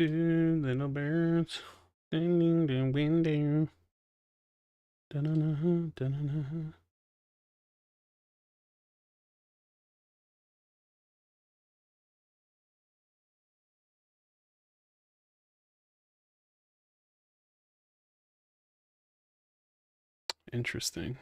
Two little birds singing the window. Da-na-na, da-na-na. Interesting.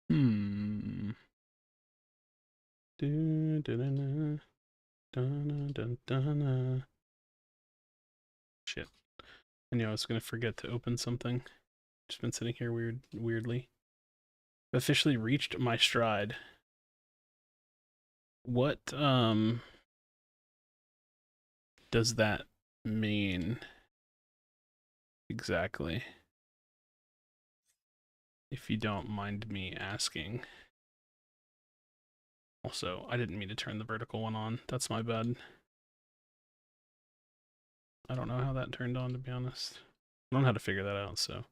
Hmm. Shit. I knew I was gonna forget to open something. Just been sitting here weirdly. Officially reached my stride. What does that mean exactly? If you don't mind me asking. Also, I didn't mean to turn the vertical one on. That's my bad. I don't know how that turned on, to be honest. I don't know how to figure that out, so.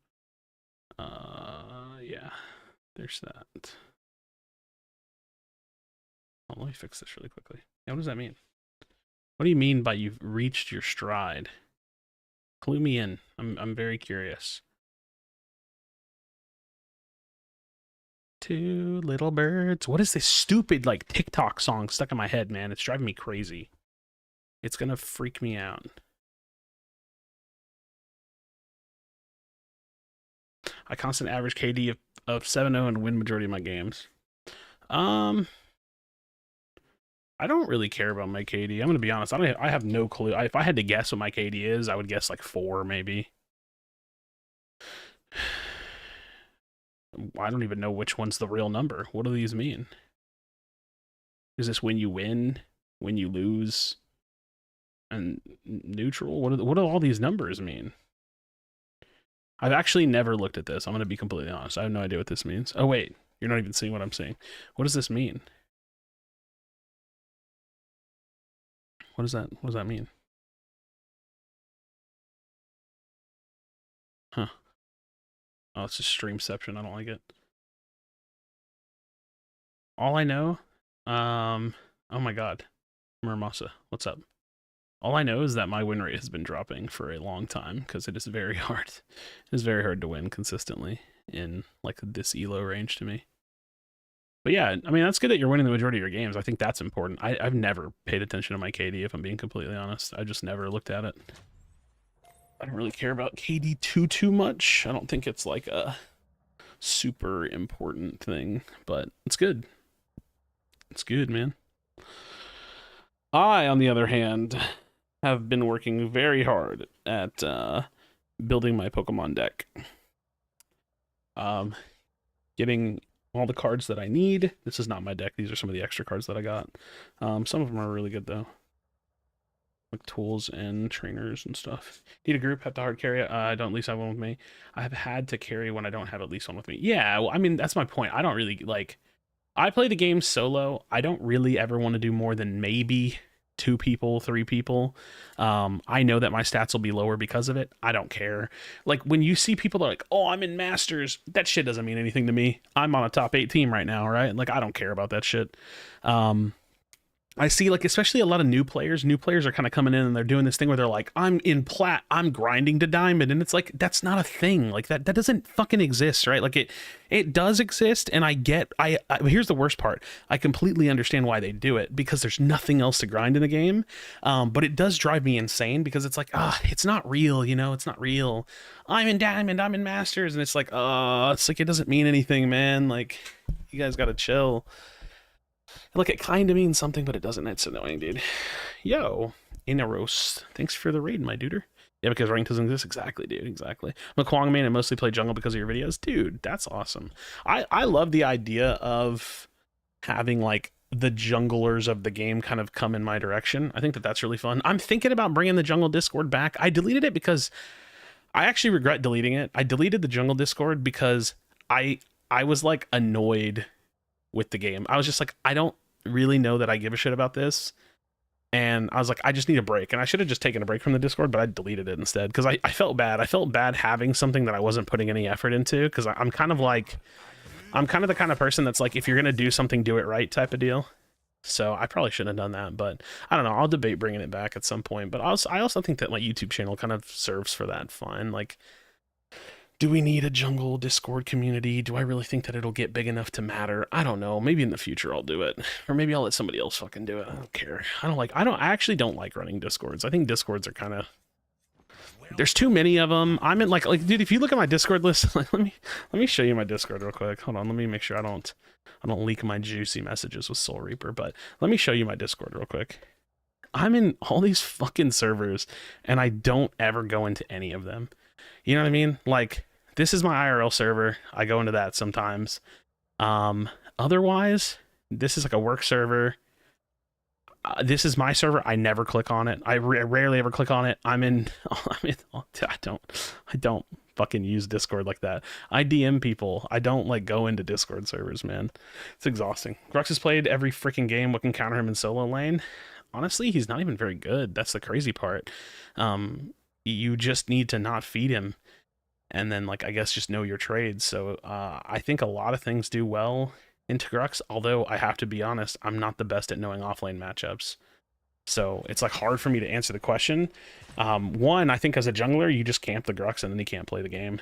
Yeah. There's that. Oh, let me fix this really quickly. Yeah, what does that mean? What do you mean by you've reached your stride? Clue me in. I'm very curious. Two little birds. What is this stupid like TikTok song stuck in my head, man? It's driving me crazy. It's gonna freak me out. I constant average KD of 7-0 and win majority of my games. Um, I don't really care about my KD. I'm gonna be honest. I have no clue. If I had to guess what my KD is, I would guess like 4 maybe. I don't even know which one's the real number. What do these mean? Is this when you win, when you lose, and neutral? What do all these numbers mean? I've actually never looked at this. I'm gonna be completely honest. I have no idea what this means. Oh wait, you're not even seeing what I'm seeing. What does this mean? What does that mean? Huh. Oh, it's just streamception. I don't like it. All I know, oh my god, Muramasa, what's up? All I know is that my win rate has been dropping for a long time because it is very hard. It is very hard to win consistently in like this elo range to me. But yeah, I mean that's good that you're winning the majority of your games. I think that's important. I've never paid attention to my KD if I'm being completely honest. I just never looked at it. I don't really care about KD too much. I don't think it's like a super important thing, but it's good. It's good, man. I, on the other hand, have been working very hard at building my Pokemon deck. Getting all the cards that I need. This is not my deck. These are some of the extra cards that I got. Some of them are really good, though. Like tools and trainers and stuff. Need a group, have to hard carry. I don't at least have one with me. I have had to carry when I don't have at least one with me. Yeah, well, I mean, that's my point. I don't really, like... I play the game solo. I don't really ever want to do more than maybe 2 people, 3 people. I know that my stats will be lower because of it. I don't care. Like when you see people that are like, oh, I'm in Masters, that shit doesn't mean anything to me. I'm on a top 8 team right now, right? Like I don't care about that shit. I see like especially a lot of new players. New players are kind of coming in and they're doing this thing where they're like, I'm in plat, I'm grinding to diamond, and it's like that's not a thing. Like that doesn't fucking exist, right? Like it does exist, and I here's the worst part. I completely understand why they do it because there's nothing else to grind in the game. But it does drive me insane because it's like, it's not real, you know, it's not real. I'm in diamond, I'm in masters, and it's like, it's like it doesn't mean anything, man. Like you guys gotta chill. Look, it kind of means something, but it doesn't. It's annoying, dude. Yo, Inaros. Thanks for the raid, my duder. Yeah, because ranked doesn't exist. Exactly, dude. Exactly. I'm a Kwong main and mostly play jungle because of your videos. Dude, that's awesome. I love the idea of having like the junglers of the game kind of come in my direction. I think that that's really fun. I'm thinking about bringing the jungle Discord back. I deleted it because I actually regret deleting it. I deleted the jungle Discord because I was like annoyed with the game. I was just like, I don't really know that I give a shit about this. And I was like, I just need a break. And I should have just taken a break from the Discord, but I deleted it instead because I felt bad. I felt bad having something that I wasn't putting any effort into because I'm kind of the kind of person that's like, if you're going to do something, do it right type of deal. So I probably shouldn't have done that, but I don't know. I'll debate bringing it back at some point. But I also think that my YouTube channel kind of serves for that fine. Like, do we need a jungle Discord community? Do I really think that it'll get big enough to matter? I don't know. Maybe in the future I'll do it. Or maybe I'll let somebody else fucking do it. I don't care. I actually don't like running Discords. I think Discords are kind of, there's too many of them. I'm in like dude, if you look at my Discord list, like let me show you my Discord real quick. Hold on, let me make sure I don't leak my juicy messages with Soul Reaper, but let me show you my Discord real quick. I'm in all these fucking servers and I don't ever go into any of them. You know what I mean? Like, this is my IRL server. I go into that sometimes. Otherwise, this is like a work server. This is my server. I never click on it. I rarely ever click on it. I don't fucking use Discord like that. I DM people. I don't like go into Discord servers, man. It's exhausting. Grux has played every freaking game. What can counter him in solo lane? Honestly, he's not even very good. That's the crazy part. You just need to not feed him and then, like, I guess just know your trades. So I think a lot of things do well into Grux, although I have to be honest, I'm not the best at knowing offlane matchups. So it's like hard for me to answer the question. One, I think as a jungler, you just camp the Grux and then he can't play the game.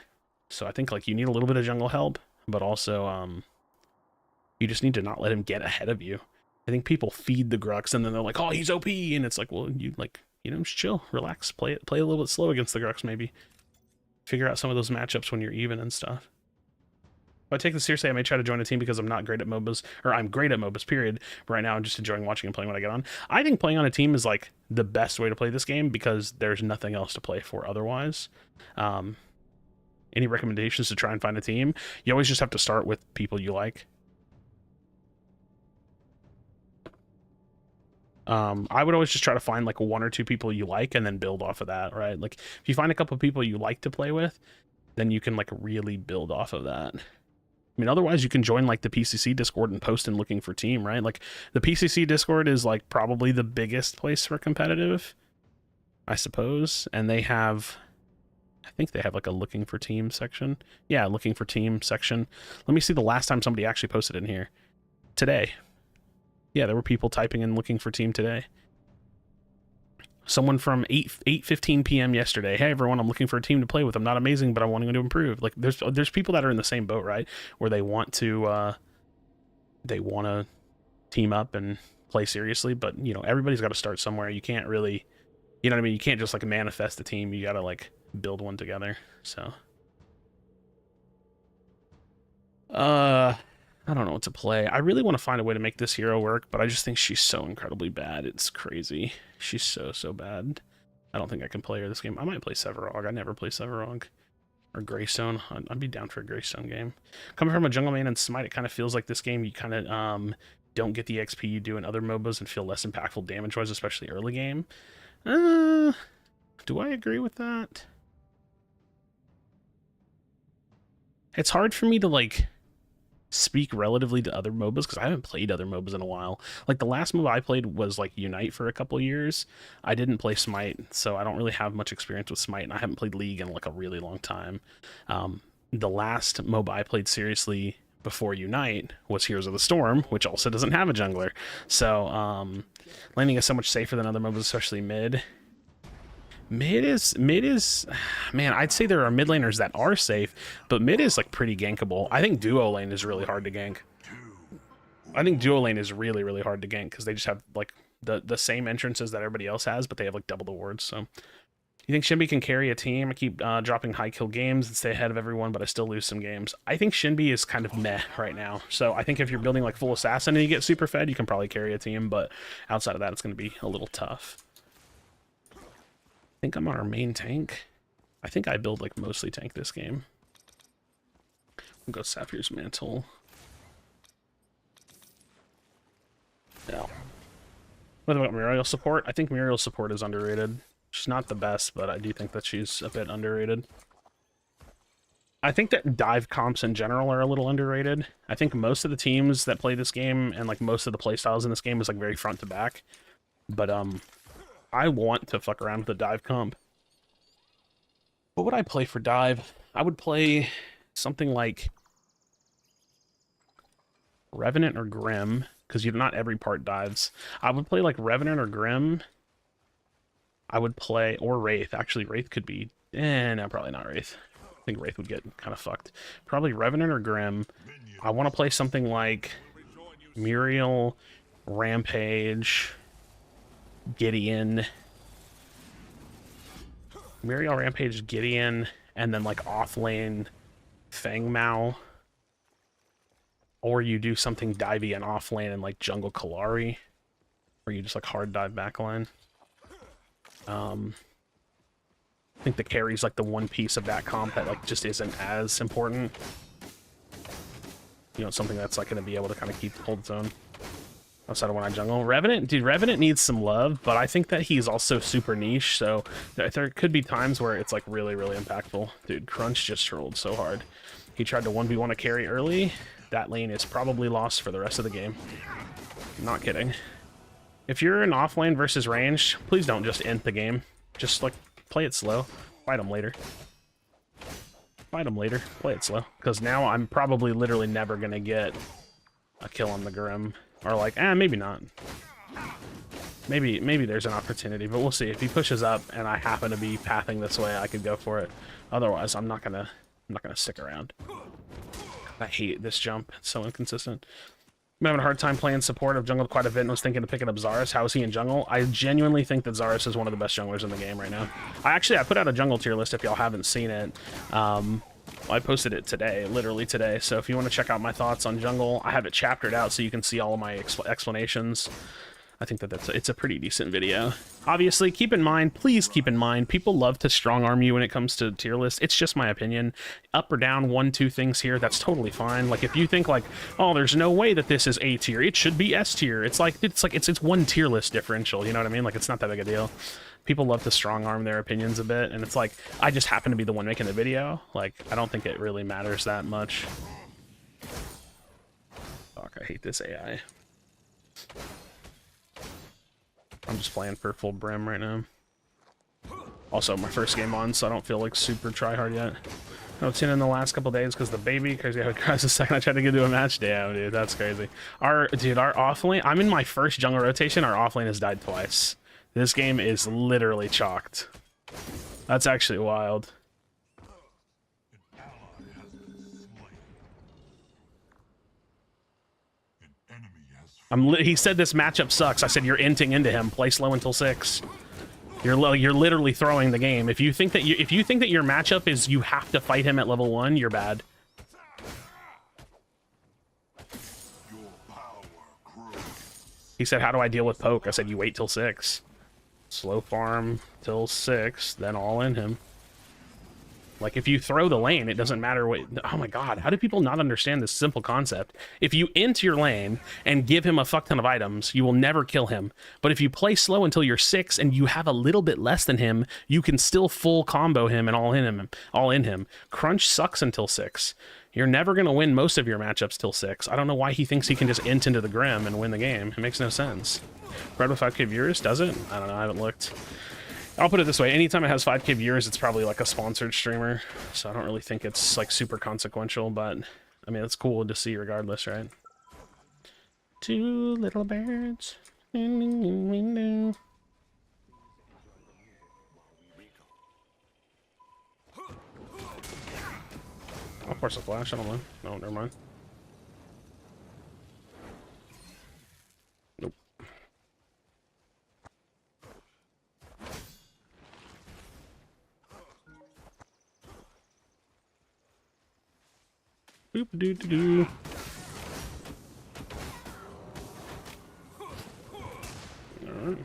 So I think like you need a little bit of jungle help, but also you just need to not let him get ahead of you. I think people feed the Grux and then they're like, oh, he's OP. And it's like, well, you like, you know, just chill, relax, play a little bit slow against the Grux maybe. Figure out some of those matchups when you're even and stuff. If I take this seriously, I may try to join a team because I'm not great at MOBAs, or I'm great at MOBAs, period. But right now, I'm just enjoying watching and playing when I get on. I think playing on a team is like the best way to play this game because there's nothing else to play for otherwise. Any recommendations to try and find a team? You always just have to start with people you like. I would always just try to find like one or two people you like and then build off of that, right? Like if you find a couple of people you like to play with, then you can like really build off of that. I mean, otherwise you can join like the PCC Discord and post in looking for team, right? Like the PCC Discord is like probably the biggest place for competitive, I suppose. And they have, I think they have like a looking for team section. Yeah, looking for team section. Let me see the last time somebody actually posted in here. Today. Yeah, there were people typing in looking for team today. Someone from 8:15 p.m. yesterday. Hey everyone, I'm looking for a team to play with. I'm not amazing, but I'm wanting to improve. Like there's people that are in the same boat, right? Where they want to team up and play seriously, but you know, everybody's got to start somewhere. You can't really, you know what I mean? You can't just like manifest a team. You got to like build one together. So I don't know what to play. I really want to find a way to make this hero work, but I just think she's so incredibly bad. It's crazy. She's so bad. I don't think I can play her this game. I might play Severog. I never play Severog. Or Greystone. I'd be down for a Greystone game. Coming from a jungle main and Smite, it kind of feels like this game you kind of don't get the XP you do in other MOBAs and feel less impactful damage-wise, especially early game. Do I agree with that? It's hard for me to, like, speak relatively to other MOBAs because I haven't played other MOBAs in a while. Like the last MOBA I played was like Unite for a couple years. I didn't play Smite, so I don't really have much experience with Smite, and I haven't played League in like a really long time. The last MOBA I played seriously before Unite was Heroes of the Storm, which also doesn't have a jungler. So laning is so much safer than other MOBAs, especially mid. Mid is, man, I'd say there are mid laners that are safe, but mid is like pretty gankable. I think duo lane is really hard to gank. I think duo lane is really hard to gank because they just have like the same entrances that everybody else has, but they have like double the wards. So you think Shinbi can carry a team? I keep dropping high kill games and stay ahead of everyone, but I still lose some games. I think Shinbi is kind of meh right now. So I think if you're building like full assassin and you get super fed, you can probably carry a team, but outside of that, it's going to be a little tough. think I'm on our main tank. I think I build like mostly tank this game. We'll go Saphir's Mantle. Yeah. What about Muriel's support? I think Muriel's support is underrated. She's not the best, but I do think that she's a bit underrated. I think that dive comps in general are a little underrated. I think most of the teams that play this game and like most of the playstyles in this game is like very front to back. But I want to fuck around with the dive comp. What would I play for dive? I would play something like Revenant or Grim, because you're not every part dives. I would play like Revenant or Grim. I would play, or Wraith. Actually, Wraith could be, no, probably not Wraith. I think Wraith would get kind of fucked. Probably Revenant or Grim. I want to play something like Muriel, Rampage, Gideon. Muriel, Rampage, Gideon, and then like off lane Fang Mao. Or you do something divey and off lane and like jungle Kalari. Or you just like hard dive backline. I think the carry's like the one piece of that comp that like just isn't as important. You know, something that's like going to be able to kind of hold its own outside of when I jungle. Revenant, dude, Revenant needs some love, but I think that he's also super niche, so there could be times where it's like really, really impactful. Dude, Crunch just trolled so hard. He tried to 1v1 a carry early. That lane is probably lost for the rest of the game. Not kidding. If you're in off lane versus range, please don't just end the game. Just like play it slow. Fight him later. Fight him later. Play it slow. Because now I'm probably literally never going to get a kill on the Grim. Or like, maybe not. Maybe there's an opportunity, but we'll see. If he pushes up and I happen to be pathing this way, I could go for it. Otherwise, I'm not gonna stick around. I hate this jump. It's so inconsistent. I'm having a hard time playing support. I've jungled quite a bit and was thinking of picking up Zarus. How is he in jungle? I genuinely think that Zarus is one of the best junglers in the game right now. I put out a jungle tier list if y'all haven't seen it. I posted it today, literally today. So if you want to check out my thoughts on jungle, I have it chaptered out so you can see all of my explanations. I think that it's a pretty decent video. Obviously, keep in mind, please keep in mind, people love to strong arm you when it comes to tier lists. It's just my opinion. Up or down, 1, 2 things here, that's totally fine. Like if you think like, oh, there's no way that this is A tier, it should be S tier. It's one tier list differential. You know what I mean? Like it's not that big a deal. People love to strong arm their opinions a bit, and it's like I just happen to be the one making the video. Like I don't think it really matters that much. Fuck, I hate this AI. I'm just playing for full brim right now. Also, my first game on, so I don't feel like super tryhard yet. I've seen it in the last couple days because the baby, crazy how it cries the second I tried to get into a match. Damn, dude, that's crazy. Our off lane, I'm in my first jungle rotation, our off lane has died twice. This game is literally chalked. That's actually wild. He said this matchup sucks. I said you're inting into him. Play slow until 6. You're literally throwing the game. If you think that your matchup is you have to fight him at level 1, you're bad. He said, "How do I deal with poke?" I said, "You wait till 6. Slow farm till 6, then all in him." Like, if you throw the lane, it doesn't matter what... Oh my god, how do people not understand this simple concept? If you int your lane and give him a fuck ton of items, you will never kill him. But if you play slow until you're 6 and you have a little bit less than him, you can still full combo him and all in him. Crunch sucks until 6. You're never going to win most of your matchups till 6. I don't know why he thinks he can just int into the Grim and win the game. It makes no sense. Red with 5k viewers, does it? I don't know, I haven't looked. I'll put it this way, anytime it has 5k viewers, it's probably like a sponsored streamer, so I don't really think it's like super consequential, but I mean, it's cool to see regardless, right? 2 little birds in the window. I'll force a flash, I don't know. No, never mind. Nope. Boop doo doo doo. Alright.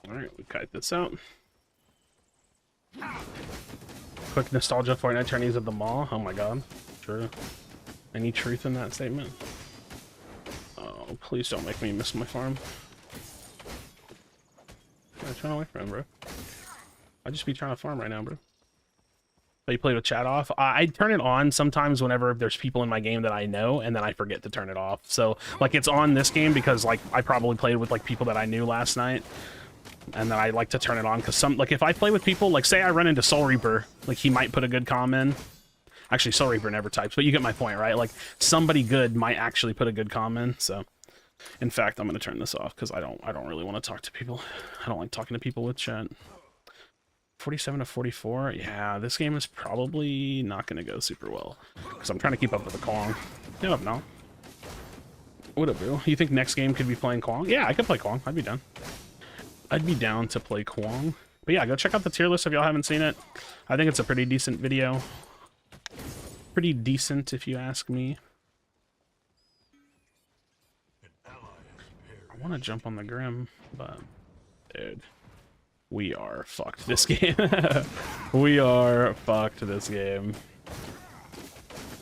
Alright, we kite this out. Quick nostalgia Fortnite tourneys at the mall. Oh my god. True. Any truth in that statement? Oh, please don't make me miss my farm. I'm trying away from him, bro. I just be trying to farm right now, bro. But you played with chat off? I turn it on sometimes whenever there's people in my game that I know, and then I forget to turn it off. So, like, it's on this game because, like, I probably played with, like, people that I knew last night. And then I like to turn it on because like, if I play with people, like, say I run into Soul Reaper, like, he might put a good comm in. Actually, Soul Reaper never types, but you get my point, right? Like, somebody good might actually put a good comm in, so... In fact, I'm going to turn this off because I don't really want to talk to people. I don't like talking to people with chat. 47 to 44? Yeah, this game is probably not going to go super well. Because I'm trying to keep up with the Kong. Yeah, no. What up, bro? You think next game could be playing Kwong? Yeah, I could play Kwong. I'd be down. I'd be down to play Kwong. But yeah, go check out the tier list if y'all haven't seen it. I think it's a pretty decent video. Pretty decent, if you ask me. I want to jump on the Grim, but... Dude. We are fucked this game. We are fucked this game.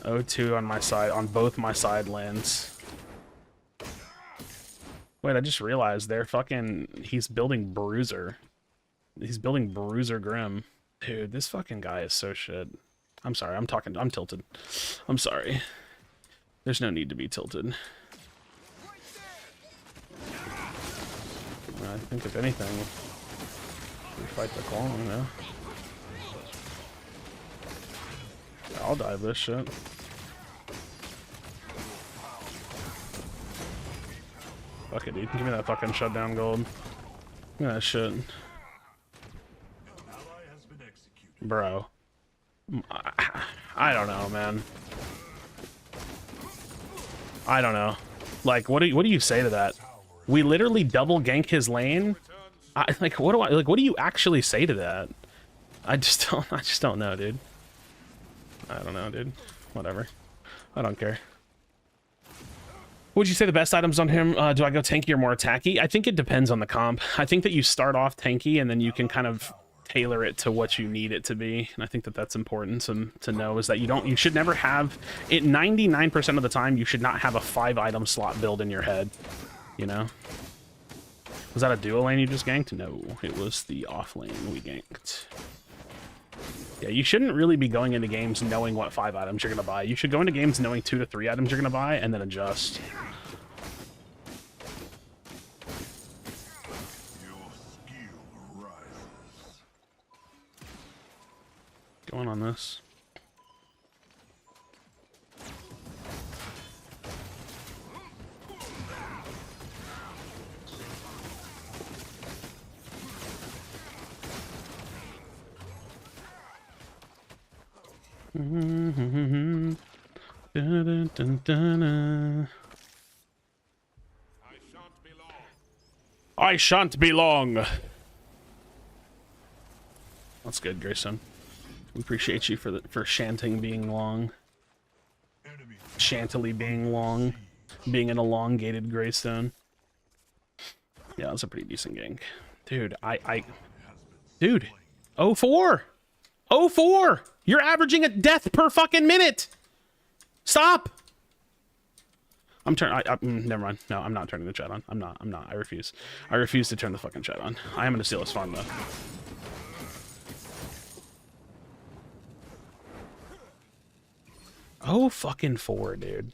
0-2 on my side, on both my side lanes. Wait, I just realized they're fucking... He's building Bruiser. He's building Bruiser Grim. Dude, this fucking guy is so shit. I'm sorry, I'm tilted. I'm sorry. There's no need to be tilted. I think if anything... We fight the Kwong, you know? I'll dive this shit. Fuck it, dude. Give me that fucking shutdown gold. Give me that shit. Bro. I don't know, man. I don't know. Like, what do you say to that? We literally double gank his lane. What do you actually say to that? I just don't know, dude. I don't know, dude. Whatever. I don't care. Would you say the best items on him? Do I go tanky or more attacky? I think it depends on the comp. I think that you start off tanky and then you can kind of tailor it to what you need it to be. And I think that that's important to know, is that you should never have it. 99% of the time, you should not have a 5-item slot build in your head. You know? Was that a duo lane you just ganked? No, it was the off lane we ganked. Yeah, you shouldn't really be going into games knowing what 5 items you're going to buy. You should go into games knowing 2 to 3 items you're going to buy and then adjust. Going on this. I shan't be long. That's good, Grayson. We appreciate you for shanting being long. Shantily being long. Being an elongated Greystone. Yeah, that's a pretty decent gank. Dude, Dude! 0-4! 0-4! You're averaging a death per fucking minute! Stop! I'm turning... never mind. No, I'm not turning the chat on. I'm not. I refuse. I refuse to turn the fucking chat on. I am gonna steal his farm, though. Oh, fucking 4, dude.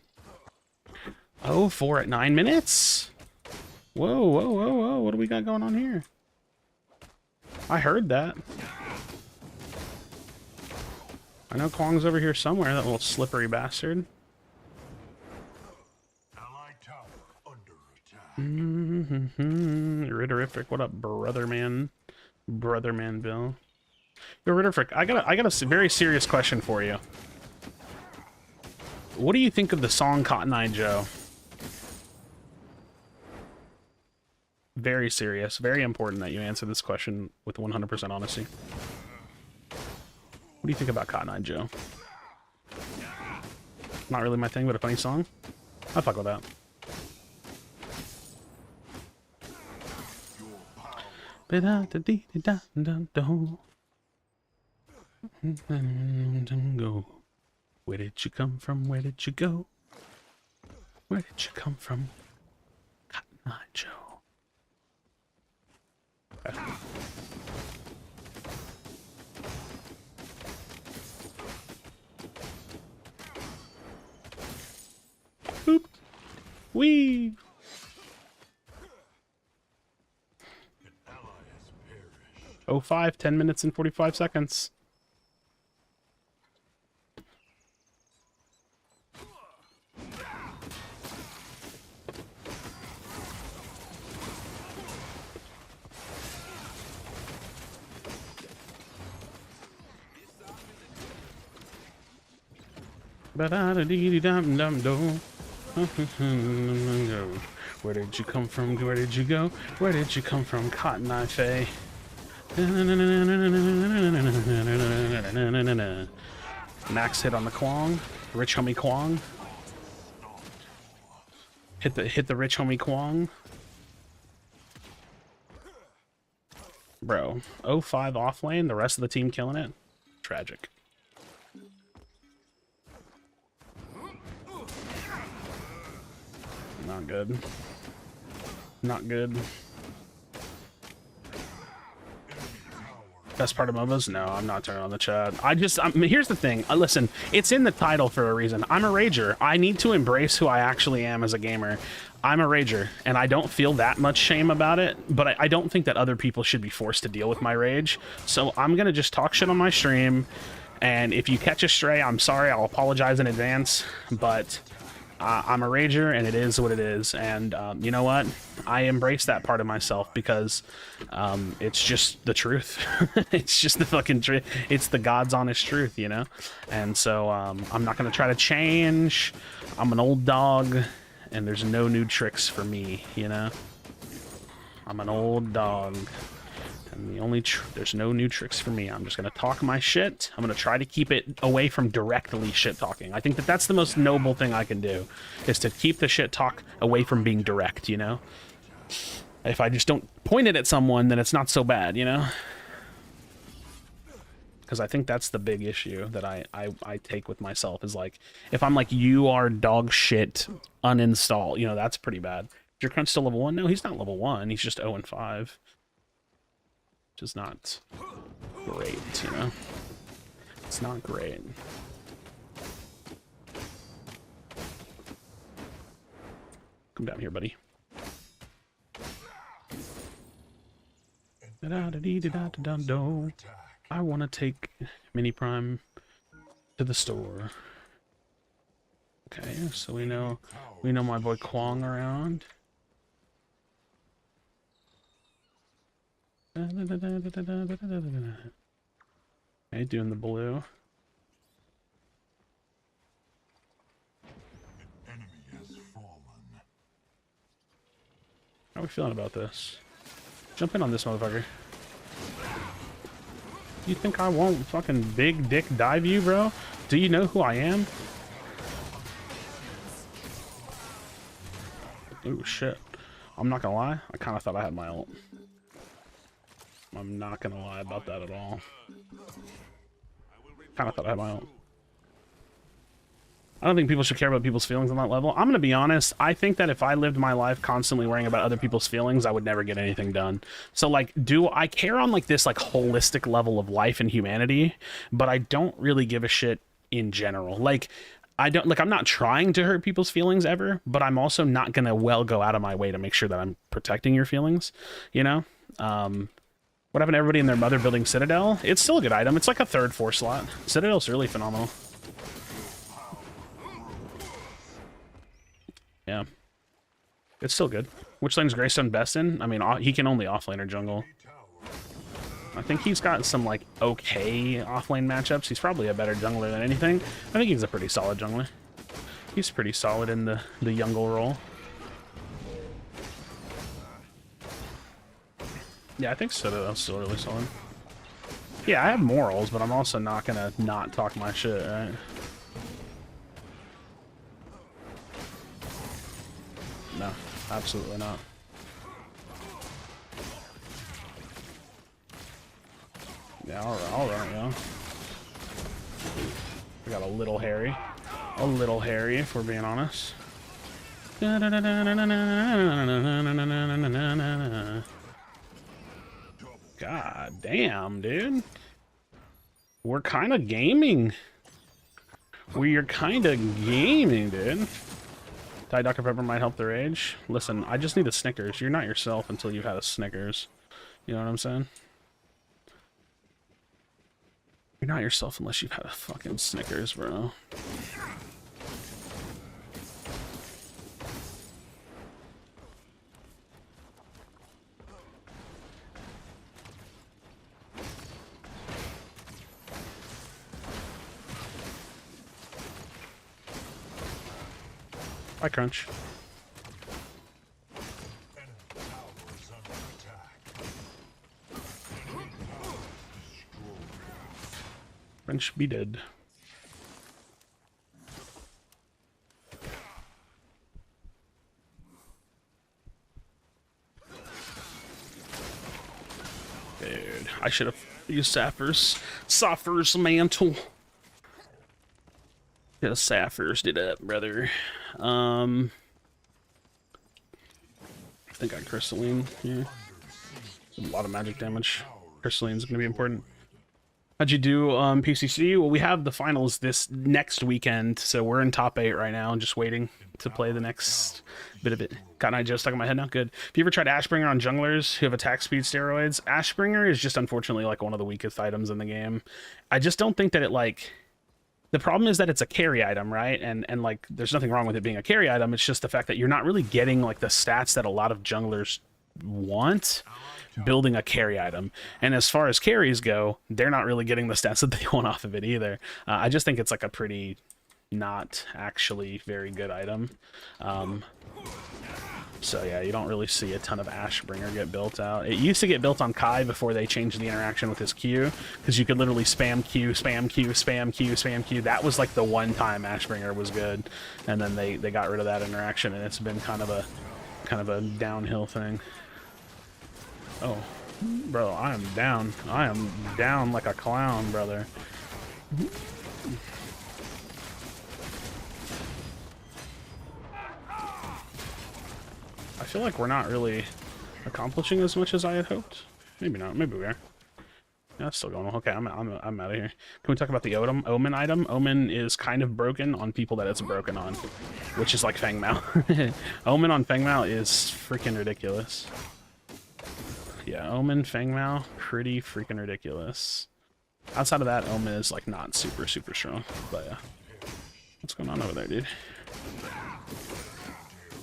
Oh, 4 at 9 minutes? Whoa, whoa, whoa, whoa. What do we got going on here? I heard that. I know Kwong's over here somewhere, that little slippery bastard. Ritterific, what up, brother man? Brother man Bill. Yo, Ritterific, I got a very serious question for you. What do you think of the song Cotton Eye Joe? Very serious, very important that you answer this question with 100% honesty. What do you think about Cotton Eye Joe? Not really my thing, but a funny song. I fuck with that. Go. Where did you come from? Where did you go? Where did you come from? Cotton Eye Joe. Boop. Wee. Oh, 5, 10 minutes and 45 seconds. Where did you come from? Where did you go? Where did you come from, Cotton Eye Faye? Max hit on the Kwong. Rich homie Kwong. Hit the rich homie Kwong. Bro, 0-5 off lane, the rest of the team killing it. Tragic. Not good. Not good. Best part of MOBAs? No, I'm not turning on the chat. Here's the thing. Listen, it's in the title for a reason. I'm a rager. I need to embrace who I actually am as a gamer. I'm a rager, and I don't feel that much shame about it, but I don't think that other people should be forced to deal with my rage. So I'm going to just talk shit on my stream, and if you catch a stray, I'm sorry. I'll apologize in advance, but I'm a rager, and it is what it is. And you know what? I embrace that part of myself because it's just the truth. It's just the fucking truth. It's the God's honest truth, you know? And so I'm not going to try to change. I'm an old dog, and there's no new tricks for me, you know? I'm an old dog. And there's no new tricks for me. I'm just going to talk my shit. I'm going to try to keep it away from directly shit talking. I think that that's the most noble thing I can do, is to keep the shit talk away from being direct, you know? If I just don't point it at someone, then it's not so bad, you know? Because I think that's the big issue that I take with myself, is like, if I'm like, you are dog shit, uninstall, you know, that's pretty bad. Is your Crunch still level 1? No, he's not level 1. He's just 0-5. Which is not great, you know? It's not great. Come down here, buddy. I want to take Mini Prime to the store. Okay, so we know my boy Kwong around. Hey, doing the blue. How are we feeling about this? Jump in on this motherfucker. You think I won't fucking big dick dive you, bro? Do you know who I am? Ooh, shit. I'm not gonna lie, I kind of thought I had my ult. I'm not gonna lie about that at all. Kind of thought I had my ult. I don't think people should care about people's feelings on that level. I'm gonna be honest, I think that if I lived my life constantly worrying about other people's feelings, I would never get anything done. So like, do I care on like this like holistic level of life and humanity, but I don't really give a shit in general. Like, I'm not trying to hurt people's feelings ever, but I'm also not gonna go out of my way to make sure that I'm protecting your feelings, you know? What happened to everybody in their mother building Citadel? It's still a good item. It's like a 3rd 4 slot. Citadel's really phenomenal. Yeah. It's still good. Which lane's Greystone best in? I mean, he can only offlane or jungle. I think he's got some, like, okay offlane matchups. He's probably a better jungler than anything. I think he's a pretty solid jungler. He's pretty solid in the jungle role. Yeah, I think Citadel's still really solid. Yeah, I have morals, but I'm also not gonna not talk my shit, right? No, absolutely not. Yeah, all right, yeah. We got a little hairy. A little hairy, if we're being honest. God damn, dude. We're kind of gaming. We're kind of gaming, dude. Diet Dr. Pepper might help their age. Listen, I just need a Snickers. You're not yourself until you've had a Snickers. You know what I'm saying? You're not yourself unless you've had a fucking Snickers, bro. Bye, Crunch. Crunch be dead. Dude, I should have used Sapphire's mantle. Should have Sapphire's it up, brother. I think I got Crystalline here. A lot of magic damage. Crystalline's gonna be important. How'd you do PCC? Well, we have the finals this next weekend, so we're in top 8 right now, just waiting to play the next bit of it. Got an idea stuck in my head now? Good. Have you ever tried Ashbringer on junglers who have attack speed steroids? Ashbringer is just unfortunately like one of the weakest items in the game. I just don't think that it like... The problem is that it's a carry item, right? And like, there's nothing wrong with it being a carry item. It's just the fact that you're not really getting like the stats that a lot of junglers want building a carry item. And as far as carries go, they're not really getting the stats that they want off of it either. I just think it's like a pretty not actually very good item. So yeah, you don't really see a ton of Ashbringer get built out. It used to get built on Kai before they changed the interaction with his Q, because you could literally spam Q, spam Q, spam Q, spam Q. That was like the one time Ashbringer was good, and then they got rid of that interaction, and it's been kind of a downhill thing. Oh, bro, I am down. I am down like a clown, brother. I feel like we're not really accomplishing as much as I had hoped. Maybe not. Maybe we are. Yeah, it's still going well. Okay, I'm out of here. Can we talk about the Omen item? Omen is kind of broken on people that it's broken on, which is like Feng Mao. Omen on Feng Mao is freaking ridiculous. Yeah, Omen, Feng Mao, pretty freaking ridiculous. Outside of that, Omen is like not super strong. But yeah, what's going on over there, dude?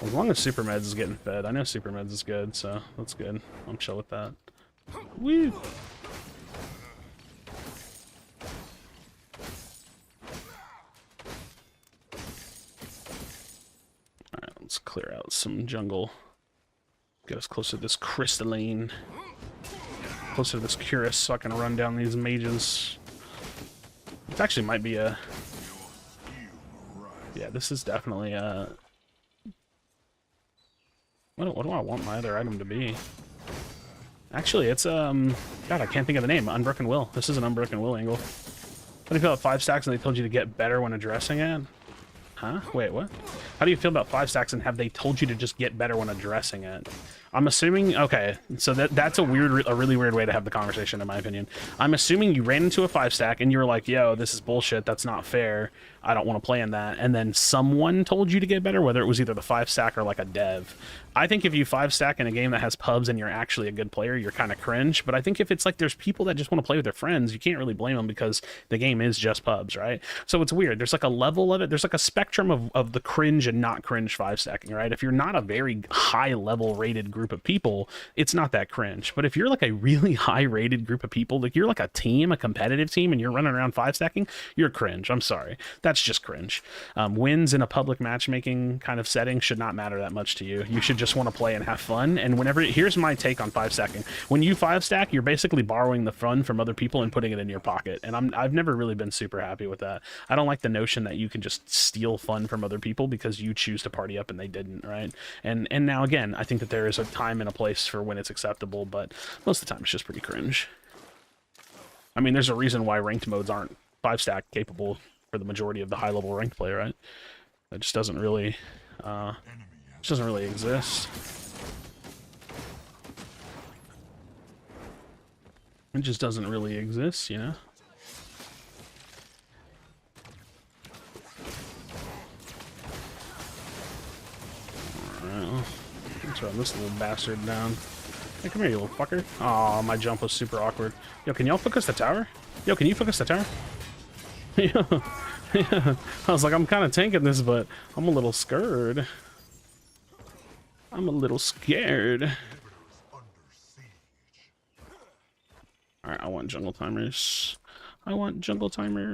As long as Super Meds is getting fed, I know Super Meds is good, so that's good. I'm chill with that. Woo! Alright, let's clear out some jungle. Get us closer to this crystalline. Closer to this Curus so I can run down these mages. It actually might be a... Yeah, this is definitely a... What do I want my other item to be? Actually, it's, God, I can't think of the name. Unbroken Will. This is an Unbroken Will angle. How do you feel about 5 stacks and they told you to get better when addressing it? Huh? Wait, what? How do you feel about 5 stacks and have they told you to just get better when addressing it? I'm assuming, okay, so that's a really weird way to have the conversation, in my opinion. I'm assuming you ran into a 5 stack and you were like, yo, this is bullshit, that's not fair, I don't want to play in that, and then someone told you to get better, whether it was either the 5 stack or like a dev. I think if you 5 stack in a game that has pubs and you're actually a good player, you're kind of cringe, but I think if it's like there's people that just want to play with their friends, you can't really blame them because the game is just pubs, right? So it's weird, there's like a level of it, there's like a spectrum of the cringe and not cringe 5 stacking, right? If you're not a very high level rated group of people, it's not that cringe. But if you're like a really high rated group of people, like you're like a team, a competitive team, and you're running around 5 stacking, you're cringe. I'm sorry. That's just cringe. Wins in a public matchmaking kind of setting should not matter that much to you. You should just want to play and have fun. And whenever, here's my take on 5 stacking. When you 5 stack, you're basically borrowing the fun from other people and putting it in your pocket. And I've never really been super happy with that. I don't like the notion that you can just steal fun from other people because you choose to party up and they didn't, right? And now again, I think that there is a time and a place for when it's acceptable, but most of the time it's just pretty cringe. I mean, there's a reason why ranked modes aren't 5-stack capable for the majority of the high-level ranked play, right? It just doesn't really, exist. It just doesn't really exist, you know? Alright, let's run this little bastard down. Hey, come here, you little fucker. Aw, my jump was super awkward. Yo, can y'all focus the tower? Yo, can you focus the tower? Yeah. Yeah. I was like, I'm kind of tanking this, but I'm a little scared. I'm a little scared. Alright, I want jungle timers. I want jungle timers.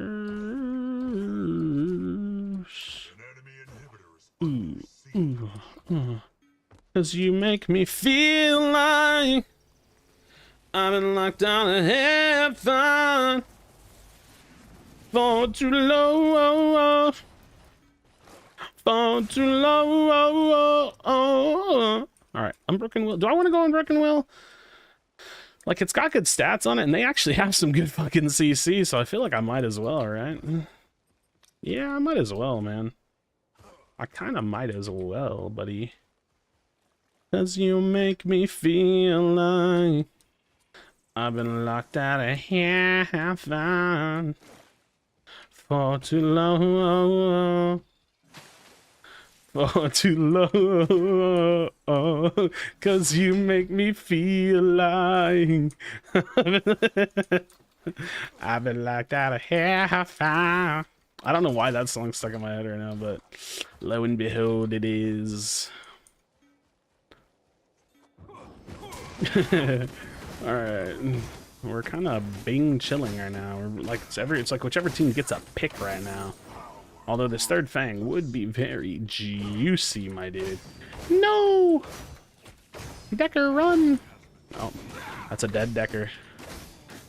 Ooh, ooh, ooh. 'Cause you make me feel like I've been locked out of heaven for too long. For too long. Alright, Unbroken Will. Do I want to go Unbroken Will? Like, it's got good stats on it, and they actually have some good fucking CC, so I feel like I might as well, right? Yeah, I might as well, man. I kind of might as well, buddy. 'Cause you make me feel like I've been locked out of heaven for too long. For too long. 'Cause you make me feel like I've been locked out of heaven. I don't know why that song's stuck in my head right now, but lo and behold, it is. All right, we're kind of being chilling right now. We're like it's like whichever team gets a pick right now. Although this third Fang would be very juicy, my dude. No, Decker, run! Oh, that's a dead Decker.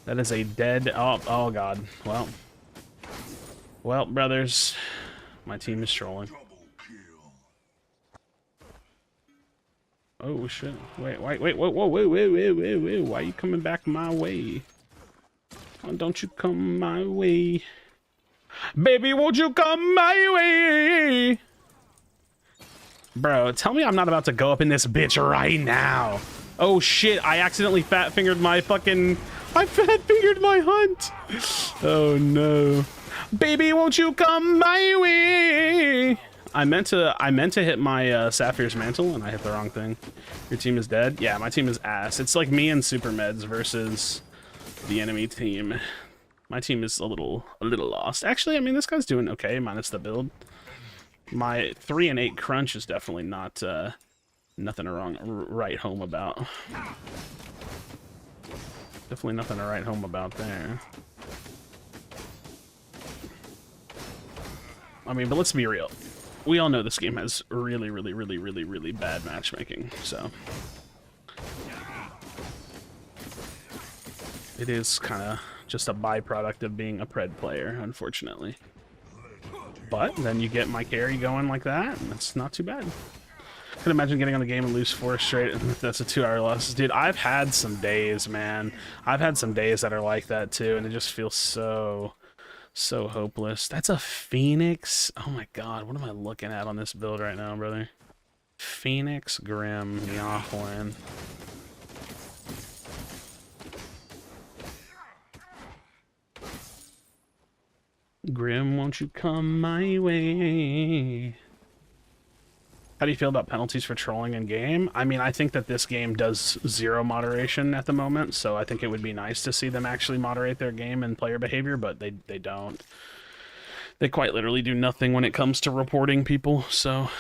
That is a dead. Oh God. Well, brothers, my team is trolling. Oh shit! Wait! Whoa! Wait! Why are you coming back my way? Oh, don't you come my way, baby? Won't you come my way, bro? Tell me I'm not about to go up in this bitch right now. Oh shit! I accidentally fat fingered my fucking. I fat fingered my hunt. Oh no, baby! Won't you come my way? I meant to hit my Sapphire's Mantle, and I hit the wrong thing. Your team is dead? Yeah, my team is ass. It's like me and Super Meds versus the enemy team. My team is a little lost. Actually, I mean, this guy's doing okay, minus the build. My 3 and 8 crunch is definitely not nothing to write home about. Definitely nothing to write home about there. I mean, but let's be real. We all know this game has really bad matchmaking, so it is kind of just a byproduct of being a pred player, unfortunately. But then you get my carry going like that, and it's not too bad. I can imagine getting on the game and lose 4 straight, and that's a 2-hour loss. Dude, I've had some days, man. I've had some days that are like that too, and it just feels so hopeless. That's a Phoenix. Oh my god, what am I looking at on this build right now, brother? Phoenix Grim Yahorn. Grim, won't you come my way? How do you feel about penalties for trolling in game? I mean, I think that this game does 0 moderation at the moment, so I think it would be nice to see them actually moderate their game and player behavior, but they don't. They quite literally do nothing when it comes to reporting people, so...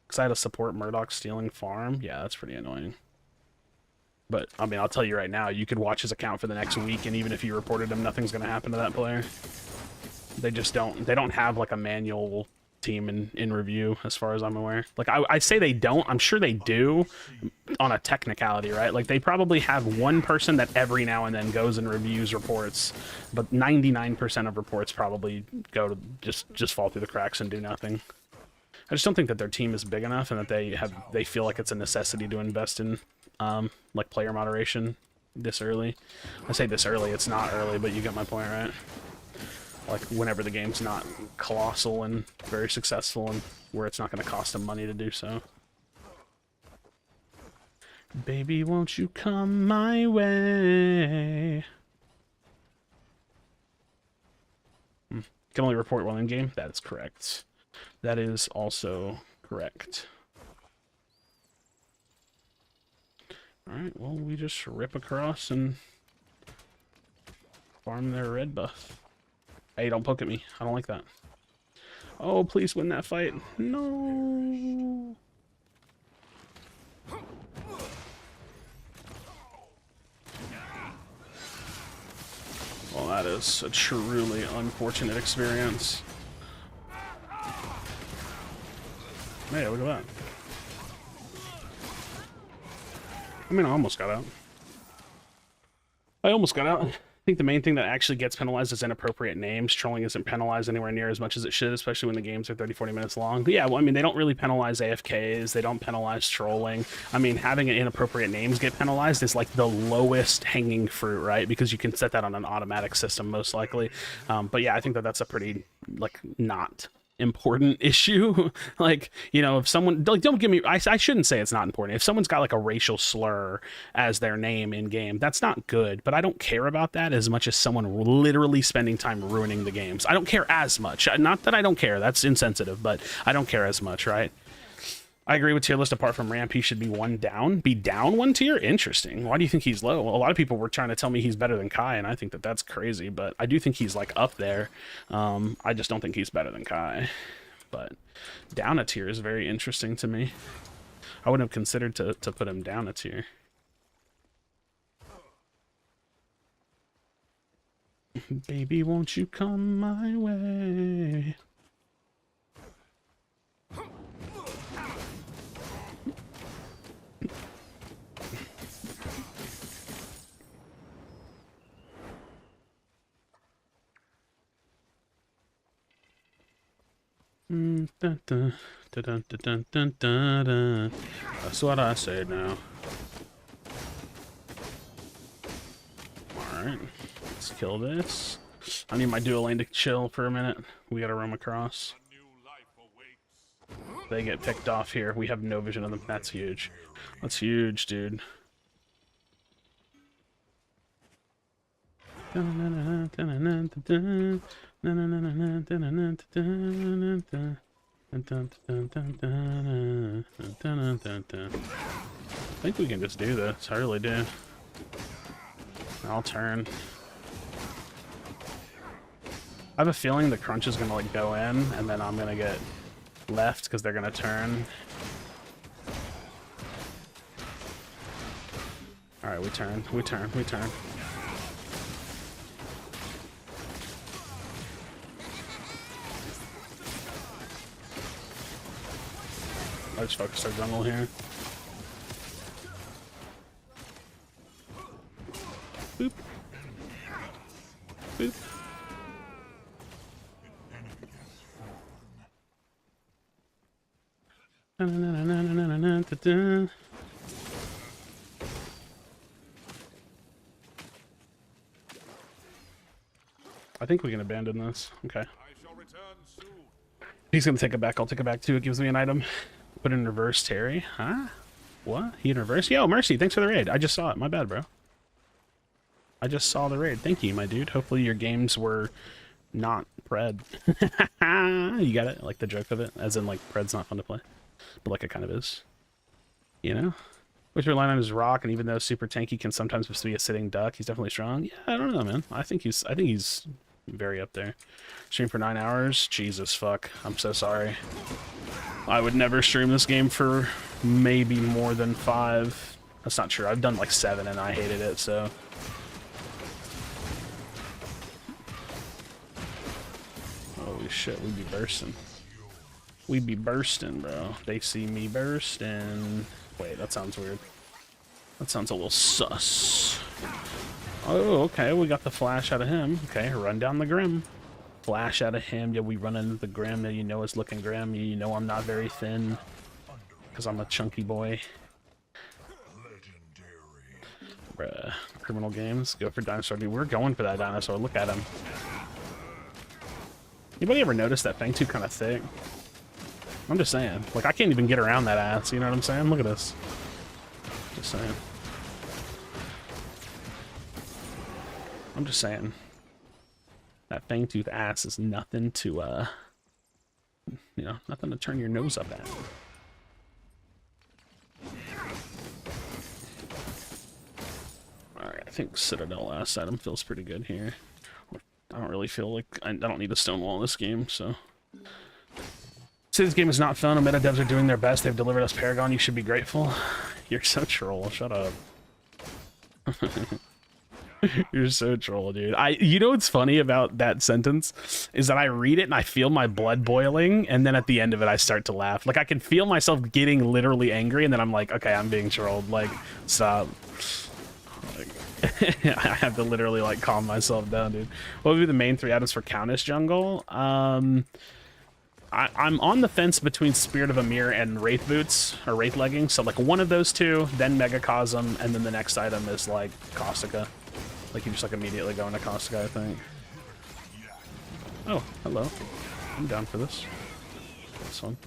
Because I had to support Murdoch stealing farm. Yeah, that's pretty annoying. But, I mean, I'll tell you right now, you could watch his account for the next week, and even if you reported him, nothing's going to happen to that player. They just don't... They don't have, like, a manual team in review, as far as I'm aware. Like, I say they don't. I'm sure they do on a technicality, right? Like, they probably have one person that every now and then goes and reviews reports, but 99% of reports probably go to just fall through the cracks and do nothing. I just don't think that their team is big enough and that they feel like it's a necessity to invest in like player moderation. this early. I say this early, it's not early, but you get my point, right? Like, whenever the game's not colossal and very successful and where it's not going to cost them money to do so. Baby, won't you come my way? Can only report while in game. That is correct. That is also correct. Alright, well, we just rip across and farm their red buff. Hey, don't poke at me. I don't like that. Oh, please win that fight. No. Well, that is a truly unfortunate experience. Hey, look at that. I mean, I almost got out. I think the main thing that actually gets penalized is inappropriate names. Trolling isn't penalized anywhere near as much as it should, especially when the games are 30, 40 minutes long. But yeah, well, I mean, they don't really penalize AFKs. They don't penalize trolling. I mean, having inappropriate names get penalized is like the lowest hanging fruit, right? Because you can set that on an automatic system, most likely. But yeah, I think that that's a pretty, like, not important issue. Like, you know, if someone, like, don't give me, I shouldn't say it's not important. If someone's got like a racial slur as their name in game, that's not good, but I don't care about that as much as someone literally spending time ruining the games. I don't care as much. Not that I don't care, that's insensitive, but I don't care as much, right? I agree with tier list. Apart from ramp, he should be one down. Be down one tier? Interesting. Why do you think he's low? Well, a lot of people were trying to tell me he's better than Kai, and I think that that's crazy, but I do think he's, like, up there. I just don't think he's better than Kai. But down a tier is very interesting to me. I wouldn't have considered to put him down a tier. Baby, won't you come my way? That's what I said now. Alright, let's kill this. I need my dual lane to chill for a minute. We gotta roam across. They get picked off here. We have no vision of them. That's huge. That's huge, dude. I think we can just do this. I really do. I'll turn. I have a feeling the crunch is gonna like go in, and then I'm gonna get left because they're gonna turn. All right, we turn. Let's focus our jungle here. Boop. Boop. I think we can abandon this. Okay. He's gonna take it back. I'll take it back too. It gives me an item. Put in reverse Terry. Huh? What? He in reverse? Yo, Mercy, thanks for the raid. I just saw it. My bad, bro. I just saw the raid. Thank you, my dude. Hopefully your games were not pred. You got it? Like the joke of it? As in, like, pred's not fun to play. But, like, it kind of is. You know? With your line on his rock, and even though super tanky can sometimes just be a sitting duck, he's definitely strong. Yeah, I don't know, man. I think he's very up there. Stream for 9 hours? Jesus fuck. I'm so sorry. I would never stream this game for maybe more than 5. That's not true. I've done like 7 and I hated it, so. Holy shit, we'd be bursting. We'd be bursting, bro. They see me bursting. Wait, that sounds weird. That sounds a little sus. Oh, okay, we got the flash out of him. Okay, run down the Grim. Flash out of him. Yeah, we run into the Grim. Yeah, you know it's looking grim. You know I'm not very thin. Because I'm a chunky boy. Bruh. criminal games. Go for dinosaur. Dude, we're going for that dinosaur. Look at him. Anybody ever notice that Fangtooth kind of thick? I'm just saying. Like, I can't even get around that ass. You know what I'm saying? Look at this. Just saying. I'm just saying. That Fangtooth ass is nothing to, you know, nothing to turn your nose up at. Alright, I think Citadel last item feels pretty good here. I don't really feel like... I don't need a Stonewall in this game, so... Say this game is not fun. Meta devs are doing their best. They've delivered us Paragon. You should be grateful. You're so troll. Shut up. You're so troll, dude. You know what's funny about that sentence is that I read it and I feel my blood boiling, and then at the end of it I start to laugh. Like, I can feel myself getting literally angry, and then I'm like, okay, I'm being trolled. Like, stop. Like, I have to literally like calm myself down, dude. What would be the main 3 items for Countess Jungle? I'm on the fence between Spirit of Amir and Wraith Boots, or Wraith Leggings, so like one of those two, then Megacosm, and then the next item is like Caustica. Like, you just like immediately go into Caustica, I think. Oh, hello. I'm down for this. This one.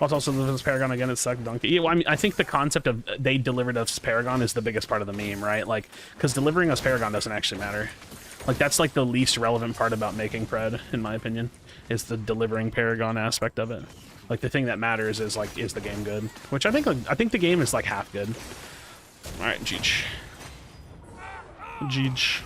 Also this Paragon again, it sucked donkey. Yeah, well, I mean, I think the concept of they delivered us Paragon is the biggest part of the meme, right? Like, because delivering us Paragon doesn't actually matter. Like, that's like the least relevant part about making Pred, in my opinion, is the delivering Paragon aspect of it. Like, the thing that matters is like, is the game good? Which I think the game is like half good. All right, Jeech. Jeech.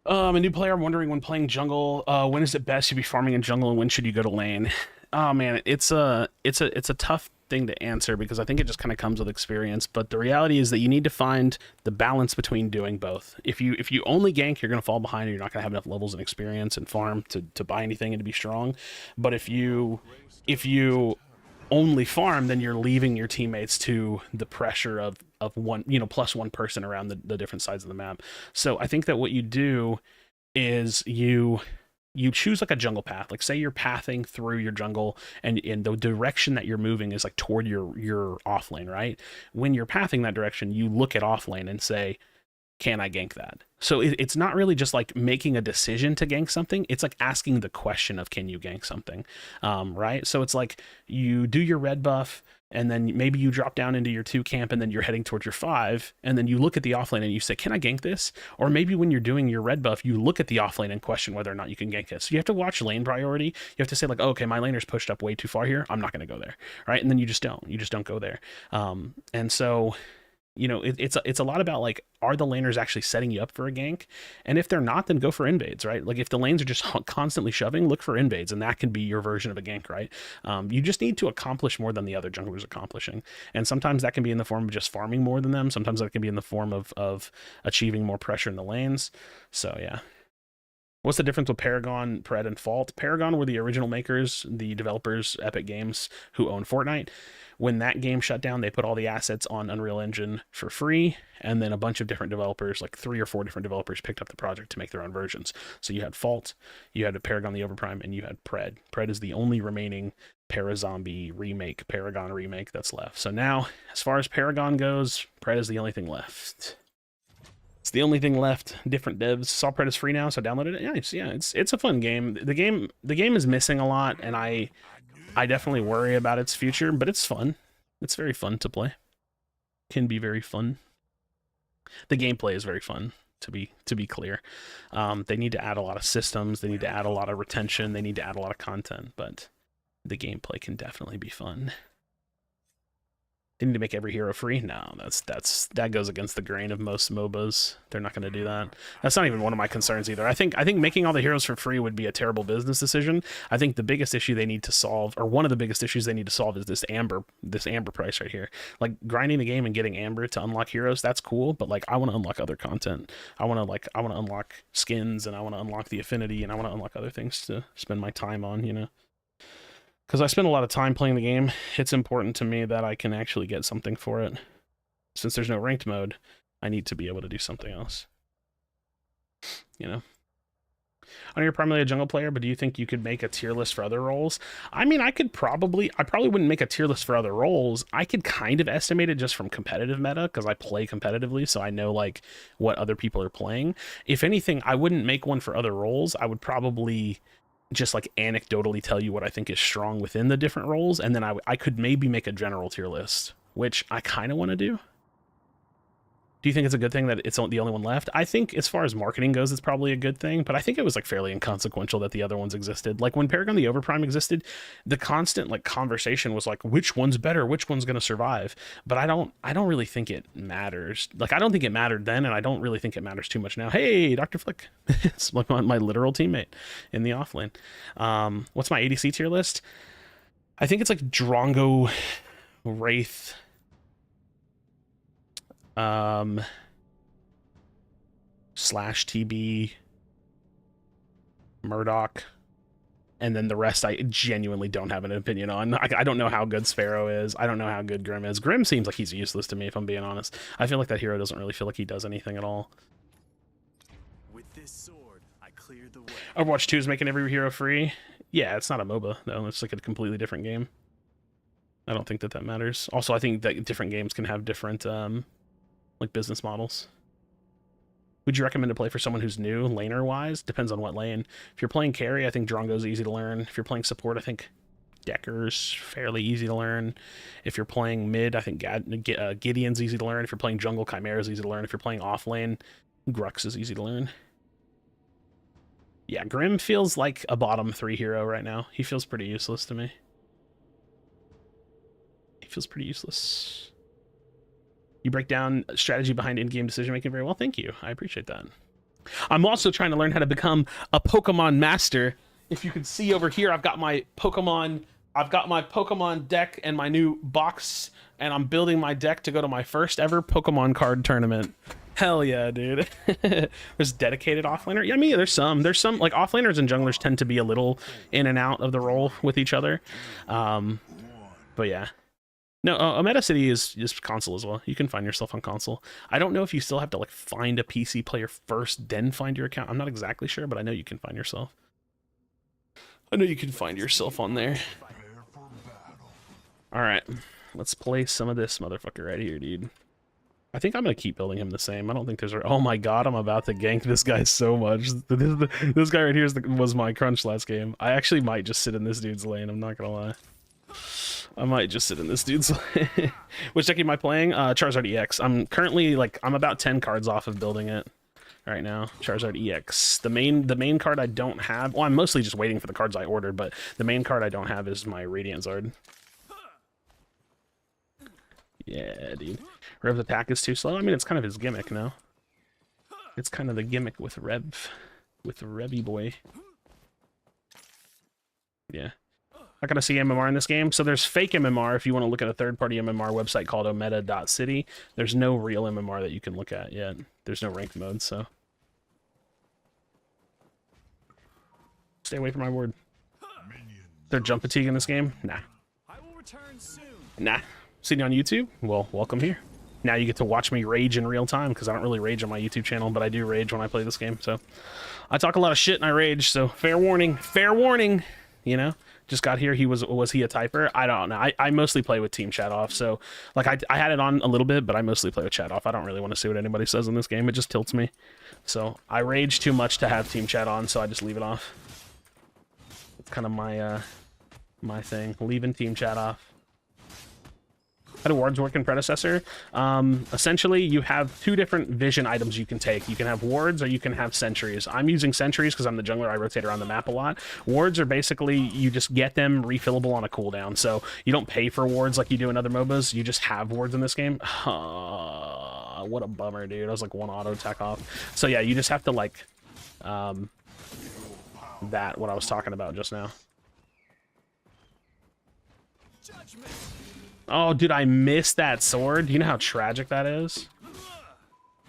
A new player, I'm wondering when playing jungle, when is it best to be farming in jungle and when should you go to lane? Oh man, it's a tough thing to answer because I think it just kind of comes with experience, but the reality is that you need to find the balance between doing both. If you only gank, you're going to fall behind and you're not going to have enough levels and experience and farm to buy anything and to be strong. But if you only farm, then you're leaving your teammates to the pressure of one, you know, plus one person around the different sides of the map. So I think that what you do is you choose like a jungle path. Like, say you're pathing through your jungle and in the direction that you're moving is like toward your off lane, right? When you're pathing that direction, you look at off lane and say, can I gank that? So it's not really just like making a decision to gank something. It's like asking the question of, can you gank something? Right? So it's like you do your red buff and then maybe you drop down into your 2 camp and then you're heading towards your 5 and then you look at the offlane and you say, can I gank this? Or maybe when you're doing your red buff, you look at the offlane and question whether or not you can gank it. So you have to watch lane priority. You have to say like, oh, okay, my laner's pushed up way too far here. I'm not going to go there. Right? And then you just don't go there. And so, you know, it's a lot about like, are the laners actually setting you up for a gank? And if they're not, then go for invades, right? Like, if the lanes are just constantly shoving, look for invades, and that can be your version of a gank, right? You just need to accomplish more than the other junglers accomplishing, and sometimes that can be in the form of just farming more than them. Sometimes that can be in the form of achieving more pressure in the lanes. So yeah. What's the difference with Paragon, Pred, and Fault? Paragon were the original makers, the developers, Epic Games, who own Fortnite. When that game shut down, they put all the assets on Unreal Engine for free, and then a bunch of different developers, like 3 or 4 different developers, picked up the project to make their own versions. So you had Fault, you had Paragon the Overprime, and you had Pred. Pred is the only remaining Parazombie remake, Paragon remake that's left. So now, as far as Paragon goes, Pred is the only thing left. It's the only thing left. Different devs. Saw Pred is free now, so downloaded it. Nice. Yeah, it's a fun game. The game is missing a lot, and I definitely worry about its future, but it's fun. It's very fun to play. Can be very fun. The gameplay is very fun, to be clear. They need to add a lot of systems. They need to add a lot of retention. They need to add a lot of content, but the gameplay can definitely be fun. They need to make every hero free. No, that goes against the grain of most MOBAs. They're not going to do that. That's not even one of my concerns either. I think making all the heroes for free would be a terrible business decision. I think the biggest issue they need to solve, or one of the biggest issues they need to solve, is this amber price right here. Like grinding the game and getting amber to unlock heroes, that's cool, but like I want to unlock other content. I want to unlock skins, and I want to unlock the affinity, and I want to unlock other things to spend my time on, you know. Because I spend a lot of time playing the game, it's important to me that I can actually get something for it. Since there's no ranked mode, I need to be able to do something else. You know? I know you're primarily a jungle player, but do you think you could make a tier list for other roles? I mean, I probably wouldn't make a tier list for other roles. I could kind of estimate it just from competitive meta, because I play competitively, so I know, like, what other people are playing. If anything, I wouldn't make one for other roles. I would probably just like anecdotally tell you what I think is strong within the different roles, and then I could maybe make a general tier list, which I kind of want to do. Do you think it's a good thing that it's the only one left? I think as far as marketing goes, it's probably a good thing, but I think it was like fairly inconsequential that the other ones existed. Like when Paragon the Overprime existed, the constant like conversation was like, which one's better? Which one's going to survive? But I don't really think it matters. Like, I don't think it mattered then, and I don't really think it matters too much now. Hey, Dr. Flick. It's like my literal teammate in the offlane. What's my ADC tier list? I think it's like Drongo, Wraith, slash TB, Murdoch, and then the rest I genuinely don't have an opinion on. I don't know how good Sparrow is. I don't know how good Grim is. Grim seems like he's useless to me, if I'm being honest. I feel like that hero doesn't really feel like he does anything at all. With this sword, I cleared the way. Overwatch 2 is making every hero free. Yeah, it's not a MOBA, though. It's like a completely different game. I don't think that matters. Also, I think that different games can have different like business models. Would you recommend to play for someone who's new, laner wise? Depends on what lane. If you're playing carry, I think Drongo's easy to learn. If you're playing support, I think Decker's fairly easy to learn. If you're playing mid, I think Gideon's easy to learn. If you're playing jungle, Chimera's easy to learn. If you're playing off lane, Grux is easy to learn. Yeah, Grim feels like a bottom 3 hero right now. He feels pretty useless to me. He feels pretty useless. You break down strategy behind in-game decision-making very well. Thank you. I appreciate that. I'm also trying to learn how to become a Pokemon master. If you can see over here, I've got my Pokemon deck and my new box, and I'm building my deck to go to my first ever Pokemon card tournament. Hell yeah, dude. There's dedicated offlaner. Yeah, I mean, there's some like offlaners and junglers tend to be a little in and out of the role with each other. But yeah. No, Omega City is just console as well. You can find yourself on console. I don't know if you still have to like find a PC player first, then find your account. I'm not exactly sure, but I know you can find yourself. I know you can find yourself on there. All right, let's play some of this motherfucker right here, dude. I think I'm gonna keep building him the same. I don't think there's a... Oh my god, I'm about to gank this guy so much. This guy right here was my crunch last game. I actually might just sit in this dude's lane. I'm not gonna lie. I might just sit in this dude's lane. Which deck am I playing? Charizard EX. I'm currently I'm about 10 cards off of building it right now. Charizard EX. The main card I don't have. Well, I'm mostly just waiting for the cards I ordered, but the main card I don't have is my Radiant Zard. Yeah, dude. Rev's attack is too slow. I mean, it's kind of his gimmick, no? It's kind of the gimmick with Rev, with Revy boy. Yeah. Not gonna see MMR in this game. So there's fake MMR if you want to look at a third-party MMR website called ometa.city. There's no real MMR that you can look at yet. There's no ranked mode, so stay away from my word. There's jump fatigue in this game? Nah. I will return soon. Nah. Sitting on YouTube? Well, welcome here. Now you get to watch me rage in real time, because I don't really rage on my YouTube channel, but I do rage when I play this game. So I talk a lot of shit and I rage, so fair warning, you know? Just got here. Was he a typer? I don't know. I mostly play with team chat off, so like I had it on a little bit, but I mostly play with chat off. I don't really want to see what anybody says in this game. It just tilts me. So I rage too much to have team chat on, so I just leave it off. It's kind of my my thing, leaving team chat off. How do wards work in Predecessor? Essentially, you have two different vision items you can take. You can have wards or you can have sentries. I'm using sentries because I'm the jungler. I rotate around the map a lot. Wards are basically, you just get them refillable on a cooldown. So you don't pay for wards like you do in other MOBAs. You just have wards in this game. What a bummer, dude. I was like one auto attack off. So yeah, you just have to like, what I was talking about just now. Oh, dude, I missed that sword. Do you know how tragic that is?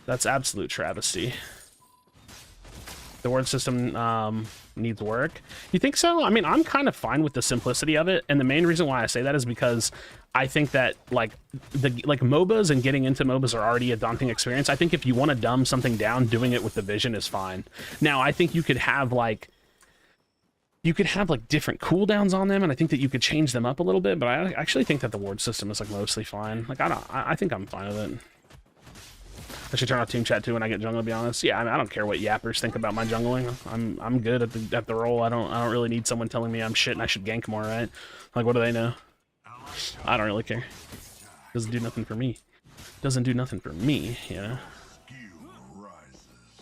That's absolute travesty. The ward system needs work. You think so? I mean, I'm kind of fine with the simplicity of it, and the main reason why I say that is because I think that like MOBAs and getting into MOBAs are already a daunting experience. I think if you want to dumb something down, doing it with the vision is fine. Now, I think you could have like different cooldowns on them, and I think that you could change them up a little bit, but I actually think that the ward system is like mostly fine. Like I think I'm fine with it. I should turn off team chat too when I get jungle, to be honest. Yeah, I mean, I don't care what yappers think about my jungling. I'm good at the role. I don't really need someone telling me I'm shit and I should gank more, right? Like, what do they know? I don't really care. Doesn't do nothing for me. Doesn't do nothing for me, you know?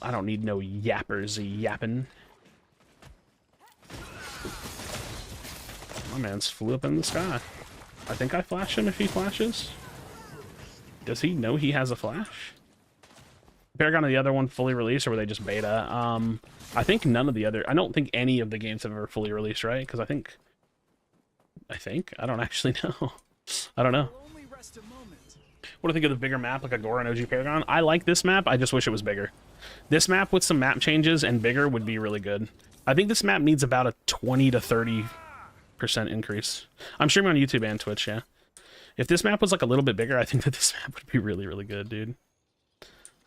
I don't need no yappers yapping. My man's flew up in the sky. I think I flash him if he flashes. Does he know he has a flash? Paragon of the other one fully released, or were they just beta? I think none of the other... I don't think any of the games have ever fully released, right? Because I think... I don't actually know. I don't know. What do you think of the bigger map, like Agora and OG Paragon? I like this map, I just wish it was bigger. This map with some map changes and bigger would be really good. I think this map needs about a 20 to 30% increase. I'm streaming on YouTube and Twitch, yeah. If this map was like a little bit bigger, I think that this map would be really, really good, dude.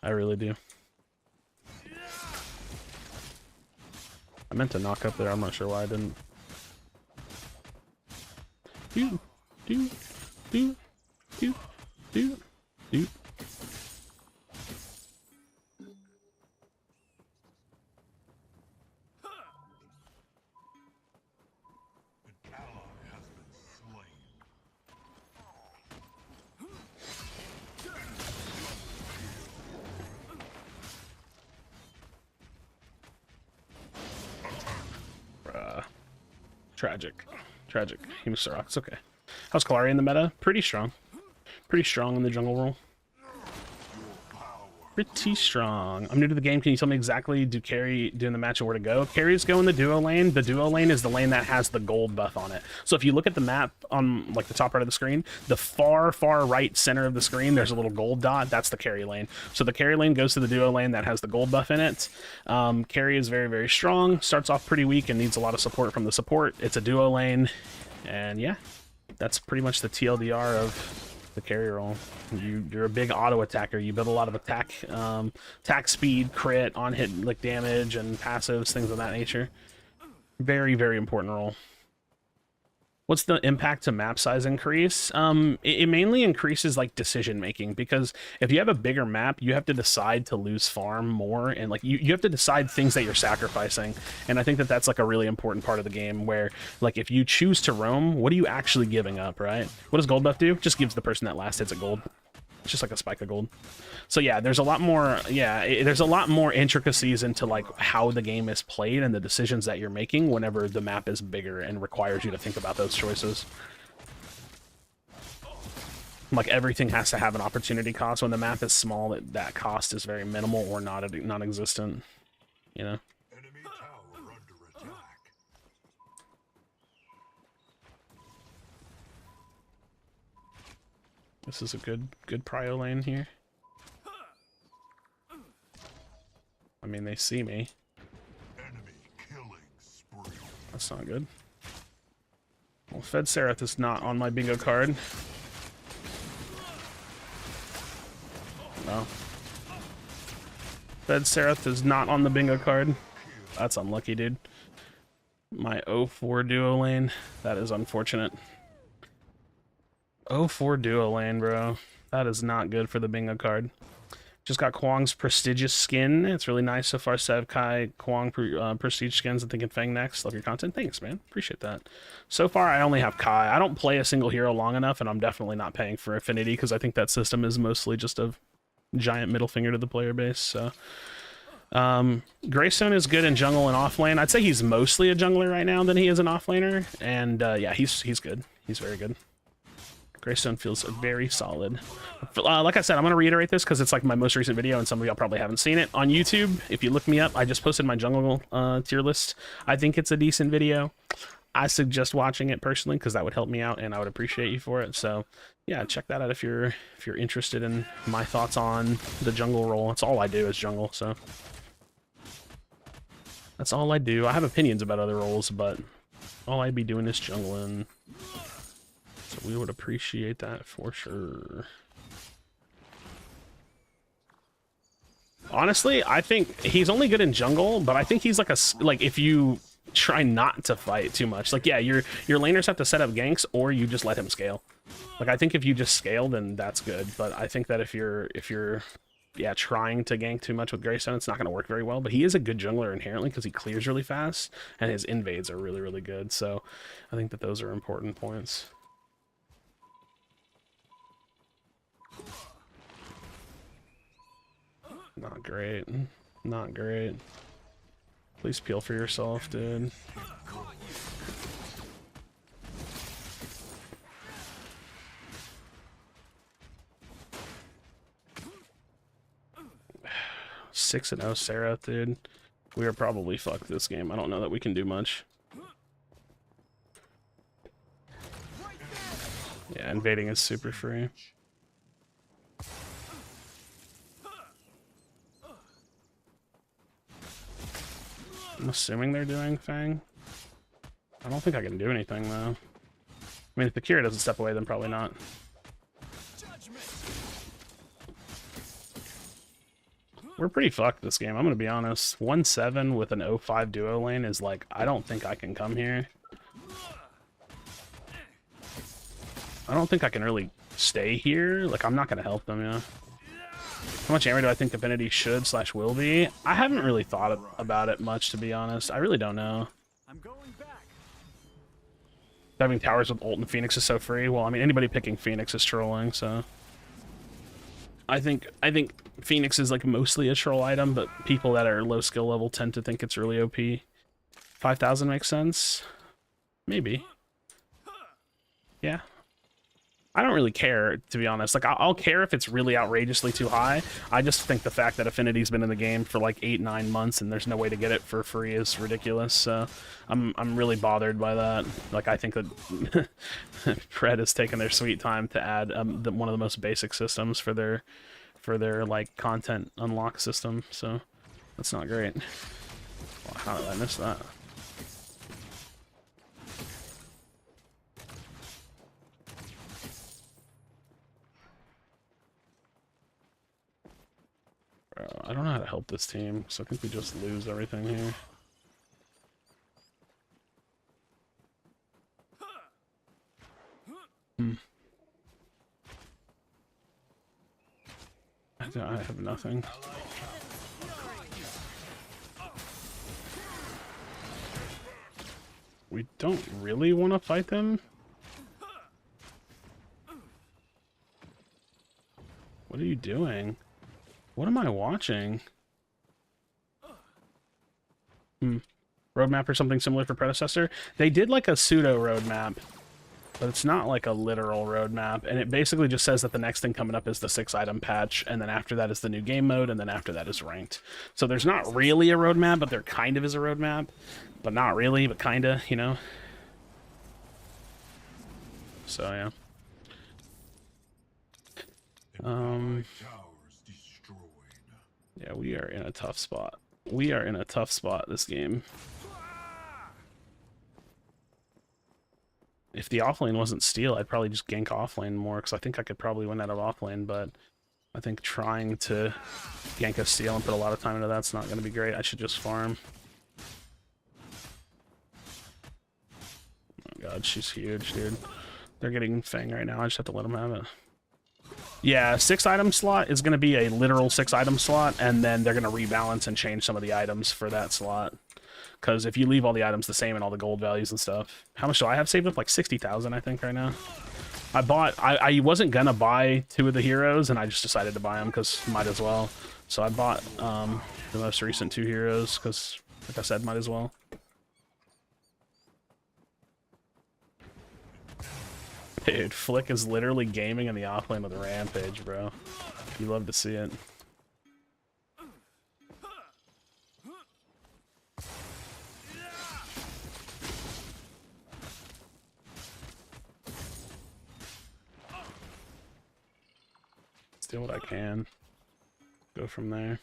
I really do. I meant to knock up there, I'm not sure why I didn't. Dude. Tragic. He missed the rock. It's okay. How's Kalari in the meta? Pretty strong. Pretty strong in the jungle role. Pretty strong. I'm new to the game. Can you tell me exactly do carry do in the match and where to go? Carries go in the duo lane. The duo lane is the lane that has the gold buff on it. So if you look at the map on like the top right of the screen, the far right center of the screen, there's a little gold dot. That's the carry lane. So the carry lane goes to the duo lane that has the gold buff in it. Carry is very, very strong. Starts off pretty weak and needs a lot of support from the support. It's a duo lane. And yeah, that's pretty much the TLDR of the carry role. You're a big auto attacker. You build a lot of attack speed, crit, on hit like damage, and passives, things of that nature. Very, very important role. What's the impact to map size increase? It mainly increases like decision making, because if you have a bigger map, you have to decide to lose farm more, and like you have to decide things that you're sacrificing. And I think that that's like a really important part of the game, where like if you choose to roam, what are you actually giving up, right? What does gold buff do? Just gives the person that last hits a gold. It's just like a spike of gold. So yeah, there's a lot more. Yeah, there's a lot more intricacies into like how the game is played and the decisions that you're making whenever the map is bigger and requires you to think about those choices. Like everything has to have an opportunity cost. When the map is small, that cost is very minimal or non-existent. You know. Enemy tower under attack. This is a good prio lane here. I mean, they see me. Enemy killing spree. That's not good. Well, Fed Seraph is not on my bingo card. No. Fed Seraph is not on the bingo card. That's unlucky, dude. My 0-4 duo lane. That is unfortunate. 0-4 duo lane, bro. That is not good for the bingo card. Just got Kwang's prestigious skin. It's really nice so far. Sev, Kai, Kwang, prestige skins. I'm thinking Fang next. Love your content. Thanks, man. Appreciate that. So far, I only have Kai. I don't play a single hero long enough, and I'm definitely not paying for Affinity because I think that system is mostly just a giant middle finger to the player base. So, Greystone is good in jungle and off lane. I'd say he's mostly a jungler right now than he is an off laner, and yeah, he's good. He's very good. Greystone feels very solid. Like I said, I'm going to reiterate this because it's like my most recent video and some of y'all probably haven't seen it. On YouTube, if you look me up, I just posted my jungle tier list. I think it's a decent video. I suggest watching it personally because that would help me out and I would appreciate you for it. So yeah, check that out if you're interested in my thoughts on the jungle role. That's all I do is jungle, so that's all I do. I have opinions about other roles, but all I'd be doing is jungling. So we would appreciate that for sure. Honestly, I think he's only good in jungle, but I think he's like if you try not to fight too much. Like, yeah, your laners have to set up ganks or you just let him scale. Like, I think if you just scale, then that's good. But I think that if you're yeah, trying to gank too much with Greystone, it's not going to work very well. But he is a good jungler inherently because he clears really fast and his invades are really, really good. So I think that those are important points. Not great. Not great. Please peel for yourself, dude. Six 6-0 Sarah, dude. We are probably fucked this game. I don't know that we can do much. Yeah, invading is super free. I'm assuming they're doing Fang. I don't think I can do anything, though. I mean, if the Kira doesn't step away, then probably not. We're pretty fucked this game, I'm gonna be honest. 1-7 with an 0-5 duo lane is like, I don't think I can come here. I don't think I can really stay here. Like, I'm not gonna help them, yeah. How much hammer do I think Affinity should/will be? I haven't really thought about it much, to be honest. I really don't know. I'm going back. Having towers with ult and Phoenix is so free. Well, I mean, anybody picking Phoenix is trolling, so I think Phoenix is like mostly a troll item, but people that are low skill level tend to think it's really OP. 5,000 makes sense. Maybe. Yeah. I don't really care, to be honest. Like, I'll care if it's really outrageously too high. I just think the fact that Affinity's been in the game for like 8-9 months and there's no way to get it for free is ridiculous. So I'm really bothered by that. Like, I think that Pred has taken their sweet time to add one of the most basic systems for their like content unlock system. So that's not great. Well, how did I miss that? I don't know how to help this team, so I think we just lose everything here. I have nothing. We don't really want to fight them. What are you doing? What am I watching? Roadmap or something similar for Predecessor? They did like a pseudo roadmap, but it's not like a literal roadmap, and it basically just says that the next thing coming up is the 6-item patch, and then after that is the new game mode, and then after that is ranked. So there's not really a roadmap, but there kind of is a roadmap, but not really, but kinda, you know? So, yeah. Yeah, we are in a tough spot. We are in a tough spot this game. If the offlane wasn't steal, I'd probably just gank offlane more, because I think I could probably win out of offlane, but I think trying to gank a steal and put a lot of time into that's not going to be great. I should just farm. Oh god, she's huge, dude. They're getting Fang right now. I just have to let them have it. Yeah, 6-item slot is going to be a literal 6-item slot, and then they're going to rebalance and change some of the items for that slot. Because if you leave all the items the same and all the gold values and stuff, how much do I have saved up? Like 60,000, I think, right now. I wasn't gonna buy 2 of the heroes, and I just decided to buy them because might as well. So I bought the most recent 2 heroes because, like I said, might as well. Dude, Flick is literally gaming in the offlane of the Rampage, bro. You love to see it. Let's do what I can. Go from there.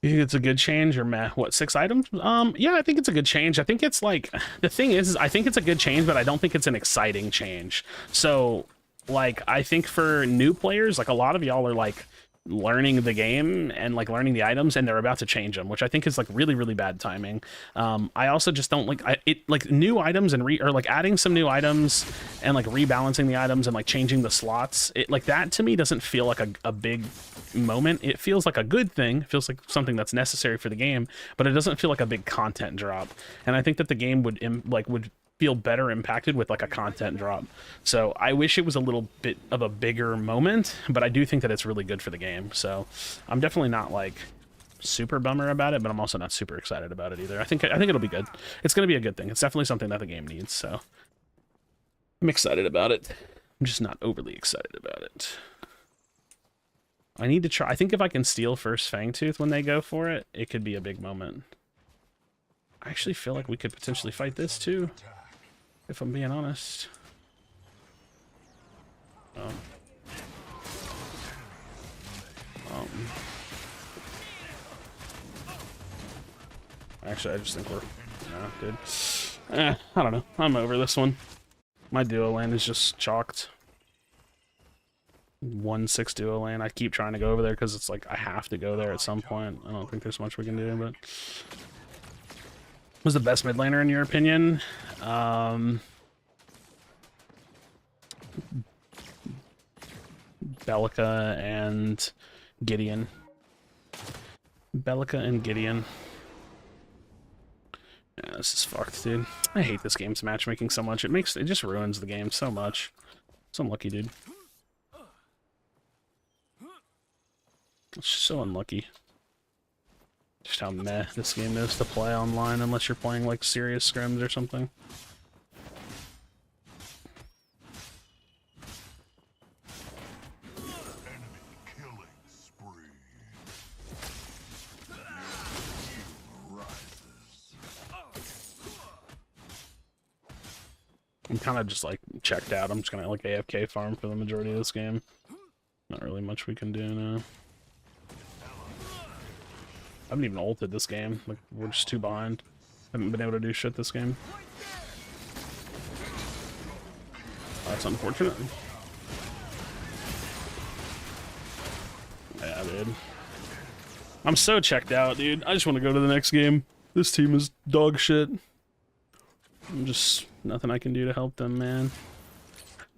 You think it's a good change or meh? What, 6 items? Yeah, I think it's a good change. I think it's like, the thing is I think it's a good change, but I don't think it's an exciting change. So, like, I think for new players, like, a lot of y'all are, like, learning the game and, like, learning the items, and they're about to change them, which I think is, like, really, really bad timing. I also just don't like, like, new items and or, like, adding some new items and, like, rebalancing the items and, like, changing the slots, like, that to me doesn't feel like a big moment. It feels like a good thing. It feels like something that's necessary for the game, but it doesn't feel like a big content drop. And I think that the game would feel better impacted with like a content drop. So I wish it was a little bit of a bigger moment, but I do think that it's really good for the game. So I'm definitely not like super bummer about it, but I'm also not super excited about it either. I think it'll be good. It's going to be a good thing. It's definitely something that the game needs. So I'm excited about it. I'm just not overly excited about it. I need to try. I think if I can steal first Fangtooth when they go for it, it could be a big moment. I actually feel like we could potentially fight this too, if I'm being honest. Actually, I just think we're... Nah, dude. I don't know. I'm over this one. My duo lane is just chalked. 1-6 duo lane. I keep trying to go over there because it's like I have to go there at some point. I don't think there's much we can do, but... Who's the best mid laner in your opinion? Bellica and Gideon. Bellica and Gideon. Yeah, this is fucked, dude. I hate this game's matchmaking so much. It just ruins the game so much. So unlucky, dude. It's so unlucky. Just how meh this game is to play online unless you're playing like serious scrims or something. I'm kind of just like checked out. I'm just gonna like AFK farm for the majority of this game. Not really much we can do now. I haven't even ulted this game. Like, we're just too behind. Haven't been able to do shit this game. That's unfortunate. Yeah, dude. I'm so checked out, dude. I just want to go to the next game. This team is dog shit. I'm just... Nothing I can do to help them, man.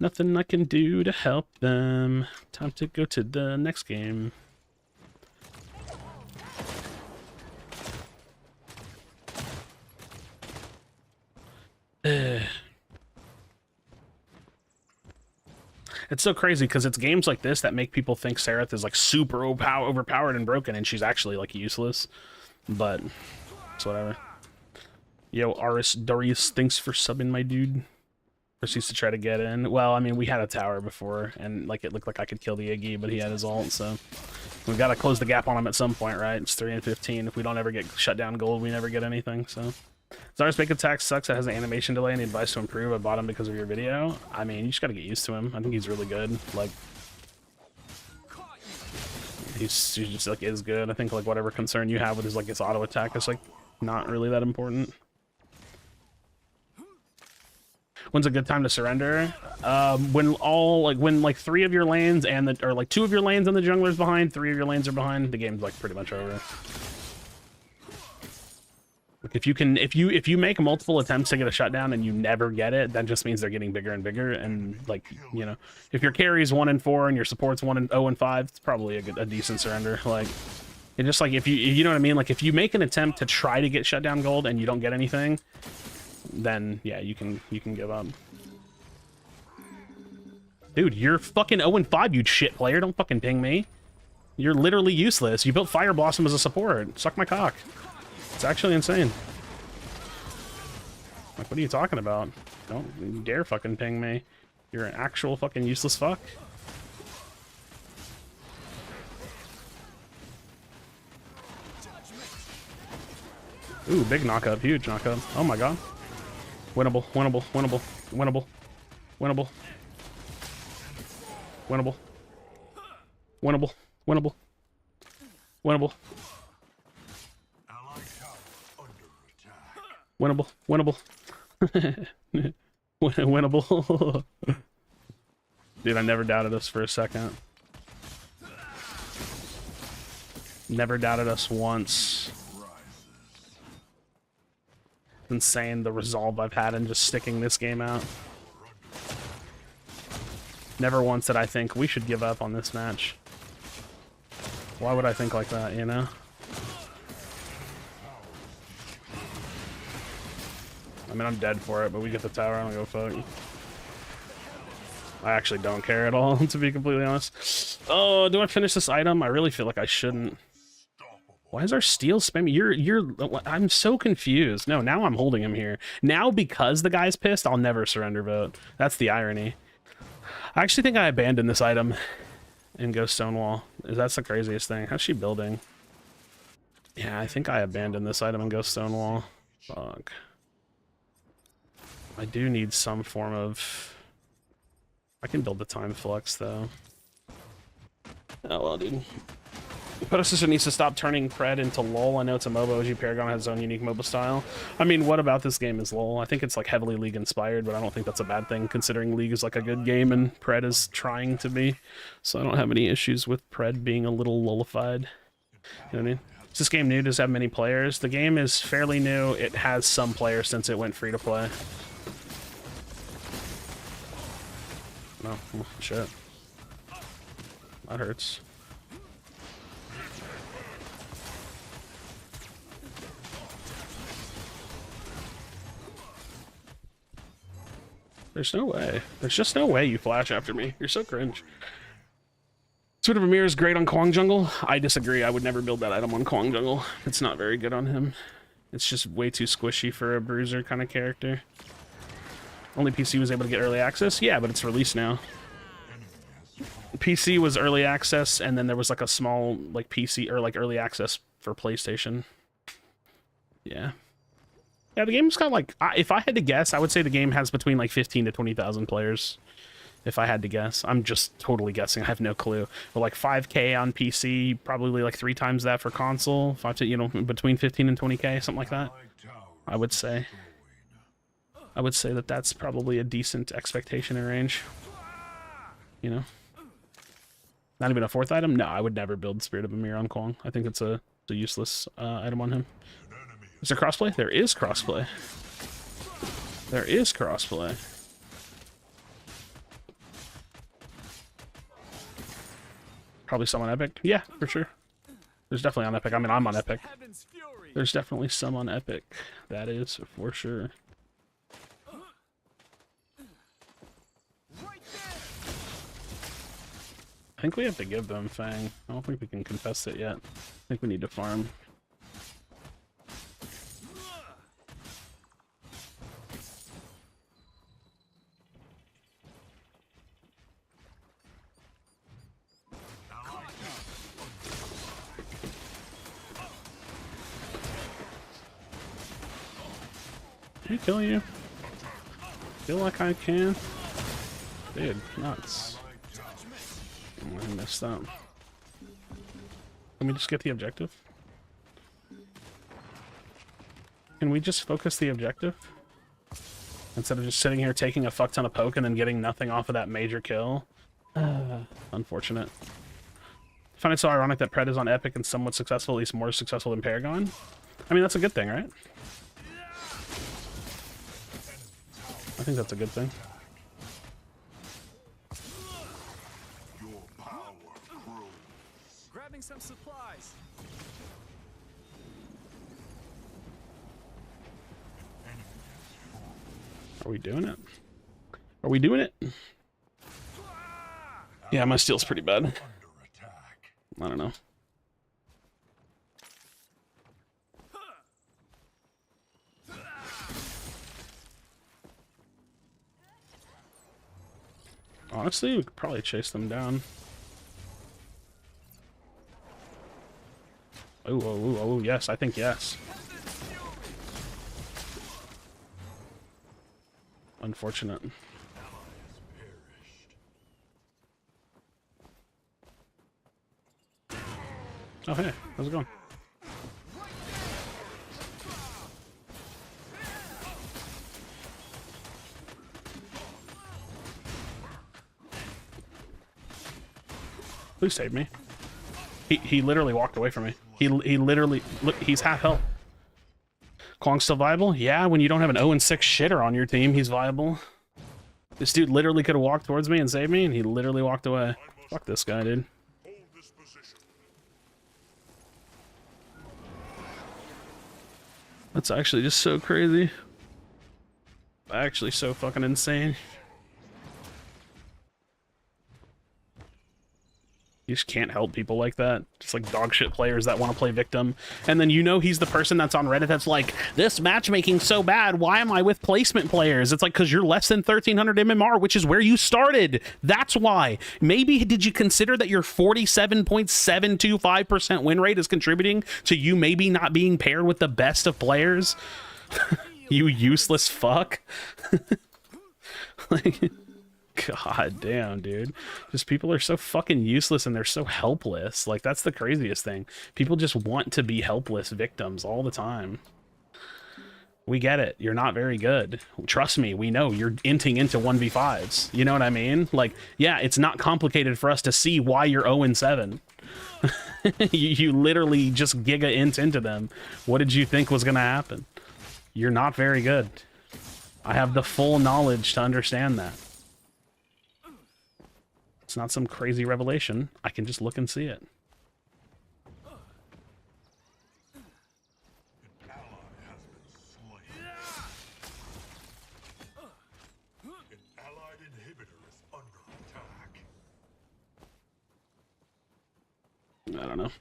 Nothing I can do to help them. Time to go to the next game. It's so crazy because it's games like this that make people think Sereth is like super overpowered and broken, and she's actually like useless. But it's whatever. Yo, Darius, thanks for subbing, my dude. Chris used to try to get in. Well, I mean, we had a tower before, and like it looked like I could kill the Iggy, but he had his ult, so we've got to close the gap on him at some point, right? It's 3 and 15. If we don't ever get shut down gold, we never get anything. So Zar's Bake Attack sucks. It has an animation delay. Any advice to improve? I bought him because of your video. I mean, you just got to get used to him. I think he's really good. Like, he's just like is good. I think like whatever concern you have with his like his auto attack is like not really that important. When's a good time to surrender? When like 3 of your lanes and or like 2 of your lanes and the jungler's behind, 3 of your lanes are behind, the game's like pretty much over. Like if you make multiple attempts to get a shutdown and you never get it, that just means they're getting bigger and bigger. And like, you know, if your carry's 1 and 4 and your support's 1 and 0 and 5, it's probably a decent surrender. Like, it just like if you know what I mean. Like if you make an attempt to try to get shutdown gold and you don't get anything, then yeah, you can give up. Dude, you're fucking 0 and 5, you shit player. Don't fucking ping me. You're literally useless. You built Fire Blossom as a support. Suck my cock. It's actually insane. Like, what are you talking about? Don't you dare fucking ping me. You're an actual fucking useless fuck. Ooh, big knock-up. Huge knock-up. Oh my god. Winnable, winnable, winnable, winnable, winnable. Winnable. Winnable. Winnable. Winnable. Winnable. Winnable. Winnable. Dude, I never doubted us for a second. Never doubted us once. It's insane the resolve I've had in just sticking this game out. Never once did I think we should give up on this match. Why would I think like that, you know? I mean, I'm dead for it, but we get the tower, I don't go fuck. I actually don't care at all, to be completely honest. Oh, do I finish this item? I really feel like I shouldn't. Why is our steel spammy? I'm so confused. No, now I'm holding him here. Now, because the guy's pissed, I'll never surrender vote. That's the irony. I actually think I abandoned this item and go Stonewall. That's the craziest thing. How's she building? Yeah, I think I abandoned this item and go Stonewall. Fuck. I do need some form of... I can build the time flux, though. Oh, well, dude. Predecessor needs to stop turning Pred into LoL. I know it's a MOBA. OG Paragon has its own unique MOBA style. I mean, what about this game is LoL? I think it's like heavily League inspired, but I don't think that's a bad thing considering League is like a good game and Pred is trying to be. So I don't have any issues with Pred being a little lullified. You know what I mean? Is this game new? Does it have many players? The game is fairly new. It has some players since it went free to play. No, oh, shit. That hurts. There's no way. There's just no way you flash after me. You're so cringe. Sort of Amir is great on Kwang Jungle. I disagree. I would never build that item on Kwang Jungle. It's not very good on him. It's just way too squishy for a bruiser kind of character. Only PC was able to get early access? Yeah, but it's released now. PC was early access, and then there was like a small like PC or like early access for PlayStation. Yeah. Yeah, the game's kind of like, if I had to guess, I would say the game has between like 15 to 20,000 players. If I had to guess. I'm just totally guessing. I have no clue. But like 5K on PC, probably like 3 times that for console. 5 to, you know, between 15 and 20K, something like that. I would say. I would say that that's probably a decent expectation and range. You know? Not even a 4th item? No, I would never build Spirit of Amir on Kwang. I think it's a useless item on him. Is there crossplay? There is crossplay. There is crossplay. Probably some on Epic. Yeah, for sure. There's definitely on Epic. I mean, I'm on Epic. There's definitely some on Epic. That is for sure. I think we have to give them Fang. I don't think we can contest it yet. I think we need to farm. Can I kill you? Feel like I can? Dude, nuts. Oh, I messed up. Can we just get the objective? Can we just focus the objective? Instead of just sitting here taking a fuck ton of poke and then getting nothing off of that major kill? Unfortunate. I find it so ironic that Pred is on Epic and somewhat successful, at least more successful than Paragon. I mean, that's a good thing, right? I think that's a good thing. Your power grows. Grabbing some supplies. Are we doing it? Are we doing it? Yeah, my steel's pretty bad. Under attack. I don't know. Honestly, we could probably chase them down. Oh, oh, oh, yes, I think yes. Unfortunate. Oh, hey, how's it going? Please save me. He literally walked away from me. He literally, look, he's half health. Kwong's still viable? Yeah, when you don't have an 0-6 shitter on your team, he's viable. This dude literally could have walked towards me and saved me, and he literally walked away. Fuck this guy, dude. Hold this position. That's actually just so crazy. Actually so fucking insane. You just can't help people like that. Just like dog shit players that want to play victim. And then you know he's the person that's on Reddit that's like, this matchmaking's so bad, why am I with placement players? It's like, because you're less than 1300 MMR, which is where you started. That's why. Maybe did you consider that your 47.725% win rate is contributing to you maybe not being paired with the best of players? You useless fuck. Like... God damn, dude. Just people are so fucking useless and they're so helpless. Like, that's the craziest thing. People just want to be helpless victims all the time. We get it. You're not very good. Trust me, we know you're inting into 1v5s. You know what I mean? Like, yeah, it's not complicated for us to see why you're 0-7. you literally just giga int into them. What did you think was going to happen? You're not very good. I have the full knowledge to understand that. It's not some crazy revelation. I can just look and see it. An ally has been slain. An allied inhibitor is under attack. I don't know.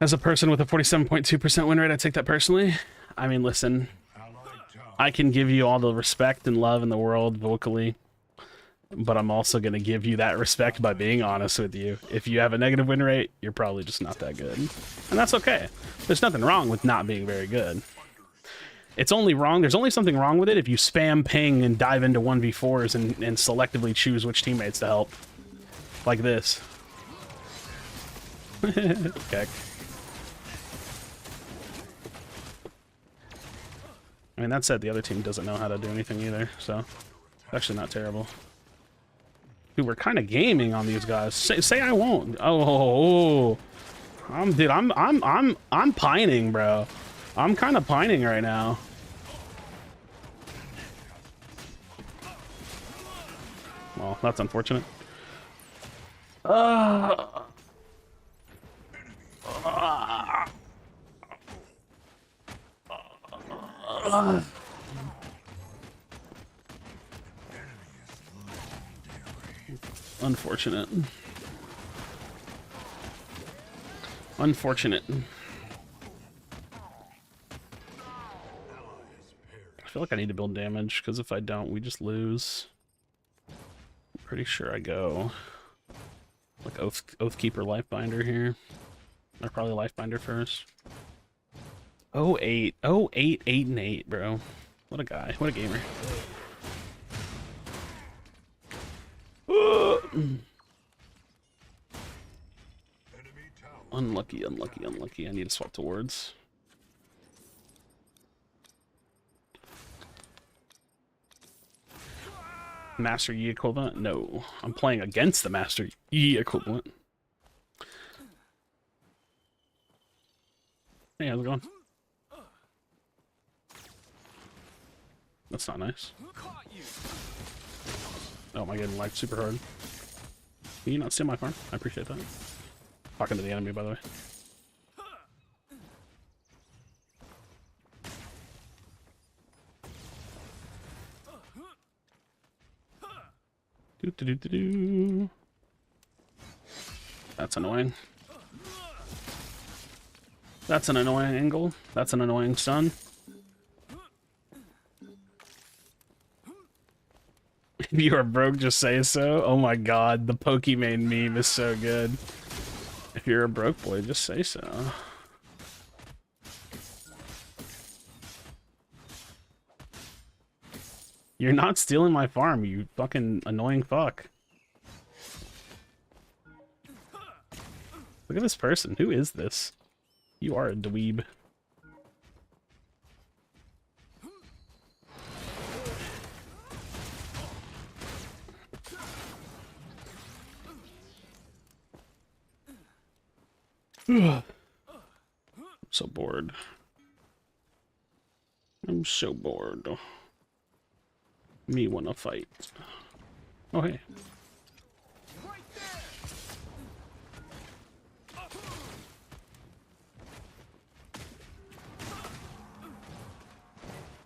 As a person with a 47.2% win rate, I take that personally. I mean, listen, Allied tower. I can give you all the respect and love in the world vocally, but I'm also going to give you that respect by being honest with you. If you have a negative win rate, you're probably just not that good. And that's okay. There's nothing wrong with not being very good. It's only wrong, there's only something wrong with it if you spam ping and dive into 1v4s and selectively choose which teammates to help. Like this. Okay. I mean, that said, the other team doesn't know how to do anything either, so actually not terrible. Dude, we're kind of gaming on these guys. Say I won't. Oh, dude, I'm pining, bro. I'm kind of pining right now. Well, that's unfortunate. Unfortunate. Unfortunate. I feel like I need to build damage, because if I don't, we just lose. I'm pretty sure I go like Oathkeeper Lifebinder here. Or probably Lifebinder first. 08. 08, 8 and 8, bro. What a guy. What a gamer. Unlucky, unlucky, unlucky. I need to swap to words. Master Yi equivalent? No. I'm playing against the Master Yi equivalent. Hey, how's it going? That's not nice. Oh, am I getting lagged super hard? Can you not steal my farm? I appreciate that. Talking to the enemy, by the way. Do. That's annoying. That's an annoying angle. That's an annoying stun. If you are broke, just say so. Oh my god, the Pokemon meme is so good. If you're a broke boy, just say so. You're not stealing my farm, you fucking annoying fuck. Look at this person. Who is this? You are a dweeb. I'm so bored. I'm so bored. Me wanna fight. Oh hey.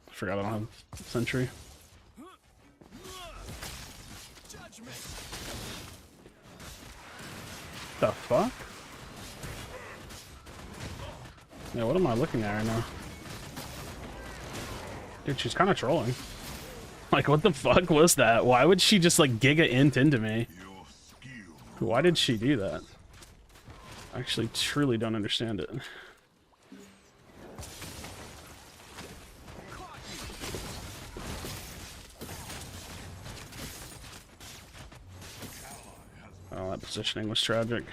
I forgot I don't have sentry. The fuck? Yeah, what am I looking at right now? Dude, she's kind of trolling. Like, what the fuck was that? Why would she just, like, giga int into me? Why did she do that? I actually truly don't understand it. Oh, that positioning was tragic.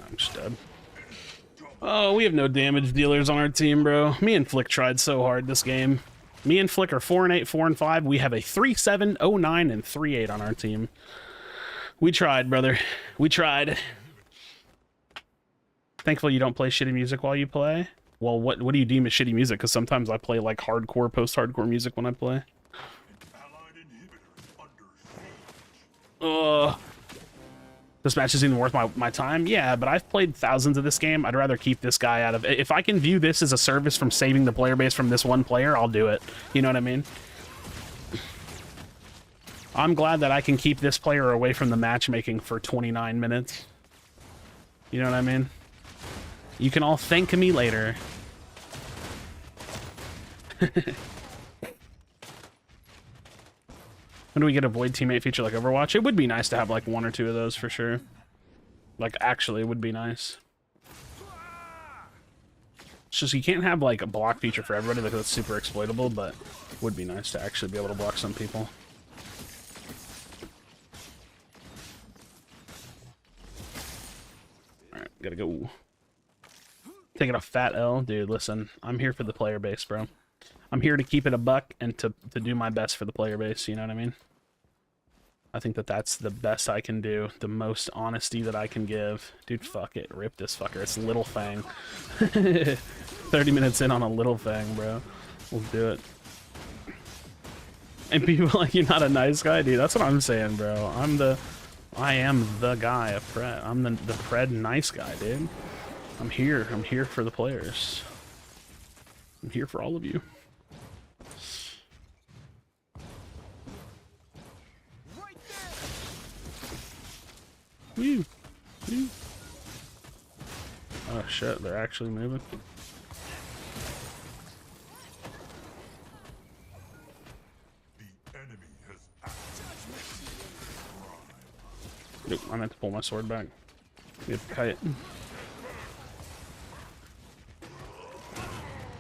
I'm just dead. Oh, we have no damage dealers on our team, bro. Me and Flick tried so hard this game. Me and Flick are 4-8, 4-5. We have a 3-7, 0-9, and 3-8 on our team. We tried, brother. We tried. Thankfully you don't play shitty music while you play. Well, what do you deem as shitty music? Because sometimes I play like hardcore, post-hardcore music when I play. This match isn't even worth my time? Yeah, but I've played thousands of this game. I'd rather keep this guy out of it. If I can view this as a service from saving the player base from this one player, I'll do it. You know what I mean? I'm glad that I can keep this player away from the matchmaking for 29 minutes. You know what I mean? You can all thank me later. When do we get a void teammate feature like Overwatch? It would be nice to have like 1 or 2 of those for sure. Like, actually, it would be nice. It's just you can't have like a block feature for everybody because it's super exploitable, but it would be nice to actually be able to block some people. Alright, gotta go. Taking a fat L. Dude, listen, I'm here for the player base, bro. I'm here to keep it a buck and to do my best for the player base, you know what I mean? I think that that's the best I can do, the most honesty that I can give. Dude, fuck it, rip this fucker. It's Little Fang. 30 minutes in on a Little Fang, bro. We'll do it. And people like, you're not a nice guy, dude. That's what I'm saying, bro. I am the guy of Pred. I'm the Pred nice guy, dude. I'm here for the players. I'm here for all of you. Woo. Woo. Oh shit, they're actually moving. The enemy has acted. Nope, I meant to pull my sword back. We have kite.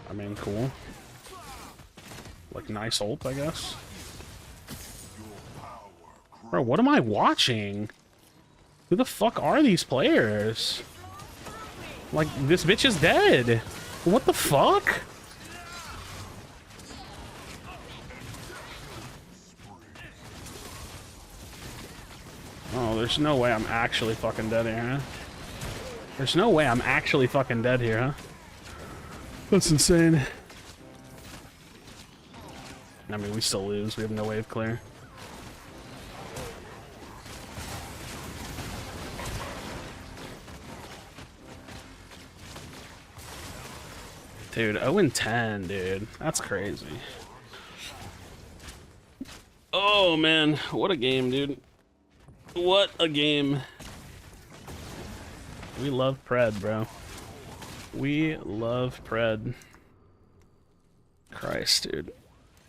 I mean, cool. Like, nice ult, I guess. Bro, what am I watching? Who the fuck are these players? Like, this bitch is dead. What the fuck? Oh, there's no way I'm actually fucking dead here, huh? There's no way I'm actually fucking dead here, huh? That's insane. I mean, we still lose. We have no wave clear. Dude, 0-10, dude. That's crazy. Oh, man. What a game, dude. What a game. We love Pred, bro. We love Pred. Christ, dude.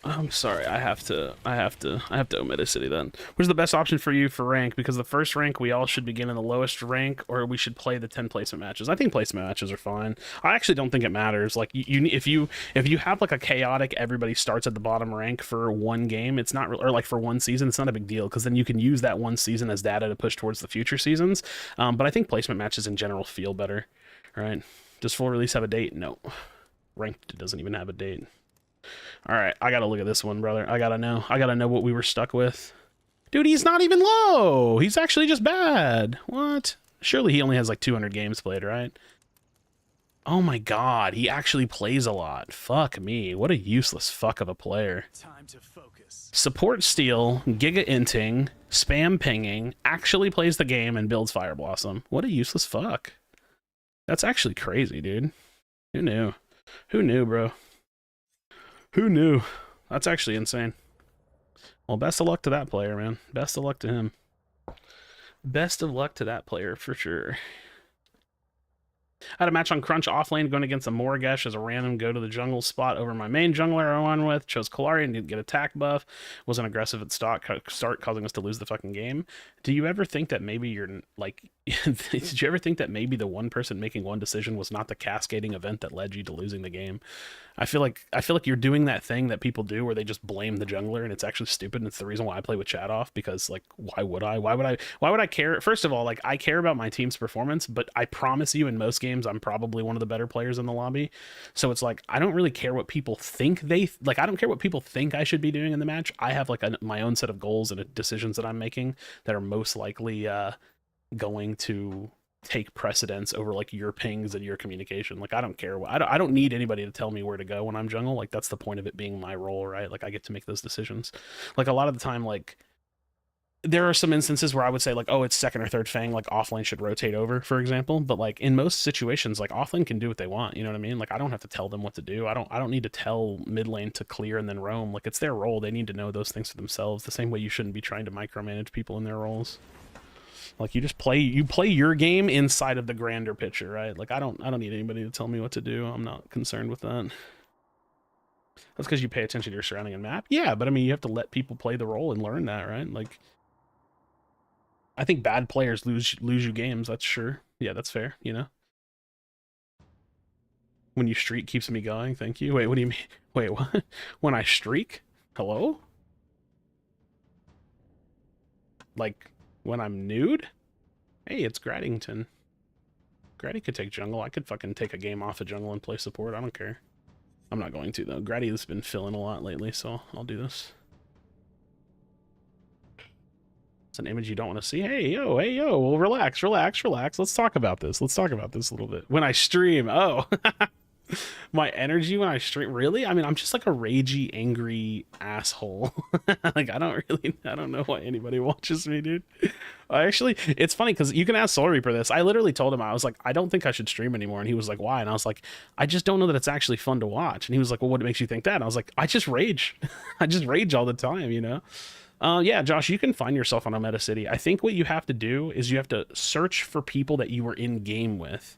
I'm sorry, I have to omit a city then. Where's the best option for you for rank? Because the first rank, we all should begin in the lowest rank, or we should play the 10 placement matches. I think placement matches are fine. I actually don't think it matters. Like, if you have like a chaotic, everybody starts at the bottom rank for one game, it's not, or like for one season, it's not a big deal, because then you can use that one season as data to push towards the future seasons. But I think placement matches in general feel better, right? Does full release have a date? No. Ranked doesn't even have a date. All right, I gotta look at this one, brother. I gotta know what we were stuck with. Dude, he's not even low. He's actually just bad. What? Surely he only has like 200 games played, right? Oh my god, he actually plays a lot. Fuck me. What a useless fuck of a player. Time to focus. Support steal, giga inting, spam pinging, actually plays the game and builds Fire Blossom. What a useless fuck. That's actually crazy, dude. Who knew? Who knew, bro? Who knew? That's actually insane. Well, best of luck to that player, man. Best of luck to him. Best of luck to that player, for sure. I had a match on Crunch offlane going against a Morgesh as a random go to the jungle spot over my main jungler I won with. Chose Kalari and didn't get attack buff. Wasn't aggressive at start, causing us to lose the fucking game. Do you ever think that maybe you're like... did you ever think that maybe the one person making one decision was not the cascading event that led you to losing the game? I feel like you're doing that thing that people do where they just blame the jungler, and it's actually stupid, and it's the reason why I play with chat off, because like why would I care? First of all, like I care about my team's performance, but I promise you in most games I'm probably one of the better players in the lobby. So it's like I don't really care what people think I don't care what people think I should be doing in the match. I have like my own set of goals and decisions that I'm making that are most likely going to take precedence over like your pings and your communication. Like I don't care what I don't need anybody to tell me where to go when I'm jungle. Like that's the point of it being my role, right? Like I get to make those decisions. Like a lot of the time, like there are some instances where I would say like, oh, it's second or third Fang, like offlane should rotate over, for example. But like in most situations, like offlane can do what they want. You know what I mean? Like I don't have to tell them what to do. I don't need to tell mid lane to clear and then roam. Like it's their role. They need to know those things for themselves. The same way you shouldn't be trying to micromanage people in their roles. Like you just play your game inside of the grander picture, right? Like I don't need anybody to tell me what to do. I'm not concerned with that. That's because you pay attention to your surrounding and map. Yeah, but I mean you have to let people play the role and learn that, right? Like I think bad players lose you games, that's sure. Yeah, that's fair, you know? When you streak keeps me going, thank you. Wait, what do you mean? Wait, what? When I streak? Hello? Like when I'm nude? Hey, it's Graddington. Graddy could take jungle. I could fucking take a game off of jungle and play support. I don't care. I'm not going to, though. Graddy has been filling a lot lately, so I'll do this. It's an image you don't want to see. Hey, yo, well, relax. Let's talk about this. Let's talk about this a little bit. When I stream, oh. My energy when I stream, really? I mean, I'm just like a ragey, angry asshole. Like, I don't know why anybody watches me, dude. It's funny because you can ask Soul Reaper this. I literally told him, I was like, I don't think I should stream anymore. And he was like, why? And I was like, I just don't know that it's actually fun to watch. And he was like, well, what makes you think that? And I was like, I just rage. I just rage all the time, you know? Yeah, Josh, you can find yourself on a meta city. I think what you have to do is you have to search for people that you were in game with.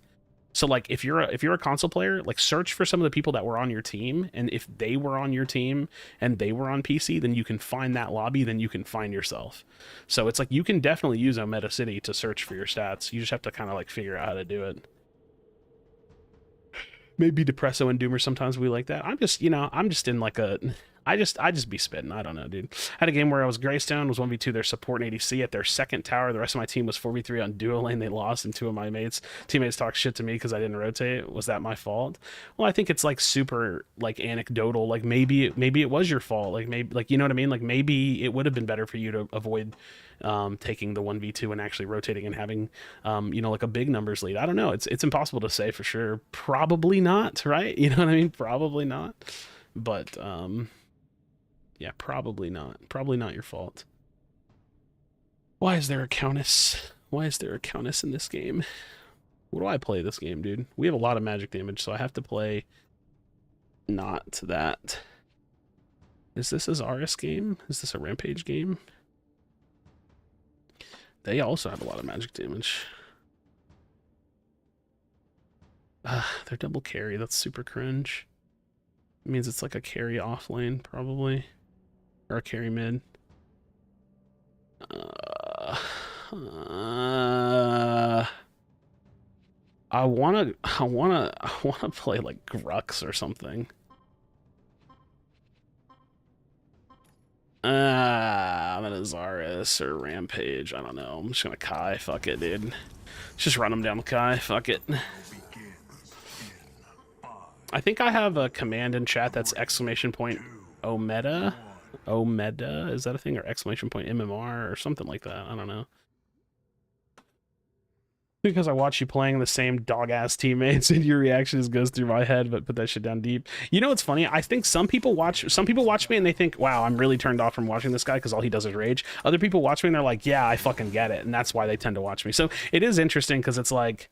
So like if you're a console player, like search for some of the people that were on your team, and if they were on your team and they were on PC, then you can find that lobby, then you can find yourself. So it's like you can definitely use a meta city to search for your stats. You just have to kind of like figure out how to do it. Maybe Depresso and Doomer sometimes we like that. I'm just in like I just be spitting. I don't know, dude. I had a game where I was Greystone, was 1v2 their support and ADC at their second tower. The rest of my team was 4v3 on duo lane. They lost, and two of my teammates talked shit to me because I didn't rotate. Was that my fault? Well, I think it's like super like anecdotal. Like maybe it was your fault. Like maybe like you know what I mean? Like maybe it would have been better for you to avoid taking the 1v2 and actually rotating and having like a big numbers lead. I don't know. It's impossible to say for sure. Probably not, right? You know what I mean? Probably not. But yeah, probably not. Probably not your fault. Why is there a Countess? Why is there a Countess in this game? What do I play this game, dude? We have a lot of magic damage, so I have to play not that. Is this a Zarus game? Is this a Rampage game? They also have a lot of magic damage. They're double carry. That's super cringe. It means it's like a carry off lane, probably. Or a carry mid. I wanna play like Grux or something. I'm gonna Zarus or Rampage. I don't know. I'm just gonna Kai. Fuck it, dude. Let's just run him down with Kai. Fuck it. I think I have a command in chat that's exclamation point Omeda. Omeda, is that a thing? Or exclamation point MMR or something like that. I don't know. Because I watch you playing the same dog-ass teammates and your reaction just goes through my head, but put that shit down deep. You know what's funny? I think some people watch me and they think, wow, I'm really turned off from watching this guy because all he does is rage. Other people watch me and they're like, yeah, I fucking get it. And that's why they tend to watch me. So it is interesting because it's like,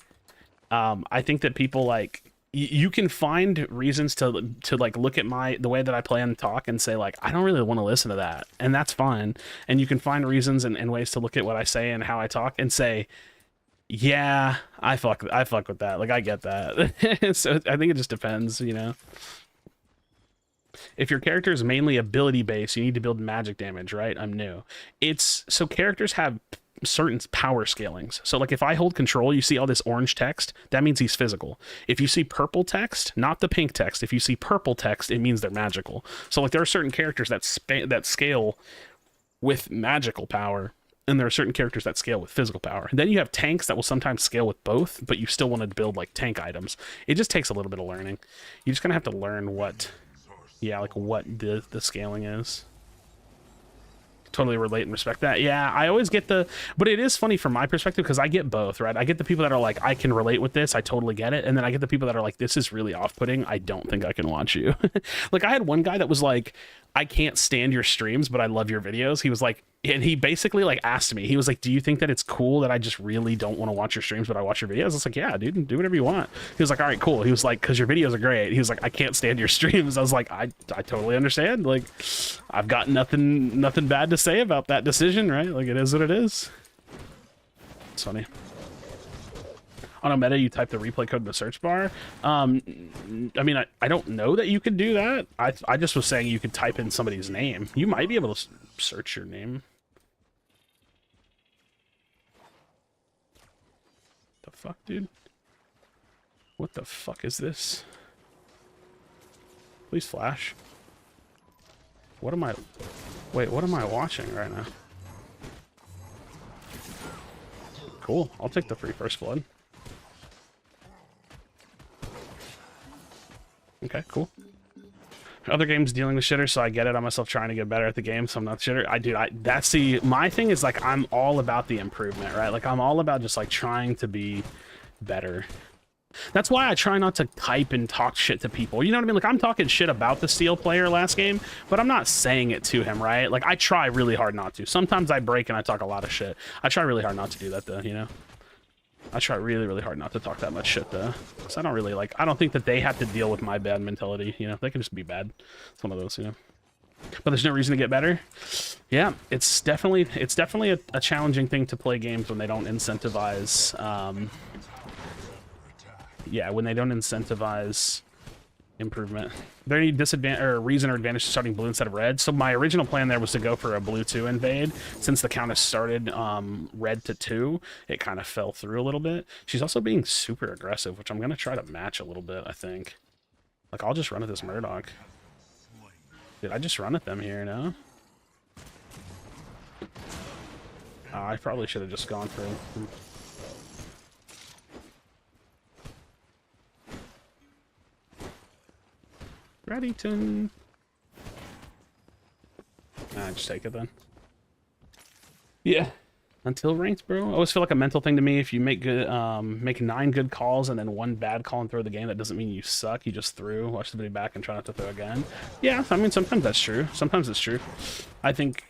I think that people like, you can find reasons to like look at the way that I play and talk and say like I don't really want to listen to that, and that's fine. And you can find reasons and ways to look at what I say and how I talk and say, yeah, I fuck with that. Like I get that. So I think it just depends, you know. If your character is mainly ability based, you need to build magic damage, right? I'm new. So characters have certain power scalings. So like if I hold control, you see all this orange text, that means he's physical. If you see purple text, not the pink text, if you see purple text, it means they're magical. So like there are certain characters that scale with magical power, and there are certain characters that scale with physical power. And then you have tanks that will sometimes scale with both, but you still want to build like tank items. It just takes a little bit of learning. You just kind of have to learn what the scaling is. Totally relate and respect that. Yeah, I always get but it is funny from my perspective because I get both, right? I get the people that are like, I can relate with this, I totally get it. And then I get the people that are like, this is really off-putting, I don't think I can watch you. Like I had one guy that was like, I can't stand your streams, but I love your videos. He was like, and he basically like asked me, he was like, do you think that it's cool that I just really don't want to watch your streams, but I watch your videos? I was like, yeah, dude, do whatever you want. He was like, all right, cool. He was like, because your videos are great. He was like, I can't stand your streams. I was like, I totally understand. Like, I've got nothing bad to say about that decision, right? Like, it is what it is. It's funny. On a meta, you type the replay code in the search bar. I mean, I don't know that you could do that. I just was saying you could type in somebody's name. You might be able to search your name. The fuck, dude? What the fuck is this? Please flash. What am I... Wait, what am I watching right now? Cool. I'll take the free first blood. Okay, cool. Other games dealing with shitters, so I get it. I'm myself trying to get better at the game, so I'm not shitter. My thing is like I'm all about the improvement, right? Like I'm all about just like trying to be better. That's why I try not to type and talk shit to people. You know what I mean? Like I'm talking shit about the Steel player last game, but I'm not saying it to him, right? Like I try really hard not to. Sometimes I break and I talk a lot of shit. I try really hard not to do that though, you know? I try really, really hard not to talk that much shit, though. Because I don't think that they have to deal with my bad mentality, you know? They can just be bad. It's one of those, you know? But there's no reason to get better. Yeah, it's definitely a challenging thing to play games when they don't incentivize, when they don't incentivize improvement. There any disadvantage or reason or advantage to starting blue instead of red? So my original plan there was to go for a blue 2 invade. Since the Countess started red to 2, it kind of fell through a little bit. She's also being super aggressive, which I'm going to try to match a little bit, I think. Like, I'll just run at this Murdoch. Did I just run at them here, no? I probably should have just gone for... Reddington. Just take it then. Yeah. Until ranked, bro. I always feel like a mental thing to me. If you make good, make 9 good calls and then 1 bad call and throw the game, that doesn't mean you suck. You just threw. Watch the video back and try not to throw again. Yeah, I mean, sometimes that's true. Sometimes it's true. I think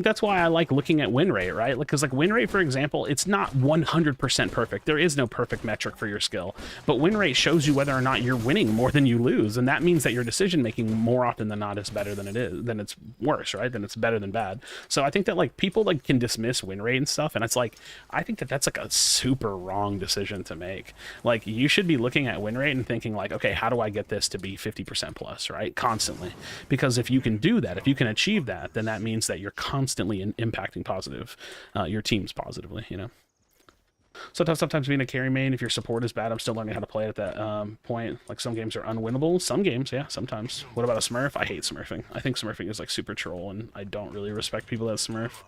that's why I like looking at win rate, right? Because like win rate, for example, it's not 100% perfect. There is no perfect metric for your skill, but win rate shows you whether or not you're winning more than you lose, and that means that your decision making more often than not is better than it's worse, right? Then it's better than bad. So I think that like people like can dismiss win rate and stuff, and it's like I think that that's like a super wrong decision to make. Like you should be looking at win rate and thinking like, okay, how do I get this to be 50% plus, right? Constantly, because if you can do that, if you can achieve that, then that means that you're constantly impacting your teams positively, you know. Sometimes being a carry main, if your support is bad, I'm still learning how to play it at that point. Like some games are unwinnable. Some games, yeah, sometimes. What about a smurf? I hate smurfing. I think smurfing is like super troll, and I don't really respect people that smurf.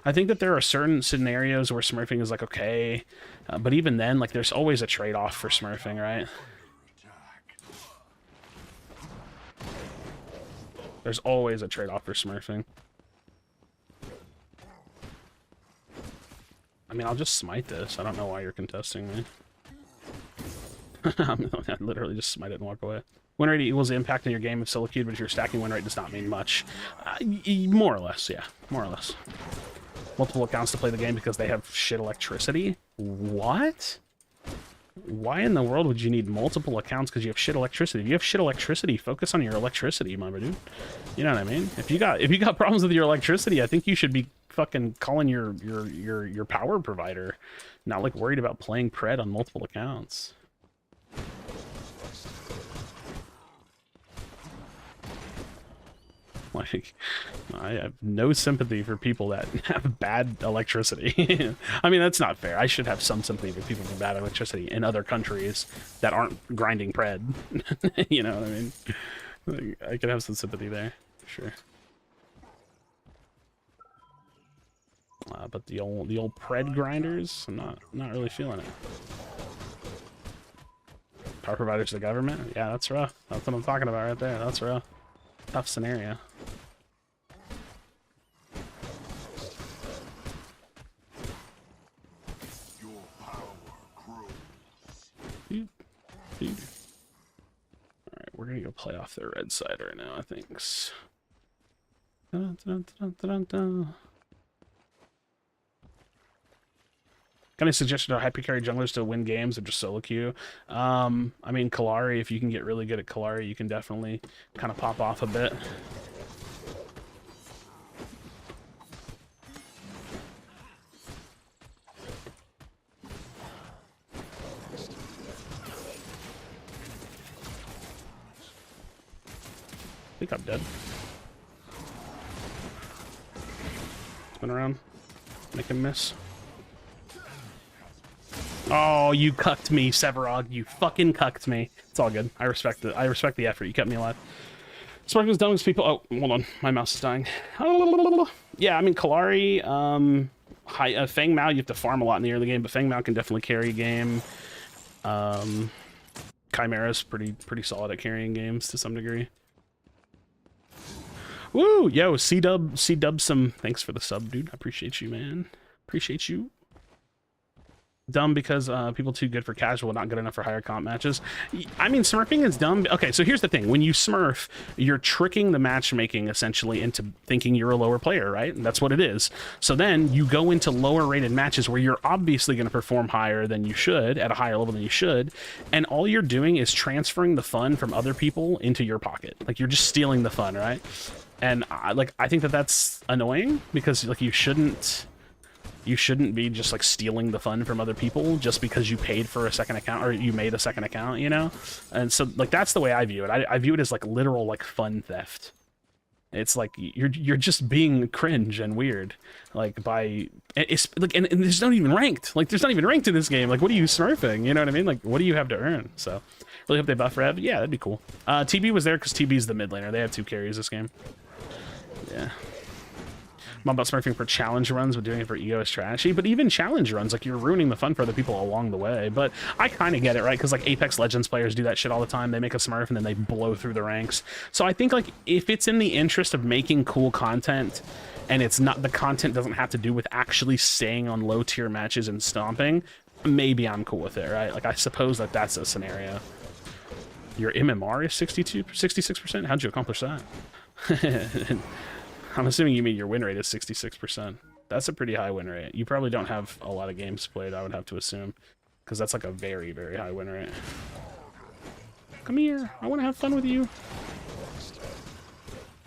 I think that there are certain scenarios where smurfing is like okay, but even then, like there's always a trade-off for smurfing, right? There's always a trade-off for smurfing. I mean, I'll just smite this. I don't know why you're contesting me. I literally just smite it and walk away. Win rate equals the impact on your game of solo queued, but if you're stacking win rate does not mean much. More or less, yeah. More or less. Multiple accounts to play the game because they have shit electricity? What? Why in the world would you need multiple accounts because you have shit electricity? If you have shit electricity, focus on your electricity, my dude. You know what I mean? If you got problems with your electricity, I think you should be fucking calling your power provider, not like worried about playing pred on multiple accounts. Like, I have no sympathy for people that have bad electricity. I mean, that's not fair. I should have some sympathy for people with bad electricity in other countries that aren't grinding pred. You know what I mean? Like, I could have some sympathy there, sure. But the old pred grinders, I'm not really feeling it. Power providers to the government? Yeah, that's rough. That's what I'm talking about right there. That's rough. Tough scenario. Your power grows. Dude. Alright, we're gonna go play off their red side right now, I think. Dun, dun, dun, dun, dun. Got any suggestions on hyper carry junglers to win games or just solo queue? I mean, Kalari, if you can get really good at Kalari, you can definitely kind of pop off a bit. I think I'm dead. Spin around. Make him miss. Oh, you cucked me, Severog. You fucking cucked me. It's all good. I respect it. I respect the effort. You kept me alive. Sparkle's done with people. Oh, hold on. My mouse is dying. Yeah, I mean, Kalari, Fang Mao, you have to farm a lot in the early game, but Fang Mao can definitely carry a game. Chimera's pretty solid at carrying games to some degree. Woo! Yo, C-Dub some... Thanks for the sub, dude. I appreciate you, man. Appreciate you. Dumb because people too good for casual, not good enough for higher comp matches. I mean, smurfing is dumb. Okay, so here's the thing. When you smurf, you're tricking the matchmaking essentially into thinking you're a lower player, right? And that's what it is. So then you go into lower rated matches where you're obviously going to perform higher than you should, at a higher level than you should, and all you're doing is transferring the fun from other people into your pocket. Like, you're just stealing the fun, right? And I think that that's annoying because like you shouldn't be just like stealing the fun from other people just because you paid for a second account or you made a second account, you know? And so like that's the way I view it. I view it as like literal like fun theft. It's like you're just being cringe and weird, like it's like and there's not even ranked. Like there's not even ranked in this game. Like what are you smurfing? You know what I mean? Like what do you have to earn? So really hope they buff Rev. Yeah, that'd be cool. TB was there because TB's the mid laner. They have 2 carries this game. Yeah. I'm about smurfing for challenge runs, but doing it for ego is trashy. But even challenge runs, like, you're ruining the fun for other people along the way. But I kind of get it, right? Because, like, Apex Legends players do that shit all the time. They make a smurf, and then they blow through the ranks. So I think, like, if it's in the interest of making cool content, and it's not, the content doesn't have to do with actually staying on low-tier matches and stomping, maybe I'm cool with it, right? Like, I suppose that that's a scenario. Your MMR is 66%? How'd you accomplish that? I'm assuming you mean your win rate is 66%. That's a pretty high win rate. You probably don't have a lot of games played, I would have to assume. Because that's like a very, very high win rate. Come here. I want to have fun with you.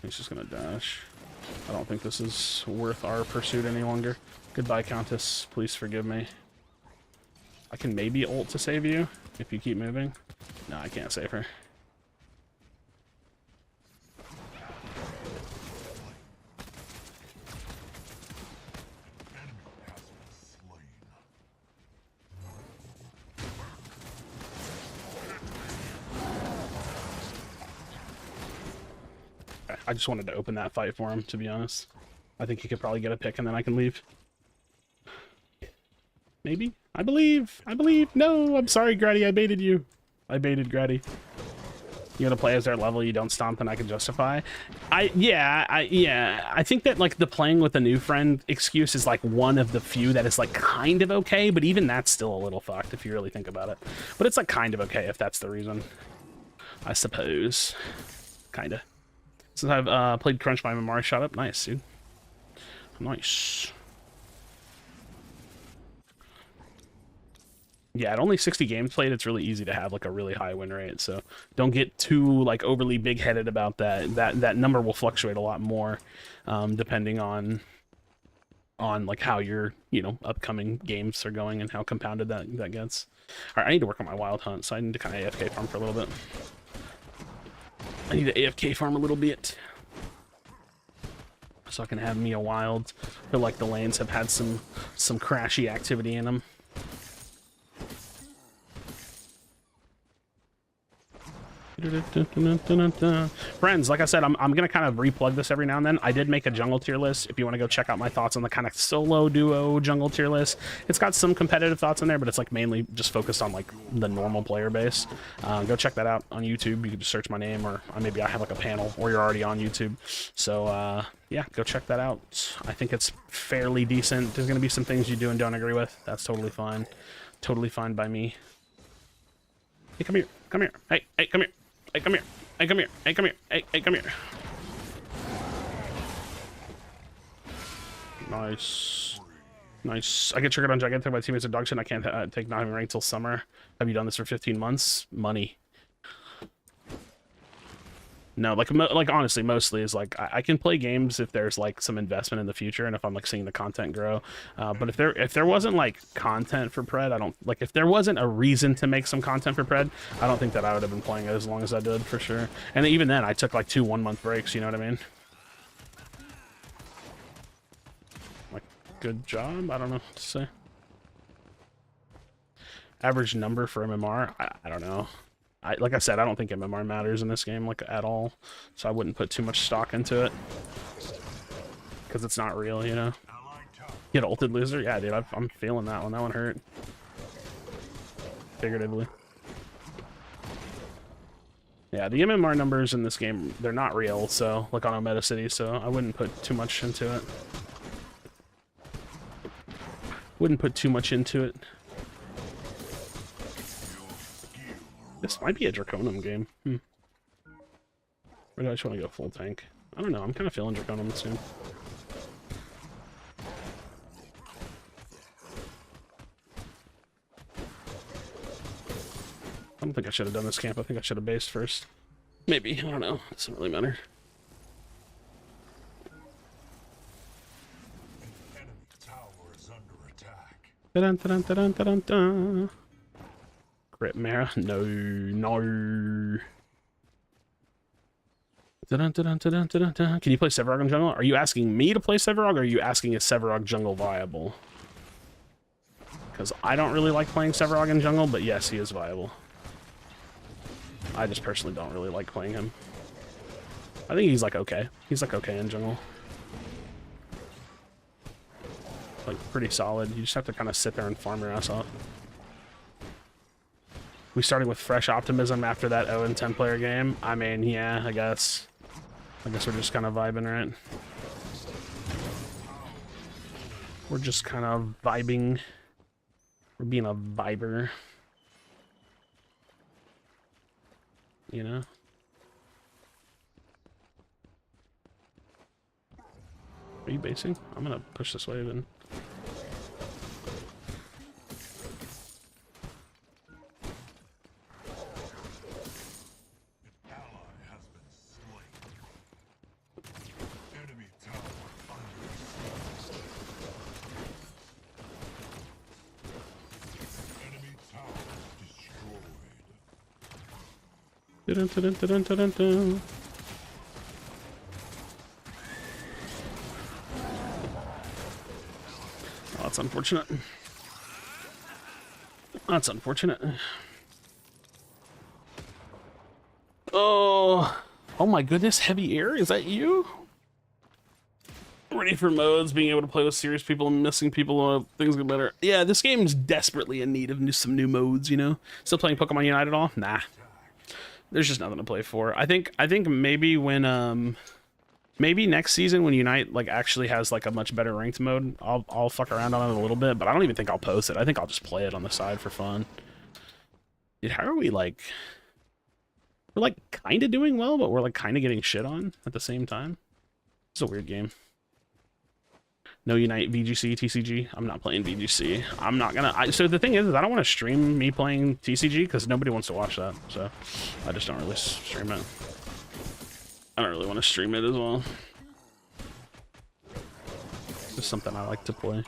He's just going to dash. I don't think this is worth our pursuit any longer. Goodbye, Countess. Please forgive me. I can maybe ult to save you if you keep moving. No, I can't save her. I just wanted to open that fight for him, to be honest. I think he could probably get a pick and then I can leave. Maybe? I believe! I believe! No! I'm sorry, Grady, I baited you. I baited Grady. You gonna play as their level, you don't stomp, and I can justify? Yeah, I think that, like, the playing with a new friend excuse is, like, one of the few that is, like, kind of okay, but even that's still a little fucked if you really think about it. But it's, like, kind of okay if that's the reason. I suppose. Kinda. Since I've played Crunch, my MMR shot up. Nice, dude. Nice. Yeah, at only 60 games played, it's really easy to have like a really high win rate. So don't get too like overly big-headed about that. That number will fluctuate a lot more, depending on like how your upcoming games are going and how compounded that gets. All right, I need to work on my wild hunt, so I need to kind of AFK farm for a little bit. I need to AFK farm a little bit so I can have me a wild. I feel like the lanes have had some crashy activity in them. Friends, like I said, I'm gonna kind of replug this every now and then. I did make a jungle tier list if you want to go check out my thoughts on the kind of solo duo jungle tier list. It's got some competitive thoughts in there, but it's like mainly just focused on like the normal player base. Go check that out on YouTube. You can just search my name, or maybe I have like a panel, or you're already on YouTube. So yeah, go check that out. I think it's fairly decent. There's gonna be some things you do and don't agree with. That's totally fine. Totally fine by me. Hey, come here. Come here. Hey, come here. Hey, come here. Hey, come here. Hey, come here. Hey, come here. Nice. Nice. I get triggered on Gigantic. My teammates are dog shit. I can't take not having rank till summer. Have you done this for 15 months? Money. No, like honestly, mostly is like I can play games if there's like some investment in the future and if I'm like seeing the content grow. But if there wasn't like content for Pred, I don't like if there wasn't a reason to make some content for Pred, I don't think that I would have been playing it as long as I did for sure. And even then, I took like 2 1-month breaks. You know what I mean? Like, good job. I don't know what to say. Average number for MMR, I don't know. Like I said, I don't think MMR matters in this game, like, at all. So I wouldn't put too much stock into it. Because it's not real, you know? Get ulted loser? Yeah, dude, I'm feeling that one. That one hurt. Figuratively. Yeah, the MMR numbers in this game, they're not real, so, like on Omega City, so I wouldn't put too much into it. Wouldn't put too much into it. This might be a Draconum game. Or do I just want to go full tank? I don't know. I'm kind of feeling Draconum soon. I don't think I should have done this camp. I think I should have based first. Maybe. I don't know. It doesn't really matter. Enemy tower is under attack. Dun, dun, dun, dun, dun, dun. Crit Mara? No, no. Can you play Sevarog in jungle? Are you asking me to play Sevarog, or are you asking is Sevarog jungle viable? Because I don't really like playing Sevarog in jungle, but yes, he is viable. I just personally don't really like playing him. I think he's like okay. He's like okay in jungle. Like pretty solid. You just have to kind of sit there and farm your ass off. We started with fresh optimism after that 0-10 player game. I mean, yeah, I guess we're just kind of vibing, right? We're just kind of vibing. We're being a viber. You know? Are you basing? I'm gonna push this way then. Dun, dun, dun, dun, dun, dun, dun. Oh, that's unfortunate. That's unfortunate. Oh, oh my goodness, heavy air, is that you? Ready for modes, being able to play with serious people and missing people, things get better. Yeah, this game's desperately in need of some new modes, you know? Still playing Pokemon Unite at all? Nah. There's just nothing to play for. I think maybe when maybe next season when Unite like actually has like a much better ranked mode, I'll fuck around on it a little bit, but I don't even think I'll post it. I think I'll just play it on the side for fun. Dude, how are we like we're like kind of doing well, but we're like kind of getting shit on at the same time. It's a weird game. No Unite, VGC, TCG. I'm not playing VGC. I'm not gonna. So the thing is I don't want to stream me playing TCG because nobody wants to watch that. So I just don't really stream it. I don't really want to stream it as well. It's just something I like to play,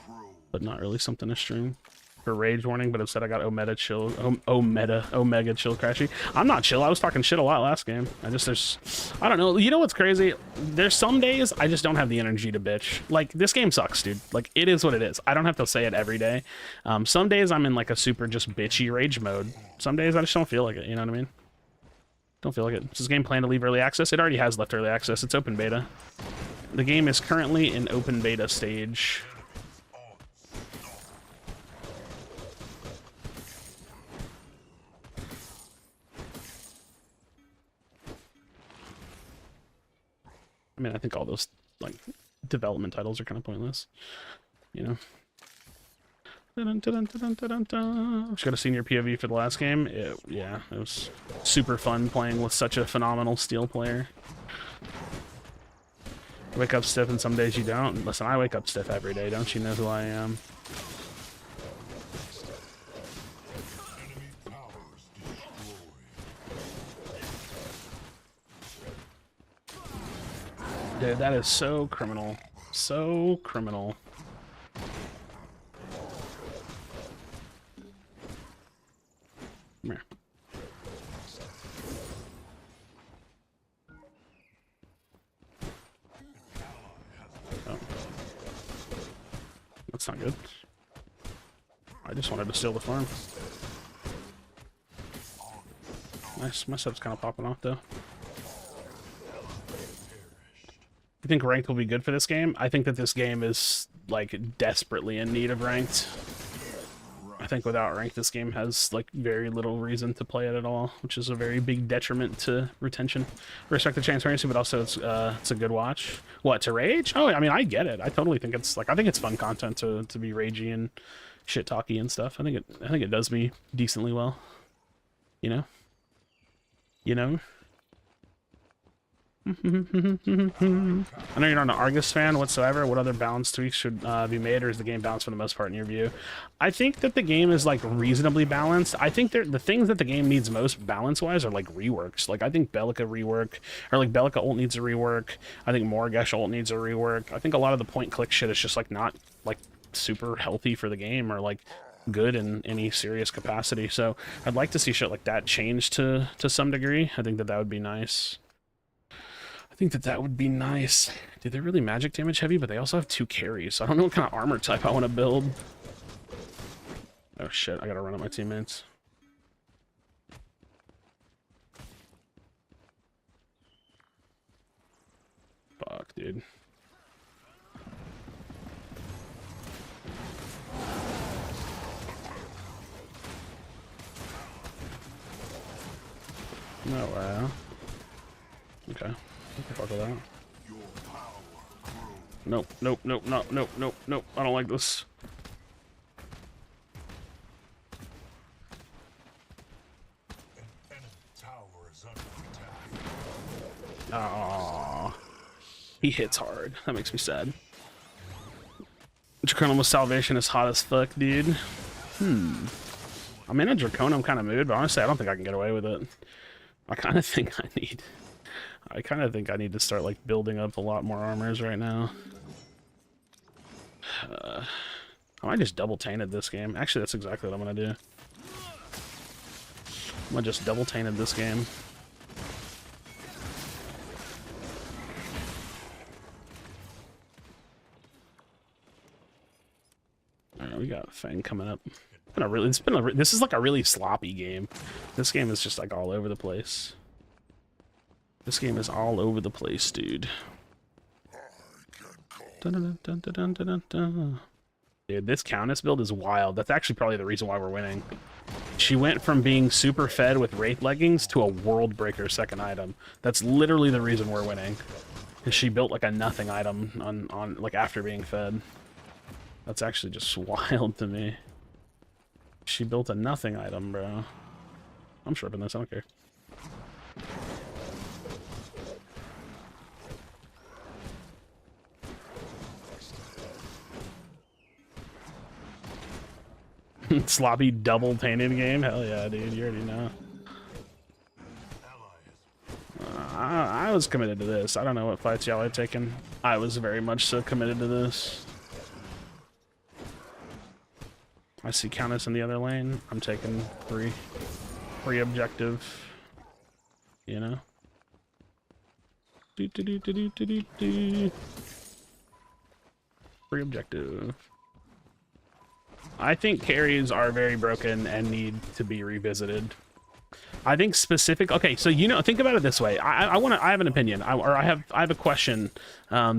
but not really something to stream. For rage warning, but instead I got Omega chill Krashy. I'm not chill. I was talking shit a lot last game. I don't know. You know what's crazy? There's some days I just don't have the energy to bitch. Like this game sucks, dude. Like it is what it is. I don't have to say it every day. Some days I'm in like a super just bitchy rage mode. Some days I just don't feel like it. You know what I mean? Don't feel like it. Is this game planned to leave early access? It already has left early access. It's open beta. The game is currently in open beta stage. I mean, I think all those, like, development titles are kind of pointless, you know? Just got a senior POV for the last game. Yeah, it was super fun playing with such a phenomenal steel player. Wake up stiff and some days you don't. Listen, I wake up stiff every day. Don't you know who I am? Dude, that is so criminal. So criminal. Come here. Oh. That's not good. I just wanted to steal the farm. Nice. My sub's kind of popping off, though. I think ranked will be good for this game. I think that this game is, like, desperately in need of ranked. I think without ranked, this game has, like, very little reason to play it at all, which is a very big detriment to retention. Respect the transparency, but also it's a good watch. What, to rage? Oh, I mean, I get it. I totally think it's, like, I think it's fun content to be ragey and shit-talky and stuff. I think it does me decently well. You know? You know? I know you're not an Argus fan whatsoever. What other balance tweaks should be made, or is the game balanced for the most part in your view? I think that the game is like reasonably balanced. I think the things that the game needs most balance-wise are like reworks. Like I think Bellica rework, or like Bellica ult needs a rework. I think Morgesh ult needs a rework. I think a lot of the point-click shit is just like not like super healthy for the game or like good in any serious capacity. So I'd like to see shit like that change to some degree. I think that would be nice. think that that would be nice. Dude, they're really magic damage heavy, but they also have 2 carries, so I don't know what kind of armor type I want to build. Oh shit, I gotta run up my teammates. Fuck, dude. No way. Okay. What the fuck with that? Nope, nope, nope, nope, nope, nope, nope. I don't like this. An enemy tower is under attack. Aww. He hits hard. That makes me sad. Draconum with Salvation is hot as fuck, dude. I'm in a Draconum kind of mood, but honestly, I don't think I can get away with it. I kind of think I need to start like building up a lot more armors right now. I might just double tainted this game. Actually, that's exactly what I'm gonna do. I'm gonna just double tainted this game. Alright, we got Fang coming up. This is like a really sloppy game. This game is just like all over the place. This game is all over the place, dude. Dun, dun, dun, dun, dun, dun, dun. Dude, this Countess build is wild. That's actually probably the reason why we're winning. She went from being super fed with Wraith leggings to a World Breaker second item. That's literally the reason we're winning. Because she built like a nothing item on like after being fed. That's actually just wild to me. She built a nothing item, bro. I'm sharpening this, I don't care. Sloppy double tainted game? Hell yeah, dude, you already know. I was committed to this. I don't know what fights y'all are taking. I was very much so committed to this. I see Countess in the other lane. I'm taking free objective. You know? Free objective. I think carries are very broken and need to be revisited. I think okay, so think about it this way. I have an opinion, I have a question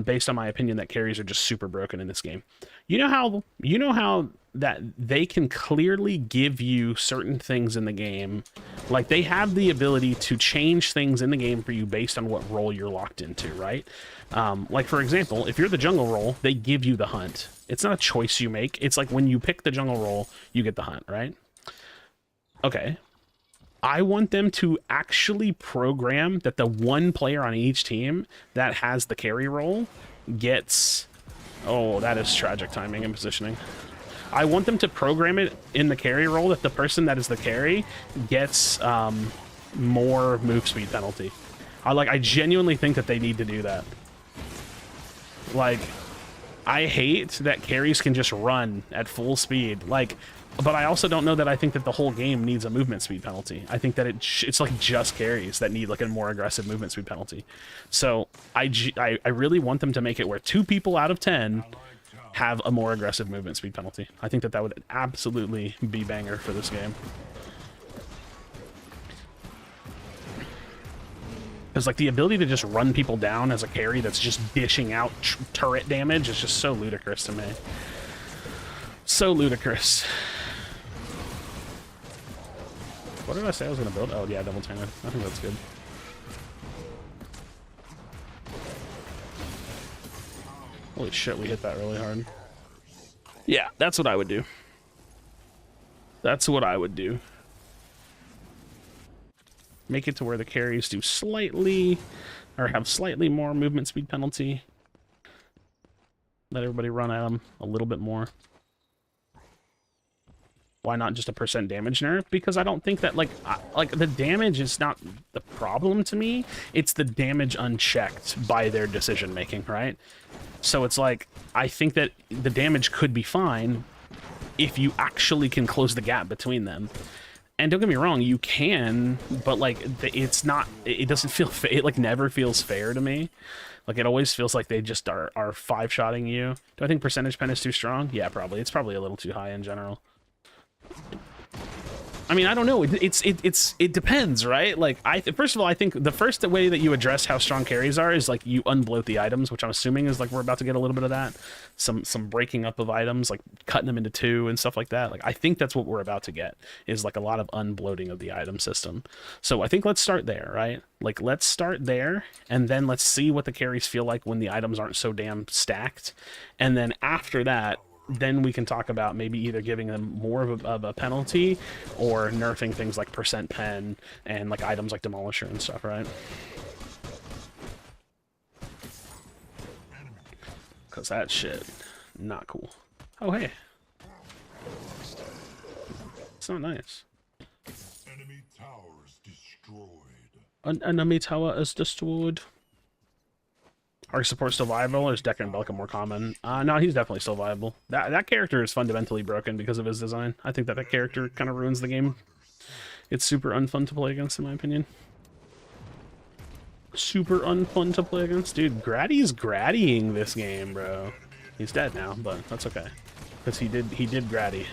based on my opinion that carries are just super broken in this game. You know how that they can clearly give you certain things in the game, like they have the ability to change things in the game for you based on what role you're locked into, right? Like for example, if you're the jungle role, they give you the hunt. It's not a choice you make. It's like when you pick the jungle role, you get the hunt, right? Okay. I want them to actually program that the one player on each team that has the carry role gets... Oh, that is tragic timing and positioning. I want them to program it in the carry role that the person that is the carry gets more move speed penalty. I genuinely think that they need to do that. Like, I hate that carries can just run at full speed. Like, but I also don't know that I think that the whole game needs a movement speed penalty. I think that it's like just carries that need like a more aggressive movement speed penalty. So I really want them to make it where 2 people out of 10 have a more aggressive movement speed penalty. I think that that would absolutely be banger for this game. Because like the ability to just run people down as a carry that's just dishing out turret damage is just so ludicrous to me. So ludicrous. What did I say I was going to build? Oh yeah, double tainted. I think that's good. Holy shit, we hit that really hard. Yeah, that's what I would do. That's what I would do. Make it to where the carries do slightly, or have slightly more movement speed penalty. Let everybody run at them a little bit more. Why not just a % damage nerf? Because I don't think that, like the damage is not the problem to me. It's the damage unchecked by their decision making, right? So it's like, I think that the damage could be fine if you actually can close the gap between them. And don't get me wrong, you can, but like it's not. It doesn't feel. It like never feels fair to me. Like it always feels like they just are five-shotting you. Do I think percentage pen is too strong? Yeah, probably. It's probably a little too high in general. I mean, I don't know. It depends, right? Like, first of all, I think the first way that you address how strong carries are is like you unbloat the items, which I'm assuming is like we're about to get a little bit of that. Some breaking up of items, like cutting them into two and stuff like that. Like, I think that's what we're about to get is like a lot of unbloating of the item system. So I think let's start there, right? Like, let's start there, and then let's see what the carries feel like when the items aren't so damn stacked, and then after that, then we can talk about maybe either giving them more of a penalty or nerfing things like percent pen and like items like Demolisher and stuff, right? Because that shit, not cool. Oh, hey. It's not nice. Enemy towers destroyed. An enemy tower is destroyed. Are support still viable, or is Decker and Belka more common? No, he's definitely still viable. That character is fundamentally broken because of his design. I think that character kind of ruins the game. It's super unfun to play against, in my opinion. Super unfun to play against. Dude, Graddy's Graddying this game, bro. He's dead now, but that's okay. Because he did Graddy.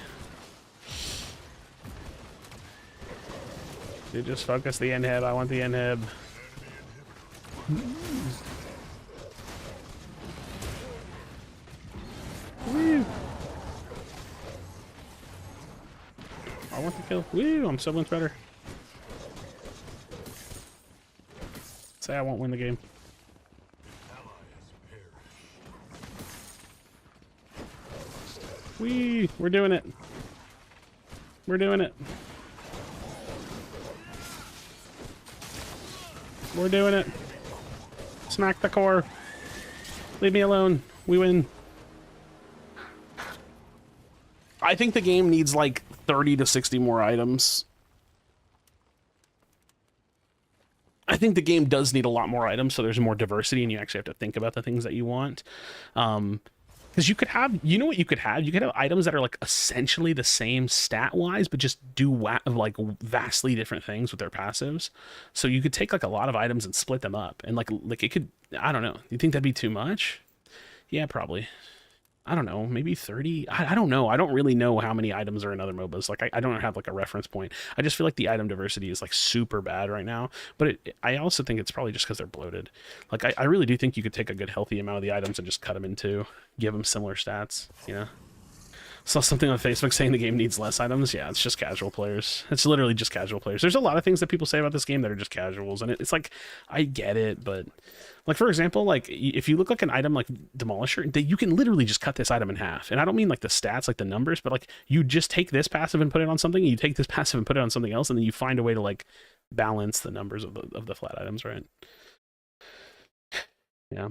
Dude, just focus the inhib. I want the inhib. Woo! I want the kill. Woo! I'm so much better. Say I won't win the game. Wee! We're doing it. We're doing it. We're doing it. Smack the core. Leave me alone. We win. I think the game needs like 30 to 60 more items. I think the game does need a lot more items, so there's more diversity, and you actually have to think about the things that you want. Because you could have, you know what you could have? You could have items that are like essentially the same stat-wise, but just do like vastly different things with their passives. So you could take like a lot of items and split them up, and like it could, I don't know. You think that'd be too much? Yeah, probably. I don't know, maybe 30? I don't know. I don't really know how many items are in other MOBAs. Like, I don't have, like, a reference point. I just feel like the item diversity is, like, super bad right now. But I also think it's probably just because they're bloated. Like, I really do think you could take a good, healthy amount of the items and just cut them in two. Give them similar stats, you know? Saw something on Facebook saying the game needs less items. Yeah, it's just casual players. It's literally just casual players. There's a lot of things that people say about this game that are just casuals. And it's like, I get it, but... Like, for example, like, if you look like an item like Demolisher, you can literally just cut this item in half. And I don't mean, like, the stats, like the numbers, but, like, you just take this passive and put it on something, and you take this passive and put it on something else, and then you find a way to, like, balance the numbers of the flat items, right? Yeah.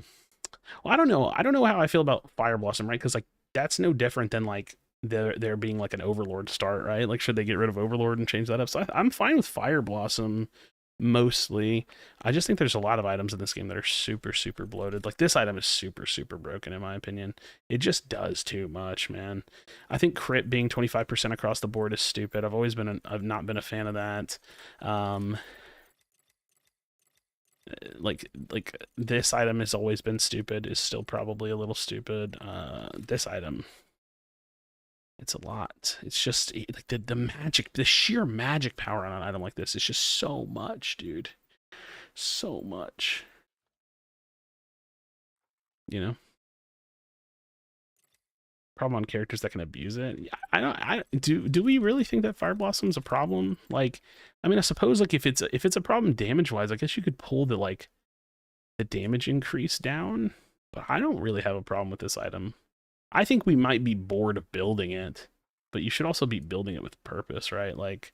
Well, I don't know. I don't know how I feel about Fire Blossom, right? Because, like, that's no different than, like, there being, like, an Overlord start, right? Like, should they get rid of Overlord and change that up? So I'm fine with Fire Blossom. Mostly. I just think there's a lot of items in this game that are super, super bloated. Like, this item is super, super broken, in my opinion. It just does too much, man. I think crit being 25% across the board is stupid. I've not been a fan of that. Like this item has always been stupid, is still probably a little stupid. This item, it's a lot. It's just like the magic, the sheer magic power on an item like this is just so much, dude. So much. You know? Problem on characters that can abuse it. Do we really think that Fire Blossom's a problem? Like, I mean, I suppose like if it's a problem damage wise, I guess you could pull the damage increase down, but I don't really have a problem with this item. I think we might be bored of building it, but you should also be building it with purpose, right? Like,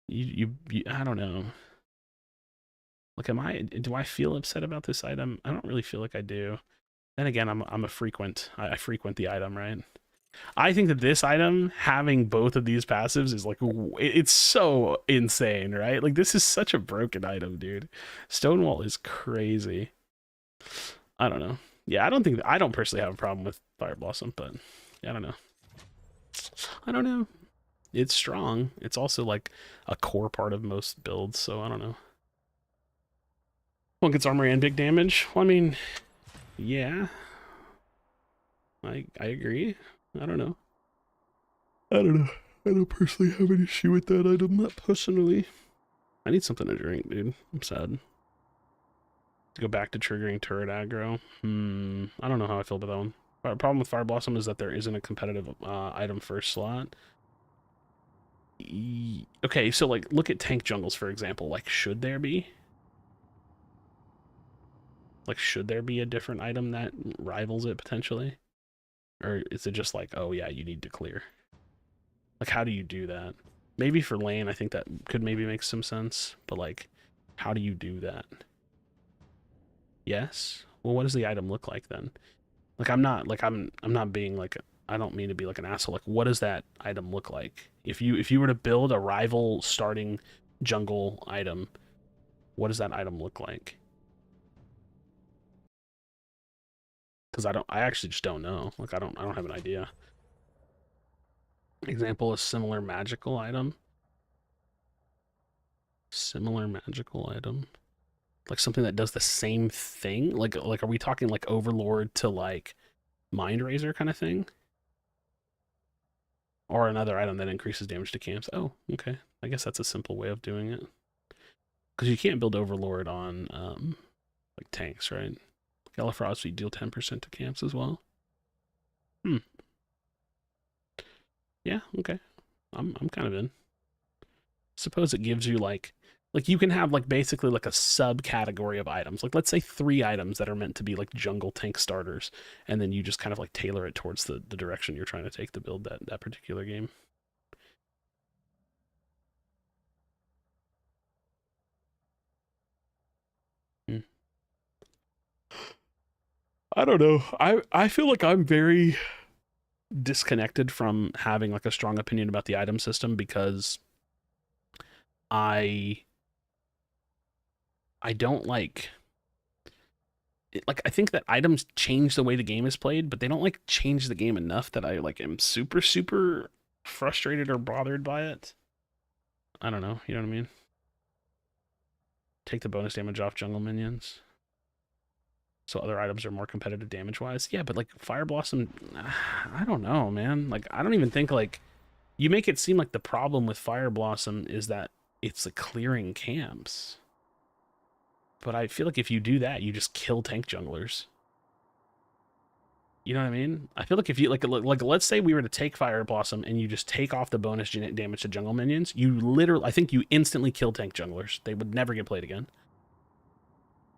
you I don't know. Like, do I feel upset about this item? I don't really feel like I do. Then again, I frequent the item, right? I think that this item having both of these passives is like, it's so insane, right? Like, this is such a broken item, dude. Stonewall is crazy. I don't know. Yeah, I don't personally have a problem with Fire Blossom, but yeah, I don't know. I don't know. it's strong. It's also like a core part of most builds, so I don't know. One gets armor and big damage. Well, I mean, yeah. I agree. I don't know. I don't know. I don't personally have an issue with that item, not personally. I need something to drink, dude. I'm sad. To go back to triggering turret aggro. I don't know how I feel about that one. The problem with Fire Blossom is that there isn't a competitive item first slot. Okay, so like look at tank jungles for example. Like, should there be? Like, should there be a different item that rivals it potentially? Or is it just like, oh yeah, you need to clear? Like, how do you do that? Maybe for lane, I think that could maybe make some sense. But like, how do you do that? Yes? Well, what does the item look like then? Like, I'm not being like, I don't mean to be like an asshole. Like, what does that item look like? If you were to build a rival starting jungle item, what does that item look like? Because I actually just don't know. Like, I don't have an idea. Example, a similar magical item. Similar magical item. Like something that does the same thing? Like are we talking like Overlord to like Mind Razor kind of thing? Or another item that increases damage to camps? Oh, okay. I guess that's a simple way of doing it. Because you can't build Overlord on like tanks, right? Gallifrost, you deal 10% to camps as well. Yeah, okay. I'm kind of in. Suppose it gives you like you can have like basically like a subcategory of items. Like let's say 3 items that are meant to be like jungle tank starters, and then you just kind of like tailor it towards the direction you're trying to take to build that particular game. Hmm. I don't know. I feel like I'm very disconnected from having like a strong opinion about the item system because I I don't like like I think that items change the way the game is played, but they don't like change the game enough that I like am super frustrated or bothered by it. I don't know, you know what I mean? Take the bonus damage off jungle minions. So other items are more competitive damage wise. Yeah, but like Fire Blossom, I don't know, man. Like I don't even think like you make it seem like the problem with Fire Blossom is that it's like clearing camps. But I feel like if you do that, you just kill tank junglers. You know what I mean? I feel like if you like let's say we were to take Fire Blossom and you just take off the bonus damage to jungle minions, you literally I think you instantly kill tank junglers. They would never get played again.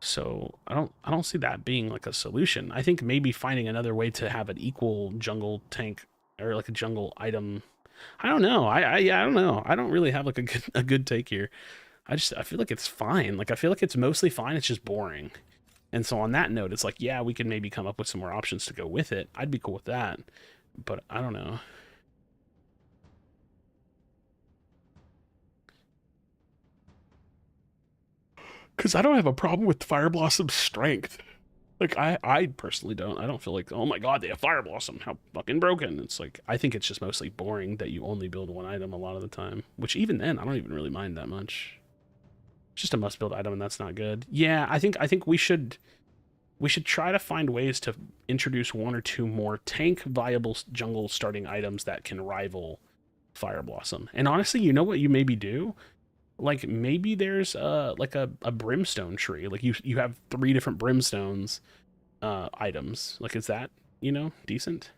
So I don't see that being like a solution. I think maybe finding another way to have an equal jungle tank or like a jungle item. I don't know. Yeah, I don't know. I don't really have like a good take here. I feel like it's fine. Like I feel like it's mostly fine. It's just boring. And so on that note, it's like, yeah, we could maybe come up with some more options to go with it. I'd be cool with that. But I don't know. Because I don't have a problem with Fire Blossom's strength. Like, I personally don't. I don't feel like, oh my god, they have Fire Blossom. How fucking broken. It's like, I think it's just mostly boring that you only build one item a lot of the time. Which even then, I don't even really mind that much. It's just a must build item and that's not good. Yeah, I think we should try to find ways to introduce 1 or 2 more tank viable jungle starting items that can rival Fire Blossom. And honestly, you know what you maybe do? Like maybe there's like a brimstone tree. Like you have 3 different brimstones items. Like is that, decent?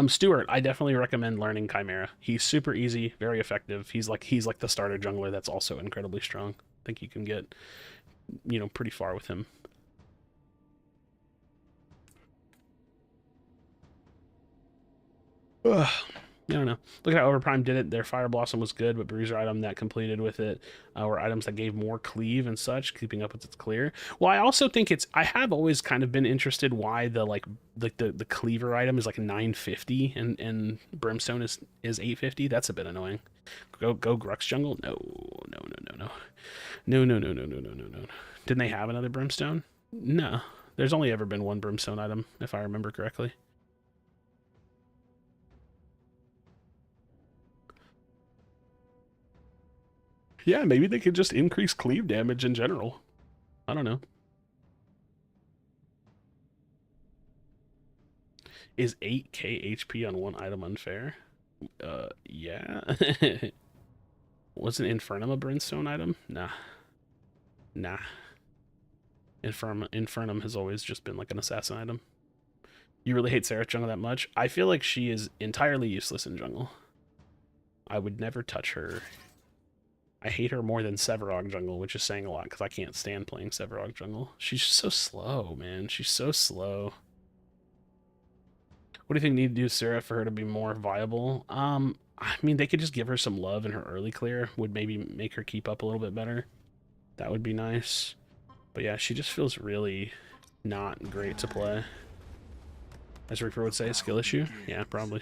Stuart, I definitely recommend learning Chimera. He's super easy, very effective. He's like the starter jungler that's also incredibly strong. I think you can get, pretty far with him. Ugh. I don't know. Look at how Overprime did it. Their Fire Blossom was good, but Bruiser item that completed with it were items that gave more cleave and such, keeping up with its clear. Well, I also think I have always kind of been interested why the cleaver item is like 950 and Brimstone is 850. That's a bit annoying. Go Grux Jungle? No. Didn't they have another Brimstone? No. There's only ever been one Brimstone item, if I remember correctly. Yeah, maybe they could just increase cleave damage in general. I don't know. Is 8k HP on one item unfair? Yeah. Wasn't Infernum a Brimstone item? Nah. Nah. Infernum has always just been like an assassin item. You really hate Seraph jungle that much? I feel like she is entirely useless in jungle. I would never touch her. I hate her more than Sevarog jungle, which is saying a lot because I can't stand playing Sevarog jungle. She's just so slow, man. She's so slow. What do you think need to do Seraph for her to be more viable? I mean, they could just give her some love in her early clear. Would maybe make her keep up a little bit better. That would be nice. But yeah, she just feels really not great to play. As Reaper would say, skill issue? Yeah, probably.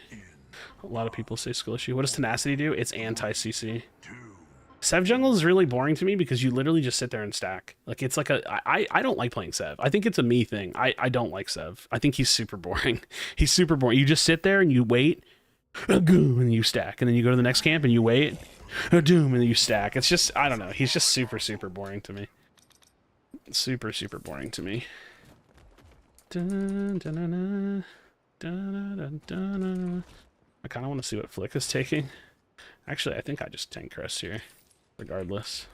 A lot of people say skill issue. What does Tenacity do? It's anti-CC. Sev jungle is really boring to me because you literally just sit there and stack. Like, it's like I don't like playing Sev. I think it's a me thing. I don't like Sev. I think he's super boring. He's super boring. You just sit there and you wait, and you stack. And then you go to the next camp and you wait, doom, and then you stack. It's just, I don't know. He's just super, super boring to me. Super, super boring to me. Dun, dun, dun, dun, dun, dun, dun, dun. I kind of want to see what Flick is taking. Actually, I think I just tank Krashy here, regardless.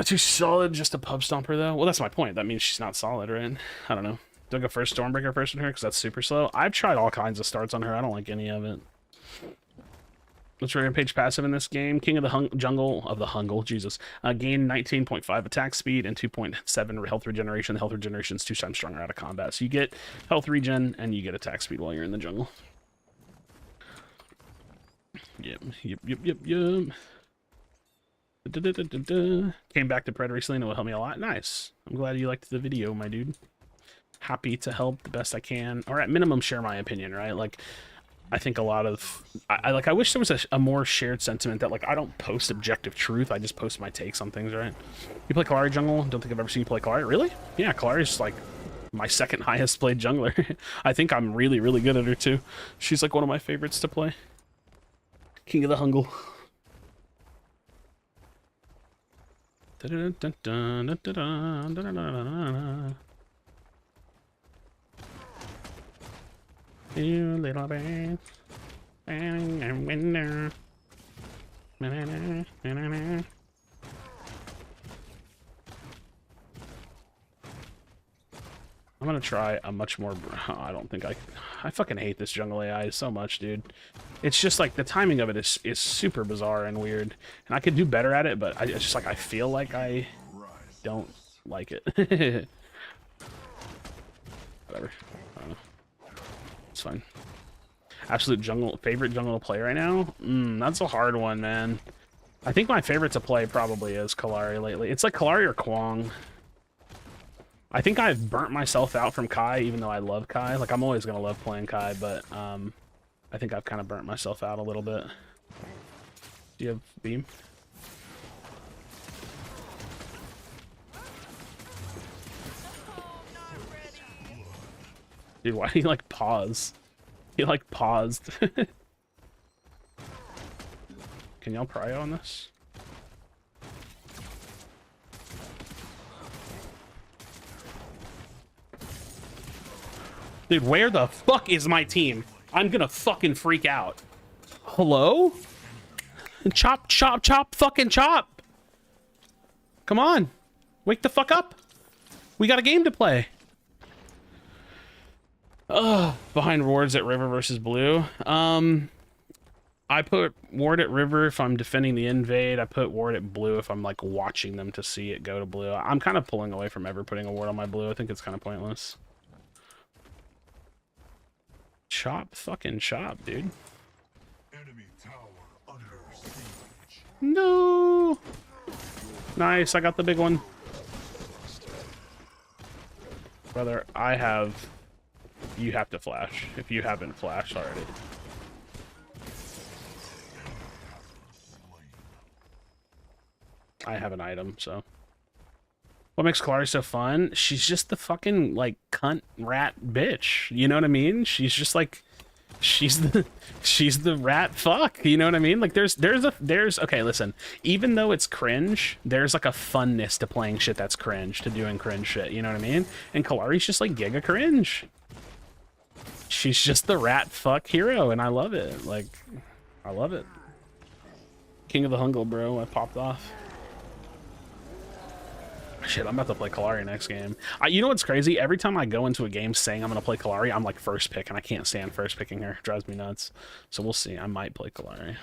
Too solid, just a pub stomper though. Well, that's my point. That means she's not solid, right? I don't know. Do I go first Stormbreaker first on her because that's super slow? I've tried all kinds of starts on her. I don't like any of it. What's your Rampage passive in this game? King of the Jungle of the Hungle, Jesus. Gain 19.5 attack speed and 2.7 health regeneration. The health regeneration is 2 times stronger out of combat. So you get health regen and you get attack speed while you're in the jungle. Yep. Came back to Pred recently and it will help me a lot. Nice. I'm glad you liked the video, my dude. Happy to help the best I can. Or at minimum, share my opinion, right? Like, I think a lot of I wish there was a more shared sentiment that like I don't post objective truth, I just post my takes on things, right? You play Kallari jungle? Don't think I've ever seen you play Kallari. Really? Yeah, Kallari's like my second highest played jungler. I think I'm really, really good at her too. She's like one of my favorites to play. King of the Hungle. You little bit. I'm winner. I'm gonna try a much more. I don't think I fucking hate this jungle AI so much, dude. It's just like the timing of it is super bizarre and weird, and I could do better at it, but it's just like I feel like I don't like it. Whatever. I don't know. It's fine. Absolute favorite jungle to play right now? That's a hard one, man. I think my favorite to play probably is Kallari lately. It's like Kallari or Kwang. I think I've burnt myself out from Kai, even though I love Kai. Like, I'm always gonna love playing Kai, but I think I've kind of burnt myself out a little bit. Do you have beam? Dude, why do you like pause? He like paused. Can y'all prio on this? Dude, where the fuck is my team? I'm gonna fucking freak out. Hello? Chop, chop, chop, fucking chop. Come on. Wake the fuck up. We got a game to play. Behind wards at River versus Blue. I put ward at River if I'm defending the invade. I put ward at Blue if I'm like watching them to see it go to Blue. I'm kind of pulling away from ever putting a ward on my Blue. I think it's kind of pointless. Chop, fucking chop, dude. Enemy tower under siege. No. Nice, I got the big one. Brother, I have... You have to flash, if you haven't flashed already. I have an item, so... What makes Kallari so fun? She's just the fucking, like, cunt rat bitch. You know what I mean? She's just, like... she's the rat fuck, you know what I mean? Like there's okay, listen, even though it's cringe, there's like a funness to playing shit that's cringe, to doing cringe shit, you know what I mean? And Kalari's just like giga cringe. She's just the rat fuck hero, and I love it. Like, I love it. King of the Jungle, bro. I popped off. Shit, I'm about to play Kalari next game. You know what's crazy? Every time I go into a game saying I'm going to play Kalari, I'm like first pick, and I can't stand first picking her. It drives me nuts. So we'll see. I might play Kalari.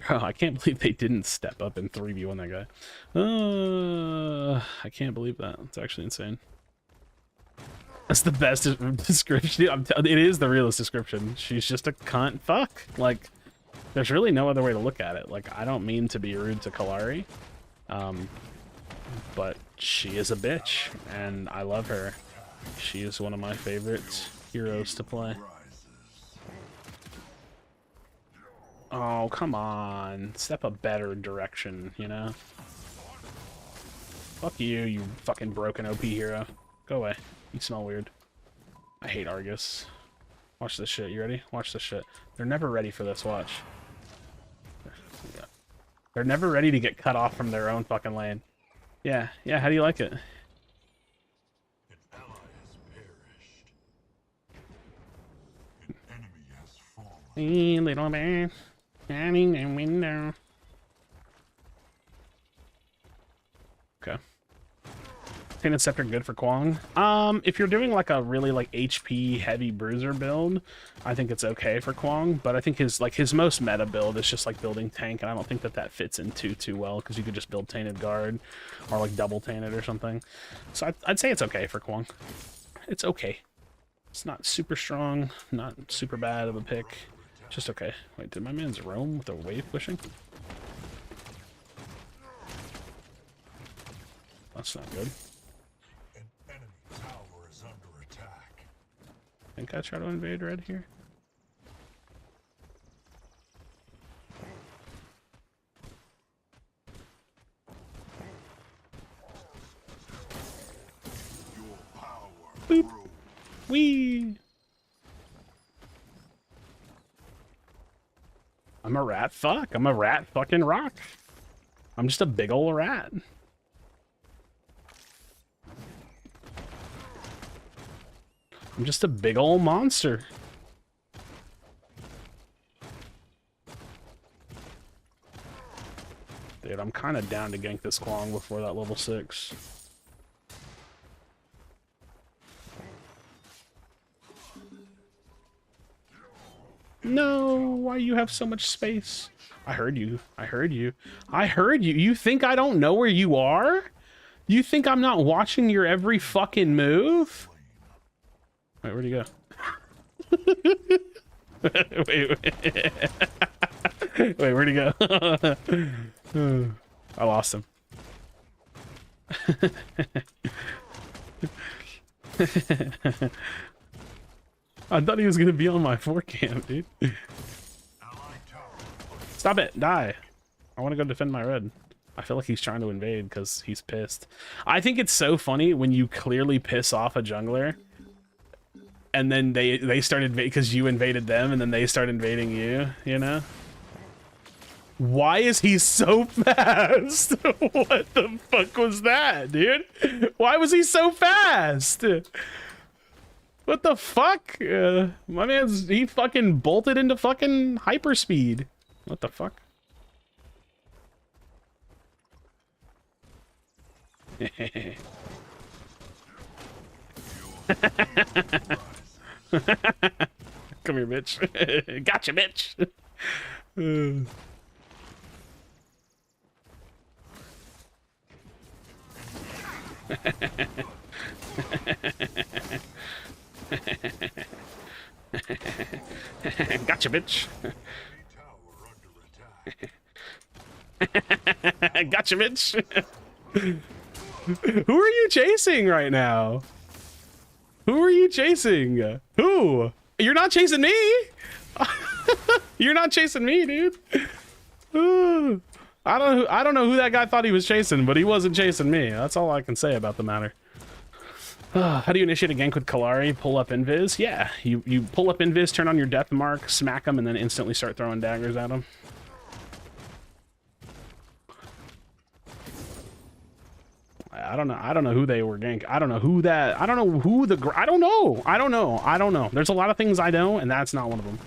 Bro, I can't believe they didn't step up and 3v1 that guy. I can't believe that. It's actually insane. That's the best description. It is the realest description. She's just a cunt fuck. Like, there's really no other way to look at it. Like, I don't mean to be rude to Kalari. But she is a bitch, and I love her. She is one of my favorite heroes to play. Oh, come on. Step a better direction, you know? Fuck you, you fucking broken OP hero. Go away. You smell weird. I hate Argus. Watch this shit. You ready? Watch this shit. They're never ready for this. Watch. They're never ready to get cut off from their own fucking lane. Yeah, yeah, how do you like it? An ally has perished. An enemy has fallen. Hey, little bear. Standing in the window. Okay. Painted Scepter good for Kwong. If you're doing like a really like HP heavy bruiser build, I think it's okay for Kwong, but I think his most meta build is just like building tank, and I don't think that fits in too well, because you could just build Tainted Guard or like double Tainted or something. So I'd say it's okay for Kwong. It's okay. It's not super strong, not super bad of a pick. Just okay. Wait, did my man's roam with a wave pushing? That's not good. An enemy tower is under attack. Think I try to invade red here? Your power Boop. grows. Whee! I'm a rat fuck. I'm a rat fucking rock. I'm just a big ol' rat. I'm just a big ol' monster. Dude, I'm kind of down to gank this Kwong before that level 6. No, why you have so much space? I heard you. I heard you. I heard you. You think I don't know where you are? You think I'm not watching your every fucking move? Wait, where'd he go? wait, where'd he go? I lost him. I thought he was gonna be on my 4-cam, dude. Stop it! Die! I want to go defend my red. I feel like he's trying to invade because he's pissed. I think it's so funny when you clearly piss off a jungler, and then they start invading because you invaded them, and then they start invading you. You know? Why is he so fast? What the fuck was that, dude? Why was he so fast? What the fuck? My man's, he fucking bolted into fucking hyperspeed. What the fuck? Come here, bitch. Gotcha, bitch. Gotcha, bitch. Gotcha, bitch. Who are you chasing right now? Who are you chasing? Who? You're not chasing me. You're not chasing me, dude. I don't know who that guy thought he was chasing, but he wasn't chasing me. That's all I can say about the matter. How do you initiate a gank with Kalari? Pull up invis? Yeah, you pull up invis, turn on your death mark, smack them, and then instantly start throwing daggers at them. I don't know who they were gank. I don't know who that. I don't know who the. I don't know. There's a lot of things I know, and that's not one of them.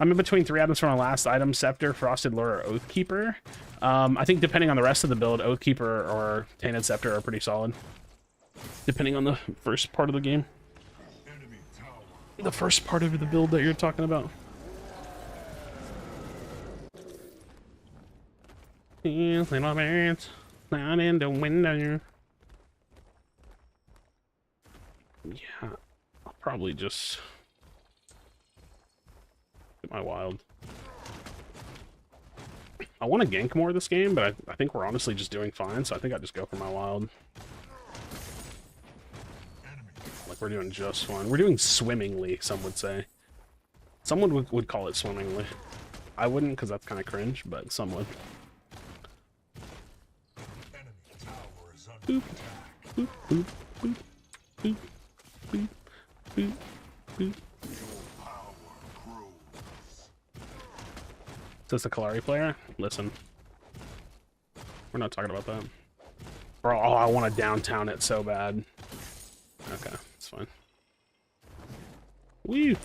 I'm in between 3 items from my last item: Scepter, Frosted Lure, or Oathkeeper. I think depending on the rest of the build, Oathkeeper or Tainted Scepter are pretty solid. Depending on the first part of the game. The first part of the build that you're talking about. Yeah, little birds, down in the window. Yeah, I'll probably just get my wild. I want to gank more this game, but I think we're honestly just doing fine, so I think I just go for my wild. Like, we're doing just fine. We're doing swimmingly, some would say. Someone would call it swimmingly. I wouldn't, because that's kind of cringe, but some would. Boop, boop, boop, boop, boop, boop, boop, boop. Is this a Kalari player? Listen. We're not talking about that. Bro, oh, I want to downtown it so bad. Okay, it's fine. Woo!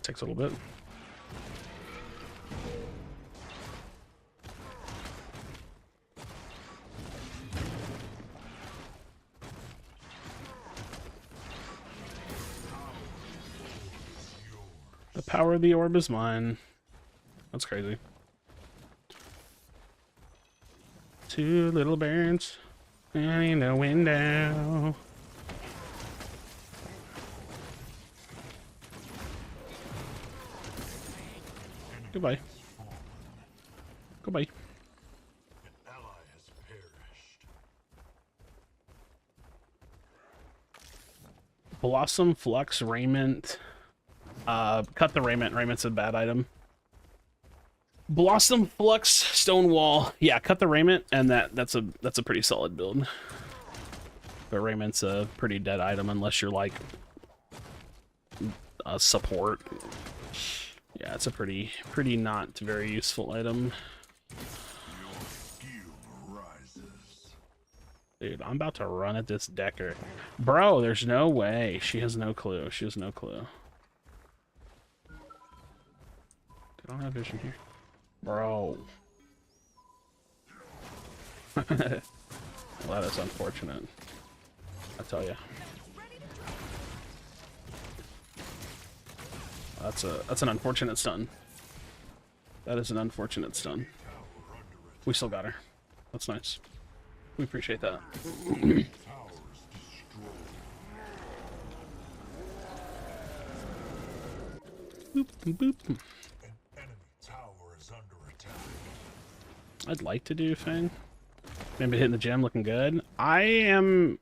Takes a little bit. The power of the orb is mine. That's crazy. 2 little birds in the window. Goodbye. Goodbye. An ally has perished. Blossom, Flux, Raiment. Cut the Raiment. Raiment's a bad item. Blossom, Flux, Stonewall. Yeah, cut the Raiment, and that's a pretty solid build. But Raiment's a pretty dead item unless you're like a support. Yeah, it's a pretty not very useful item. Dude, I'm about to run at this Decker. Bro, there's no way. She has no clue. She has no clue. I don't have vision here. Bro. Well, that is unfortunate. I tell ya. That's an unfortunate stun. That is an unfortunate stun. We still got her. That's nice. We appreciate that. Boop, boop. I'd like to do Fang. Maybe hitting the gym looking good. I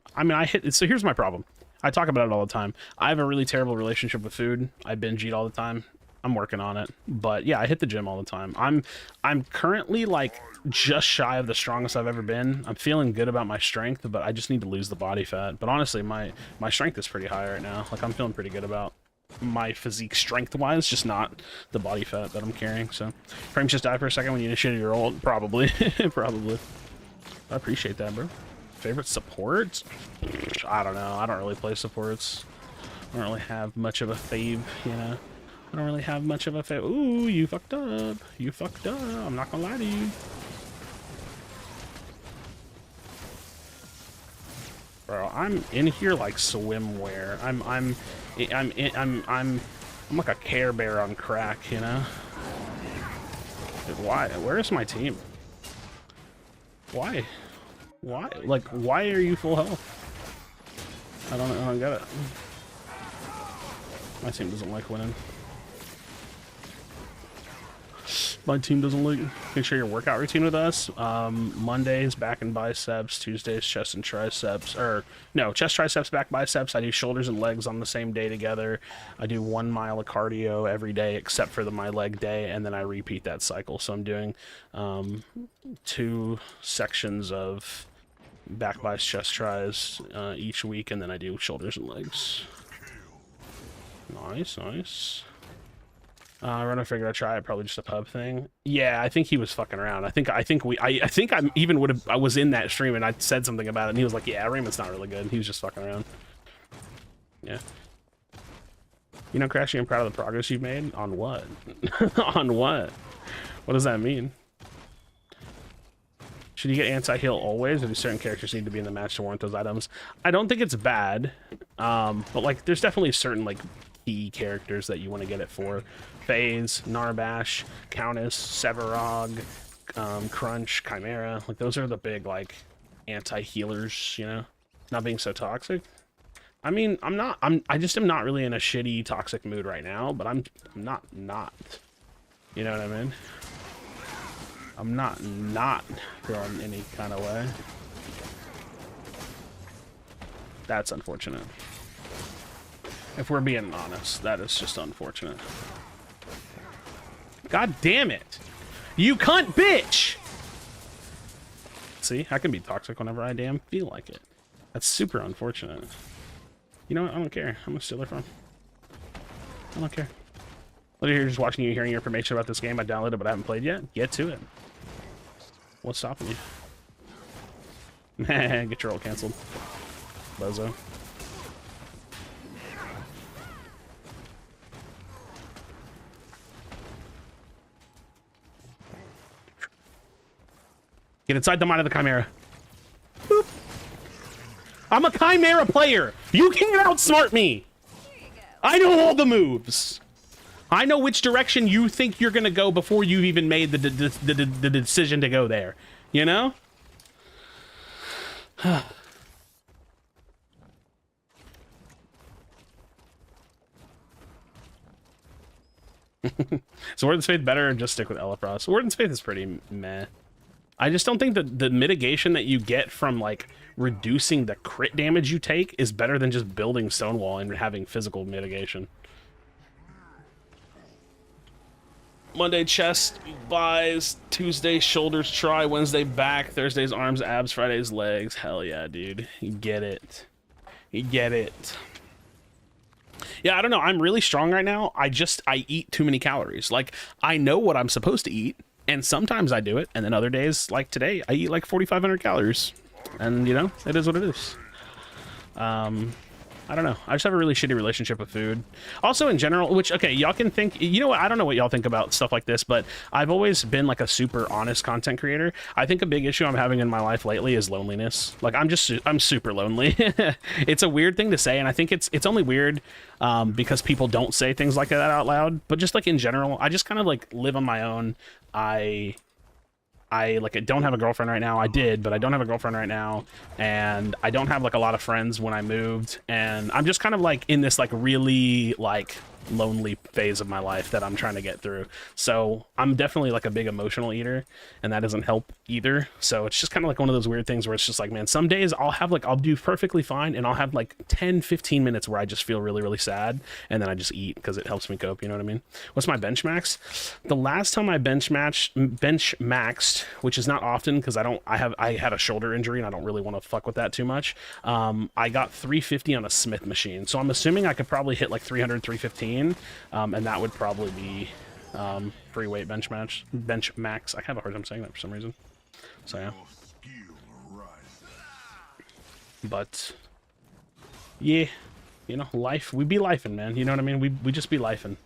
hit, so here's my problem. I talk about it all the time. I have a really terrible relationship with food. I binge eat all the time. I'm working on it. But yeah, I hit the gym all the time. I'm currently like just shy of the strongest I've ever been. I'm feeling good about my strength, but I just need to lose the body fat. But honestly, my strength is pretty high right now. Like, I'm feeling pretty good about my physique strength-wise, just not the body fat that I'm carrying. So, frames just died for a second when you initiated your ult. Probably. Probably. I appreciate that, bro. Favorite supports? I don't know. I don't really play supports. I don't really have much of a fave, you know? I don't really have much of a fave. Ooh, you fucked up. You fucked up. I'm not gonna lie to you. Bro, I'm in here like swimwear. I'm like a Care Bear on crack, you know? Dude, why? Where is my team? Why? Why? Like, why are you full health? I don't get it. My team doesn't like winning. my team doesn't like. Make sure your workout routine with us. Mondays, back and biceps. Tuesdays, chest and triceps. Or, no, chest, triceps, back, biceps. I do shoulders and legs on the same day together. I do 1 mile of cardio every day except for my leg day, and then I repeat that cycle. So I'm doing 2 sections of back, biceps, chest, tries each week, and then I do shoulders and legs. Nice, nice. Run, I figured I'd try it. Probably just a pub thing. Yeah, I think he was fucking around. I think I even would have. I was in that stream and I said something about it, and he was like, "Yeah, Raymond's not really good." He was just fucking around. Yeah. You know, Krashy, I'm proud of the progress you've made. On what? On what? What does that mean? Should you get anti-heal always, or do certain characters need to be in the match to warrant those items? I don't think it's bad, but like, there's definitely certain like key characters that you want to get it for. FaZe, Narbash, Countess, Severog, Crunch, Chimera. Like, those are the big like anti-healers, you know? Not being so toxic. I mean, I just am not really in a shitty toxic mood right now, but I'm not. You know what I mean? I'm not feeling any kind of way. That's unfortunate. If we're being honest, that is just unfortunate. God damn it! You cunt bitch! See, I can be toxic whenever I damn feel like it. That's super unfortunate. You know what? I don't care. I'm gonna steal it from. I don't care. Literally here just watching you, hearing your information about this game. I downloaded but I haven't played yet. Get to it. What's stopping you? Get your roll canceled. Bozo. Get inside the mind of the Chimera. Boop. I'm a Chimera player. You can't outsmart me. I know all the moves. I know which direction you think you're gonna go before you've even made the decision to go there. You know? So Warden's Faith better, or just stick with Elifrost? Warden's Faith is pretty meh. I just don't think that the mitigation that you get from like reducing the crit damage you take is better than just building Stonewall and having physical mitigation. Monday chest, buys, Tuesday shoulders, try, Wednesday back, Thursdays arms, abs, Fridays legs. Hell yeah, dude. You get it. You get it. Yeah, I don't know. I'm really strong right now. I eat too many calories. Like, I know what I'm supposed to eat, and sometimes I do it, and then other days, like today, I eat like 4,500 calories. And, you know, it is what it is. I don't know. I just have a really shitty relationship with food. Also, in general, which, okay, y'all can think, you know what, I don't know what y'all think about stuff like this, but I've always been like a super honest content creator. I think a big issue I'm having in my life lately is loneliness. Like, I'm super lonely. It's a weird thing to say, and I think it's only weird because people don't say things like that out loud, but just like in general, I just kind of like live on my own. I don't have a girlfriend right now. I did, but I don't have a girlfriend right now, and I don't have like a lot of friends when I moved, and I'm just kind of like in this like really like lonely phase of my life that I'm trying to get through. So I'm definitely like a big emotional eater, and that doesn't help either. So it's just kind of like one of those weird things where it's just like, man, some days I'll do perfectly fine, and I'll have like 10-15 minutes where I just feel really, really sad, and then I just eat because it helps me cope. You know what I mean? What's my bench max? The last time I bench maxed, which is not often because I had a shoulder injury and I don't really want to fuck with that too much. I got 350 on a Smith machine, so I'm assuming I could probably hit like 300, 315. And that would probably be free weight bench max. I have a hard time saying that for some reason. So yeah. But yeah, you know, life. We be lifing, man. You know what I mean? We just be lifing.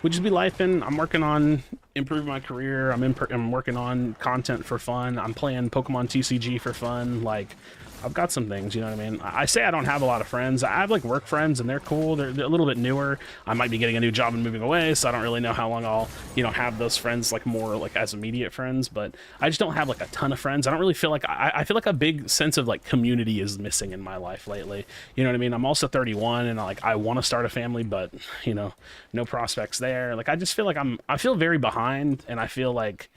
We just be lifing. I'm working on improving my career. I'm working on content for fun. I'm playing Pokemon TCG for fun. Like, I've got some things, you know what I mean? I say I don't have a lot of friends. I have like work friends and they're cool. They're a little bit newer. I might be getting a new job and moving away, so I don't really know how long I'll, you know, have those friends like more like as immediate friends, but I just don't have like a ton of friends. I don't really feel like, I feel like a big sense of like community is missing in my life lately. You know what I mean? I'm also 31 and like I want to start a family, but you know, no prospects there. Like I just feel like I feel very behind, and I feel like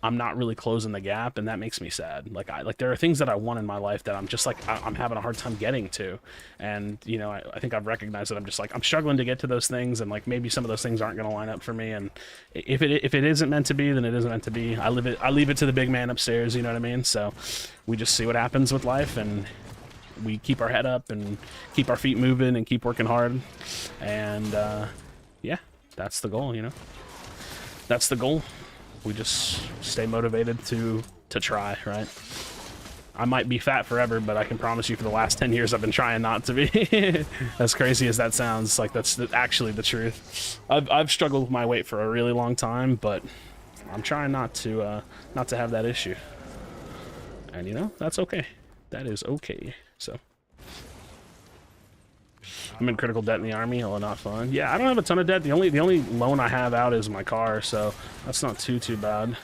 I'm not really closing the gap, and that makes me sad. Like there are things that I want in my life that I'm just like I'm having a hard time getting to, and you know I think I've recognized that I'm just like I'm struggling to get to those things, and like maybe some of those things aren't going to line up for me. And if it isn't meant to be, then it isn't meant to be. I leave it to the big man upstairs. You know what I mean? So we just see what happens with life, and we keep our head up and keep our feet moving and keep working hard, and yeah, that's the goal. You know, that's the goal. We just stay motivated to try, right? I might be fat forever, but I can promise you for the last 10 years I've been trying not to be. As crazy as that sounds, like that's actually the truth. I've struggled with my weight for a really long time, but I'm trying not to have that issue. And you know, that's okay. That is okay. So I'm in critical debt in the army. Oh, not fun. Yeah, I don't have a ton of debt. The only loan I have out is my car, so that's not too bad.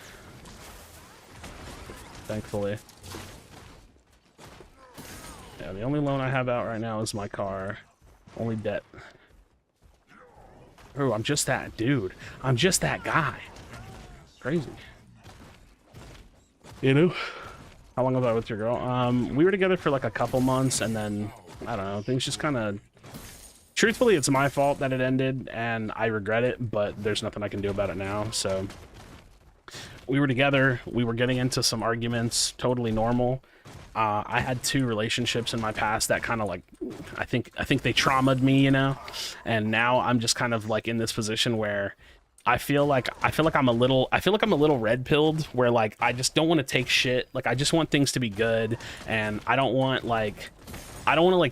Thankfully. Yeah, the only loan I have out right now is my car. Only debt. Oh, I'm just that dude. I'm just that guy. Crazy. You know? How long was I with your girl? We were together for like a couple months, and then I don't know, things just kind of. Truthfully, it's my fault that it ended, and I regret it, but there's nothing I can do about it now. So we were together. We were getting into some arguments. Totally normal. I had 2 relationships in my past that kind of like, I think they traumatized me, you know. And now I'm just kind of like in this position where I feel like I'm a little red pilled, where like I just don't want to take shit. Like I just want things to be good, and I don't want to like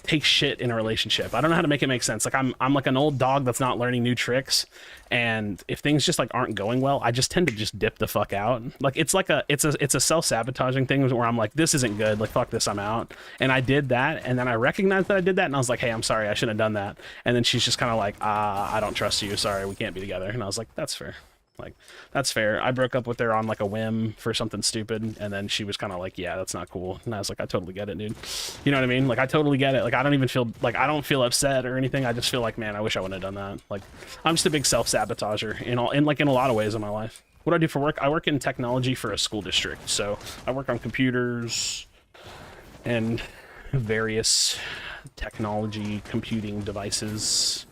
take shit in a relationship. I don't know how to make it make sense. Like I'm like an old dog that's not learning new tricks, and if things just like aren't going well, I just tend to just dip the fuck out. Like it's a self-sabotaging thing where I'm like, this isn't good, like fuck this, I'm out. And I did that, and then I recognized that I did that, and I was like, hey, I'm sorry, I shouldn't have done that. And then she's just kind of like, I don't trust you, sorry, we can't be together. And I was like, that's fair. Like, that's fair. I broke up with her on like a whim for something stupid, and then she was kind of like, yeah, that's not cool. And I was like, I totally get it, dude. You know what I mean? Like, I totally get it. Like, I don't even feel like, I don't feel upset or anything. I just feel like, man, I wish I wouldn't have done that. Like, I'm just a big self-sabotager in a lot of ways in my life. What do I do for work? I work in technology for a school district. So I work on computers and various technology computing devices.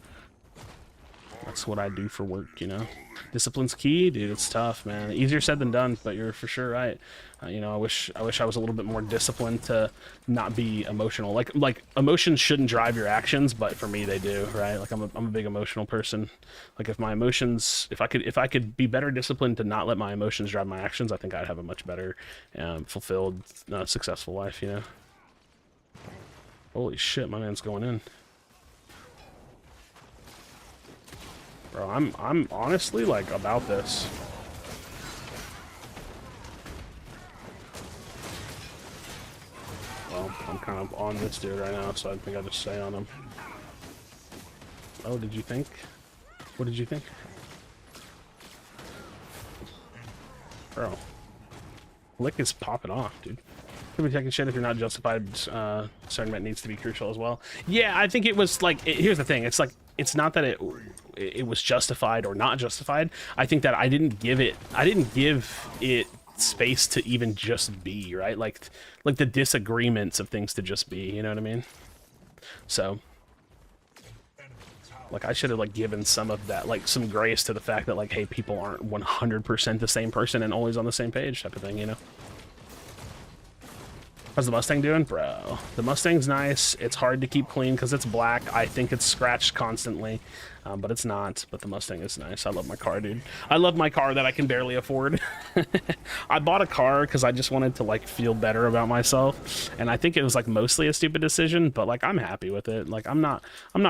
That's what I do for work, you know. Discipline's key, dude. It's tough, man. Easier said than done, but you're for sure right. You know, I wish I was a little bit more disciplined to not be emotional. Like emotions shouldn't drive your actions, but for me they do, right? Like I'm a big emotional person. Like if my emotions, if I could be better disciplined to not let my emotions drive my actions, I think I'd have a much better, fulfilled, successful life, you know. Holy shit, my man's going in. Bro, I'm honestly like about this. Well, I'm kind of on this dude right now, so I think I just stay on him. Oh, did you think? What did you think? Bro. Lick is popping off, dude. Could be taking shit if you're not justified. Segment needs to be crucial as well. Yeah, I think it was like, here's the thing. It's like, it's not that it was justified or not justified. I think that I didn't give it space to even just be, right? Like the disagreements of things to just be, you know what I mean? So like I should have like given some of that, like some grace to the fact that like, hey, people aren't 100% the same person and always on the same page type of thing, you know? How's the Mustang doing? Bro, the Mustang's nice. It's hard to keep clean because it's black. I think it's scratched constantly, but it's not. But the Mustang is nice. I love my car, dude. I love my car that I can barely afford. I bought a car because I just wanted to like feel better about myself, and I think it was like mostly a stupid decision, but like I'm happy with it. Like I'm not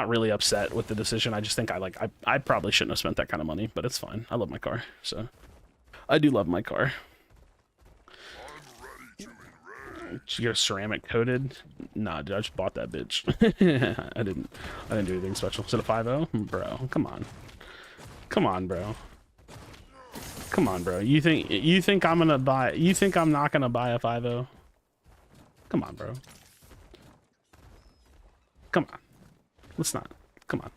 really upset with the decision. I just think I probably shouldn't have spent that kind of money, but it's fine. I love my car, so I do love my car. Did you get a ceramic coated? Nah, dude, I just bought that bitch. I didn't do anything special. Is it a 5.0? Bro, come on. Come on, bro. Come on, bro. You think I'm gonna buy, you think I'm not gonna buy a 5.0? Come on, bro. Come on. Let's not. Come on.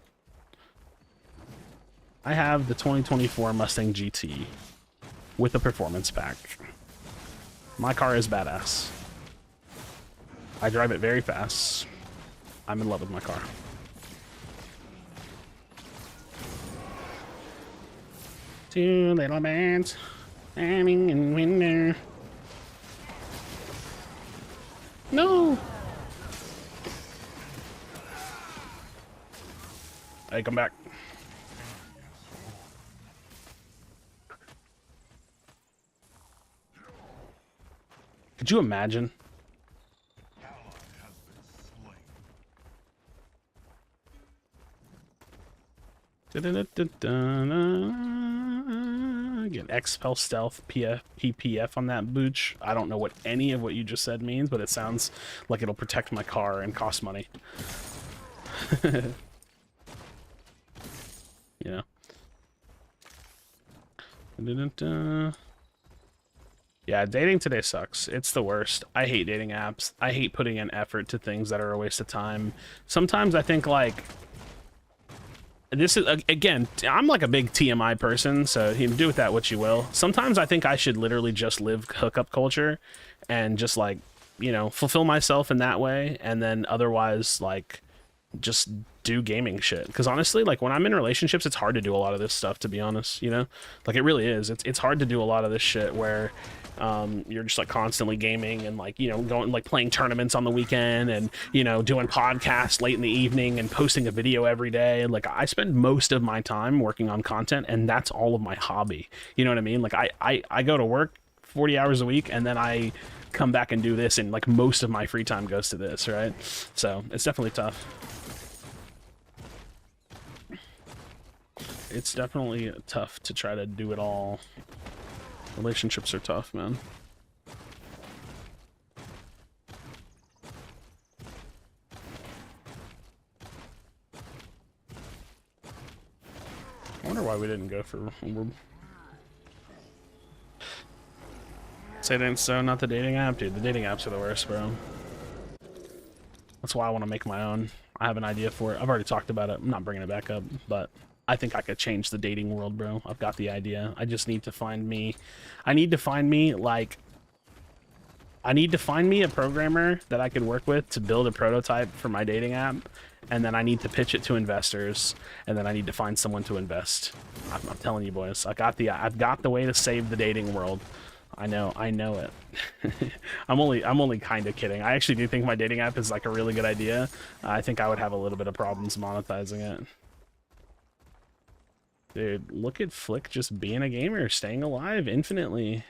I have the 2024 Mustang GT with a performance pack. My car is badass. I drive it very fast. I'm in love with my car. Two little birds flying in winter. No. Hey, come back. Could you imagine? Get expel stealth PPF on that booch. I don't know what any of what you just said means, but it sounds like it'll protect my car and cost money. You know. Yeah, dating today sucks. It's the worst. I hate dating apps. I hate putting in effort to things that are a waste of time. Sometimes I think, like, this is, again, I'm like a big TMI person, so you can do with that what you will. Sometimes I think I should literally just live hookup culture and just, like, you know, fulfill myself in that way, and then otherwise, like, just do gaming shit. Because honestly, like, when I'm in relationships, it's hard to do a lot of this stuff, to be honest, you know? Like, it really is. It's hard to do a lot of this shit where you're just like constantly gaming and, like, you know, going, like, playing tournaments on the weekend and, you know, doing podcasts late in the evening and posting a video every day. Like, I spend most of my time working on content, and that's all of my hobby. You know what I mean? Like, I go to work 40 hours a week, and then I come back and do this, and, like, most of my free time goes to this, right? So it's definitely tough. It's definitely tough to try to do it all. Relationships are tough, man. I wonder why we didn't go for... Say it ain't so, not the dating app? Dude, the dating apps are the worst, bro. That's why I want to make my own. I have an idea for it. I've already talked about it. I'm not bringing it back up, but I think I could change the dating world, bro. I've got the idea. I just need to find me... I need to find me a programmer that I could work with to build a prototype for my dating app, and then I need to pitch it to investors, and then I need to find someone to invest. I'm telling you, boys, I've got the way to save the dating world. I know it. I'm only kind of kidding. I actually do think my dating app is, like, a really good idea. I think I would have a little bit of problems monetizing it. Dude, look at Flick just being a gamer, staying alive infinitely.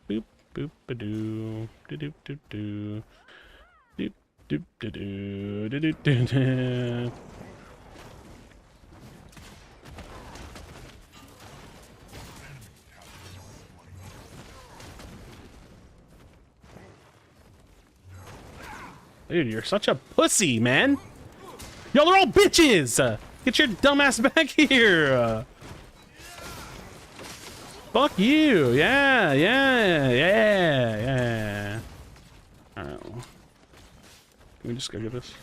Boop, boop, ba-doo, do-doop, do-doo, doop, doop, do-doo, do-doop, do-doo. Dude, you're such a pussy, man. Y'all are all bitches! Get your dumbass back here! Fuck you! Yeah! Alright. Can we just go get this?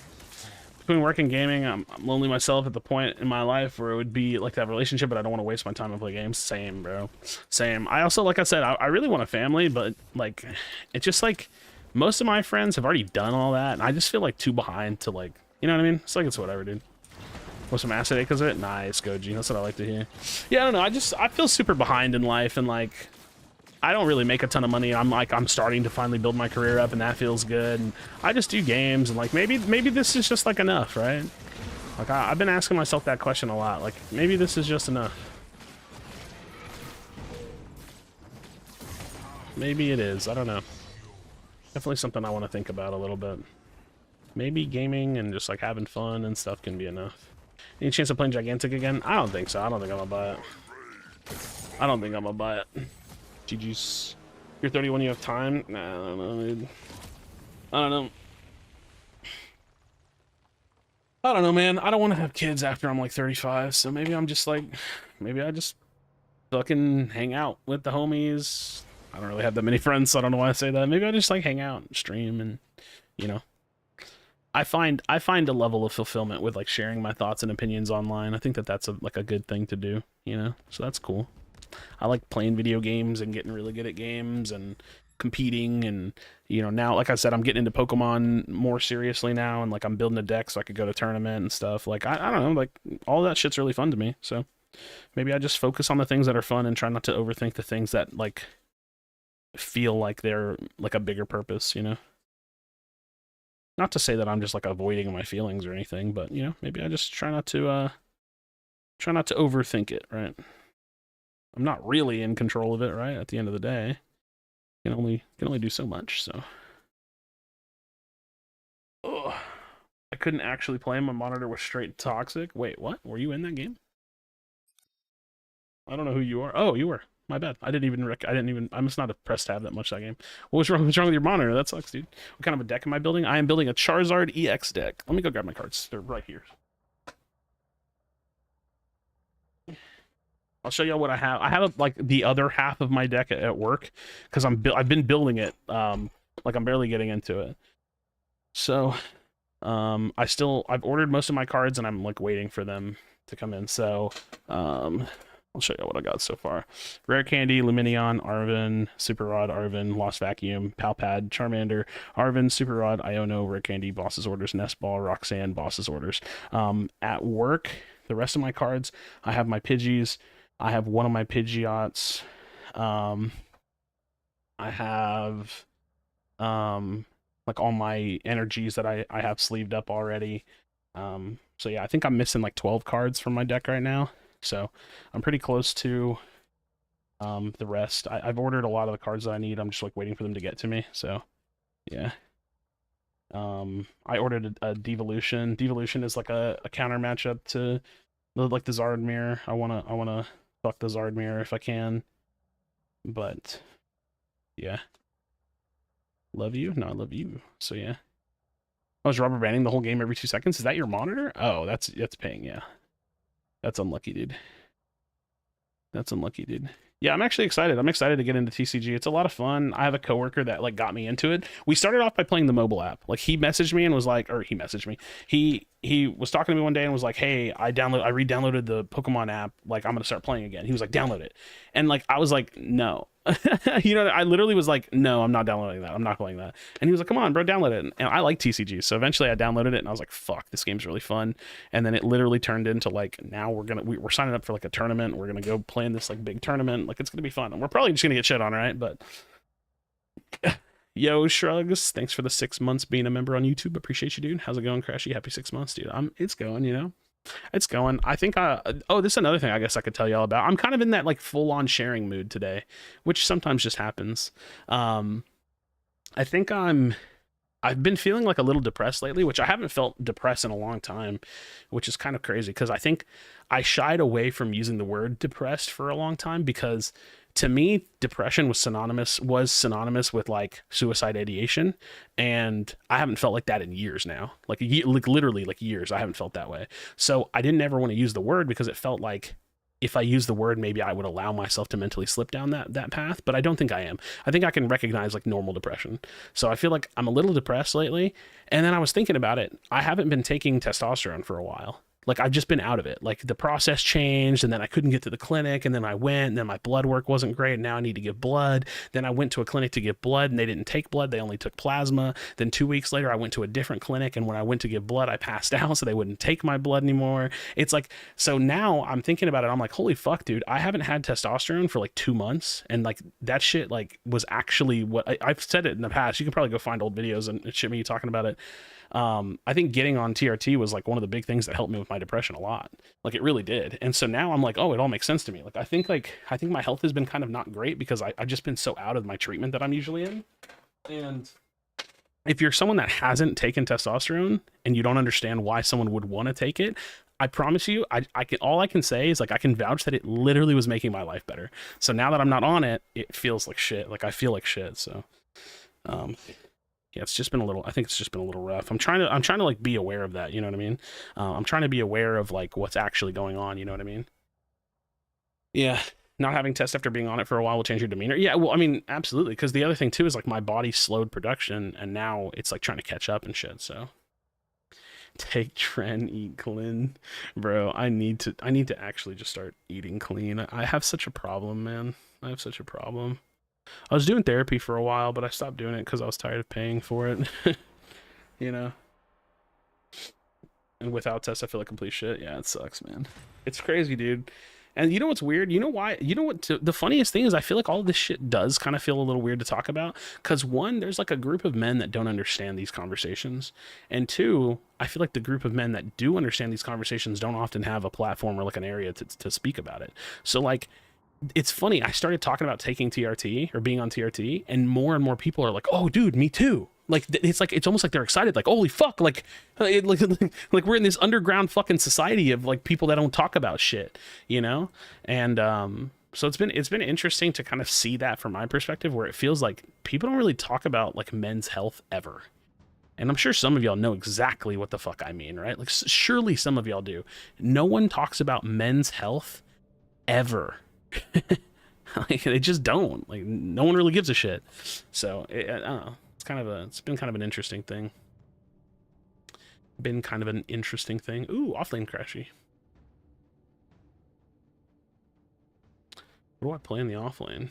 Between work and gaming, I'm lonely myself at the point in my life where it would be like that relationship, but I don't want to waste my time and play games. Same, bro. Same. I also, like I said, I really want a family, but, like, it's just like most of my friends have already done all that, and I just feel like too behind to, like, you know what I mean? It's like, it's whatever, dude. Want some acid because of it? Nice, Goji. That's what I like to hear. Yeah, I don't know. I feel super behind in life, and, like, I don't really make a ton of money. I'm starting to finally build my career up, and that feels good. And I just do games, and, like, maybe this is just, like, enough, right? Like, I've been asking myself that question a lot. Like, maybe this is just enough. Maybe it is. I don't know. Definitely something I want to think about a little bit. Maybe gaming and just, like, having fun and stuff can be enough. Any chance of playing Gigantic again? I don't think so. I don't think I'm gonna buy it. I don't think I'm gonna buy it. GG's. You're 31, you have time? Nah, I don't know, dude. I don't know. I don't know, man. I don't want to have kids after I'm like 35, so maybe I'm just like, maybe I just fucking hang out with the homies. I don't really have that many friends, so I don't know why I say that. Maybe I just like hang out and stream and, you know. I find a level of fulfillment with like sharing my thoughts and opinions online. I think that that's like a good thing to do, you know? So that's cool. I like playing video games and getting really good at games and competing, and you know, now like I said, I'm getting into Pokemon more seriously now, and like I'm building a deck so I could go to tournament and stuff. Like I don't know, like all that shit's really fun to me. So maybe I just focus on the things that are fun and try not to overthink the things that like feel like they're like a bigger purpose, you know? Not to say that I'm just like avoiding my feelings or anything, but you know, maybe I just try not to overthink it, right? I'm not really in control of it, right? At the end of the day, can only do so much. So, ugh. I couldn't actually play. My monitor was straight toxic. Wait, what? Were you in that game? I don't know who you are. Oh, you were. My bad. I must not have pressed tab that much that game. What's wrong with your monitor? That sucks, dude. What kind of a deck am I building? I am building a Charizard EX deck. Let me go grab my cards. They're right here. I'll show you what I have. I have like the other half of my deck at work because I've been building it. Like I'm barely getting into it. So, I've ordered most of my cards and I'm like waiting for them to come in. So, I'll show you what I got so far. Rare Candy, Luminion, Arven, Super Rod, Arven, Lost Vacuum, Palpad, Charmander, Arven, Super Rod, Iono, Rare Candy, Boss's Orders, Nest Ball, Roxanne, Boss's Orders. At work, the rest of my cards, I have my Pidgeys. I have one of my Pidgeots. I have like all my energies that I have sleeved up already. So yeah, I think I'm missing like 12 cards from my deck right now. So I'm pretty close to the rest. I've ordered a lot of the cards that I need. I'm just like waiting for them to get to me. So yeah. I ordered a Devolution. Devolution is like a counter matchup to like the Zardmir. I wanna fuck the Zardmir if I can. But yeah. Love you? No, I love you. So yeah. I was rubber banding the whole game every 2 seconds. Is that your monitor? Oh, that's paying, yeah. That's unlucky, dude. That's unlucky, dude. Yeah, I'm actually excited. I'm excited to get into TCG. It's a lot of fun. I have a coworker that like got me into it. We started off by playing the mobile app. Like he messaged me and was like, or he messaged me. He was talking to me one day and was like, "Hey, I re-downloaded the Pokemon app. Like I'm gonna start playing again." He was like, "Download it," and like I was like, "No." You know, I literally was like, "No, I'm not downloading that. I'm not playing that." And he was like, "Come on, bro, download it." And I like TCG, so eventually I downloaded it and I was like, "Fuck, this game's really fun." And then it literally turned into like, now we're signing up for like a tournament. We're gonna go play in this like big tournament. Like it's gonna be fun. And we're probably just gonna get shit on, right? But yo, Shrugs, thanks for the 6 months being a member on YouTube. Appreciate you, dude. How's it going, Krashy? Happy 6 months, dude. It's going, you know. It's going. I think oh, this is another thing I guess I could tell y'all about. I'm kind of in that like full-on sharing mood today, which sometimes just happens. I think I've been feeling like a little depressed lately, which I haven't felt depressed in a long time, which is kind of crazy because I think I shied away from using the word depressed for a long time because to me, depression was synonymous with like suicide ideation, and I haven't felt like that in years now. Like literally like years, I haven't felt that way. So I didn't ever want to use the word because it felt like if I use the word, maybe I would allow myself to mentally slip down that path. But I don't think I am. I think I can recognize like normal depression. So I feel like I'm a little depressed lately. And then I was thinking about it. I haven't been taking testosterone for a while. Like I've just been out of it. Like the process changed and then I couldn't get to the clinic and then I went and then my blood work wasn't great. And now I need to give blood. Then I went to a clinic to give blood and they didn't take blood. They only took plasma. Then 2 weeks later, I went to a different clinic. And when I went to give blood, I passed out. So they wouldn't take my blood anymore. It's like, so now I'm thinking about it. I'm like, holy fuck, dude, I haven't had testosterone for like 2 months. And like that shit like was actually what I've said it in the past. You can probably go find old videos and shit me talking about it. I think getting on TRT was like one of the big things that helped me with my depression a lot. Like it really did. And so now I'm like, oh, it all makes sense to me. Like I think my health has been kind of not great because I've just been so out of my treatment that I'm usually in. And if you're someone that hasn't taken testosterone and you don't understand why someone would want to take it, I promise you, I can, all I can say is like I can vouch that it literally was making my life better. So now that I'm not on it, it feels like shit. Like I feel like shit. So um yeah, it's just been a little, I think it's just been a little rough. I'm trying to like be aware of that, you know what I mean? I'm trying to be aware of like what's actually going on, you know what I mean? Yeah. Not having tests after being on it for a while will change your demeanor. Yeah, well, I mean, absolutely. Because the other thing too is like my body slowed production, and now it's like trying to catch up and shit. So take Tren, eat clean, bro. I need to actually just start eating clean. I have such a problem, man. I have such a problem. I was doing therapy for a while, but I stopped doing it because I was tired of paying for it. You know. And without tests, I feel like complete shit. Yeah, it sucks, man. It's crazy, dude. And you know what's weird? You know why? You know what? The funniest thing is, I feel like all this shit does kind of feel a little weird to talk about. Because one, there's like a group of men that don't understand these conversations, and two, I feel like the group of men that do understand these conversations don't often have a platform or like an area to speak about it. So like, it's funny. I started talking about taking TRT or being on TRT, and more people are like, "Oh, dude, me too." Like it's almost like they're excited. Like, holy fuck! Like we're in this underground fucking society of like people that don't talk about shit, you know. And so it's been interesting to kind of see that from my perspective, where it feels like people don't really talk about like men's health ever. And I'm sure some of y'all know exactly what the fuck I mean, right? Like surely some of y'all do. No one talks about men's health ever. Like they just don't. Like no one really gives a shit. So I don't know. It's been kind of an interesting thing. Been kind of an interesting thing. Ooh, offlane Krashy. What do I play in the offlane?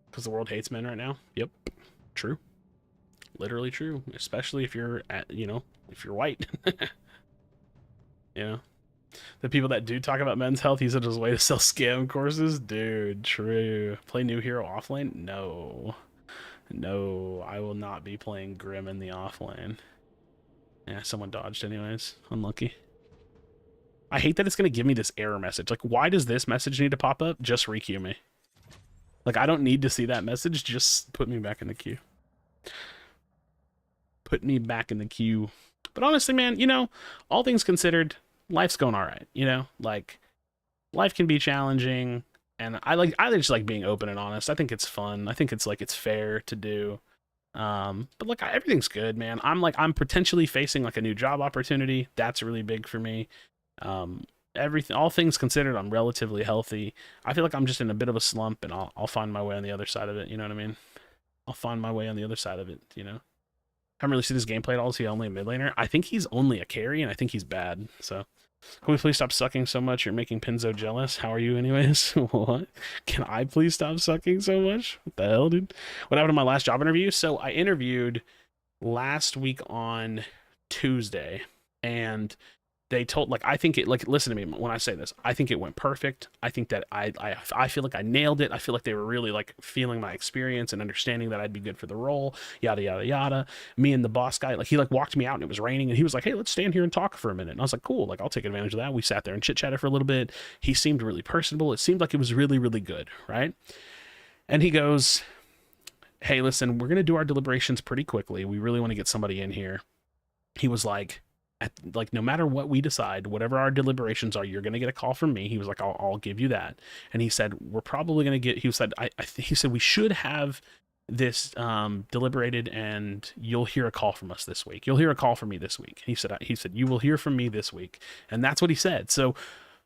Because the world hates men right now. Yep, true. Literally true. Especially if you're at, you know, if you're white. You know, the people that do talk about men's health, he said, as a way to sell scam courses. Dude, true. Play new hero offlane? No. No, I will not be playing Grim in the offlane. Yeah, someone dodged anyways. Unlucky. I hate that it's going to give me this error message. Like, why does this message need to pop up? Just requeue me. Like, I don't need to see that message. Just put me back in the queue. Put me back in the queue. But honestly, man, you know, all things considered, life's going all right. You know, like, life can be challenging. And I just like being open and honest. I think it's fun. I think it's like, it's fair to do. But like everything's good, man. I'm potentially facing like a new job opportunity. That's really big for me. Everything, all things considered, I'm relatively healthy. I feel like I'm just in a bit of a slump, and I'll find my way on the other side of it. You know what I mean? I'll find my way on the other side of it. You know, I haven't really seen this gameplay at all. Is he only a mid laner? I think he's only a carry, and I think he's bad. So, can we please stop sucking so much? You're making Pinzo jealous. How are you, anyways? What? Can I please stop sucking so much? What the hell, dude? What happened to my last job interview? So I interviewed last week on Tuesday, and they told, like, I think it, like, listen to me when I say this, I think it went perfect. I think that I feel like I nailed it. I feel like they were really like feeling my experience and understanding that I'd be good for the role, yada yada yada. Me and the boss guy, like, he like walked me out and it was raining, and he was like, hey, let's stand here and talk for a minute. And I was like, cool, like, I'll take advantage of that. We sat there and chit chatted for a little bit. He seemed really personable. It seemed like it was really, really good, right? And he goes, hey, listen, we're gonna do our deliberations pretty quickly. We really want to get somebody in here. He was like, no matter what we decide, whatever our deliberations are, you're gonna get a call from me. He was like, I'll give you that. And he said, we're probably gonna get, he said, he said we should have this deliberated, and you'll hear a call from us this week. You'll hear a call from me this week. He said you will hear from me this week. And that's what he said. So,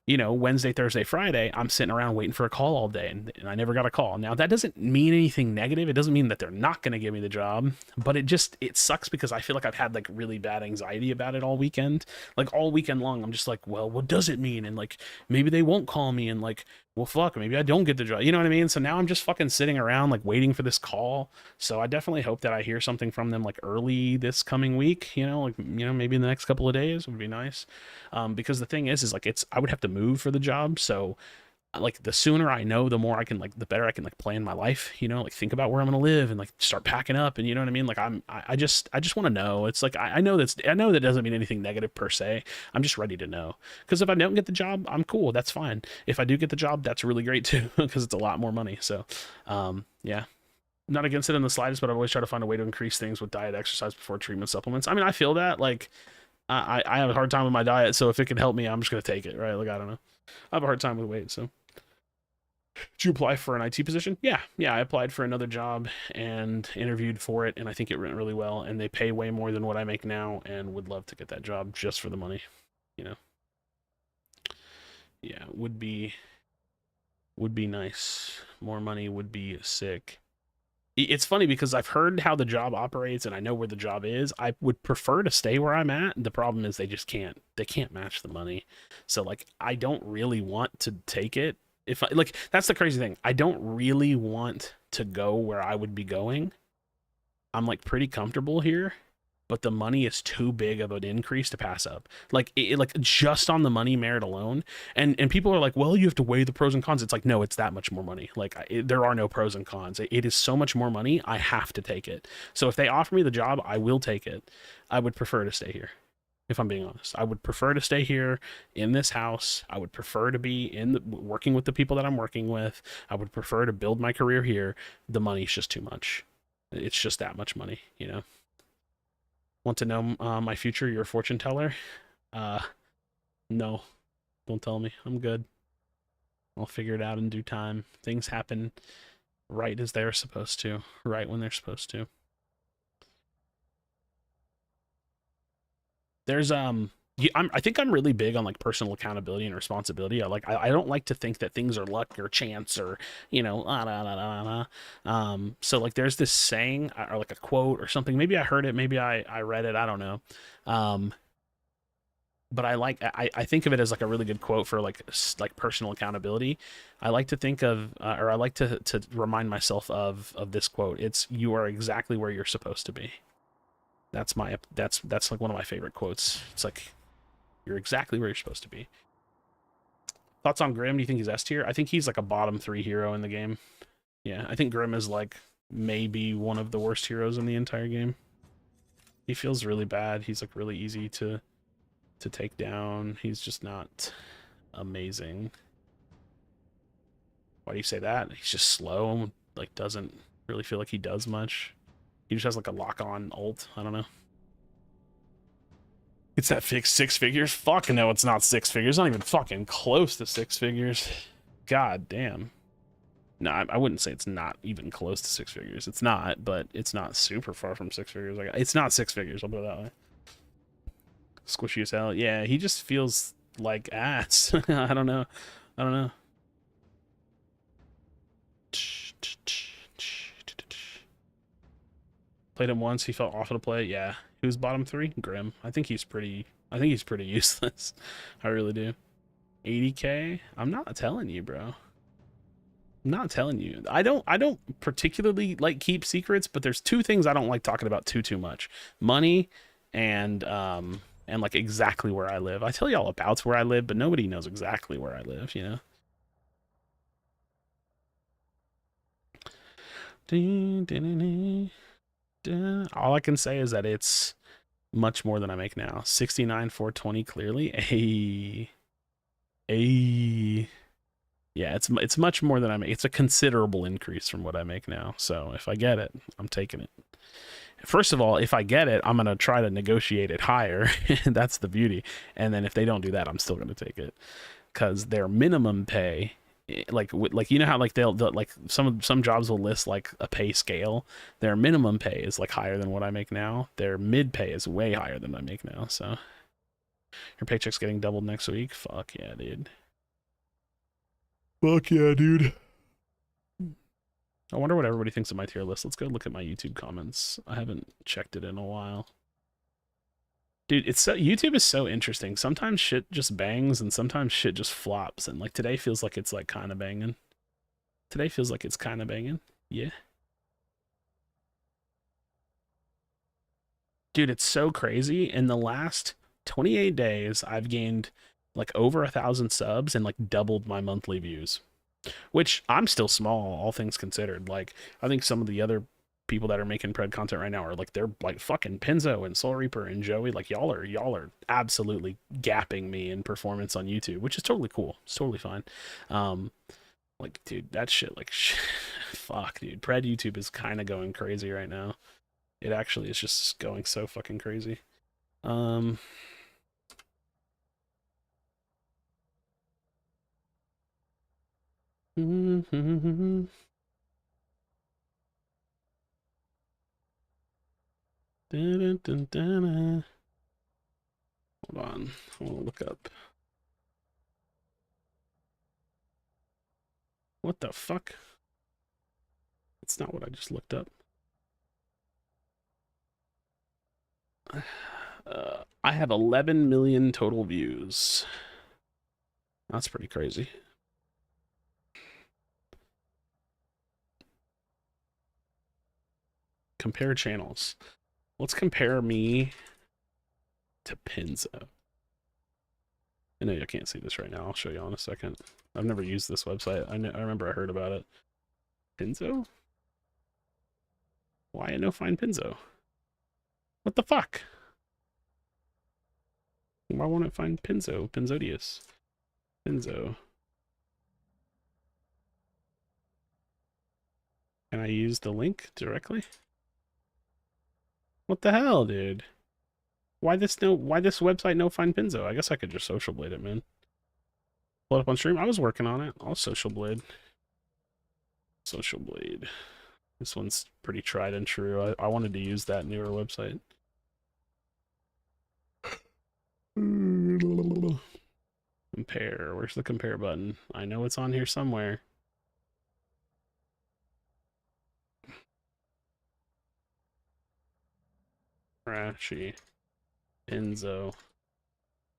you know, Wednesday, Thursday, Friday, I'm sitting around waiting for a call all day, and I never got a call. Now, that doesn't mean anything negative. It doesn't mean that they're not going to give me the job, but it sucks because I feel like I've had like really bad anxiety about it all weekend. Like all weekend long, I'm just like, well, what does it mean? And like, maybe they won't call me, and like, well, fuck, maybe I don't get the job. You know what I mean? So now I'm just fucking sitting around like waiting for this call. So I definitely hope that I hear something from them like early this coming week, you know, like, you know, maybe in the next couple of days would be nice. Because the thing is like, I would have to move for the job. So like the sooner I know, the more I can like the better I can like plan my life, you know, like think about where I'm gonna live and like start packing up and you know what I mean? Like I just want to know. It's like I know that doesn't mean anything negative per se. I'm just ready to know. Because if I don't get the job, I'm cool. That's fine. If I do get the job, that's really great too, because it's a lot more money. So yeah. Not against it in the slightest, but I've always tried to find a way to increase things with diet, exercise before treatment, supplements. I mean, I feel that like I have a hard time with my diet, so if it can help me, I'm just gonna take it, right? Like I don't know. I have a hard time with weight, so did you apply for an IT position? Yeah, I applied for another job and interviewed for it, and I think it went really well. And they pay way more than what I make now, and would love to get that job just for the money. You know, yeah, would be nice. More money would be sick. It's funny because I've heard how the job operates and I know where the job is. I would prefer to stay where I'm at. The problem is they just can't. They can't match the money. So like I don't really want to take it. If I like that's the crazy thing. I don't really want to go where I would be going. I'm like pretty comfortable here, but the money is too big of an increase to pass up. Like like just on the money merit alone, and people are like, well, you have to weigh the pros and cons. It's like no, it's that much more money. Like there are no pros and cons. It is so much more money. I have to take it. So if they offer me the job, I will take it. I would prefer to stay here. If I'm being honest, I would prefer to stay here in this house. I would prefer to be in working with the people that I'm working with. I would prefer to build my career here. The money's just too much. It's just that much money, you know. Want to know my future? You're a fortune teller? Uh, no. Don't tell me. I'm good. I'll figure it out in due time. Things happen right as they're supposed to, right when they're supposed to. There's I think I'm really big on like personal accountability and responsibility. I don't like to think that things are luck or chance or you know so like there's this saying or like a quote or something. Maybe I heard it, maybe I read it. I don't know. Um, but I think of it as like a really good quote for like personal accountability. I like to think of or I like to remind myself of this quote. It's you are exactly where you're supposed to be. That's like one of my favorite quotes. It's like you're exactly where you're supposed to be. Thoughts on Grim? Do you think he's S tier? I think he's like a bottom 3 hero in the game. Yeah, I think Grim is like maybe one of the worst heroes in the entire game. He feels really bad. He's like really easy to take down. He's just not amazing. Why do you say that? He's just slow. Like doesn't really feel like he does much. He just has like a lock-on ult. I don't know. It's that fixed 6 figures? Fuck no, it's not 6 figures. Not even fucking close to 6 figures. God damn. No, I wouldn't say it's not even close to 6 figures. It's not, but it's not super far from 6 figures. Like it's not 6 figures. I'll put it that way. Squishy as hell. Yeah, he just feels like ass. I don't know. I don't know. Played him once. He felt awful to play. Yeah. Who's bottom 3? Grim. I think he's pretty useless. I really do. 80k? I'm not telling you, bro. I'm not telling you. I don't particularly like keep secrets, but there's 2 things I don't like talking about too much. Money and like exactly where I live. I tell y'all about where I live, but nobody knows exactly where I live, you know. All I can say is that it's much more than I make now. 69 420 clearly. A yeah, it's much more than I make. It's a considerable increase from what I make now. So if I get it, I'm taking it. First of all, if I get it, I'm gonna try to negotiate it higher. That's the beauty. And then if they don't do that, I'm still gonna take it because their minimum pay, like you know how like they'll like some jobs will list like a pay scale. Their minimum pay is like higher than what I make now. Their mid pay is way higher than I make now. So your paycheck's getting doubled next week. Fuck yeah, dude. Fuck yeah, dude. I wonder what everybody thinks of my tier list. Let's go look at my YouTube comments. I haven't checked it in a while. Dude, YouTube is so interesting. Sometimes shit just bangs and sometimes shit just flops. And like today feels like it's like kind of banging. Today feels like it's kind of banging. Yeah. Dude, it's so crazy. In the last 28 days, I've gained like over 1,000 subs and like doubled my monthly views, which I'm still small, all things considered. Like, I think some of the other people that are making pred content right now are like, they're like fucking Pinzo and Soul Reaper and Joey. Like, y'all are absolutely gapping me in performance on YouTube, which is totally cool. It's totally fine. Like, dude, that shit, like, fuck, dude. Pred YouTube is kind of going crazy right now. It actually is just going so fucking crazy. Um, Hold on, I want to look up. What the fuck? That's not what I just looked up. I have 11 million total views. That's pretty crazy. Compare channels. Let's compare me to Pinzo. I know you can't see this right now. I'll show you in a second. I've never used this website. I remember I heard about it. Pinzo? Why I no find Pinzo? What the fuck? Why won't it find Pinzo? Pinzodius. Pinzo. Can I use the link directly? What the hell, dude? Why this website no find Pinzo? I guess I could just social blade it, man. Pull it up on stream. I was working on it. I'll social blade. Social blade. This one's pretty tried and true. I wanted to use that newer website. Compare. Where's the compare button? I know it's on here somewhere. Krashy. Pinzo.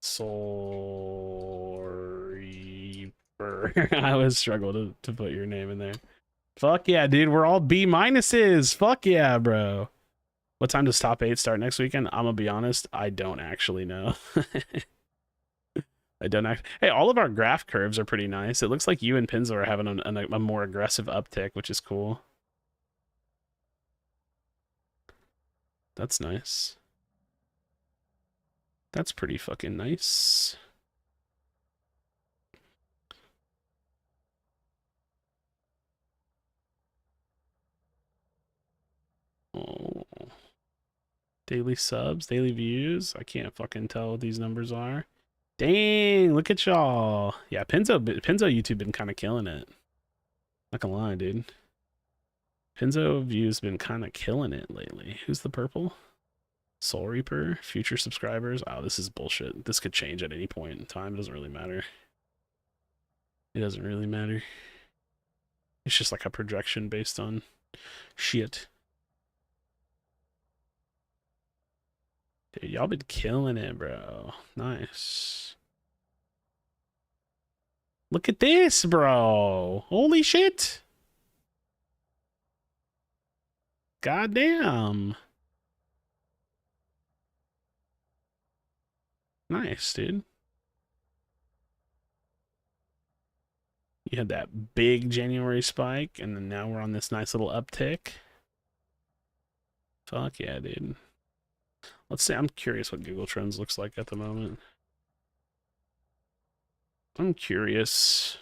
Soul Reaper. I always struggle to put your name in there. Fuck yeah, dude. We're all B minuses. Fuck yeah, bro. What time does top 8 start next weekend? I'm gonna be honest, I don't actually know. I don't act. Hey, all of our graph curves are pretty nice. It looks like you and Pinzo are having a more aggressive uptick, which is cool. That's nice. That's pretty fucking nice. Oh. Daily subs, daily views. I can't fucking tell what these numbers are. Dang, look at y'all. Yeah, Pinzo YouTube been kind of killing it. Not gonna lie, dude. Pinzo views been kind of killing it lately. Who's the purple? Soul Reaper, future subscribers. Oh, this is bullshit. This could change at any point in time. It doesn't really matter. It doesn't really matter. It's just like a projection based on shit. Dude, y'all been killing it, bro. Nice. Look at this, bro. Holy shit. Goddamn. Nice, dude. You had that big January spike, and then now we're on this nice little uptick. Fuck yeah, dude. Let's see. I'm curious what Google Trends looks like at the moment. I'm curious.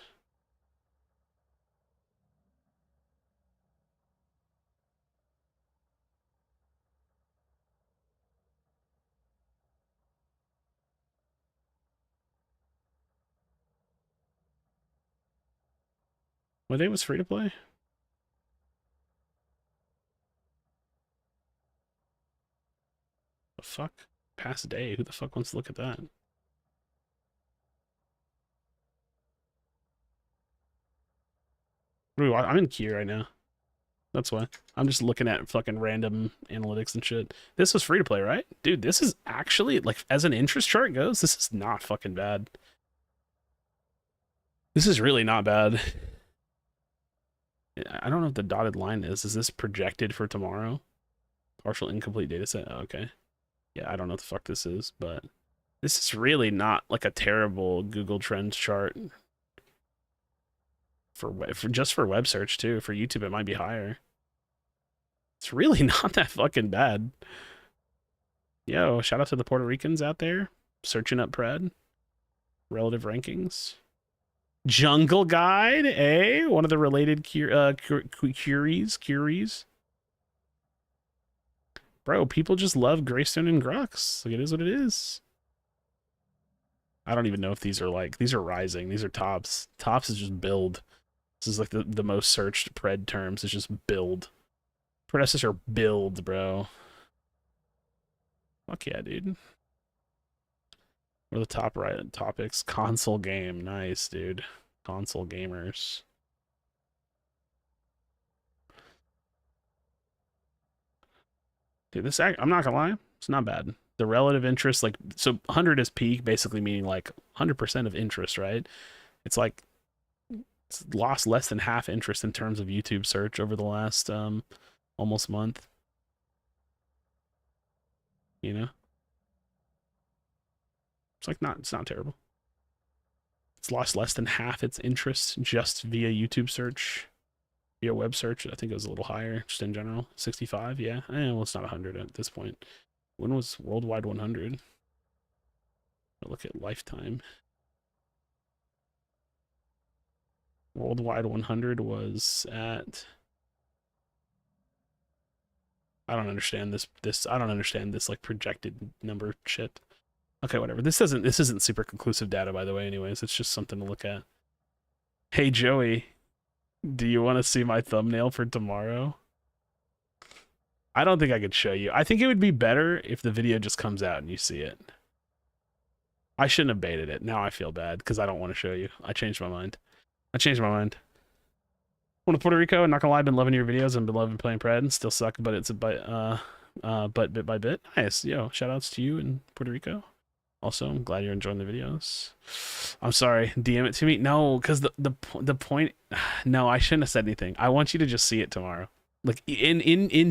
Were they was free to play? The fuck? Past day. Who the fuck wants to look at that? I'm in queue right now. That's why. I'm just looking at fucking random analytics and shit. This was free to play, right? Dude, this is actually, like, as an interest chart goes, this is not fucking bad. This is really not bad. I don't know what the dotted line is. Is this projected for tomorrow? Partial incomplete data set. Oh, okay. Yeah, I don't know what the fuck this is, but This is really not like a terrible Google Trends chart for just for web search too. For YouTube, it might be higher. It's really not that fucking bad. Yo, shout out to the Puerto Ricans out there searching up Pred relative rankings. Jungle Guide, eh? One of the related curies. Bro, people just love Greystone and Grux. Like, it is what it is. I don't even know if these are like, these are rising. These are tops. Tops is just build. This is like the most searched Pred terms. It's just build. Predecessor build, bro. Fuck yeah, dude. What are the top right topics? Console game. Nice, dude. Console gamers. Dude, this I'm not gonna lie, it's not bad. The relative interest, like, so 100 is peak, basically meaning like 100% of interest, right? It's like it's lost less than half interest in terms of YouTube search over the last almost month. You know? It's not terrible. It's lost less than half its interest just via YouTube search. Via web search, I think it was a little higher, just in general. 65, yeah. Well, it's not 100 at this point. When was worldwide 100? Look at lifetime. Worldwide 100 was at... I don't understand this. I don't understand this like projected number shit. Okay, whatever. This isn't super conclusive data, by the way. Anyways, it's just something to look at. Hey Joey, do you want to see my thumbnail for tomorrow? I don't think I could show you. I think it would be better if the video just comes out and you see it. I shouldn't have baited it. Now I feel bad because I don't want to show you. I changed my mind. Going to Puerto Rico, and not gonna lie, I've been loving your videos and been loving playing Pred and still suck, but it's but bit by bit. Nice. Yo, shout outs to you in Puerto Rico. Also, I'm glad you're enjoying the videos. I'm sorry, DM it to me. No, because the point. No, I shouldn't have said anything. I want you to just see it tomorrow, like in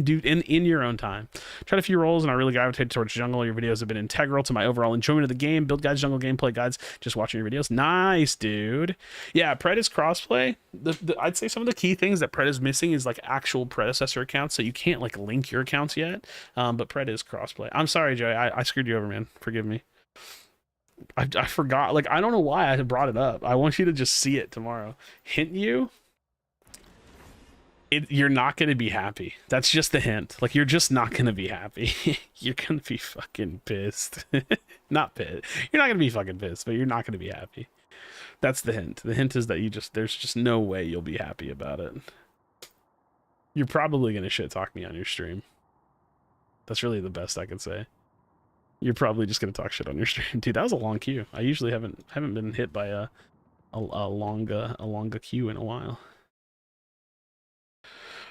your own time. Tried a few roles, and I really gravitated towards jungle. Your videos have been integral to my overall enjoyment of the game. Build guides, jungle gameplay guides. Just watching your videos. Nice, dude. Yeah, Pred is crossplay. I'd say some of the key things that Pred is missing is like actual predecessor accounts, so you can't like link your accounts yet. But Pred is crossplay. I'm sorry, Joey. I screwed you over, man. Forgive me. I forgot. Like, I don't know why I brought it up. I want you to just see it tomorrow. Hint you. You're not going to be happy. That's just the hint. Like, you're just not going to be happy. You're going to be fucking pissed. Not pissed. You're not going to be fucking pissed, but you're not going to be happy. That's the hint. The hint is that there's just no way you'll be happy about it. You're probably going to shit talk me on your stream. That's really the best I could say. You're probably just gonna talk shit on your stream, dude. That was a long queue. I usually haven't been hit by a longa queue in a while.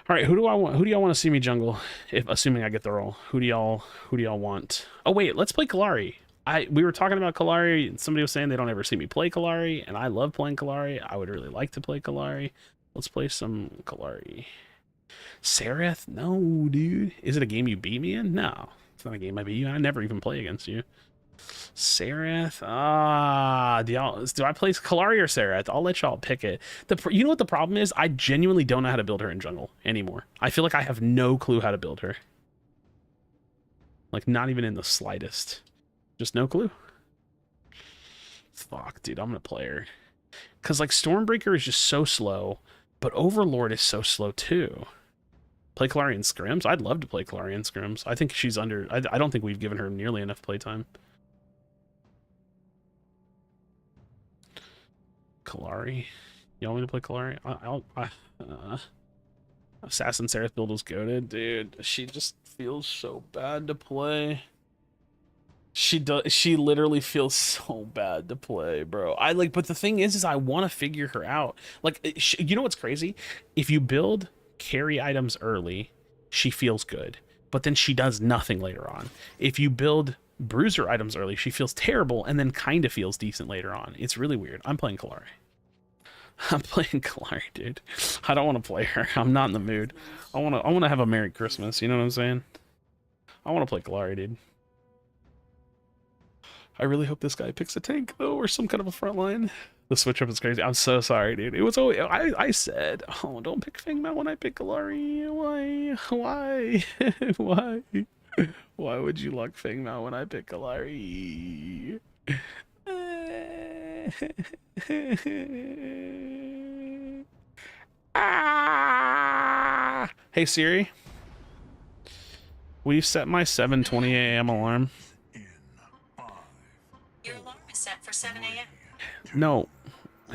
All right, who do y'all want to see me jungle? If assuming I get the role, who do y'all want? Oh wait, let's play Kallari. We were talking about Kallari, and somebody was saying they don't ever see me play Kallari, and I love playing Kallari. I would really like to play Kallari. Let's play some Kallari. Sereth? No, dude. Is it a game you beat me in? No. It's not a game I beat you. I never even play against you. Sereth? Do I play Kallari or Sereth? I'll let y'all pick it. You know what the problem is? I genuinely don't know how to build her in jungle anymore. I feel like I have no clue how to build her. Like, not even in the slightest. Just no clue. Fuck, dude. I'm gonna play her. Because, like, Stormbreaker is just so slow, but Overlord is so slow, too. Play Kallari in scrims? I'd love to play Kallari in scrims. I think she's under... I don't think we've given her nearly enough playtime. Kallari. You want me to play Kallari? Assassin Seraph build was goated. Dude, she just feels so bad to play. She literally feels so bad to play, bro. But the thing is I want to figure her out. Like, you know what's crazy? If you build carry items early, she feels good, but then she does nothing later on. If you build bruiser items early, she feels terrible and then kind of feels decent later on. It's really weird. I'm playing Kallari. Dude. I don't want to play her. I'm not in the mood. I want to have a Merry Christmas. You know what I'm saying? I want to play Kallari, dude. I really hope this guy picks a tank though, or some kind of a front line. The switch up is crazy. I'm so sorry, dude. It was always I said, oh, don't pick Fangmao when I pick Galari. Why? Why? Why would you lock Fangmao when I pick Galari? Ah! Hey Siri, will you set my 7:20 a.m. alarm? Your alarm is set for 7 a.m. No.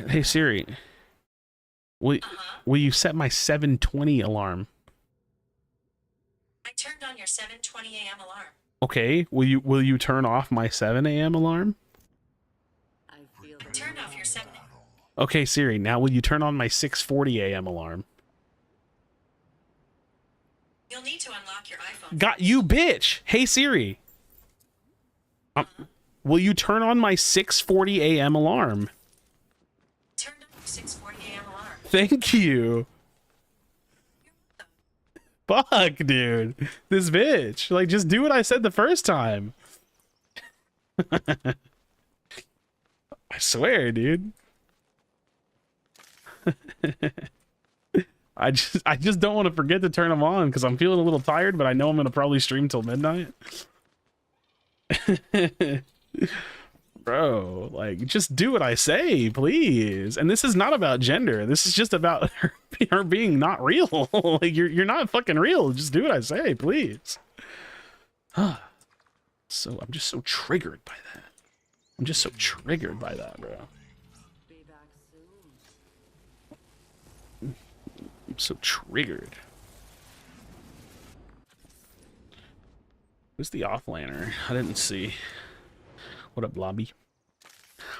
Hey Siri, will you set my 7:20 alarm? I turned on your 7:20 a.m. alarm. Okay. Will you turn off my 7 a.m. alarm? I turned off your 7 a.m. Okay, Siri, now will you turn on my 6:40 a.m. alarm? You'll need to unlock your iPhone. Got you, bitch. Hey Siri. Will you turn on my 6:40 a.m. alarm? Turned on your 6:40 a.m. alarm. Thank you. Fuck, dude. This bitch. Like, just do what I said the first time. I swear, dude. I just don't want to forget to turn them on because I'm feeling a little tired, but I know I'm gonna probably stream till midnight. Bro, like, just do what I say, please. And this is not about gender. This is just about her being not real. Like, you're not fucking real. Just do what I say, please. So I'm just so triggered by that. I'm just so triggered by that, bro. I'm so triggered. Who's the offlaner? I didn't see. What up, Lobby?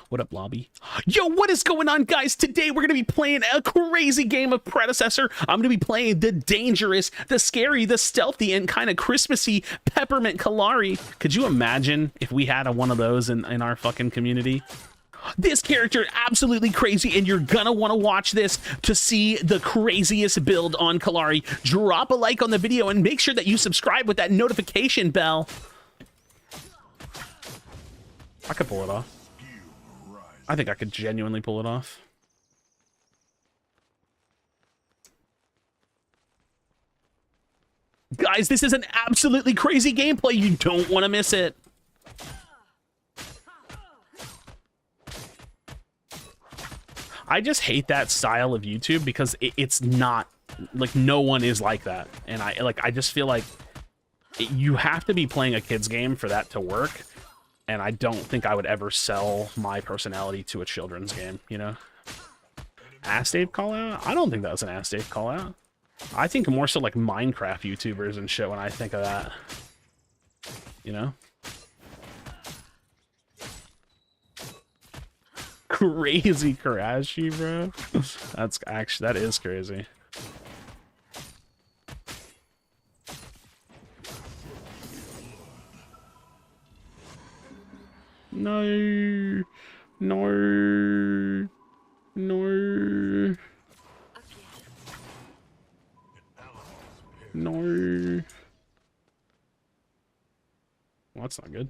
What up, Lobby? Yo, what is going on, guys? Today we're going to be playing a crazy game of Predecessor. I'm going to be playing the dangerous, the scary, the stealthy, and kind of Christmassy Peppermint Kalari. Could you imagine if we had one of those in our fucking community? This character absolutely crazy, and you're gonna want to watch this to see the craziest build on Kalari. Drop a like on the video and make sure that you subscribe with that notification bell. I could pull it off. I think I could genuinely pull it off. Guys, this is an absolutely crazy gameplay. You don't want to miss it. I just hate that style of YouTube because it's not like, no one is like that. And I just feel like you have to be playing a kid's game for that to work. And I don't think I would ever sell my personality to a children's game, you know? Ass Dave call out? I don't think that was an Ass Dave call out. I think more so like Minecraft YouTubers and shit when I think of that. You know? Crazy Krashy, bro. That is crazy. No. No. No. No. Well, that's not good.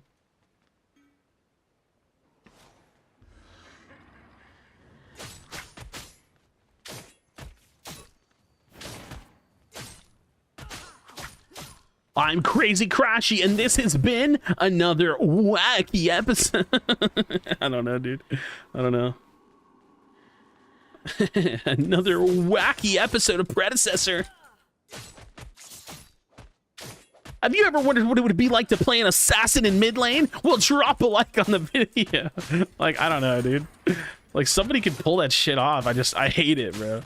I'm Crazy Krashy, and this has been another wacky episode. I don't know, dude. I don't know. Another wacky episode of Predecessor. Have you ever wondered what it would be like to play an assassin in mid lane? Well, drop a like on the video. Like, I don't know, dude. Like, somebody could pull that shit off. I hate it, bro.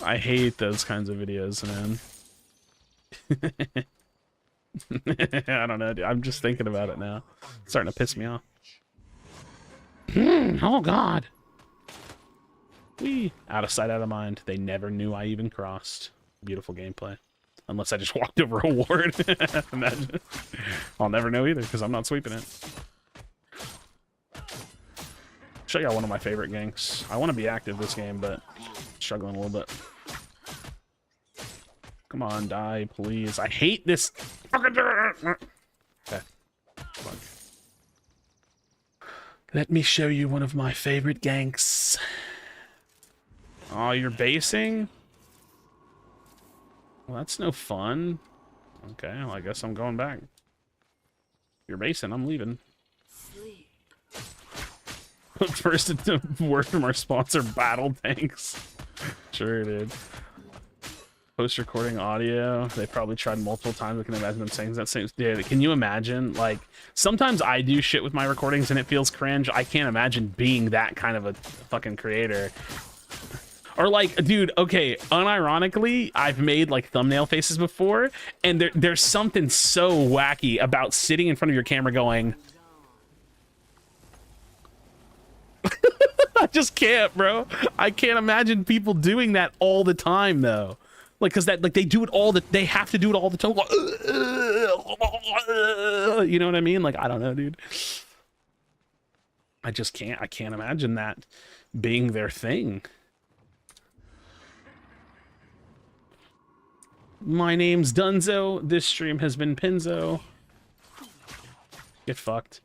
I hate those kinds of videos, man. I don't know, dude. I'm just thinking about it now. It's starting to piss me off. Oh, God. Whee. Out of sight, out of mind. They never knew I even crossed. Beautiful gameplay. Unless I just walked over a ward. Imagine. I'll never know either, because I'm not sweeping it. Show y'all one of my favorite ganks. I want to be active this game, but struggling a little bit. Come on, die, please. I hate this. Okay. Fuck. Let me show you one of my favorite ganks. Oh, you're basing? Well, that's no fun. Okay, well, I guess I'm going back. You're basing, I'm leaving. First word from our sponsor, Battle Tanks. Sure, dude. Post-recording audio. They probably tried multiple times. I can imagine them saying that same. Dude, can you imagine? Like, sometimes I do shit with my recordings and it feels cringe. I can't imagine being that kind of a fucking creator. Or like, dude, okay, unironically, I've made like thumbnail faces before, and there's something so wacky about sitting in front of your camera going, I just can't, bro. I can't imagine people doing that all the time, though. Like, cause that, like, they do it all they have to do it all the time. You know what I mean? Like, I don't know, dude. I just can't. I can't imagine that being their thing. My name's Dunzo. This stream has been Pinzo. Get fucked.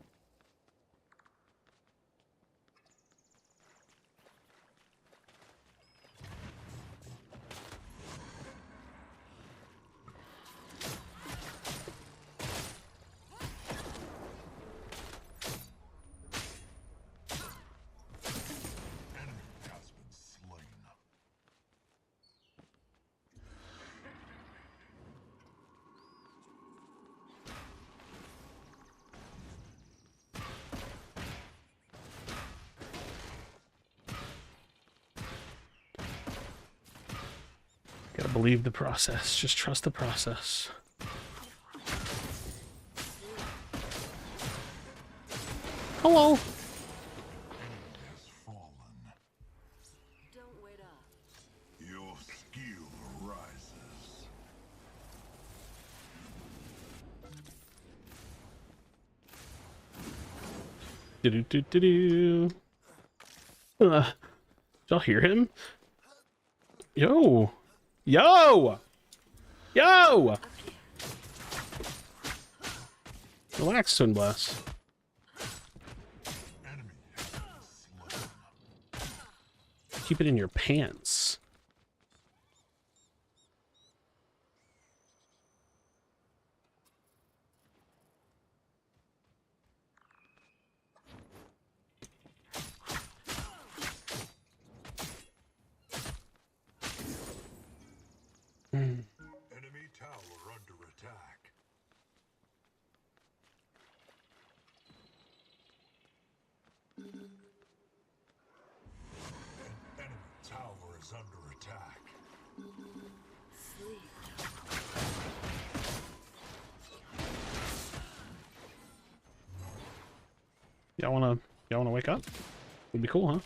Gotta believe the process. Just trust the process. Hello. Don't wait up. Your skill rises. Do-do-do-do-do. Did y'all hear him? Yo. Yo! Yo! Relax, Twin Blast. Keep it in your pants. Enemy tower under attack. An enemy tower is under attack. Y'all wanna wake up? Would be cool, huh?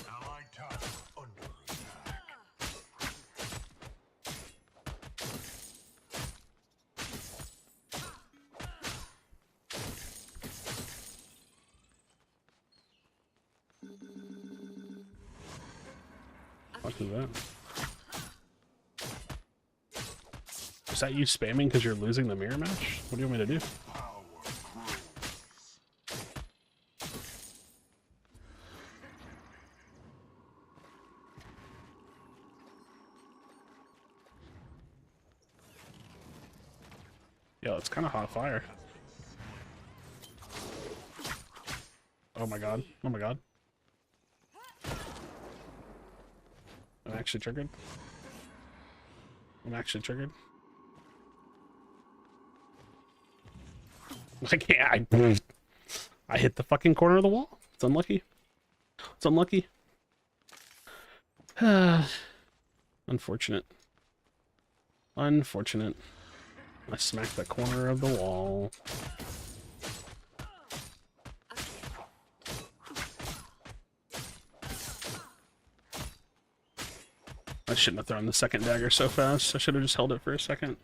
Allied tower under attack. What is that? Is that you spamming because you're losing the mirror match? What do you want me to do? Power grows. Yo, it's kind of hot fire. Oh my god. Oh my god. I'm actually triggered. I'm actually triggered. I can't. I hit the fucking corner of the wall. It's unlucky. It's unlucky. Unfortunate. Unfortunate. I smacked the corner of the wall. I shouldn't have thrown the second dagger so fast. I should have just held it for a second.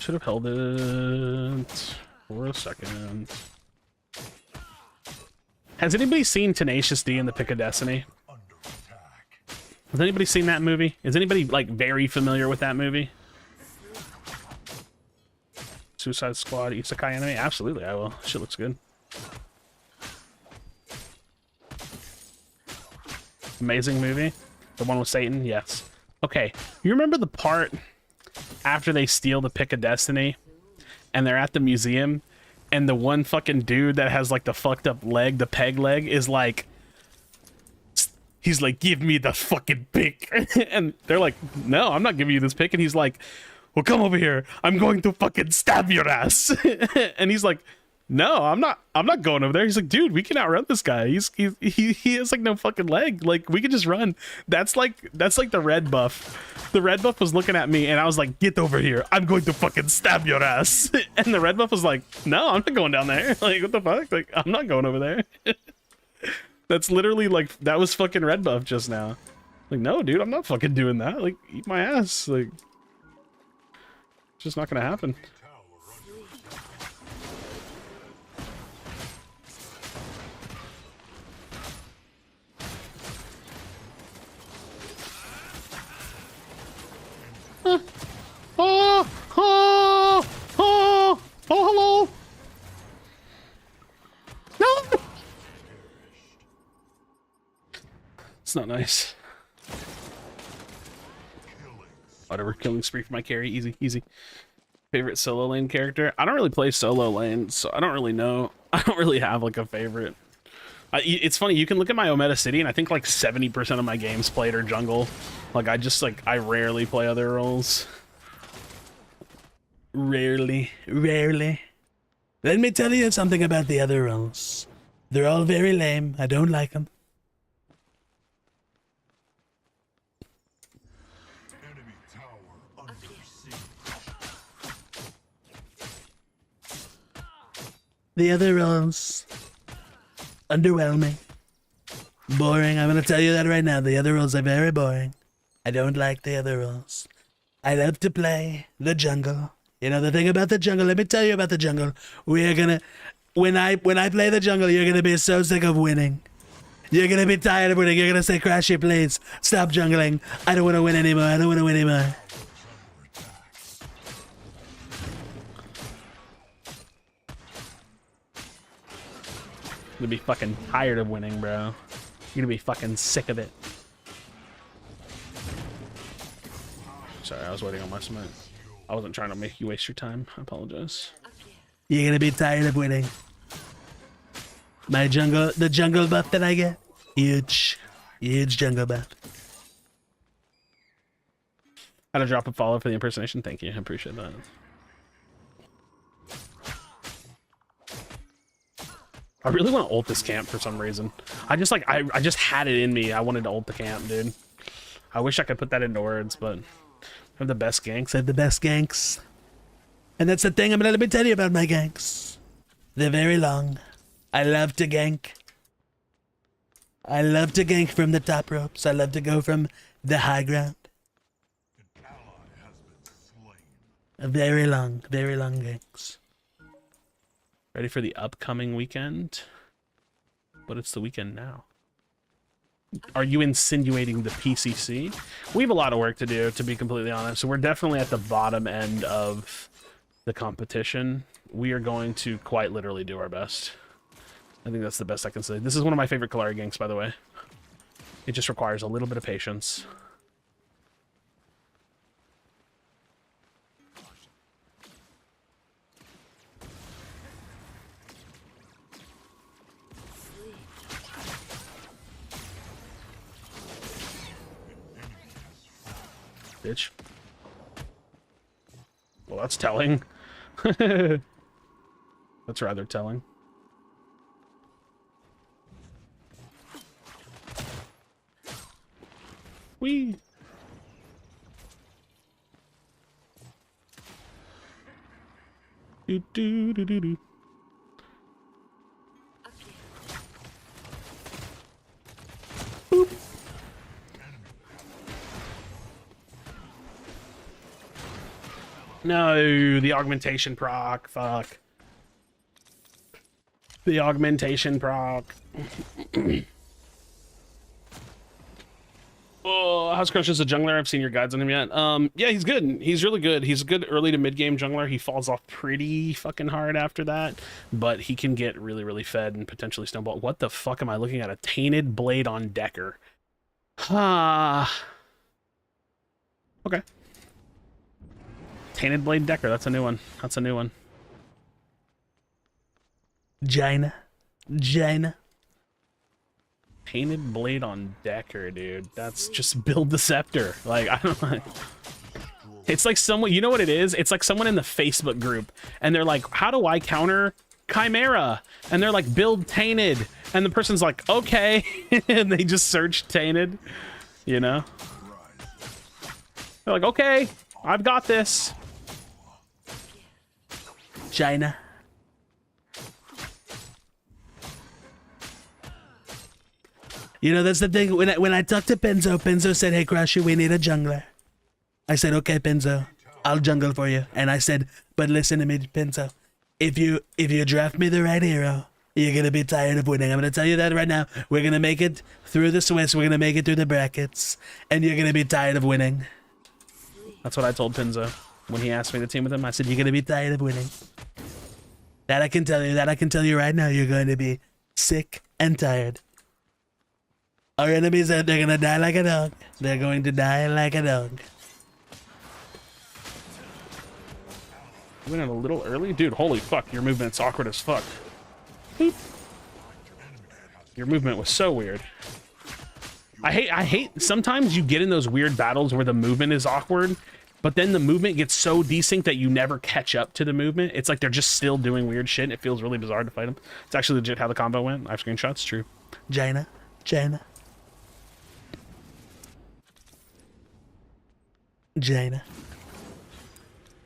Should have held it for a second. Has anybody seen Tenacious D in the Pick of Destiny? Under attack. Has anybody seen that movie? Is anybody like very familiar with that movie? Suicide Squad Isekai anime? Absolutely, I will. Shit looks good. Amazing movie. The one with Satan? Yes. Okay, you remember the part after they steal the Pick of Destiny and they're at the museum and the one fucking dude that has like the fucked up leg, the peg leg, is like, he's like, give me the fucking pick. And they're like, no, I'm not giving you this pick. And he's like, well, come over here. I'm going to fucking stab your ass. And he's like, no, I'm not going over there. He's like, dude, we can outrun this guy. He has like no fucking leg. Like, we can just run. That's like the red buff. The red buff was looking at me and I was like, get over here. I'm going to fucking stab your ass. And the red buff was like, no, I'm not going down there. Like, what the fuck? Like, I'm not going over there. That's literally like, that was fucking red buff just now. Like, no, dude, I'm not fucking doing that. Like, eat my ass. Like, it's just not gonna happen. Oh, hello. No. It's not nice. Whatever, killing spree for my carry. Easy, easy. Favorite solo lane character? I don't really play solo lane, so I don't really know. I don't really have like a favorite. It's funny, you can look at my Omega City and I think like 70% of my games played are jungle. Like I rarely play other roles. Rarely. Let me tell you something about the other roles. They're all very lame. I don't like them. Enemy tower under siege. The other roles, underwhelming. Boring. I'm gonna tell you that right now. The other roles are very boring. I don't like the other roles. I love to play the jungle. You know the thing about the jungle? Let me tell you about the jungle. We're gonna... When I play the jungle, you're gonna be so sick of winning. You're gonna be tired of winning. You're gonna say, Krashy, please, stop jungling. I don't wanna win anymore. I don't wanna win anymore. You're gonna be fucking tired of winning, bro. You're gonna be fucking sick of it. Sorry, I was waiting on my cement. I wasn't trying to make you waste your time. I apologize. You're gonna be tired of winning. My jungle, the jungle buff that I get, huge jungle buff. How to drop a follow for the impersonation? Thank you, I appreciate that. I really want to ult this camp for some reason. I just had it in me. I wanted to ult the camp, dude. I wish I could put that into words, but I have the best ganks. I have the best ganks. And that's the thing. Let me tell you about my ganks. They're very long. I love to gank. I love to gank from the top ropes. I love to go from the high ground. An ally has been slain. Very long ganks. Ready for the upcoming weekend? But it's the weekend now. Are you insinuating the PCC? We have a lot of work to do, to be completely honest. So we're definitely at the bottom end of the competition. We are going to quite literally do our best. I think that's the best I can say. This is one of my favorite Kalari ganks, by the way. It just requires a little bit of patience. Bitch. Well, that's telling. That's rather telling. Whee! Do do do do do. Boop. No, the augmentation proc. Fuck. The augmentation proc. Oh, House Crush is a jungler. I've seen your guides on him yet. Yeah, he's good. He's really good. He's a good early to mid game jungler. He falls off pretty fucking hard after that, but he can get really, really fed and potentially snowball. What the fuck am I looking at? A Tainted Blade on Decker. Ah. Okay. Tainted Blade Decker. That's a new one. That's a new one. Jaina. Painted Blade on Decker, dude. That's just build the scepter. Like, I don't know. It's like someone, you know what it is? It's like someone in the Facebook group, and they're like, how do I counter Chimera? And they're like, build Tainted. And the person's like, okay. And they just search Tainted, you know? They're like, okay, I've got this. China. You know, that's the thing. When I talked to Penzo, Penzo said, hey, Krashy, we need a jungler. I said, okay, Penzo, I'll jungle for you. And I said, but listen to me, Penzo. If you draft me the right hero, you're going to be tired of winning. I'm going to tell you that right now. We're going to make it through the Swiss. We're going to make it through the brackets. And you're going to be tired of winning. That's what I told Penzo when he asked me to team with him. I said, you're going to be tired of winning. That I can tell you. That I can tell you right now. You're going to be sick and tired. Our enemies, they're gonna die like a dog. They're going to die like a dog. Went in a little early? Dude, holy fuck, your movement's awkward as fuck. Boop. Your movement was so weird. I hate, sometimes you get in those weird battles where the movement is awkward, but then the movement gets so desync that you never catch up to the movement. It's like they're just still doing weird shit, and it feels really bizarre to fight them. It's actually legit how the combo went. I have screenshots, true. Jaina.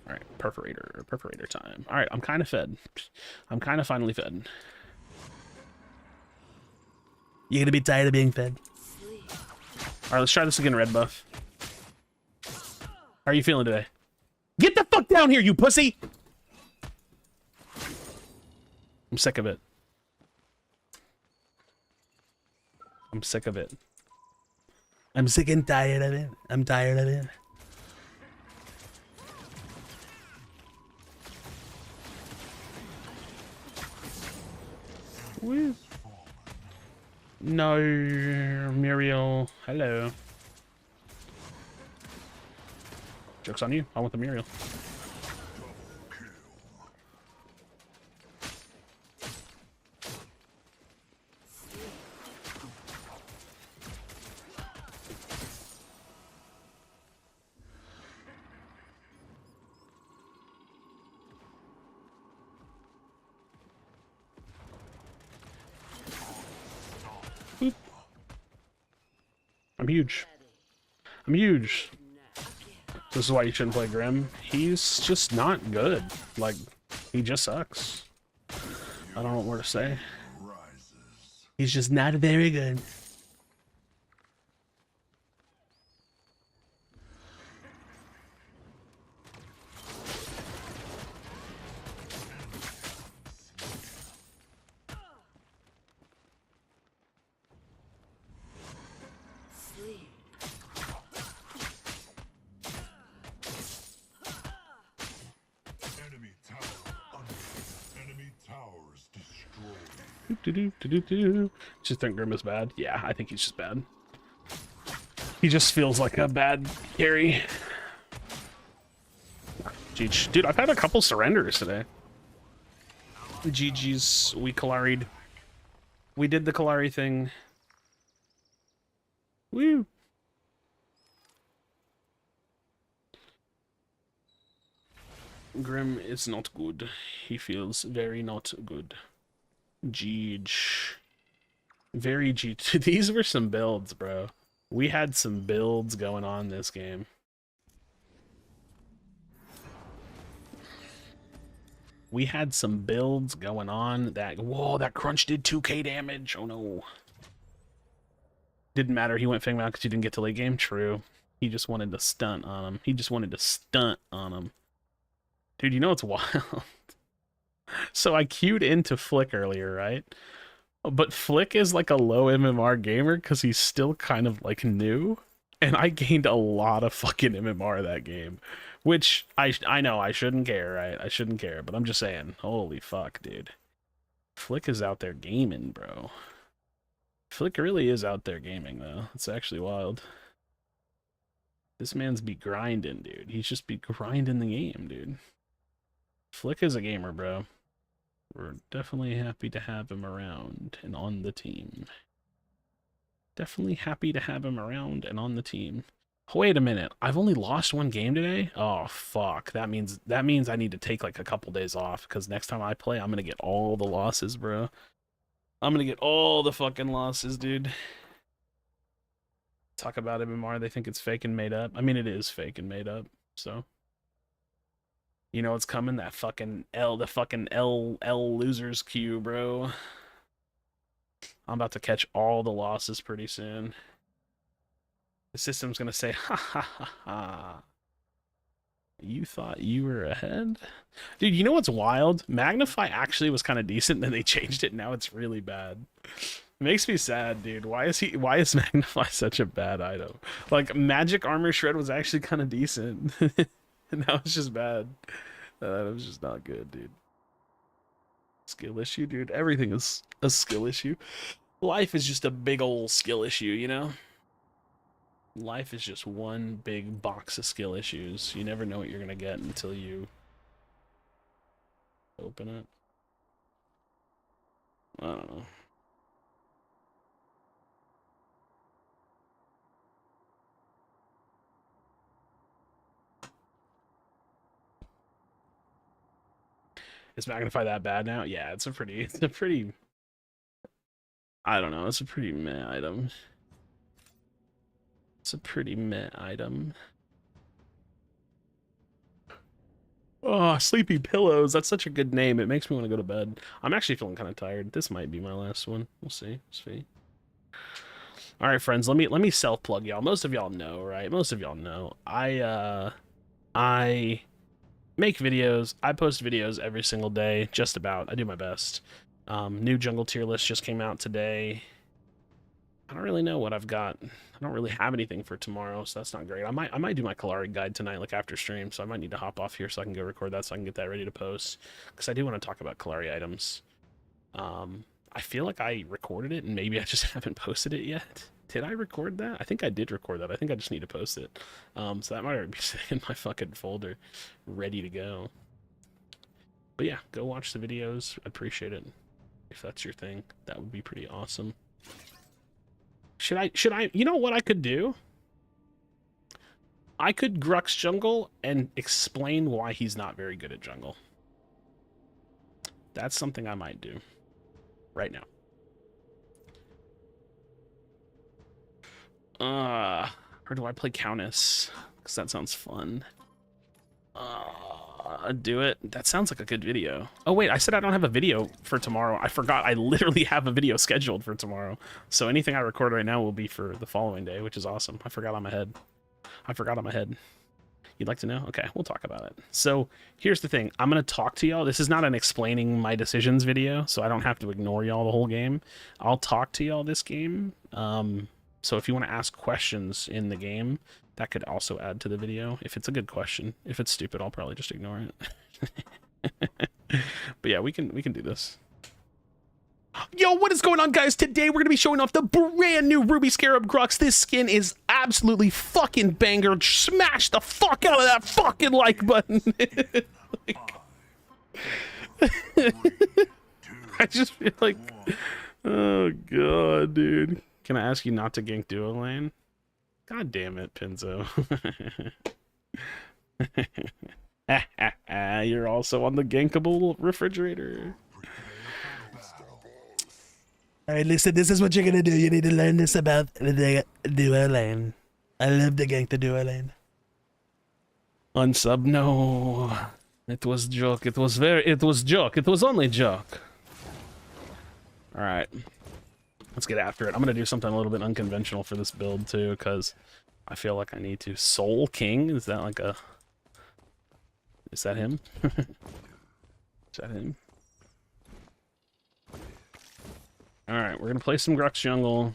All right, perforator time. All right, I'm kind of fed. I'm kind of finally fed. You're gonna be tired of being fed. All right, let's try this again, red buff. How are you feeling today? Get the fuck down here, you pussy! I'm sick of it. I'm sick of it. I'm sick and tired of it. I'm tired of it. Woo. No, Muriel. Hello. Joke's on you. I want the Muriel. Boop. I'm huge. I'm huge. This is why you shouldn't play Grim. He's just not good. Like, he just sucks. I don't know what more to say. He's just not very good. Just think Grim is bad. Yeah, I think he's just bad. He just feels like a bad carry. GG. Dude, I've had a couple surrenders today. GG's. We Kalari'd. We did the Kalari thing. Woo. Grim is not good. He feels very not good. Jeej. Very Jeej. These were some builds, bro. We had some builds going on this game. We had some builds going on that... Whoa, that crunch did 2k damage. Oh, no. Didn't matter. He went Fang Mount because he didn't get to late game. True. He just wanted to stunt on him. He just wanted to stunt on him. Dude, you know what's wild? So I queued into Flick earlier, right? But Flick is like a low MMR gamer because he's still kind of like new. And I gained a lot of fucking MMR that game, which I know I shouldn't care, right? I shouldn't care, but I'm just saying, holy fuck, dude. Flick is out there gaming, bro. Flick really is out there gaming, though. It's actually wild. This man's be grinding, dude. He's just be grinding the game, dude. Flick is a gamer, bro. We're definitely happy to have him around and on the team. Definitely happy to have him around and on the team. Wait a minute. I've only lost one game today? Oh, fuck. That means I need to take like a couple days off because next time I play, I'm going to get all the losses, bro. I'm going to get all the fucking losses, dude. Talk about MMR. They think it's fake and made up. I mean, it is fake and made up. So, you know what's coming? That fucking the fucking L losers queue, bro. I'm about to catch all the losses pretty soon. The system's gonna say, ha ha ha ha. You thought you were ahead? Dude, you know what's wild? Magnify actually was kind of decent, then they changed it, and now it's really bad. It makes me sad, dude. Why is Magnify such a bad item? Like, Magic Armor Shred was actually kind of decent. And now it's just bad. That item's just not good, dude. Skill issue, dude. Everything is a skill issue. Life is just a big old skill issue, you know? Life is just one big box of skill issues. You never know what you're gonna get until you open it. I don't know. Is Magnify that bad now? Yeah, it's a pretty, I don't know, it's a pretty meh item. It's a pretty meh item. Oh, Sleepy Pillows. That's such a good name. It makes me want to go to bed. I'm actually feeling kind of tired. This might be my last one. We'll see. All right, friends. Let me self-plug y'all. Most of y'all know, right? Most of y'all know. I make videos. I post videos every single day, just about. I do my best. New jungle tier list just came out today. I don't really know what I've got. I don't really have anything for tomorrow, so that's not great. I might do my Kalari guide tonight, like after stream, so I might need to hop off here so I can go record that so I can get that ready to post. Because I do want to talk about Kalari items. I feel like I recorded it, and maybe I just haven't posted it yet. Did I record that? I think I did record that. I think I just need to post it. So that might already be sitting in my fucking folder, ready to go. But yeah, go watch the videos. I'd appreciate it. If that's your thing, that would be pretty awesome. Should I, you know what I could do? I could Grux jungle and explain why he's not very good at jungle. That's something I might do right now. Or do I play Countess? Because that sounds fun. Do it. That sounds like a good video. Oh, wait, I said I don't have a video for tomorrow. I forgot. I literally have a video scheduled for tomorrow. So anything I record right now will be for the following day, which is awesome. I forgot I'm ahead. You'd like to know? Okay, we'll talk about it. So here's the thing. I'm going to talk to y'all. This is not an explaining my decisions video, so I don't have to ignore y'all the whole game. I'll talk to y'all this game. So if you want to ask questions in the game, that could also add to the video if it's a good question. If it's stupid, I'll probably just ignore it. But yeah, we can do this. Yo, what is going on, guys? Today we're going to be showing off the brand new Ruby Scarab Grux. This skin is absolutely fucking banger. Smash the fuck out of that fucking like button. I just feel like, oh god, dude. Can I ask you not to gank duo lane? God damn it, Pinzo. You're also on the gankable refrigerator. Alright, listen, this is what you're gonna do. You need to learn this about the duo lane. I love to gank the duo lane. Unsub, no. It was joke. It was joke. It was only joke. Alright. Let's get after it. I'm gonna do something a little bit unconventional for this build too, because I feel like I need to. Soul King? Is that like a... Is that him? Is that him? Alright, we're gonna play some Grux jungle.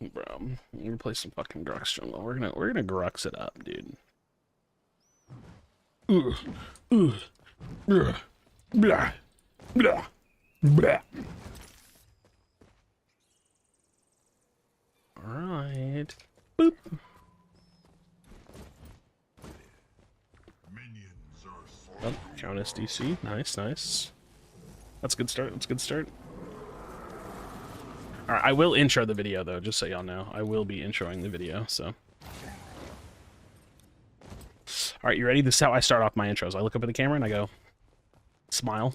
Bro, we're gonna play some fucking Grux jungle. We're gonna Grux it up, dude. Blah, blah, blah, blah. All right. Boop. Minions are Oh, count SDC. Nice, nice. That's a good start. That's a good start. All right, I will intro the video though, just so y'all know. I will be introing the video. So. All right, you ready? This is how I start off my intros. I look up at the camera and I go, smile.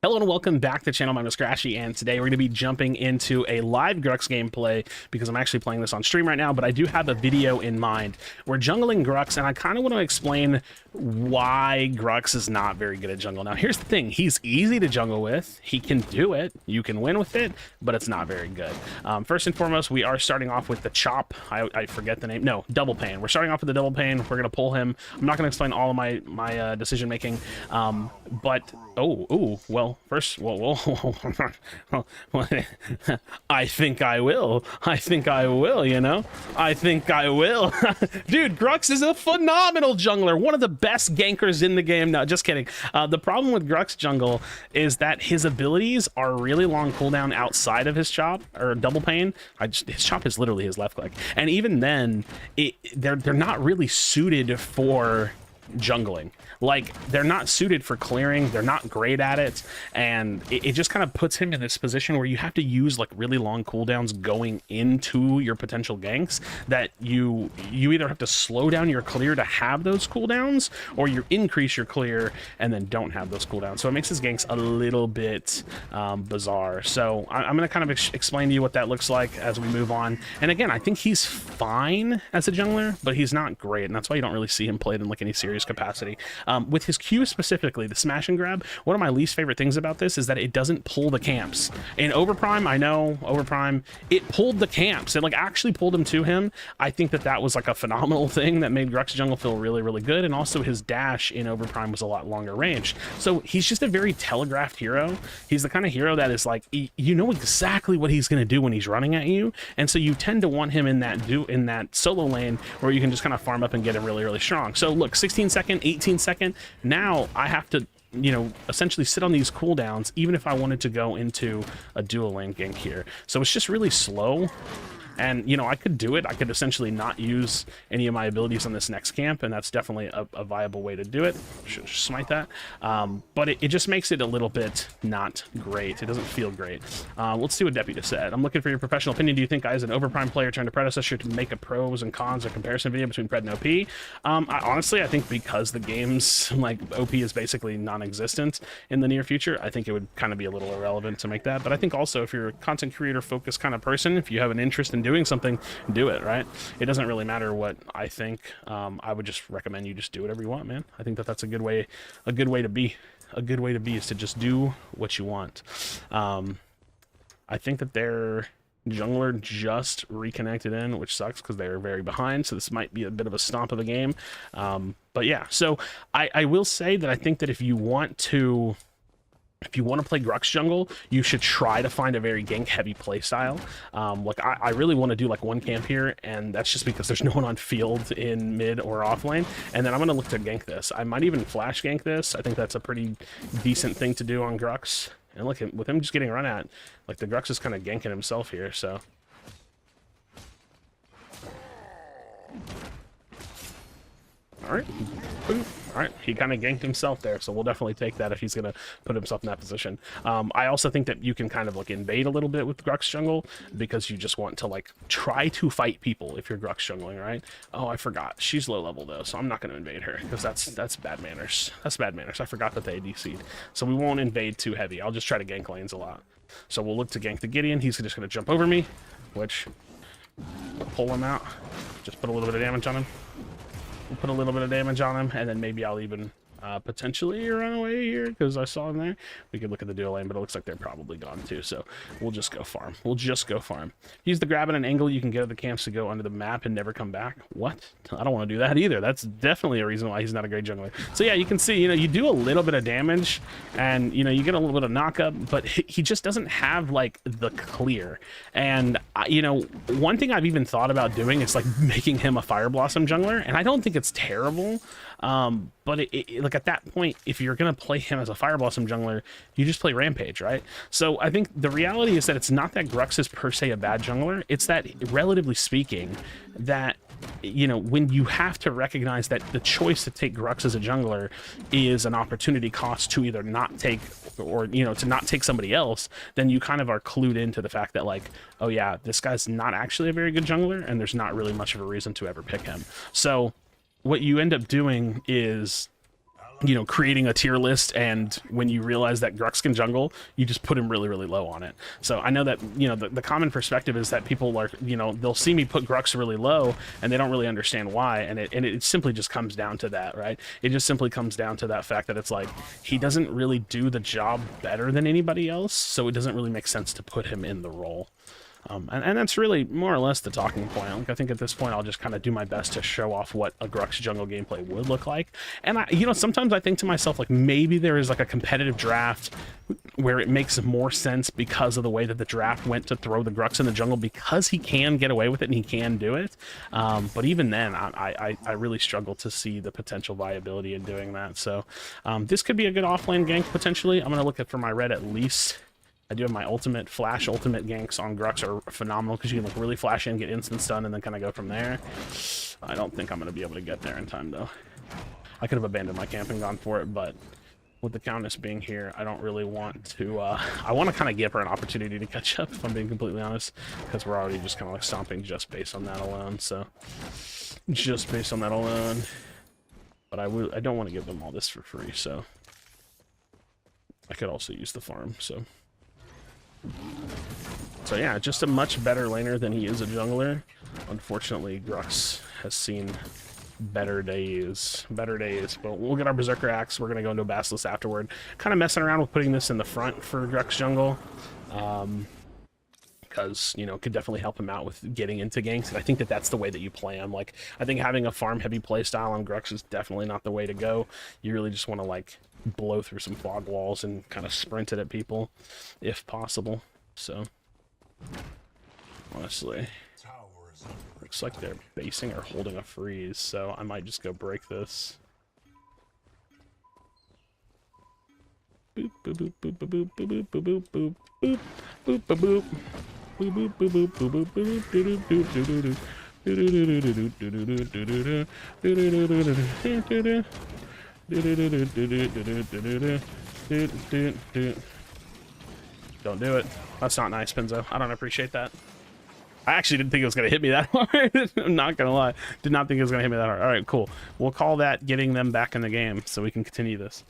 Hello and welcome back to the channel. My name is Krashy, and today we're going to be jumping into a live Grux gameplay because I'm actually playing this on stream right now, but I do have a video in mind. We're jungling Grux, and I kind of want to explain why Grux is not very good at jungle. Now, here's the thing. He's easy to jungle with. He can do it. You can win with it, but it's not very good. First and foremost, we are starting off with the chop. I forget the name. No, double pain. We're starting off with the double pain. We're going to pull him. I'm not going to explain all of my decision making, but well, first, I think I will. I think I will, you know? I think I will. Dude, Grux is a phenomenal jungler. One of the best gankers in the game. No, just kidding. The problem with Grux jungle is that his abilities are really long cooldown outside of his chop, or double pain. His chop is literally his left click. And even then, they're not really suited for jungling. Like, they're not suited for clearing, they're not great at it, and it just kind of puts him in this position where you have to use like really long cooldowns going into your potential ganks that you either have to slow down your clear to have those cooldowns, or you increase your clear and then don't have those cooldowns. So it makes his ganks a little bit bizarre. So I'm going to kind of explain to you what that looks like as we move on. And again, I think he's fine as a jungler, but he's not great, and that's why you don't really see him played in like any serious capacity. With his Q specifically, the smash and grab, one of my least favorite things about this is that it doesn't pull the camps. In Overprime, I know, Overprime, it pulled the camps. It like actually pulled him to him. I think that was like a phenomenal thing that made Grux jungle feel really, really good, and also his dash in Overprime was a lot longer range. So he's just a very telegraphed hero. He's the kind of hero that is like, you know exactly what he's going to do when he's running at you, and so you tend to want him in that solo lane where you can just kind of farm up and get him really, really strong. So look, 16 second, 18 second, now I have to, you know, essentially sit on these cooldowns even if I wanted to go into a dual lane gank here. So it's just really slow. And, you know, I could do it. I could essentially not use any of my abilities on this next camp, and that's definitely a viable way to do it. Should smite that. But it just makes it a little bit not great. It doesn't feel great. Let's see what Deputy said. I'm looking for your professional opinion. Do you think I, as an Overprime player turned to predecessor, to make a pros and cons or comparison video between Pred and OP? Honestly, I think because the game's, like, OP is basically non-existent in the near future, I think it would kind of be a little irrelevant to make that. But I think also if you're a content creator focused kind of person, if you have an interest in doing something, do it, right? It doesn't really matter what I think. I would just recommend you just do whatever you want, man. I think that's a good way to be. A good way to be is to just do what you want. I think that their jungler just reconnected in, which sucks because they're very behind, so this might be a bit of a stomp of the game. But yeah, so I will say that I think that if you want to play Grux jungle, you should try to find a very gank-heavy playstyle. Like, I really want to do, like, one camp here, and that's just because there's no one on field in mid or off lane, and then I'm going to look to gank this. I might even flash gank this. I think that's a pretty decent thing to do on Grux. And look, with him just getting run at, like, the Grux is kind of ganking himself here, so... Alright. Alright, he kind of ganked himself there, so we'll definitely take that if he's going to put himself in that position. I also think that you can kind of, like, invade a little bit with Grux jungle, because you just want to, like, try to fight people if you're Grux jungling, right? Oh, I forgot. She's low level, though, so I'm not going to invade her, because that's bad manners. That's bad manners. I forgot that they ADC'd. So we won't invade too heavy. I'll just try to gank lanes a lot. So we'll look to gank the Gideon. He's just going to jump over me, which... pull him out. Just put a little bit of damage on him. We'll put a little bit of damage on him, and then maybe I'll even potentially run away here because I saw him there. We could look at the dual lane, but it looks like they're probably gone too. So we'll just go farm. We'll just go farm. Use the grab at an angle. You can get at the camps to go under the map and never come back. What? I don't want to do that either. That's definitely a reason why he's not a great jungler. So yeah, you can see, you do a little bit of damage and, you get a little bit of knockup, but he just doesn't have like the clear. And, one thing I've even thought about doing is like making him a Fire Blossom jungler. And I don't think it's terrible. But like at that point, if you're going to play him as a Fire Blossom jungler, you just play Rampage, right? So I think the reality is that it's not that Grux is per se a bad jungler. It's that, relatively speaking, that, when you have to recognize that the choice to take Grux as a jungler is an opportunity cost to either not take or, to not take somebody else, then you kind of are clued into the fact that like, oh yeah, this guy's not actually a very good jungler and there's not really much of a reason to ever pick him. So what you end up doing is, creating a tier list, and when you realize that Grux can jungle, you just put him really, really low on it. So I know that, the common perspective is that people are, they'll see me put Grux really low, and they don't really understand why, and it simply just comes down to that, right? It just simply comes down to that fact that it's like, he doesn't really do the job better than anybody else, so it doesn't really make sense to put him in the role. And that's really more or less the talking point. Like, I think at this point I'll just kind of do my best to show off what a Grux jungle gameplay would look like. And sometimes I think to myself, like, maybe there is like a competitive draft where it makes more sense because of the way that the draft went to throw the Grux in the jungle, because he can get away with it and he can do it. But even then, I really struggle to see the potential viability in doing that. So this could be a good offlane gank potentially. I'm gonna look at for my red at least. I do have my ultimate ganks on Grux are phenomenal because you can like really flash in, get instant stun, and then kind of go from there. I don't think I'm going to be able to get there in time though. I could have abandoned my camp and gone for it, but with the Countess being here, I don't really want to, I want to kind of give her an opportunity to catch up, if I'm being completely honest, because we're already just kind of like stomping just based on that alone, so just based on that alone. But I don't want to give them all this for free, so I could also use the farm, so yeah, just a much better laner than he is a jungler. Unfortunately, Grux has seen better days, but we'll get our Berserker Axe. We're gonna go into a Basilisk afterward. Kind of messing around with putting this in the front for Grux jungle, because it could definitely help him out with getting into ganks, and I think that that's the way that you play him. Like, I think having a farm heavy play style on Grux is definitely not the way to go. You really just want to like blow through some fog walls and kind of sprint it at people if possible. So honestly, looks like they're basing or holding a freeze, so I might just go break this. Boop boop boop boop boop boop boop boop boop boop boop boop boop boop boop boop boop boop. Don't do it. That's not nice, Pinzo. I don't appreciate that. I actually didn't think it was going to hit me that hard. I'm not going to lie. Did not think it was going to hit me that hard. All right, cool. We'll call that getting them back in the game so we can continue this.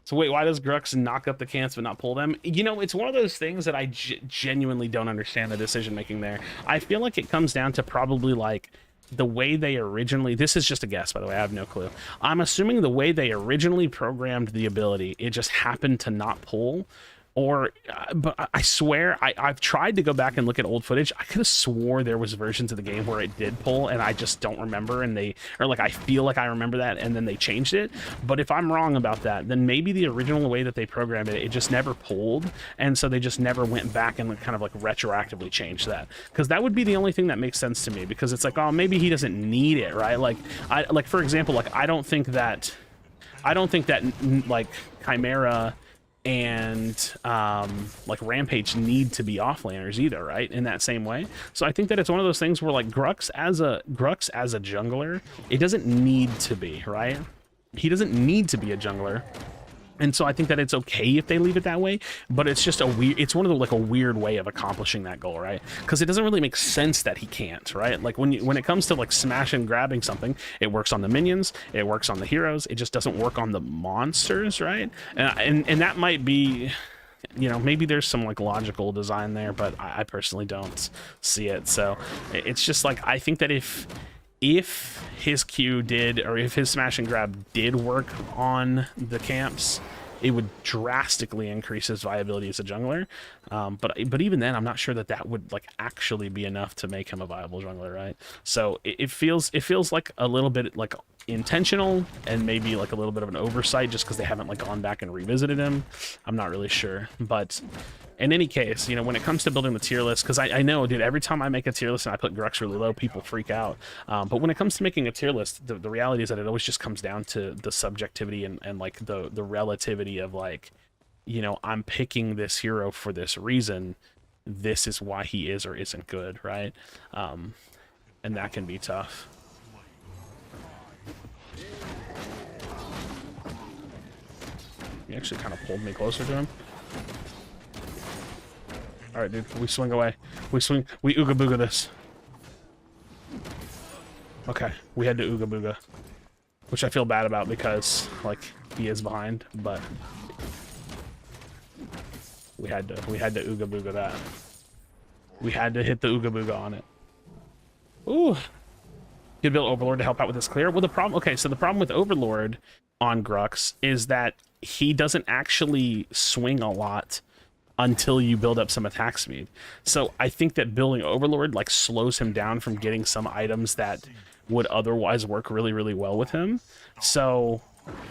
So wait, why does Grux knock up the cants but not pull them? It's one of those things that I genuinely don't understand the decision making there. I feel like it comes down to probably like the way they originally, this is just a guess by the way, I have no clue. I'm assuming the way they originally programmed the ability, it just happened to not pull. Or, but I swear, I've tried to go back and look at old footage. I could have swore there was versions of the game where it did pull, and I just don't remember, I feel like I remember that, and then they changed it. But if I'm wrong about that, then maybe the original way that they programmed it, it just never pulled, and so they just never went back and kind of like retroactively changed that. Because that would be the only thing that makes sense to me, because it's like, oh, maybe he doesn't need it, right? Like for example, like I don't think that like Chimera and like Rampage need to be offlaners either, right? In that same way. So I think that it's one of those things where like Grux as a jungler, it doesn't need to be, right? He doesn't need to be a jungler. And so I think that it's okay if they leave it that way, but it's just it's one of the like a weird way of accomplishing that goal, right? Because it doesn't really make sense that he can't, right? Like when it comes to like smashing, grabbing something, it works on the minions, it works on the heroes, it just doesn't work on the monsters, right? And that might be, maybe there's some like logical design there, but I personally don't see it. So it's just like, I think that if if his Q did, or if his smash and grab did work on the camps, it would drastically increase his viability as a jungler. But even then, I'm not sure that would like actually be enough to make him a viable jungler, right? So it feels like a little bit like intentional, and maybe like a little bit of an oversight just because they haven't like gone back and revisited him. I'm not really sure, but in any case, you know, when it comes to building the tier list, because I know, dude, every time I make a tier list and I put Grux really low, people freak out. But when it comes to making a tier list, the reality is that it always just comes down to the subjectivity and like the relativity of like, you know, I'm picking this hero for this reason. This is why he is or isn't good, right? And that can be tough. He actually kind of pulled me closer to him. All right, dude, we swing away. We ooga booga this. Okay, we had to ooga booga, which I feel bad about because like he is behind, but we had to ooga booga that. We had to hit the ooga booga on it. Ooh, good build Overlord to help out with this clear. Well, the problem. Okay, so the problem with Overlord on Grux is that he doesn't actually swing a lot until you build up some attack speed. So I think that building Overlord like slows him down from getting some items that would otherwise work really, really well with him. So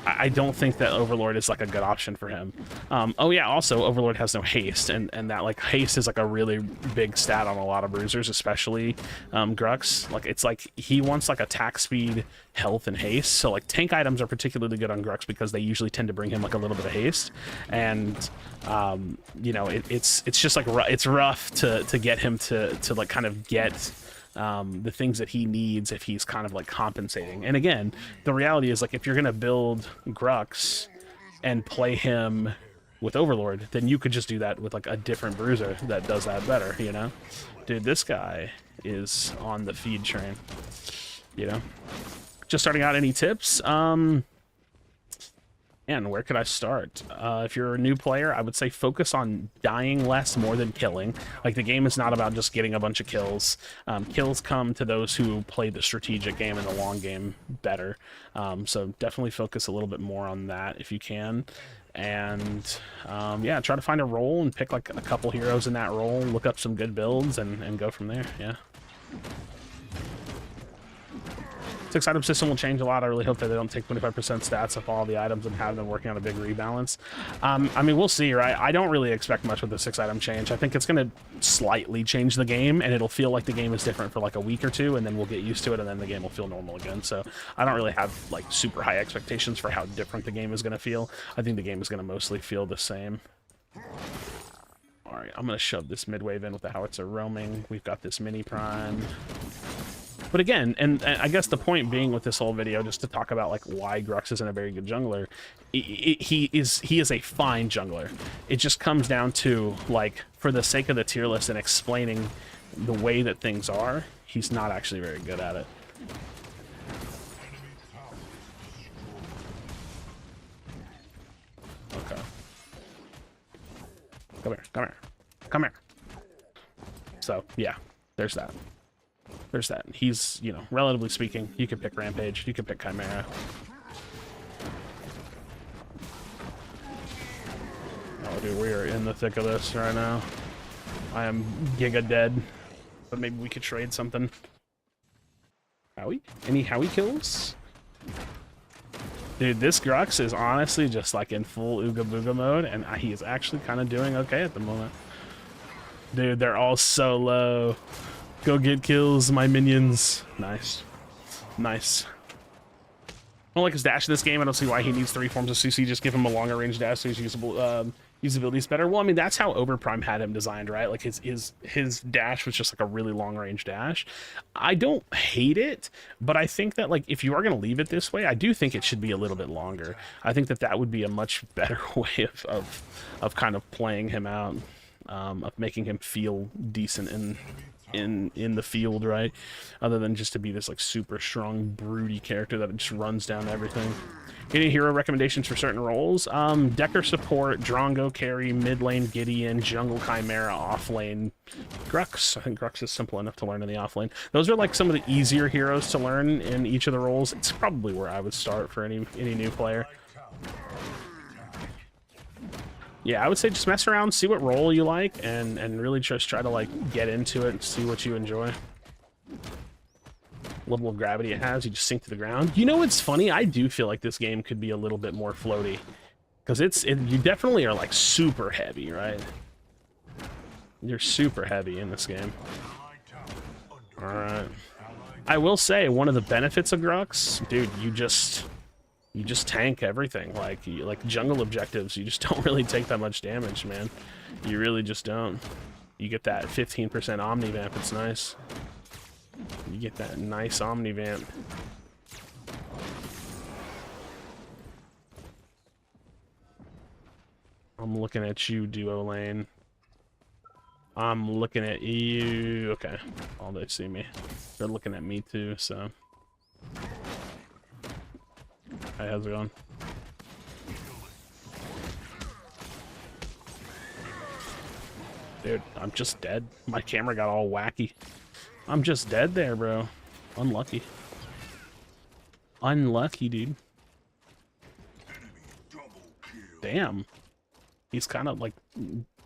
I don't think that Overlord is like a good option for him. Oh yeah, also Overlord has no haste, and that like haste is like a really big stat on a lot of bruisers, especially Grux. Like it's like he wants like attack speed, health, and haste. So like tank items are particularly good on Grux because they usually tend to bring him like a little bit of haste, and you know, it's just like it's rough to get him to like kind of get the things that he needs if he's kind of like compensating. And again, the reality is like if you're gonna build Grux and play him with Overlord, then you could just do that with like a different bruiser that does that better, you know? Dude, this guy is on the feed train, you know? Just starting out, any tips? And where could I start? If you're a new player, I would say focus on dying less more than killing. Like, the game is not about just getting a bunch of kills. Kills come to those who play the strategic game and the long game better. So definitely focus a little bit more on that if you can. And yeah, try to find a role and pick like a couple heroes in that role, look up some good builds, and go from there, yeah. 6-item system will change a lot. I really hope that they don't take 25% stats off all the items and have them working on a big rebalance. I mean, we'll see, right? I don't really expect much with the 6-item change. I think it's going to slightly change the game, and it'll feel like the game is different for like a week or two, and then we'll get used to it, and then the game will feel normal again. So I don't really have like super high expectations for how different the game is going to feel. I think the game is going to mostly feel the same. All right, I'm going to shove this mid-wave in with the howitzer roaming. We've got this mini prime. But again, and I guess the point being with this whole video, just to talk about like why Grux isn't a very good jungler, he is a fine jungler. It just comes down to, like, for the sake of the tier list and explaining the way that things are, he's not actually very good at it. Okay. Come here, come here, come here. So yeah, there's that. There's that. He's, you know, relatively speaking, you can pick Rampage, you can pick Chimera. Oh, dude, we are in the thick of this right now. I am giga dead, but maybe we could trade something. Howie? Any Howie kills? Dude, this Grux is honestly just like in full Ooga Booga mode, and he is actually kind of doing okay at the moment. Dude, they're all so low. Go get kills, my minions. Nice. Nice. I don't like his dash in this game. I don't see why he needs 3 forms of CC. Just give him a longer range dash so his usability is better. Well, I mean, that's how Overprime had him designed, right? Like, his dash was just like a really long range dash. I don't hate it, but I think that, like, if you are going to leave it this way, I do think it should be a little bit longer. I think that that would be a much better way of kind of playing him out, of making him feel decent in the field, right? Other than just to be this like super strong, broody character that just runs down everything. Any hero recommendations for certain roles? Decker support, Drongo carry, mid lane Gideon, jungle Chimera, off lane Grux. I think Grux is simple enough to learn in the off lane. Those are like some of the easier heroes to learn in each of the roles. It's probably where I would start for any new player. Yeah, I would say just mess around, see what role you like, and really just try to like get into it and see what you enjoy. Level of gravity it has, you just sink to the ground. You know what's funny? I do feel like this game could be a little bit more floaty, because you definitely are like super heavy, right? You're super heavy in this game. All right. I will say one of the benefits of Grux, dude, you just tank everything. Like jungle objectives, you just don't really take that much damage, man. You really just don't. You get that 15% Omnivamp. It's nice. You get that nice Omnivamp. I'm looking at you, duo lane. I'm looking at you. Okay. Oh, they see me. They're looking at me too, so. Hi, how's it going? Dude, I'm just dead. My camera got all wacky. I'm just dead there, bro. Unlucky. Unlucky, dude. Damn. He's kind of like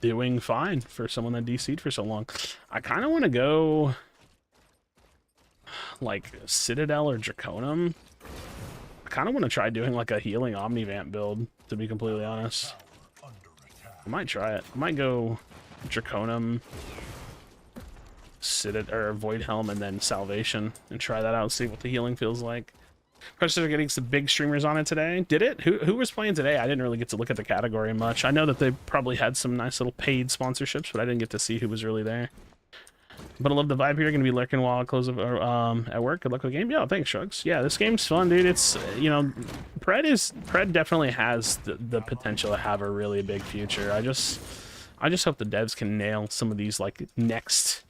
doing fine for someone that DC'd for so long. I kind of want to go like Citadel or Draconum. I kind of want to try doing like a healing Omnivamp build, to be completely honest. I might try it. I might go Draconum, Citadel, or Void Helm, and then Salvation, and try that out and see what the healing feels like. Krashy are getting some big streamers on it today. Did it? Who was playing today? I didn't really get to look at the category much. I know that they probably had some nice little paid sponsorships, but I didn't get to see who was really there. But I love the vibe here. Gonna be lurking while I close at work. Good luck with the game. Yeah, thanks, Shrugs. Yeah, this game's fun, dude. It's Pred definitely has the potential to have a really big future. I just hope the devs can nail some of these like next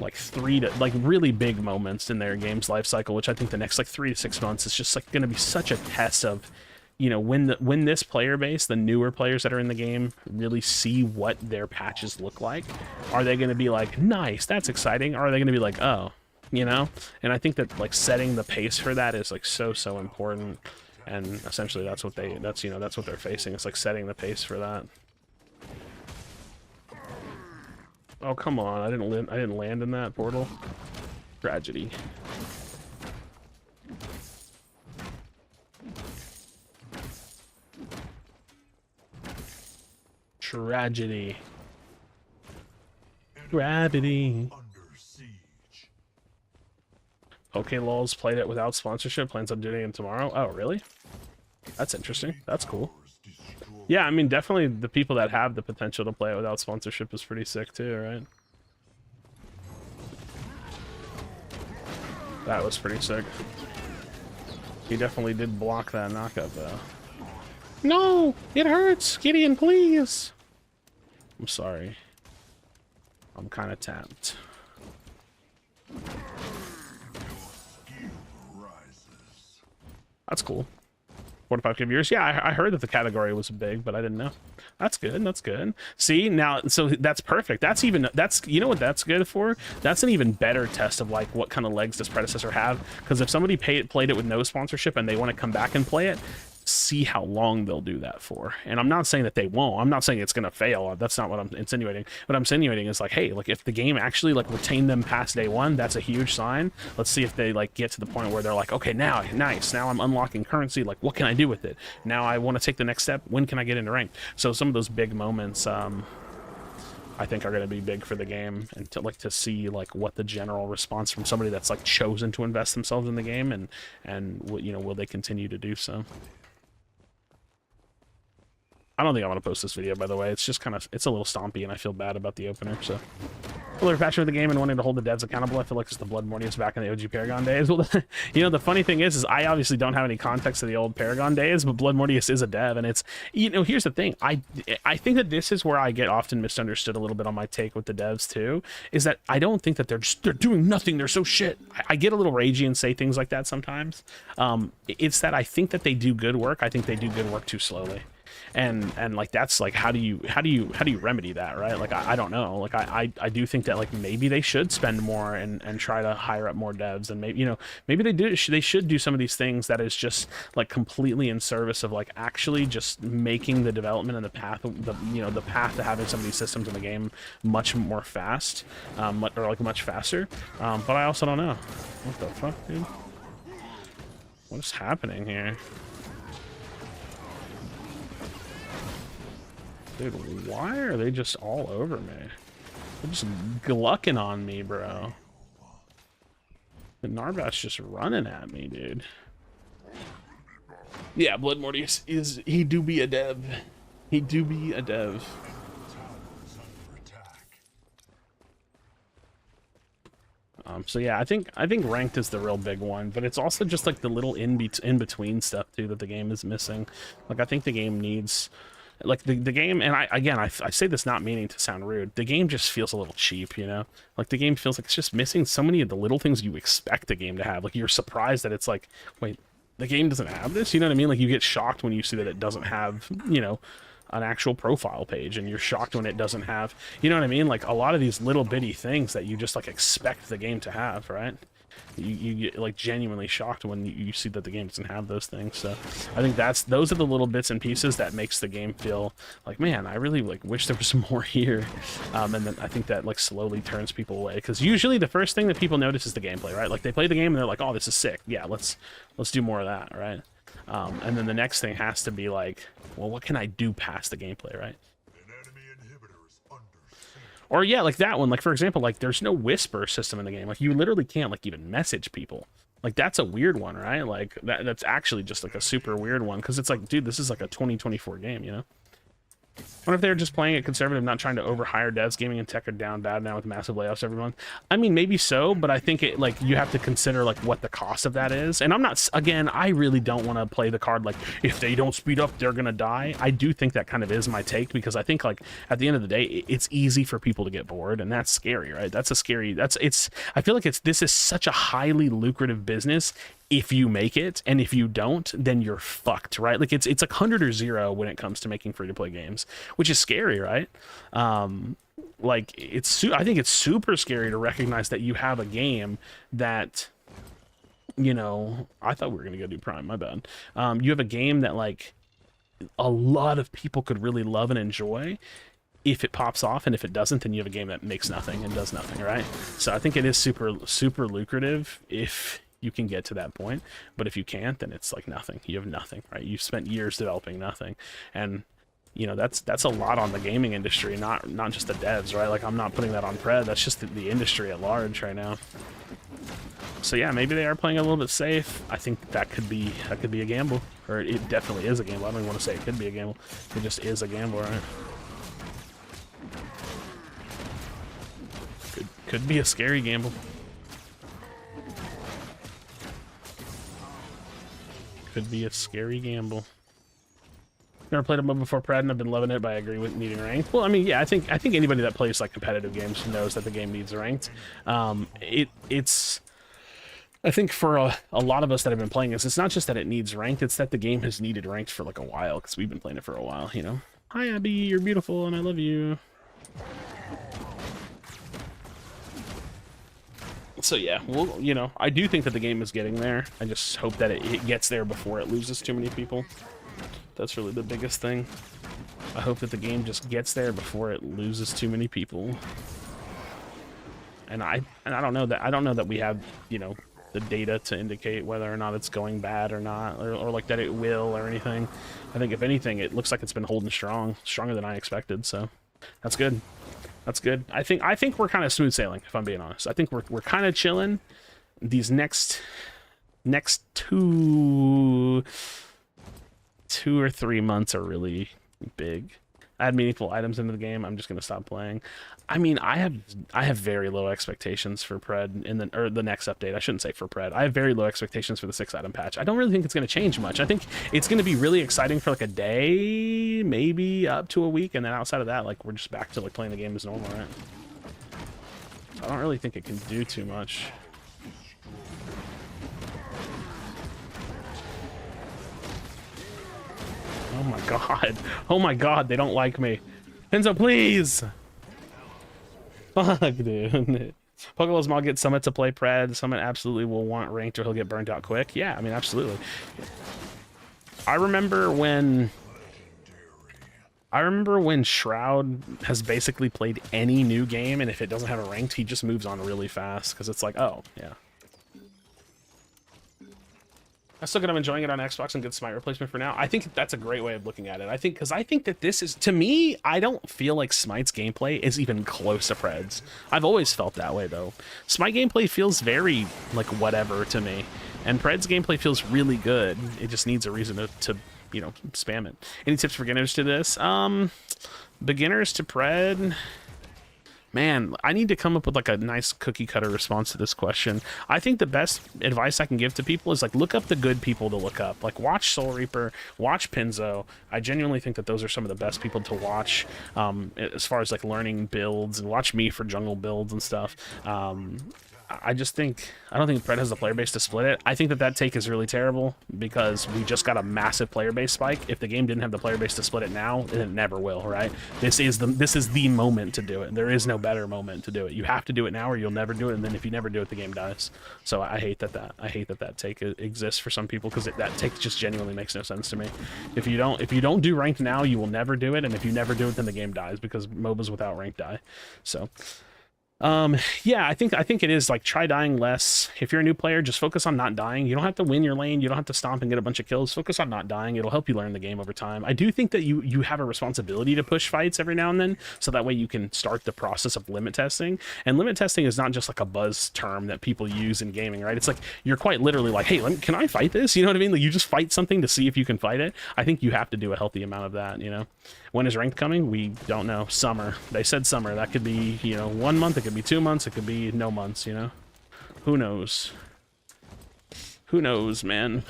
like 3 to like really big moments in their game's life cycle, which I think the next like 3 to 6 months is just like going to be such a test of, you know, when this player base, the newer players that are in the game, really see what their patches look like. Are they going to be like, nice, that's exciting? Or are they going to be like, oh, you know? And I think that like setting the pace for that is like so important. And essentially that's what they're facing. It's like setting the pace for that. Oh, come on. I didn't land in that portal. Tragedy. Tragedy. Gravity. PokeLols played it without sponsorship. Plans on doing it tomorrow. Oh, really? That's interesting. That's cool. Yeah, I mean, definitely the people that have the potential to play it without sponsorship is pretty sick too, right? That was pretty sick. He definitely did block that knockup, though. No! It hurts! Gideon, please! I'm sorry. I'm kind of tapped. That's cool. 45 viewers. Yeah, I heard that the category was big, but I didn't know. That's good. That's good. See, now, so that's perfect. That's you know what that's good for? That's an even better test of like what kind of legs this predecessor have. Because if somebody played it with no sponsorship and they want to come back and play it, see how long they'll do that for. And I'm not saying that they won't. I'm not saying it's gonna fail. That's not what I'm insinuating. What I'm insinuating is like, hey, like if the game actually like retained them past day one, that's a huge sign. Let's see if they like get to the point where they're like, okay, now nice, now I'm unlocking currency, like what can I do with it? Now I want to take the next step. When can I get into rank? So some of those big moments I think are going to be big for the game, and to see like what the general response from somebody that's like chosen to invest themselves in the game, and you know, will they continue to do so? I don't think I'm going to post this video, by the way. It's just kind of, it's a little stompy, and I feel bad about the opener, so. people are passionate with the game and wanting to hold the devs accountable. I feel like it's the Blood Mortius back in the OG Paragon days. Well, you know, the funny thing is I obviously don't have any context of the old Paragon days, but Blood Mortius is a dev, and it's, you know, here's the thing. I think that this is where I get often misunderstood a little bit on my take with the devs too, is that I don't think that they're doing nothing. They're so shit. I get a little ragey and say things like that sometimes. It's that I think that they do good work. I think they do good work too slowly. And like, that's like, how do you remedy that, right? Like, I don't know. Like, I do think that, like, maybe they should spend more and try to hire up more devs, and maybe, you know, maybe they should do some of these things that is just like completely in service of like actually just making the development and the path to having some of these systems in the game much more fast, or like much faster. But I also don't know. What the fuck, dude? What is happening here? Dude, why are they just all over me? They're just glucking on me, bro. The Narbat's just running at me, dude. Yeah, Blood Mortius is, he do be a dev. He do be a dev. So yeah, I think ranked is the real big one, but it's also just like the little in between stuff too that the game is missing. Like, I think the game needs, like, the game, and I say this not meaning to sound rude, the game just feels a little cheap, you know? Like, the game feels like it's just missing so many of the little things you expect the game to have. Like, you're surprised that it's like, wait, the game doesn't have this? You know what I mean? Like, you get shocked when you see that it doesn't have, you know, an actual profile page, and you're shocked when it doesn't have, you know what I mean? Like, a lot of these little bitty things that you just like expect the game to have, right? You get like genuinely shocked when you see that the game doesn't have those things. So I think those are the little bits and pieces that makes the game feel like, man, I really like wish there was more here. And then I think that like slowly turns people away, because usually the first thing that people notice is the gameplay, right? Like, they play the game and they're like, oh, this is sick, yeah, let's do more of that, right? And then the next thing has to be like, well, what can I do past the gameplay, right? Or yeah, like that one, like, for example, like, there's no whisper system in the game. Like, you literally can't like even message people. Like, that's a weird one, right? Like, that's actually just like a super weird one, because it's like, dude, this is like a 2024 game, you know? I wonder if they're just playing it conservative, not trying to overhire devs. Gaming and tech are down bad now with massive layoffs every month. I mean, maybe so, but I think it, like, you have to consider like what the cost of that is. And I'm not, again, I really don't want to play the card like, if they don't speed up, they're gonna die. I do think that kind of is my take, because I think, like, at the end of the day, it's easy for people to get bored, and that's scary, right? That's a scary, I feel like this is such a highly lucrative business if you make it, and if you don't, then you're fucked, right? Like, it's like 100 or 0 when it comes to making free-to-play games, which is scary, right? Like, I think it's super scary to recognize that you have a game that, you know, I thought we were gonna go do Prime, my bad. You have a game that, like, a lot of people could really love and enjoy if it pops off, and if it doesn't, then you have a game that makes nothing and does nothing, right? So I think it is super lucrative if you can get to that point, but if you can't, then it's like nothing. You have nothing, right? You've spent years developing nothing, and you know, that's a lot on the gaming industry, not just the devs, right? Like, I'm not putting that on Pred, that's just the industry at large right now. So yeah, maybe they are playing a little bit safe. I think that could be a gamble, or it definitely is a gamble. I don't even want to say it could be a gamble. It just is a gamble, right? Could be a scary gamble. Could be a scary gamble. Never played a MOBA before, Pred, and I've been loving it, but I agree with needing ranked. Well, I mean, yeah, I think anybody that plays like competitive games knows that the game needs ranked. It's I think for a lot of us that have been playing this, it's not just that it needs ranked, it's that the game has needed ranked for like a while, because we've been playing it for a while, you know? Hi, Abby, you're beautiful, and I love you. So yeah, well, you know, I do think that the game is getting there. I just hope that it gets there before it loses too many people. That's really the biggest thing. I hope that the game just gets there before it loses too many people. And I don't know that we have, you know, the data to indicate whether or not it's going bad or not, or like that it will or anything. I think if anything, it looks like it's been holding strong, stronger than I expected. So that's good. That's good. I think we're kind of smooth sailing, if I'm being honest. I think we're kind of chilling. These next 2 or 3 months are really big. add meaningful items into the game, I'm just gonna stop playing. I mean, I have very low expectations for Pred in the next update. I shouldn't say for Pred. I have very low expectations for the 6-item patch. I don't really think it's gonna change much. I think it's gonna be really exciting for like a day, maybe up to a week, and then outside of that, like we're just back to like playing the game as normal, right? I don't really think it can do too much. Oh my god. Oh my god, they don't like me. Enzo, please! Fuck, dude. Pokeballs Mall gets Summit to play Pred. Summit absolutely will want ranked or he'll get burnt out quick. Yeah, I mean, absolutely. I remember when Shroud has basically played any new game, and if it doesn't have a ranked, he just moves on really fast, because it's like, oh, yeah. I still I'm enjoying it on Xbox and good Smite replacement for now. I think that's a great way of looking at it. I think that this is, to me, I don't feel like Smite's gameplay is even close to Pred's. I've always felt that way though. Smite gameplay feels very like whatever to me, and Pred's gameplay feels really good. It just needs a reason to you know, spam it. Any tips for beginners to this? Beginners to Pred. Man, I need to come up with like a nice cookie cutter response to this question. I think the best advice I can give to people is like look up the good people to look up. Like watch Soul Reaper, watch Pinzo. I genuinely think that those are some of the best people to watch as far as like learning builds, and watch me for jungle builds and stuff. I don't think Pred has the player base to split it. I think that take is really terrible because we just got a massive player base spike. If the game didn't have the player base to split it now, it never will, right? This is the moment to do it. There is no better moment to do it. You have to do it now or you'll never do it, and then if you never do it, the game dies. So I hate that take exists for some people, because that take just genuinely makes no sense to me. If you don't do ranked now, you will never do it, and if you never do it, then the game dies, because MOBAs without ranked die. So yeah, I think it is like try dying less. If you're a new player, just focus on not dying. You don't have to win your lane. You don't have to stomp and get a bunch of kills. Focus on not dying. It'll help you learn the game over time. I do think that you have a responsibility to push fights every now and then, so that way you can start the process of limit testing. And limit testing is not just like a buzz term that people use in gaming, right? It's like you're quite literally like, hey, can I fight this? You know what I mean? Like you just fight something to see if you can fight it. I think you have to do a healthy amount of that, you know? When is ranked coming? We don't know. Summer. They said summer. That could be, you know, 1 month. It could be 2 months. It could be no months, you know? Who knows? Who knows, man?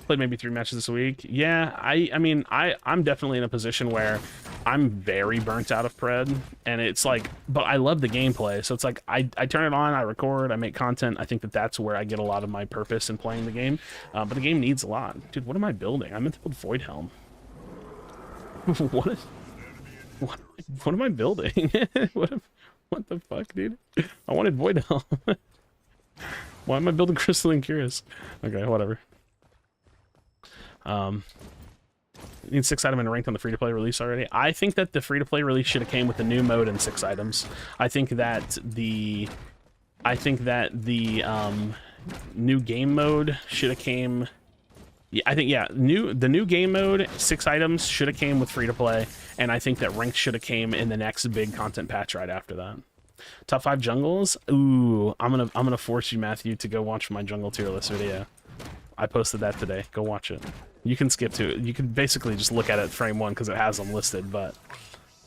Played maybe 3 matches this week. Yeah, I mean, I'm definitely in a position where I'm very burnt out of Pred, and it's like, but I love the gameplay, so it's like, I turn it on, I record, I make content. I think that's where I get a lot of my purpose in playing the game, but the game needs a lot. Dude, what am I building? I meant to build Void Helm. What am I building? What the fuck, dude? I wanted Void Helm. Why am I building Crystalline Curious? Okay, whatever. Need 6-item and ranked on the free-to-play release already. I think that the free-to-play release should have came with the new mode and 6 items. I think that the new game mode should have came. Yeah, I think, yeah, the new game mode, 6 items should have came with free-to-play, and I think that ranked should have came in the next big content patch right after that. Top 5 jungles? Ooh, I'm gonna force you, Matthew, to go watch my jungle tier list video. I posted that today. Go watch it. You can skip to it. You can basically just look at it frame 1 because it has them listed, but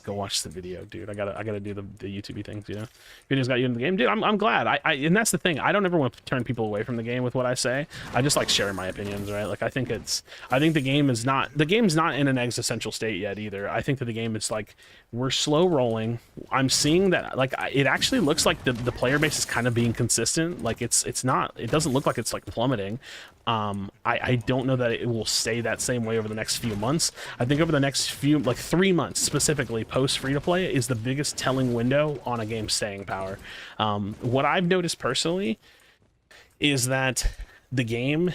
go watch the video, dude. I gotta do the YouTube things, you know. Videos got you into the game, dude. I'm glad. And that's the thing. I don't ever want to turn people away from the game with what I say. I just like sharing my opinions, right? Like I think the game's not in an existential state yet either. I think that the game is like, we're slow rolling. I'm seeing that like it actually looks like the player base is kind of being consistent. Like it doesn't look like it's like plummeting. I don't know that it will stay that same way over the next few months. I think over the next few, like 3 months specifically, post free-to-play is the biggest telling window on a game's staying power. What I've noticed personally is that the game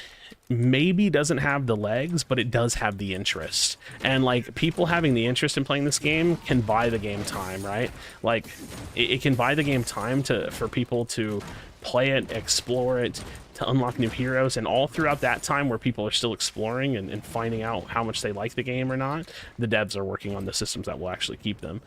maybe doesn't have the legs, but it does have the interest. And like people having the interest in playing this game can buy the game time, right? Like it can buy the game time for people to play it, explore it, to unlock new heroes, and all throughout that time where people are still exploring and finding out how much they like the game or not, the devs are working on the systems that will actually keep them.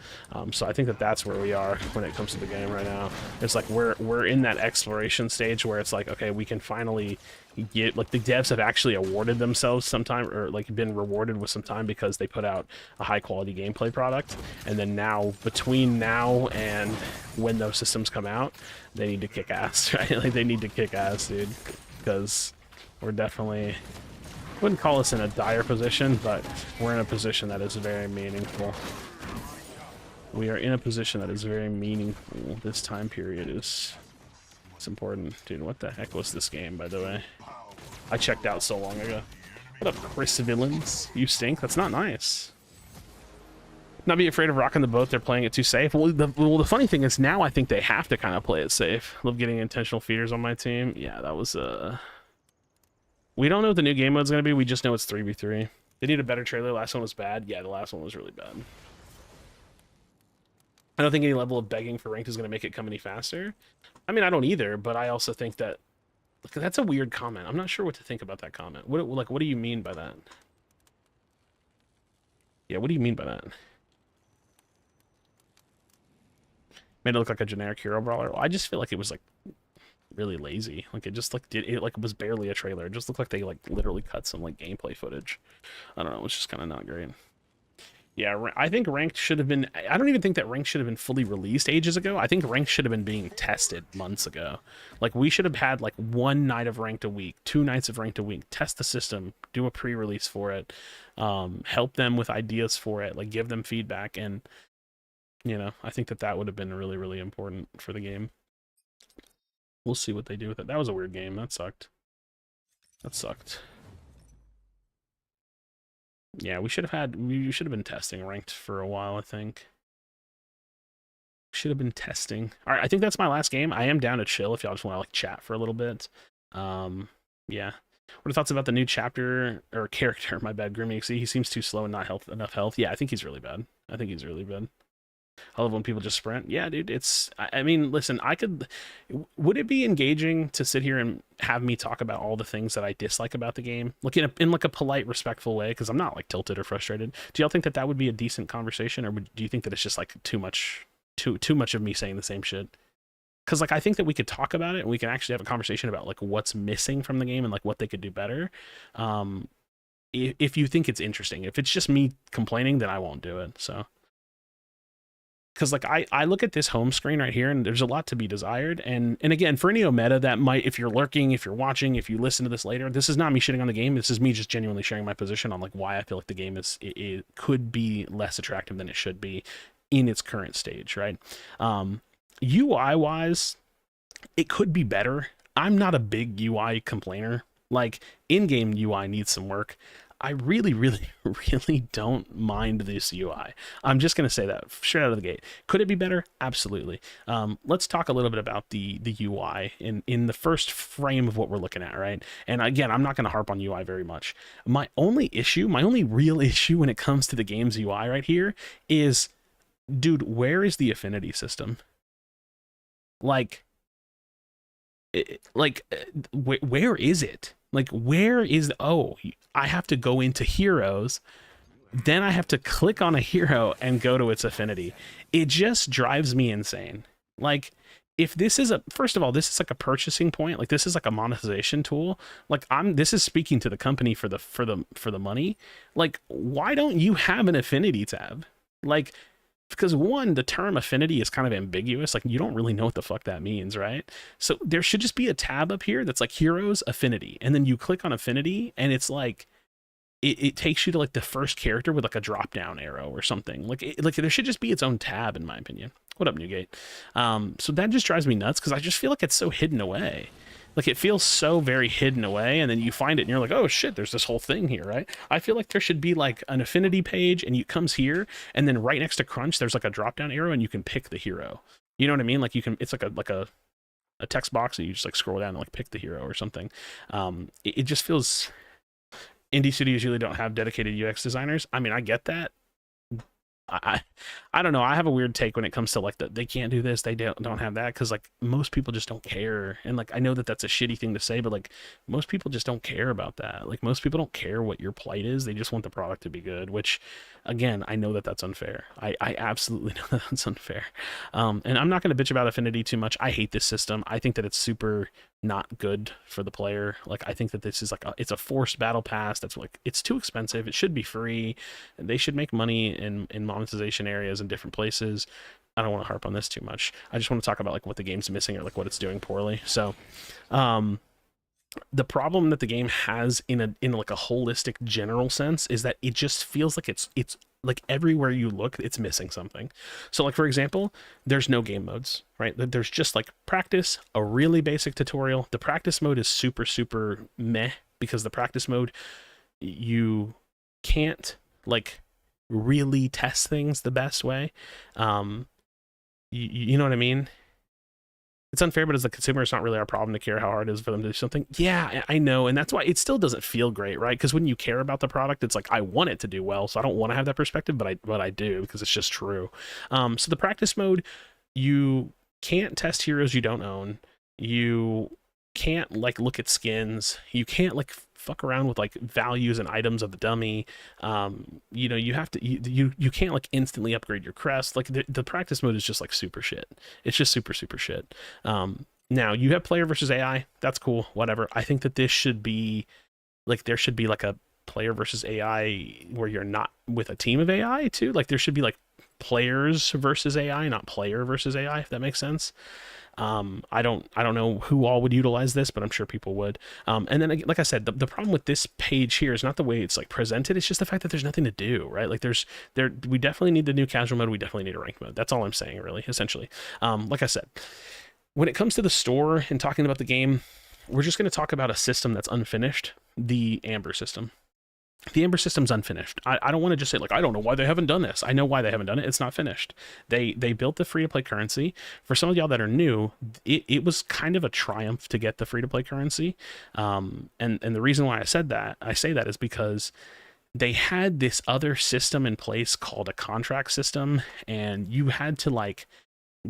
So I think that that's where we are when it comes to the game right now. It's like we're in that exploration stage where it's like, okay, we can finally like the devs have actually awarded themselves some time, or like been rewarded with some time because they put out a high quality gameplay product, and then now between now and when those systems come out, they need to kick ass, right? Like they need to kick ass, dude, because we're definitely, I wouldn't call us in a dire position, but we're in a position that is very meaningful. We are in a position that is very meaningful. This time period is, it's important. Dude, what the heck was this game, by the way? I checked out so long ago. What up, Chris Villains? You stink? That's not nice. Not be afraid of rocking the boat. They're playing it too safe. Well, the funny thing is now I think they have to kind of play it safe. Love getting intentional feeders on my team. Yeah, that was we don't know what the new game mode's going to be. We just know it's 3v3. They need a better trailer. Last one was bad. Yeah, the last one was really bad. I don't think any level of begging for ranked is going to make it come any faster. I mean, I don't either, but I also think that, like, that's a weird comment. I'm not sure what to think about that comment. What do you mean by that? Yeah, what do you mean by that? Made it look like a generic hero brawler. Well, I just feel like it was like really lazy. Like it just like it like was barely a trailer. It just looked like they like literally cut some like gameplay footage. I don't know. It was just kind of not great. Yeah, I think ranked should have been. I don't even think that ranked should have been fully released ages ago. I think ranked should have been being tested months ago. Like we should have had like one night of ranked a week, 2 nights of ranked a week, test the system, do a pre-release for it, help them with ideas for it, like give them feedback, and you know, I think that that would have been really, really important for the game. We'll see what they do with it. That was a weird game. That sucked. That sucked. Yeah, we should have been testing ranked for a while, I think. Should have been testing. All right, I think that's my last game. I am down to chill if y'all just want to like chat for a little bit. Yeah. What are thoughts about the new chapter or character? My bad, Grimmy. See, he seems too slow and not enough health. Yeah, I think he's really bad. I think he's really bad. I love when people just sprint. Yeah, dude, it's, I mean, listen, would it be engaging to sit here and have me talk about all the things that I dislike about the game? Like in like a polite, respectful way, because I'm not like tilted or frustrated. Do y'all think that that would be a decent conversation, or do you think that it's just like too much of me saying the same shit? Because like I think that we could talk about it and we can actually have a conversation about like what's missing from the game and like what they could do better. If you think it's interesting. If it's just me complaining, then I won't do it. So. Because like I look at this home screen right here and there's a lot to be desired, and again, for any meta that might, if you're lurking, if you're watching, if you listen to this later, this is not me shitting on the game. This is me just genuinely sharing my position on like why I feel like the game it could be less attractive than it should be in its current stage, right? UI wise, it could be better. I'm not a big UI complainer. Like in-game UI needs some work. I really, really, really don't mind this UI. I'm just going to say that straight out of the gate. Could it be better? Absolutely. Let's talk a little bit about the UI in the first frame of what we're looking at, right? And again, I'm not going to harp on UI very much. My only real issue when it comes to the game's UI right here is, dude, where is the affinity system? Like, where is it? Like, where is, oh, I have to go into heroes, then I have to click on a hero and go to its affinity. It just drives me insane. Like, if this is first of all, this is like a purchasing point, like this is like a monetization tool. Like this is speaking to the company for the money. Like, why don't you have an affinity tab? Like, because one, the term affinity is kind of ambiguous. Like you don't really know what the fuck that means, right? So there should just be a tab up here that's like heroes affinity. And then you click on affinity and it's like, it takes you to like the first character with like a drop down arrow or something. Like there should just be its own tab in my opinion. What up, Newgate? So that just drives me nuts because I just feel like it's so hidden away. Like it feels so very hidden away, and then you find it and you're like, oh shit, there's this whole thing here, right? I feel like there should be like an affinity page and it comes here, and then right next to crunch, there's like a drop down arrow and you can pick the hero. You know what I mean? Like you can, it's like a text box and you just like scroll down and like pick the hero or something. It just feels, indie studios usually don't have dedicated UX designers. I mean, I get that. I don't know. I have a weird take when it comes to like they can't do this, they don't have that, because like most people just don't care. And like I know that that's a shitty thing to say, but like most people just don't care about that. Like most people don't care what your plight is, they just want the product to be good, which Again, I know that that's unfair. I absolutely know that that's unfair. And I'm not going to bitch about Affinity too much. I hate this system. I think that it's super not good for the player. Like, I think that this is like it's a forced battle pass. That's like, it's too expensive. It should be free. They should make money in monetization areas in different places. I don't want to harp on this too much. I just want to talk about like what the game's missing or like what it's doing poorly. So, the problem that the game has in like a holistic general sense is that it just feels like it's like everywhere you look it's missing something. So like, for example, there's no game modes, right? There's just like practice, a really basic tutorial. The practice mode is super meh, because the practice mode, you can't like really test things the best way. You know what I mean? It's unfair, but as the consumer, it's not really our problem to care how hard it is for them to do something. Yeah, I know, and that's why it still doesn't feel great, right? Because when you care about the product, it's like, I want it to do well, so I don't want to have that perspective, but I do, because it's just true. So the practice mode, you can't test heroes you don't own. You can't like look at skins. You can't like fuck around with like values and items of the dummy. You know, you have to you can't like instantly upgrade your crest. Like the practice mode is just like super shit. It's just super shit. Now you have player versus AI. That's cool. Whatever. I think that this should be like, there should be like a player versus AI where you're not with a team of AI too. Like there should be like players versus AI, not player versus AI, if that makes sense. I don't know who all would utilize this, but I'm sure people would. And then, like I said, the problem with this page here is not the way it's like presented. It's just the fact that there's nothing to do, right? Like we definitely need the new casual mode. We definitely need a ranked mode. That's all I'm saying, really, essentially. Like I said, when it comes to the store and talking about the game, we're just going to talk about a system that's unfinished, the Amber system. The Amber system's unfinished. I don't want to just say like, I don't know why they haven't done this. I know why they haven't done it. It's not finished. They built the free-to-play currency. For some of y'all that are new, it was kind of a triumph to get the free-to-play currency. And the reason why I say that is because they had this other system in place called a contract system, and you had to like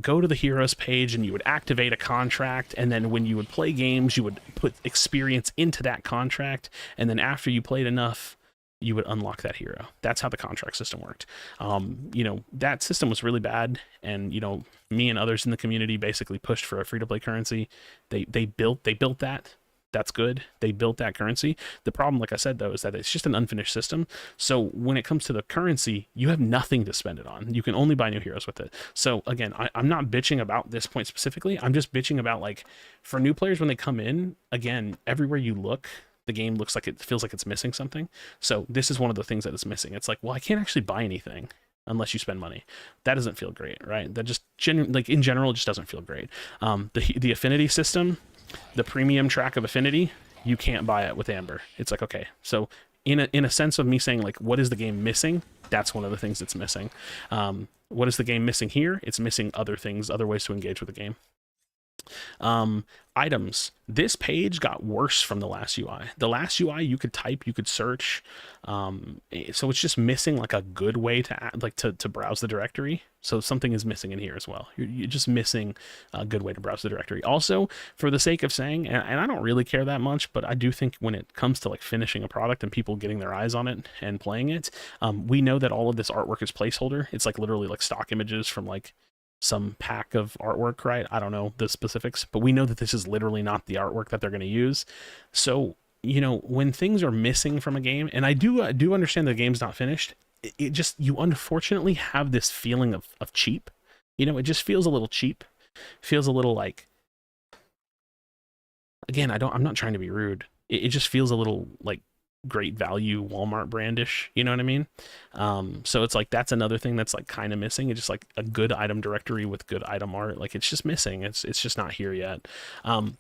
go to the heroes page and you would activate a contract, and then when you would play games, you would put experience into that contract, and then after you played enough, you would unlock that hero. That's how the contract system worked. You know, that system was really bad, and you know, me and others in the community basically pushed for a free-to-play currency. They built that. That's good. They built that currency. The problem, like I said, though, is that it's just an unfinished system. So when it comes to the currency, you have nothing to spend it on. You can only buy new heroes with it. So again, I'm not bitching about this point specifically. I'm just bitching about like, for new players when they come in, again, everywhere you look, the game looks like it feels like it's missing something. So this is one of the things that is missing. It's like, well, I can't actually buy anything unless you spend money. That doesn't feel great, right? That just like in general, it just doesn't feel great. The affinity system, the premium track of Affinity, you can't buy it with Amber. It's like, okay, so in a sense of me saying like, what is the game missing? That's one of the things that's missing. What is the game missing here? It's missing other things, other ways to engage with the game. Items. This page got worse from the last UI. The last UI, you could type, you could search. So it's just missing like a good way to add, like to browse the directory. So something is missing in here as well. You're just missing a good way to browse the directory. Also, for the sake of saying, and I don't really care that much, but I do think when it comes to like finishing a product and people getting their eyes on it and playing it, we know that all of this artwork is placeholder. It's like literally like stock images from like some pack of artwork, right? I don't know the specifics, but we know that this is literally not the artwork that they're going to use. So, you know, when things are missing from a game, and I do understand the game's not finished, it just, you unfortunately have this feeling of cheap. You know, it just feels a little cheap. Feels a little like, again, I'm not trying to be rude. It just feels a little like great value Walmart brandish, you know what I mean? So it's like, that's another thing that's like kind of missing. It's just like a good item directory with good item art. Like it's just missing. It's just not here yet.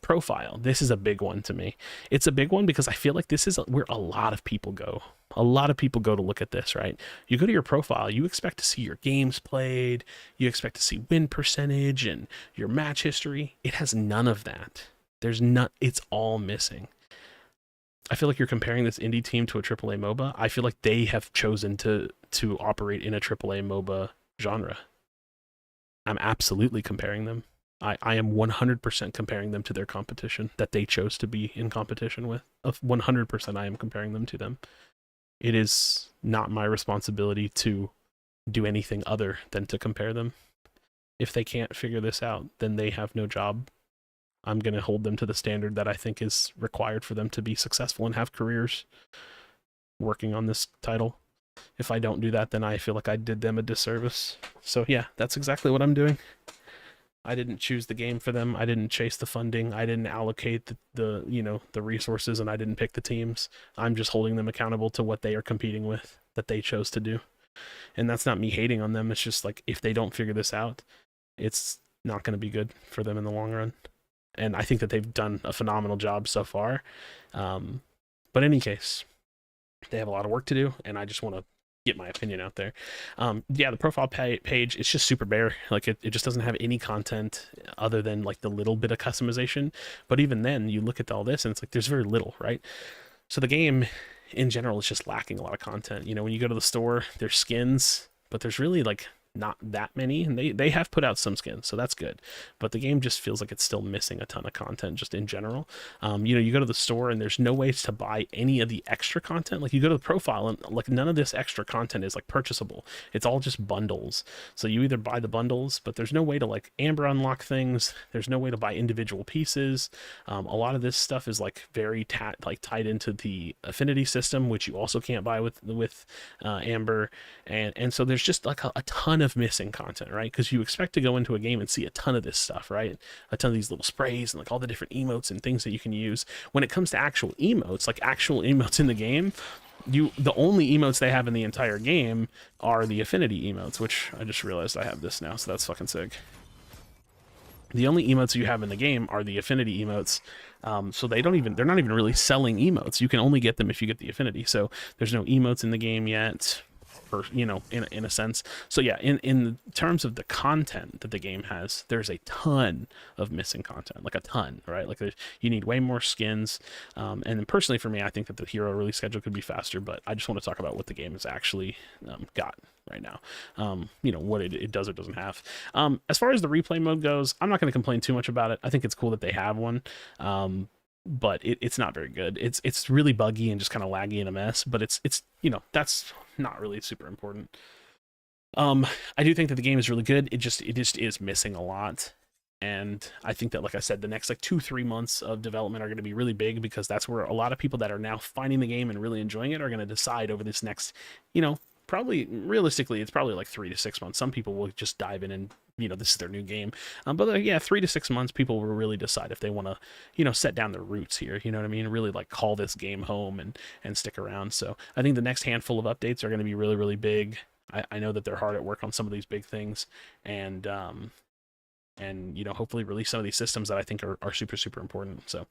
Profile. This is a big one to me. It's a big one because I feel like this is where a lot of people go. A lot of people go to look at this, right? You go to your profile, you expect to see your games played, you expect to see win percentage and your match history. It has none of that. It's all missing. I feel like you're comparing this indie team to a AAA MOBA. I feel like they have chosen to operate in a AAA MOBA genre. I'm absolutely comparing them. I am 100% comparing them to their competition that they chose to be in competition with. 100% I am comparing them to them. it is not my responsibility to do anything other than to compare them. If they can't figure this out, then they have no job. I'm going to hold them to the standard that I think is required for them to be successful and have careers working on this title. If I don't do that, then I feel like I did them a disservice. So yeah, that's exactly what I'm doing. I didn't choose the game for them. I didn't chase the funding. I didn't allocate the the resources, and I didn't pick the teams. I'm just holding them accountable to what they are competing with that they chose to do. And that's not me hating on them. It's just like, if they don't figure this out, it's not going to be good for them in the long run. And I think that they've done a phenomenal job so far. But in any case, they have a lot of work to do, and I just want to get my opinion out there. Yeah, the profile page, it's just super bare. Like, it just doesn't have any content other than like the little bit of customization. But even then, you look at all this and it's like there's very little, right? So the game in general is just lacking a lot of content. When you go to the store, there's skins, but there's really like not that many, and they have put out some skins, so that's good, but the game just feels like it's still missing a ton of content just in general. You go to the store and there's no ways to buy any of the extra content. Like, you go to the profile and like none of this extra content is like purchasable. It's all just bundles, so you either buy the bundles, but there's no way to like Amber unlock things. There's no way to buy individual pieces. A lot of this stuff is like very tied into the affinity system, which you also can't buy with Amber, and so there's just like a ton of missing content, right? Because you expect to go into a game and see a ton of this stuff, right? A ton of these little sprays and like all the different emotes and things that you can use. When it comes to actual emotes in the game, the only emotes they have in the entire game are the affinity emotes, which I just realized I have this now, so that's fucking sick. The only emotes you have in the game are the affinity emotes. So they're not even really selling emotes. You can only get them if you get the affinity. So there's no emotes in the game yet, or in a sense. So yeah, in terms of the content that the game has, there's a ton of missing content, like a ton, right? Like, you need way more skins. And then personally for me, I think that the hero release schedule could be faster, but I just want to talk about what the game has actually got right now. What it does or doesn't have. As far as the replay mode goes, I'm not going to complain too much about it. I think it's cool that they have one. But it's not very good. It's really buggy and just kind of laggy and a mess, but it's that's not really super important. I do think that the game is really good. It just is missing a lot. And I think that, like I said, the next like 2-3 months of development are going to be really big, because that's where a lot of people that are now finding the game and really enjoying it are going to decide over this next, probably realistically, it's probably like 3 to 6 months. Some people will just dive in and, this is their new game. But yeah, 3 to 6 months, people will really decide if they want to, set down their roots here. You know what I mean? Really like call this game home and stick around. So I think the next handful of updates are going to be really, really big. I know that they're hard at work on some of these big things, and hopefully release some of these systems that I think are super, super important. So,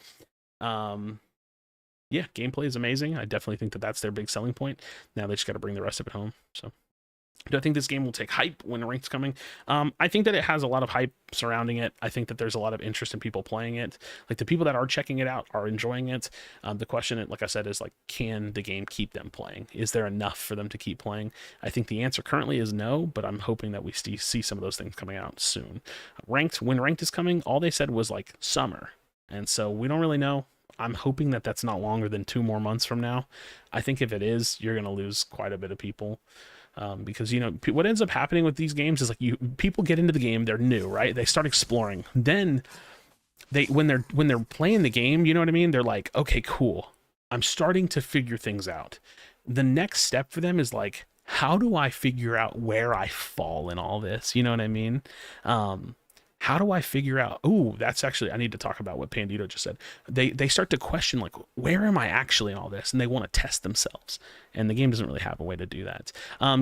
yeah, gameplay is amazing. I definitely think that that's their big selling point. Now they just got to bring the rest of it home. So, do I think this game will take hype when Ranked's coming? I think that it has a lot of hype surrounding it. I think that there's a lot of interest in people playing it. Like, the people that are checking it out are enjoying it. The question, like I said, is like, can the game keep them playing? Is there enough for them to keep playing? I think the answer currently is no, but I'm hoping that we see some of those things coming out soon. When Ranked is coming, all they said was like summer. And so we don't really know. I'm hoping that that's not longer than 2 more months from now. I think if it is, you're going to lose quite a bit of people. Because what ends up happening with these games is like, people get into the game, they're new, right? They start exploring. Then when they're playing the game, you know what I mean? They're like, okay, cool. I'm starting to figure things out. The next step for them is like, how do I figure out where I fall in all this? You know what I mean? How do I figure out, that's actually, I need to talk about what Pandito just said. They start to question, like, where am I actually in all this? And they want to test themselves. And the game doesn't really have a way to do that.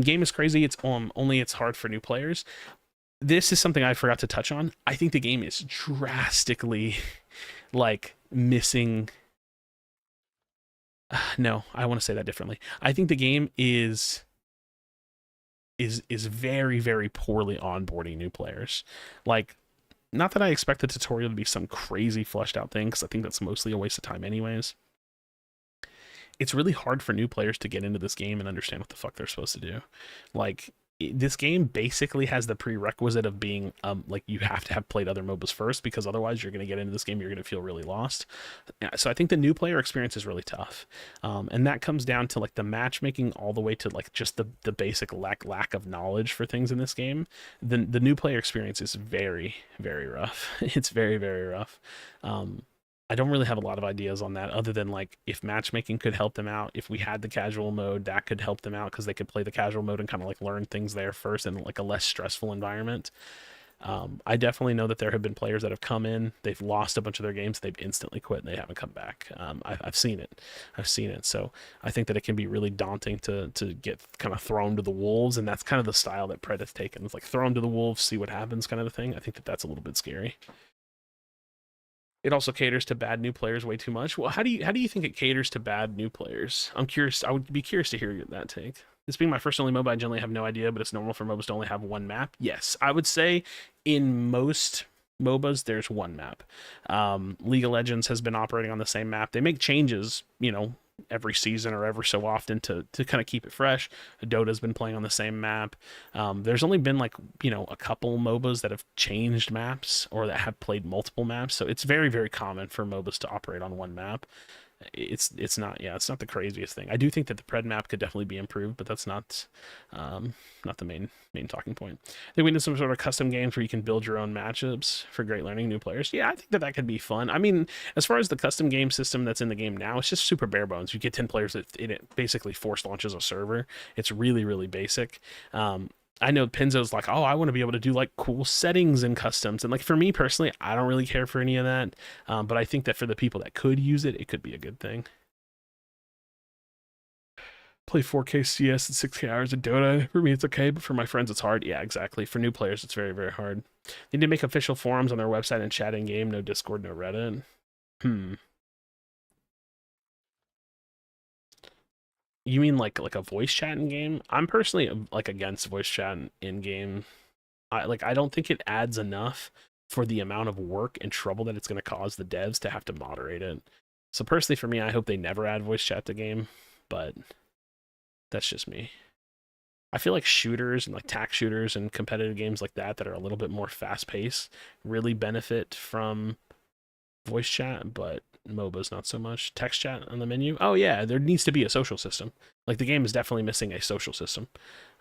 Game is crazy. It's it's hard for new players. This is something I forgot to touch on. I think the game is drastically, like, missing. No, I want to say that differently. I think the game is very, very poorly onboarding new players. Like, not that I expect the tutorial to be some crazy fleshed out thing, because I think that's mostly a waste of time anyways. It's really hard for new players to get into this game and understand what the fuck they're supposed to do. Like, this game basically has the prerequisite of being like you have to have played other MOBAs first, because otherwise you're going to get into this game, you're going to feel really lost. Yeah, so I think the new player experience is really tough, and that comes down to like the matchmaking all the way to like just the basic lack of knowledge for things in this game. The new player experience is very, very rough. It's very, very rough. I don't really have a lot of ideas on that, other than like if matchmaking could help them out, if we had the casual mode, that could help them out because they could play the casual mode and kind of like learn things there first in like a less stressful environment. I definitely know that there have been players that have come in, they've lost a bunch of their games, they've instantly quit and they haven't come back. I've seen it. I've seen it. So I think that it can be really daunting to get kind of thrown to the wolves, and that's kind of the style that Pred has taken. It's like throw them to the wolves, see what happens kind of a thing. I think that that's a little bit scary. It also caters to bad new players way too much. Well, how do you think it caters to bad new players? I'm curious. I would be curious to hear that take. This being my first and only MOBA, I generally have no idea, but it's normal for MOBAs to only have one map. Yes, I would say in most MOBAs there's one map. League of Legends has been operating on the same map. They make changes, every season or every so often to kind of keep it fresh. Dota's been playing on the same map. There's only been like, a couple MOBAs that have changed maps or that have played multiple maps. So it's very, very common for MOBAs to operate on one map. It's not the craziest thing. I do think that the Pred map could definitely be improved, but that's not the main talking point. I think we need some sort of custom games where you can build your own matchups for great learning new players. Yeah, I think that could be fun. I mean, as far as the custom game system that's in the game now, it's just super bare bones. You get 10 players that it basically force launches a server. It's really, really basic. I know Pinzo's like, oh, I want to be able to do like cool settings and customs. And like for me personally, I don't really care for any of that. But I think that for the people that could use it, it could be a good thing. Play 4K CS and 6K hours of Dota. For me, it's okay, but for my friends, it's hard. Yeah, exactly. For new players, it's very, very hard. They need to make official forums on their website and chat in game. No Discord, no Reddit. You mean like a voice chat in game? I'm personally like against voice chat in game. I don't think it adds enough for the amount of work and trouble that it's going to cause the devs to have to moderate it. So personally for me, I hope they never add voice chat to game, but that's just me. I feel like shooters and like tac shooters and competitive games like that are a little bit more fast paced really benefit from voice chat, but MOBAs not so much. Text chat on the menu. Oh yeah, there needs to be a social system. Like the game is definitely missing a social system.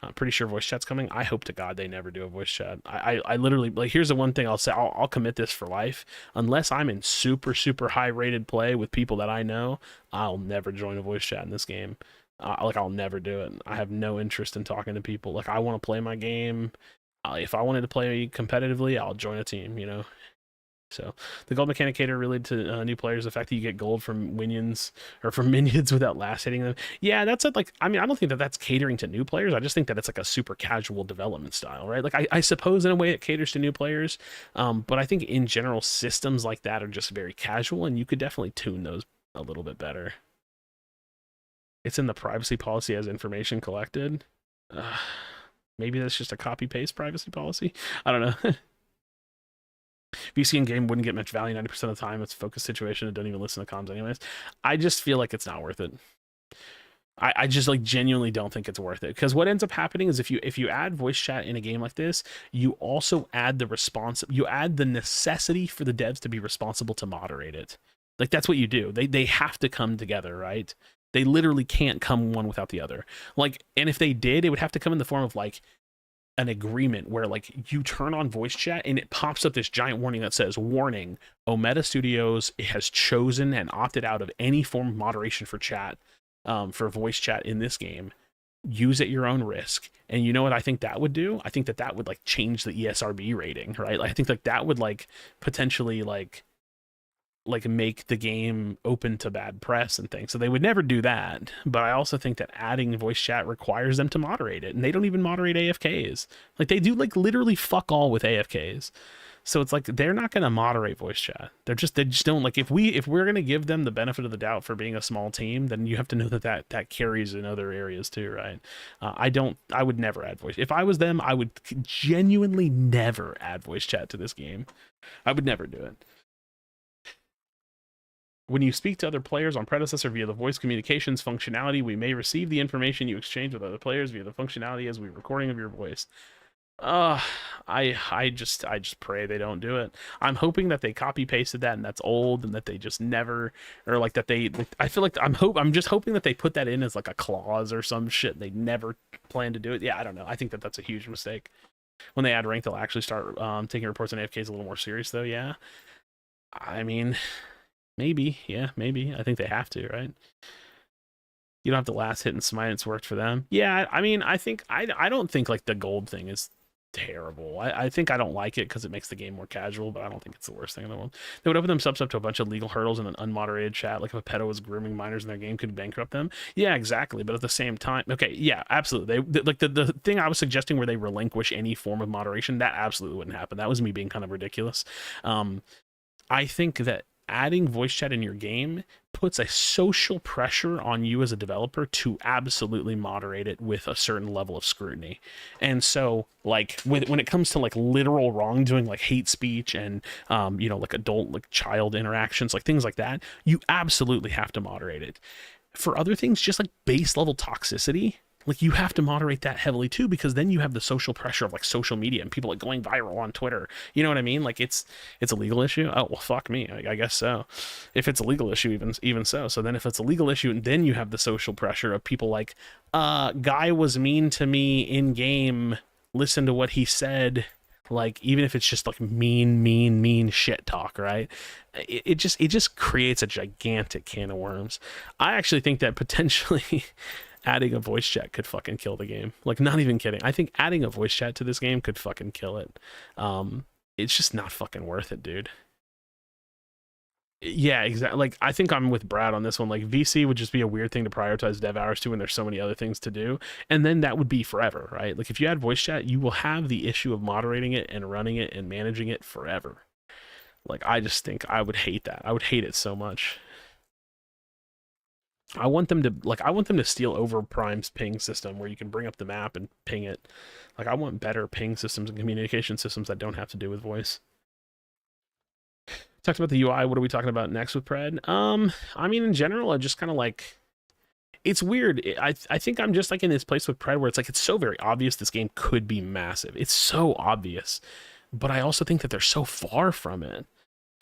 I'm pretty sure voice chat's coming. I hope to God they never do a voice chat. I literally, like, here's the one thing I'll say. I'll commit this for life. Unless I'm in super, super high rated play with people that I know, I'll never join a voice chat in this game. I'll never do it. I have no interest in talking to people. Like I want to play my game. If I wanted to play competitively, I'll join a team, So the gold mechanic cater really to new players, the fact that you get gold from minions or from minions without last hitting them. Yeah, that's I don't think that that's catering to new players. I just think that it's like a super casual development style, right? Like I suppose in a way it caters to new players. But I think in general systems like that are just very casual, and you could definitely tune those a little bit better. It's in the privacy policy as information collected. Maybe that's just a copy paste privacy policy. I don't know. VC in game wouldn't get much value 90% of the time. It's a focus situation and don't even listen to comms anyways. I just feel like it's not worth it. I just like genuinely don't think it's worth it, because what ends up happening is if you add voice chat in a game like this, you also add the necessity for the devs to be responsible to moderate it. Like that's what you do. They have to come together, right? They literally can't come one without the other. Like, and if they did, it would have to come in the form of like an agreement where like you turn on voice chat and it pops up this giant warning that says, warning, Ometa Studios has chosen and opted out of any form of moderation for chat, for voice chat in this game. Use at your own risk. And you know what I think that would do? I think that would like change the ESRB rating, right? Like, I think like that would like potentially like make the game open to bad press and things. So they would never do that. But I also think that adding voice chat requires them to moderate it. And they don't even moderate AFKs. Like they do like literally fuck all with AFKs. So it's like they're not going to moderate voice chat. They just don't, like, if we're going to give them the benefit of the doubt for being a small team, then you have to know that carries in other areas too, right? I would never add voice. If I was them, I would genuinely never add voice chat to this game. I would never do it. When you speak to other players on predecessor via the voice communications functionality, we may receive the information you exchange with other players via the functionality as we recording of your voice. Uh, I just pray they don't do it. I'm hoping that they copy pasted that and that's old and that they just never, or like that they, I feel like I'm just hoping that they put that in as like a clause or some shit. They never plan to do it. Yeah, I don't know. I think that that's a huge mistake. When they add rank, they'll actually start taking reports on AFKs a little more serious though. Yeah. I mean, maybe. Yeah, maybe. I think they have to, right? You don't have the last hit and smite. It's worked for them. Yeah, I mean, I don't think like the gold thing is terrible. I think I don't like it because it makes the game more casual, but I don't think it's the worst thing in the world. They would open themselves up to a bunch of legal hurdles in an unmoderated chat. Like if a pedo was grooming minors in their game, could bankrupt them. Yeah, exactly. But at the same time, okay, yeah, absolutely. Like the thing I was suggesting where they relinquish any form of moderation, that absolutely wouldn't happen. That was me being kind of ridiculous. I think that adding voice chat in your game puts a social pressure on you as a developer to absolutely moderate it with a certain level of scrutiny. And so like when it comes to like literal wrongdoing, like hate speech and like adult, like child interactions, like things like that, you absolutely have to moderate it. For other things, just like base level toxicity, like you have to moderate that heavily too, because then you have the social pressure of like social media and people like going viral on Twitter. You know what I mean? Like it's a legal issue. Oh well, fuck me. I guess so. If it's a legal issue, even so. So then if it's a legal issue, and then you have the social pressure of people like, guy was mean to me in game. Listen to what he said. Like even if it's just like mean shit talk, right? It just creates a gigantic can of worms. I actually think that potentially adding a voice chat could fucking kill the game. Like, not even kidding. I think adding a voice chat to this game could fucking kill it. It's just not fucking worth it, dude. Yeah, exactly. Like, I think I'm with Brad on this one. Like, VC would just be a weird thing to prioritize dev hours to when there's so many other things to do. And then that would be forever, right? Like, if you add voice chat, you will have the issue of moderating it and running it and managing it forever. Like, I just think I would hate that. I would hate it so much. I want them to steal over Prime's ping system where you can bring up the map and ping it. Like I want better ping systems and communication systems that don't have to do with voice. Talked about the UI. What are we talking about next with Pred? I mean, in general, I just kind of like, it's weird. I think I'm just like in this place with Pred where it's like, it's so very obvious this game could be massive. It's so obvious, but I also think that they're so far from it.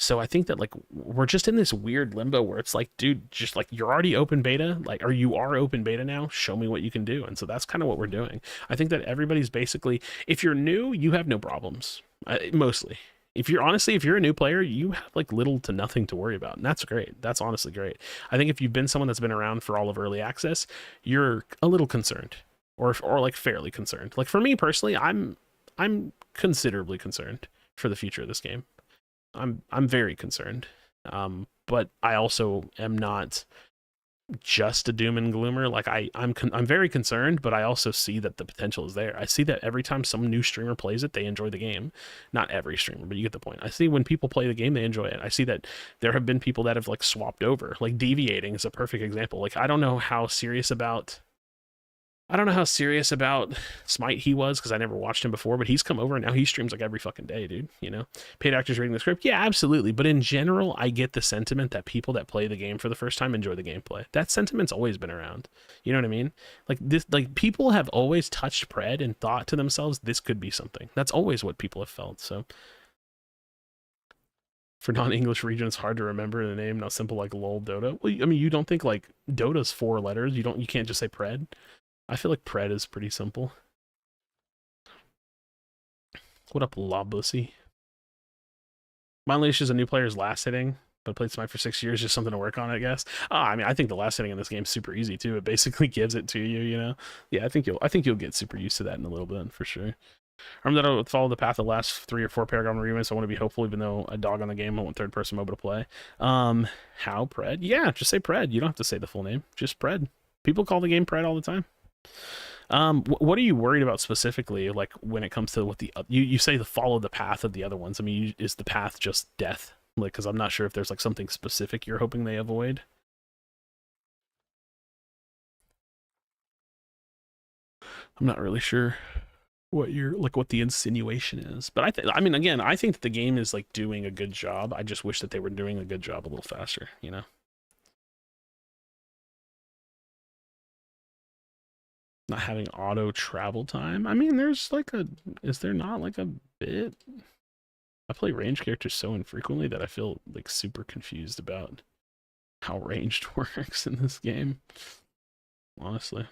So I think that like we're just in this weird limbo where it's like, dude, just like you're already open beta, like, or you are open beta now, show me what you can do. And so that's kind of what we're doing. I think that everybody's basically, if you're new, you have no problems, mostly. If you're a new player, you have like little to nothing to worry about. And that's great. That's honestly great. I think if you've been someone that's been around for all of early access, you're a little concerned or like fairly concerned. Like for me personally, I'm considerably concerned for the future of this game. I'm very concerned, but I also am not just a doom and gloomer. Like I'm very concerned, but I also see that the potential is there. I see that every time some new streamer plays it, they enjoy the game. Not every streamer, but you get the point. I see when people play the game, they enjoy it. I see that there have been people that have like swapped over. Like Deviating is a perfect example. Like I don't know how serious about Smite he was because I never watched him before, but he's come over and now he streams like every fucking day, dude. You know, paid actors reading the script. Yeah, absolutely. But in general, I get the sentiment that people that play the game for the first time enjoy the gameplay. That sentiment's always been around. You know what I mean? Like this, like people have always touched Pred and thought to themselves, this could be something. That's always what people have felt. So for non-English region, it's hard to remember the name. Not simple like LOL Dota. Well, I mean, you don't think like Dota's 4 letters? You can't just say Pred. I feel like Pred is pretty simple. What up, Labussy? My unleash is a new player's last hitting, but played Smite for 6 years, just something to work on, I guess. I mean, I think the last hitting in this game is super easy too. It basically gives it to you, you know. Yeah, I think you'll get super used to that in a little bit for sure. Remember that I would follow the path of the last 3 or 4 Paragon remakes. I want to be hopeful, even though a dog on the game. I want third-person mobile to play. How Pred? Yeah, just say Pred. You don't have to say the full name. Just Pred. People call the game Pred all the time. What are you worried about specifically, like when it comes to what you say the follow the path of the other ones? I mean, is the path just death? Like, because I'm not sure if there's like something specific you're hoping they avoid. I'm not really sure what the insinuation is, but I mean, again, I think that the game is like doing a good job. I just wish that they were doing a good job a little faster, you know. Not having auto travel time. I mean, there's like a, is there not like a bit? I play range characters so infrequently that I feel like super confused about how ranged works in this game. Honestly,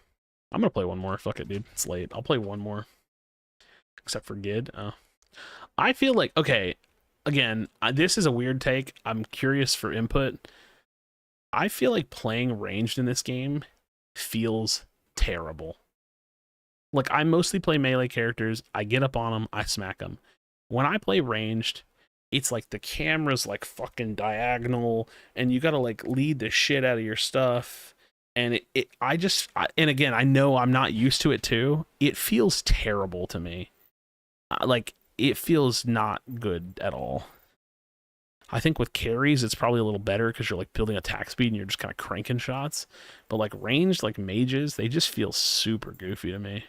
I'm gonna play one more. Fuck it, dude. It's late. I'll play one more. Except for Gid. I feel like, okay, again, this is a weird take. I'm curious for input. I feel like playing ranged in this game feels terrible. Like, I mostly play melee characters. I get up on them, I smack them. When I play ranged, it's like the camera's like fucking diagonal, and you gotta like lead the shit out of your stuff. And and again, I know I'm not used to it too. It feels terrible to me. Like, it feels not good at all. I think with carries, it's probably a little better because you're like building attack speed and you're just kind of cranking shots. But like ranged, like mages, they just feel super goofy to me.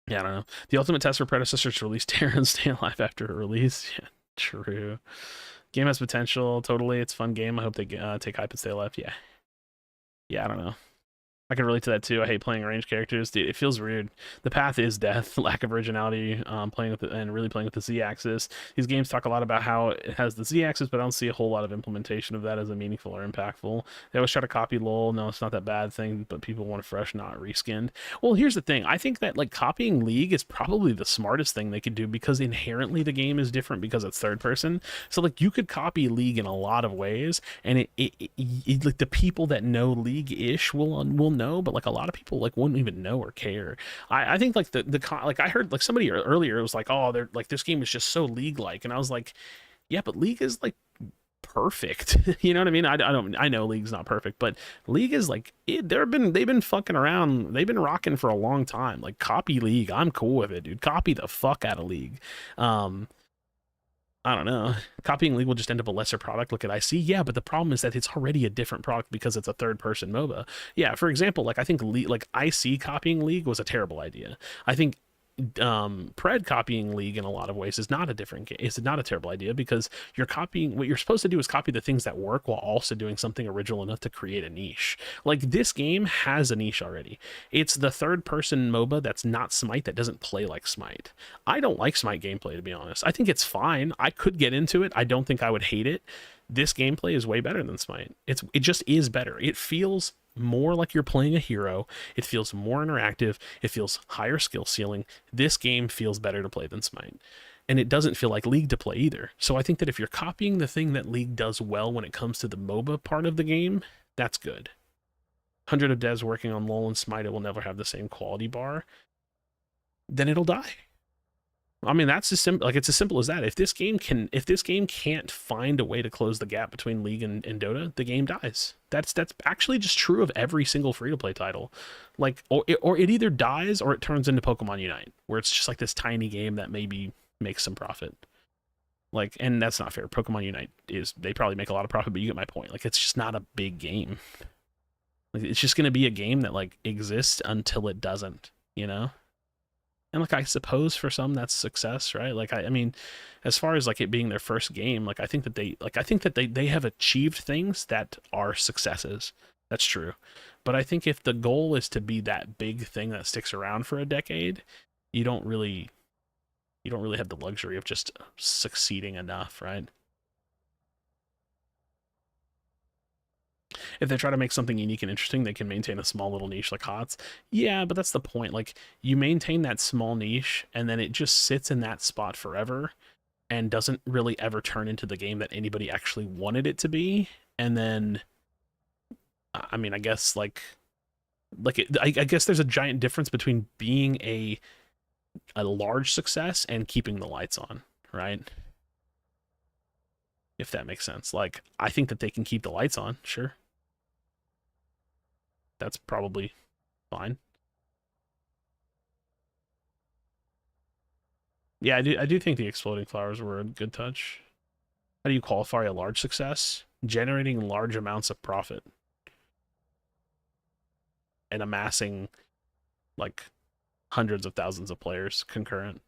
Yeah, I don't know. The ultimate test for predecessors to release Terra and stay alive after a release. Yeah, true. Game has potential. Totally, it's a fun game. I hope they take hype and stay alive. Yeah. Yeah, I don't know. I can relate to that too. I hate playing ranged characters. Dude, it feels weird. The path is death, lack of originality, playing with it and really playing with the Z-axis. These games talk a lot about how it has the Z-axis, but I don't see a whole lot of implementation of that as a meaningful or impactful. They always try to copy LoL. No, it's not that bad thing, but people want a fresh, not reskinned. Well, here's the thing. I think that like copying League is probably the smartest thing they could do because inherently the game is different because it's third person. So like you could copy League in a lot of ways, and it like the people that know League-ish will know, but like a lot of people like wouldn't even know or care. I think like like I heard like somebody earlier it was like, oh, they're like this game is just so League-like, and I was like, yeah, but League is like perfect. You know what I mean? I know League's not perfect, but League is like they've been fucking around, they've been rocking for a long time. Like copy League, I'm cool with it, dude. Copy the fuck out of League. I don't know. Copying League will just end up a lesser product. Look at IC. Yeah, but the problem is that it's already a different product because it's a third-person MOBA. Yeah, for example, like I think like IC copying League was a terrible idea. I think Pred copying League in a lot of ways is not a different game. It's not a terrible idea because you're copying, what you're supposed to do is copy the things that work while also doing something original enough to create a niche. Like this game has a niche already. It's the third person MOBA that's not Smite, that doesn't play like Smite. I don't like Smite gameplay, to be honest. I think it's fine. I could get into it. I don't think I would hate it. This gameplay is way better than Smite. It just is better. It feels more like you're playing a hero. It feels more interactive. It feels higher skill ceiling. This game feels better to play than Smite. And it doesn't feel like League to play either. So I think that if you're copying the thing that League does well when it comes to the MOBA part of the game, that's good. 100 of devs working on LoL and Smite, it will never have the same quality bar. Then it'll die. I mean, that's as simple. Like it's as simple as that. If this game can't find a way to close the gap between League and Dota, the game dies. That's actually just true of every single free to play title. Like, or it either dies or it turns into Pokemon Unite, where it's just like this tiny game that maybe makes some profit. Like, and that's not fair. Pokemon Unite they probably make a lot of profit, but you get my point. Like, it's just not a big game. Like, it's just gonna be a game that like exists until it doesn't. You know. And like I suppose for some that's success, right? Like I mean, as far as like it being their first game, like I think that they have achieved things that are successes. That's true. But I think if the goal is to be that big thing that sticks around for a decade, you don't really have the luxury of just succeeding enough, right? If they try to make something unique and interesting, they can maintain a small little niche like HOTS. Yeah, but that's the point. Like, you maintain that small niche, and then it just sits in that spot forever and doesn't really ever turn into the game that anybody actually wanted it to be. And then, I mean, I guess, I guess there's a giant difference between being a large success and keeping the lights on, right? If that makes sense. Like, I think that they can keep the lights on, sure. That's probably fine. Yeah, I do think the exploding flowers were a good touch. How do you qualify a large success? Generating large amounts of profit and amassing like hundreds of thousands of players concurrent.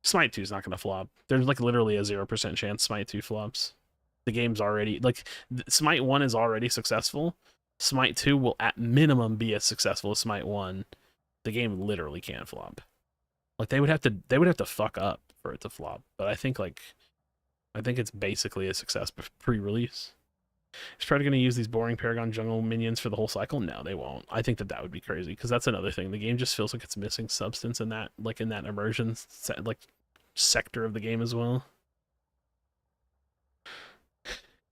Smite 2 is not going to flop. There's like literally a 0% chance Smite 2 flops. The game's already like Smite 1 is already successful. Smite 2 will at minimum be as successful as Smite 1. The game literally can't flop. Like they would have to fuck up for it to flop. But I think it's basically a success pre-release. Is Predator going to use these boring Paragon jungle minions for the whole cycle? No, they won't. I think that would be crazy because that's another thing. The game just feels like it's missing substance in that immersion sector of the game as well.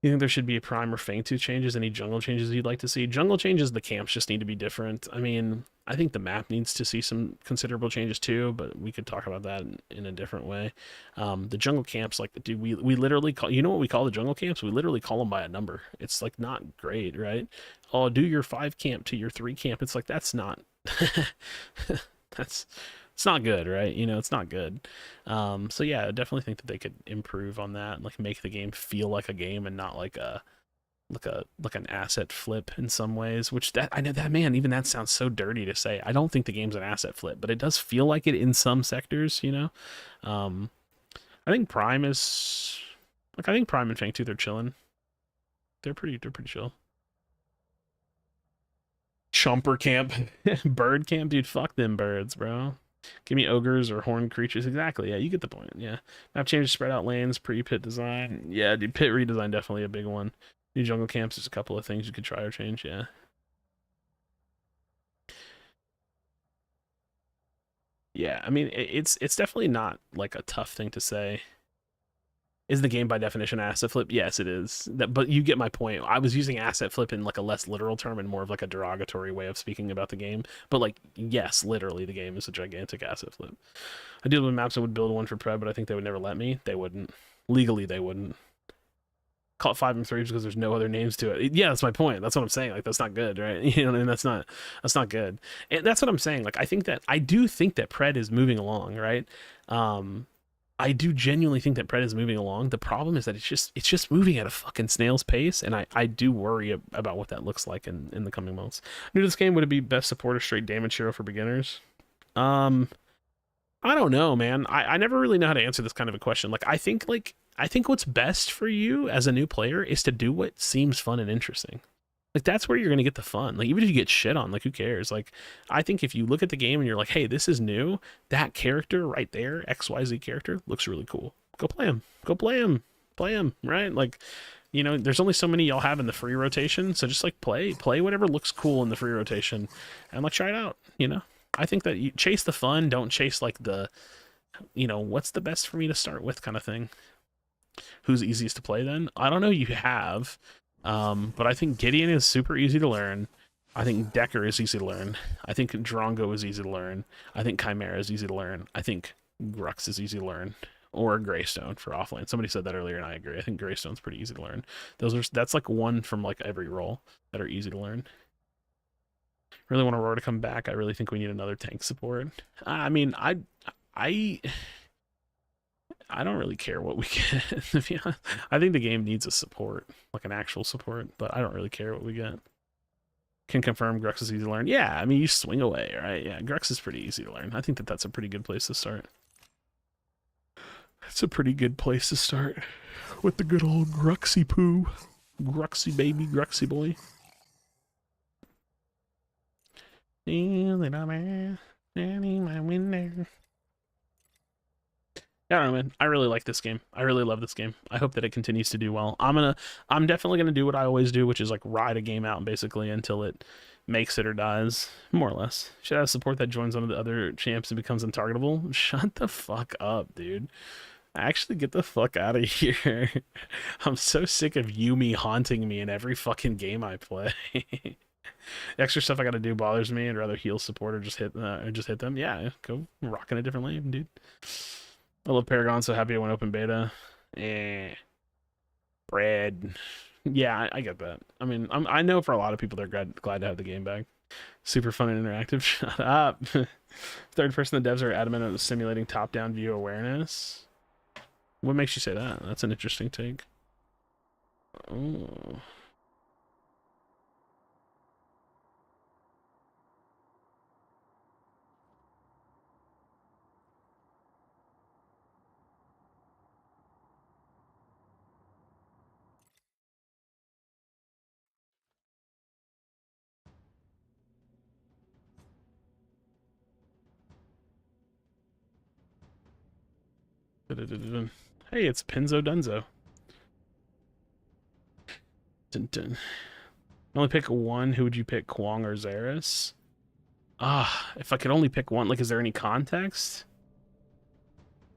You think there should be a Prime or Fangtooth changes? Any jungle changes you'd like to see? Jungle changes, the camps just need to be different. I mean, I think the map needs to see some considerable changes too, but we could talk about that in a different way. The jungle camps, like, dude, we literally call, you know what we call the jungle camps? We literally call them by a number. It's like not great, right? Oh, do your 5 camp to your 3 camp. It's like, that's not, it's not good, right? You know, it's not good. So yeah, I definitely think that they could improve on that, like make the game feel like a game and not like an asset flip in some ways. Which that I know that man, even that sounds so dirty to say. I don't think the game's an asset flip, but it does feel like it in some sectors. You know, I think Prime is I think Prime and Fangtooth are chilling. They're pretty chill. Chomper camp, bird camp, dude. Fuck them birds, bro. Give me ogres or horned creatures. Exactly. Yeah, you get the point. Yeah. Map changes, spread out lanes, pre-pit design. Yeah, dude, pit redesign definitely a big one. New jungle camps, there's a couple of things you could try or change. Yeah. Yeah, I mean, it's definitely not like a tough thing to say. Is the game by definition asset flip? Yes, it is. But you get my point. I was using asset flip in like a less literal term and more of like a derogatory way of speaking about the game. But like, yes, literally, the game is a gigantic asset flip. I deal with maps that would build one for Pred, but I think they would never let me. They wouldn't. Legally, they wouldn't. Call it 5 and 3 because there's no other names to it. Yeah, that's my point. That's what I'm saying. Like, that's not good, right? You know, and that's not good. And that's what I'm saying. Like, I do think that Pred is moving along, right? I do genuinely think that Pred is moving along. The problem is that it's just moving at a fucking snail's pace, and I do worry about what that looks like in the coming months. New to this game, would it be best support or straight damage hero for beginners? I don't know, man. I never really know how to answer this kind of a question. I think what's best for you as a new player is to do what seems fun and interesting. Like, that's where you're going to get the fun. Like, even if you get shit on, like, who cares? Like, I think if you look at the game and you're like, hey, this is new, that character right there, XYZ character, looks really cool. Go play him. Go play him. Play him, right? Like, you know, there's only so many y'all have in the free rotation, so just, like, play whatever looks cool in the free rotation, and, like, try it out, you know? I think that you chase the fun, don't chase, like, the, you know, what's the best for me to start with kind of thing. Who's easiest to play then? I don't know, you have... but I think Gideon is super easy to learn. I think Decker is easy to learn. I think Drongo is easy to learn. I think Chimera is easy to learn. I think Grux is easy to learn. Or Greystone for offlane. Somebody said that earlier, and I agree. I think Greystone's pretty easy to learn. That's like one from like every role that are easy to learn. Really want Aurora to come back. I really think we need another tank support. I mean, I don't really care what we get, to be honest. I think the game needs a support, like an actual support, but I don't really care what we get. Can confirm Grux is easy to learn. Yeah, I mean, you swing away, right? Yeah, Grux is pretty easy to learn. I think that's a pretty good place to start. It's a pretty good place to start with the good old Gruxy poo. Gruxy baby, Gruxy boy. My window. I don't know, man. I really like this game. I really love this game. I hope that it continues to do well. I'm definitely gonna do what I always do, which is like ride a game out basically until it makes it or dies, more or less. Should I have support that joins one of the other champs and becomes untargetable? Shut the fuck up, dude. Actually, get the fuck out of here. I'm so sick of Yumi haunting me in every fucking game I play. The extra stuff I gotta do bothers me. I'd rather heal support or just hit them. Yeah, go rock in a different lane, dude. I love Paragon, so happy I went open beta. Bread. Yeah, I get that. I mean, I know for a lot of people they're glad to have the game back. Super fun and interactive. Shut up. Third person, the devs are adamant of simulating top-down view awareness. What makes you say that? That's an interesting take. Oh. Dun-dun-dun-dun. Hey, it's Pinzo Dunzo. Dun-dun. Only pick one. Who would you pick, Kwong or Xeris? Ah, if I could only pick one, like, is there any context?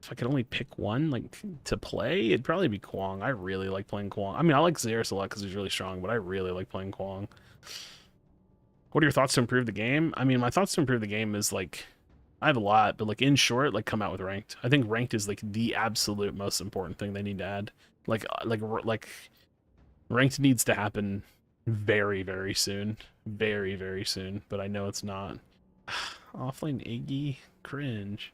If I could only pick one, like, to play, it'd probably be Kwong. I really like playing Kwong. I mean, I like Xeris a lot because he's really strong, but I really like playing Kwong. What are your thoughts to improve the game? I mean, my thoughts to improve the game is, like, I have a lot, but, like, in short, like, come out with ranked. I think ranked is, like, the absolute most important thing they need to add. Like, ranked needs to happen very, very soon. Very, very soon, but I know it's not. Offlane Iggy? Cringe.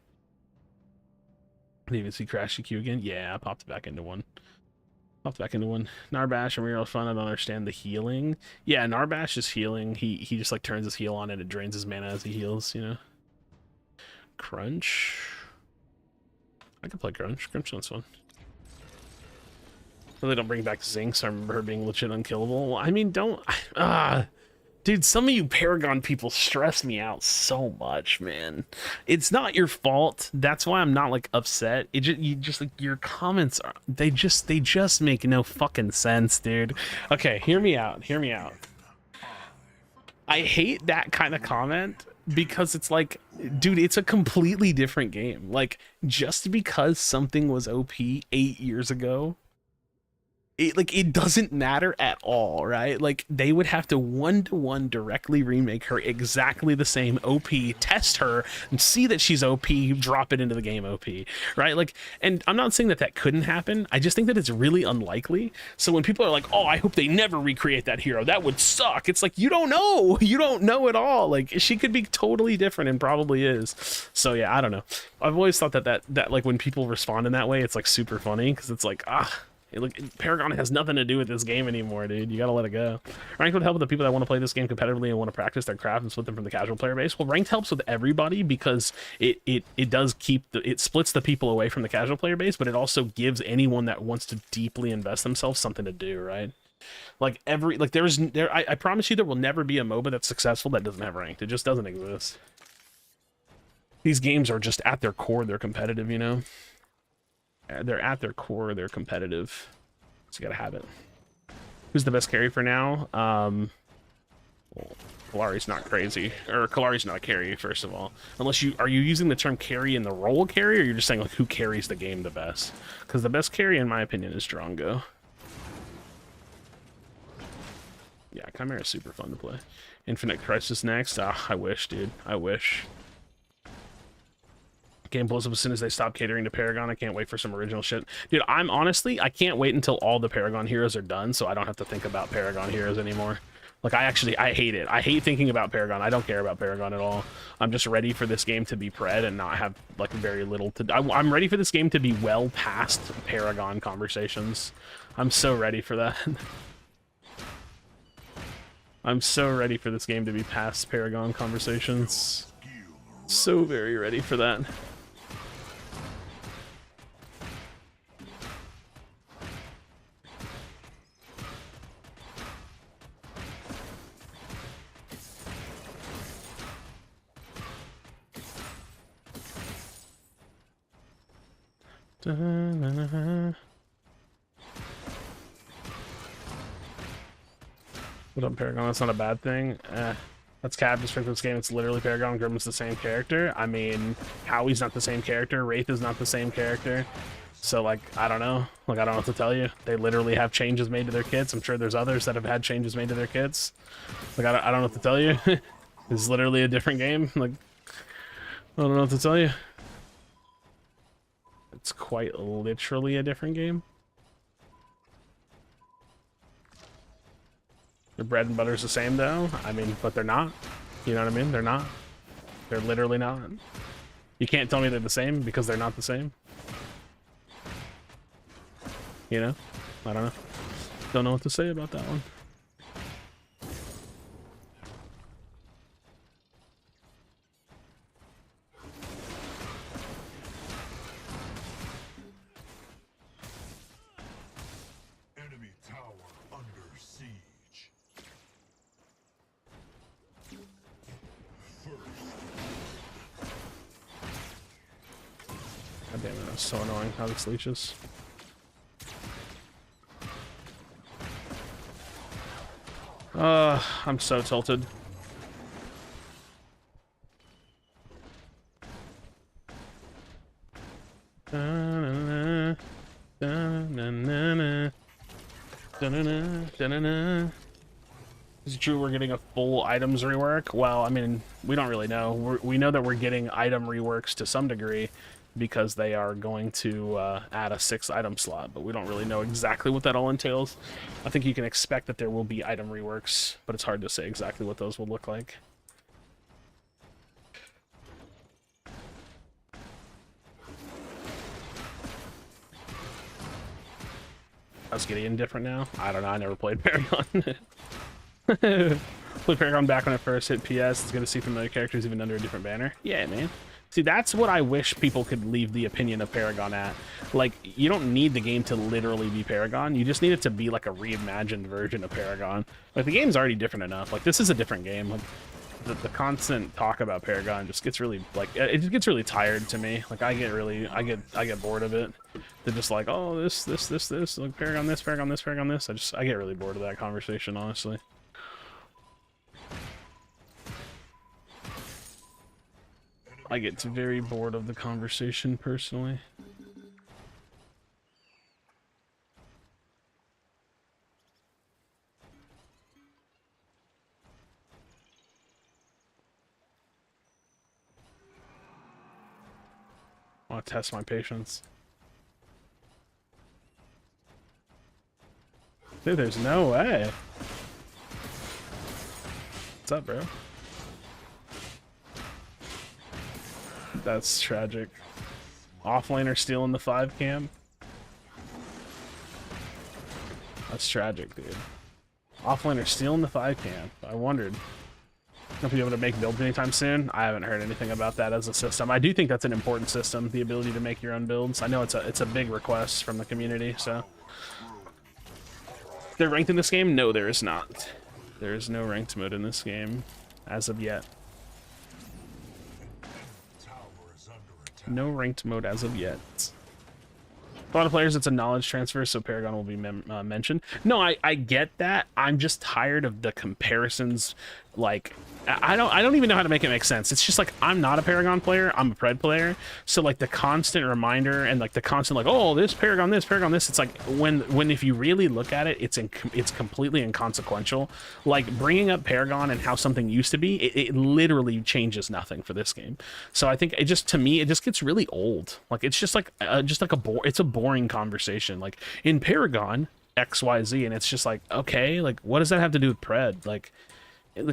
Didn't even see Krashy Q again? Yeah, I popped back into one. Narbash and real fun. I don't understand the healing. Yeah, Narbash is healing. He just like turns his heal on and it drains his mana as he heals, you know. Crunch. I could play Crunch. Crunch sounds fun. Really don't bring back Zinx. I remember her being legit unkillable. I mean, don't. Dude, some of you Paragon people stress me out so much, man. It's not your fault. That's why I'm not like upset. You just like your comments are they just make no fucking sense, dude. Okay, hear me out. I hate that kind of comment because it's like, dude, it's a completely different game. Like, just because something was OP 8 years ago, it doesn't matter at all, right? Like, they would have to one-to-one directly remake her exactly the same OP, test her, and see that she's OP, drop it into the game OP, right? Like, and I'm not saying that that couldn't happen. I just think that it's really unlikely. So when people are like, oh, I hope they never recreate that hero, that would suck. It's like, you don't know at all. Like, she could be totally different and probably is. So yeah, I don't know. I've always thought that like when people respond in that way, it's like super funny because it's like, look, Paragon has nothing to do with this game anymore, dude. You gotta let it go. Ranked would help with the people that want to play this game competitively and want to practice their craft and split them from the casual player base. Well, ranked helps with everybody because it does it splits the people away from the casual player base, but it also gives anyone that wants to deeply invest themselves something to do, right? Like I promise you there will never be a MOBA that's successful that doesn't have ranked. It just doesn't exist. These games are just at their core, they're competitive, you know? They're at their core, they're competitive. So you gotta have it. Who's the best carry for now? Well, Kalari's not crazy. Or Kalari's not a carry, first of all. Unless are you using the term carry in the role carry, or you're just saying like who carries the game the best? Because the best carry, in my opinion, is Drongo. Yeah, Chimera is super fun to play. Infinite Crisis next. I wish, dude. I wish. Game blows up as soon as they stop catering to Paragon. I can't wait for some original shit. Dude, I can't wait until all the Paragon heroes are done so I don't have to think about Paragon heroes anymore. Like, I hate it. I hate thinking about Paragon. I don't care about Paragon at all. I'm just ready for this game to be pred and not have, like, very little to... I'm ready for this game to be well past Paragon conversations. I'm so ready for that. I'm so ready for this game to be past Paragon conversations. So very ready for that. What up, Paragon? That's not a bad thing. That's cap just for this game. It's literally Paragon. Grim's the same character. I mean, Howie's not the same character. Wraith is not the same character. So, like, I don't know. Like, I don't know what to tell you. They literally have changes made to their kits. I'm sure there's others that have had changes made to their kits. Like, I don't know what to tell you. It's literally a different game. Like, I don't know what to tell you. It's quite literally a different game. The bread and butter is the same, though. I mean, but they're not. You know what I mean? They're not. They're literally not. You can't tell me they're the same because they're not the same. You know? I don't know. Don't know what to say about that one. Enemy tower under siege. First. God damn it, that's so annoying how this leeches. I'm so tilted. Da-na-na, da-na-na-na, da-na-na, da-na-na. Is it true we're getting a full items rework? Well, I mean, we don't really know. We know that we're getting item reworks to some degree because they are going to add a 6th item slot, but we don't really know exactly what that all entails. I think you can expect that there will be item reworks, but it's hard to say exactly what those will look like. How's Gideon different now? I don't know, I never played Paragon. Played Paragon back when I first hit PS. It's good to see familiar characters even under a different banner. Yeah, man. See, that's what I wish people could leave the opinion of Paragon at. Like, you don't need the game to literally be Paragon. You just need it to be like a reimagined version of Paragon. Like, the game's already different enough. Like, this is a different game. Like, the constant talk about Paragon just gets really, like, it just gets really tired to me. Like, I get bored of it. They're just like, oh, this, like, Paragon this, Paragon this, Paragon this. I get really bored of that conversation, honestly. I get very bored of the conversation, personally. I want to test my patience. Dude, there's no way. What's up, bro? That's tragic. Offlaner stealing the 5 cam. That's tragic, dude. Offlaner stealing the 5 cam. I wondered. If you'll be able to make builds anytime soon. I haven't heard anything about that as a system. I do think that's an important system, the ability to make your own builds. I know it's a big request from the community, so. Is there ranked in this game? No, there is not. There is no ranked mode in this game as of yet. No ranked mode as of yet. For a lot of players, it's a knowledge transfer, so Paragon will be mentioned. No, I get that. I'm just tired of the comparisons. Like, I don't even know how to make it make sense. It's just like, I'm not a Paragon player. I'm a Pred player. So like the constant reminder and like the constant like, oh, this Paragon this, Paragon this. It's like when if you really look at it, it's completely inconsequential. Like bringing up Paragon and how something used to be, it literally changes nothing for this game. So I think it just, to me, it just gets really old. Like it's just like it's a boring conversation. Like in Paragon XYZ, and it's just like, okay, like what does that have to do with Pred? Like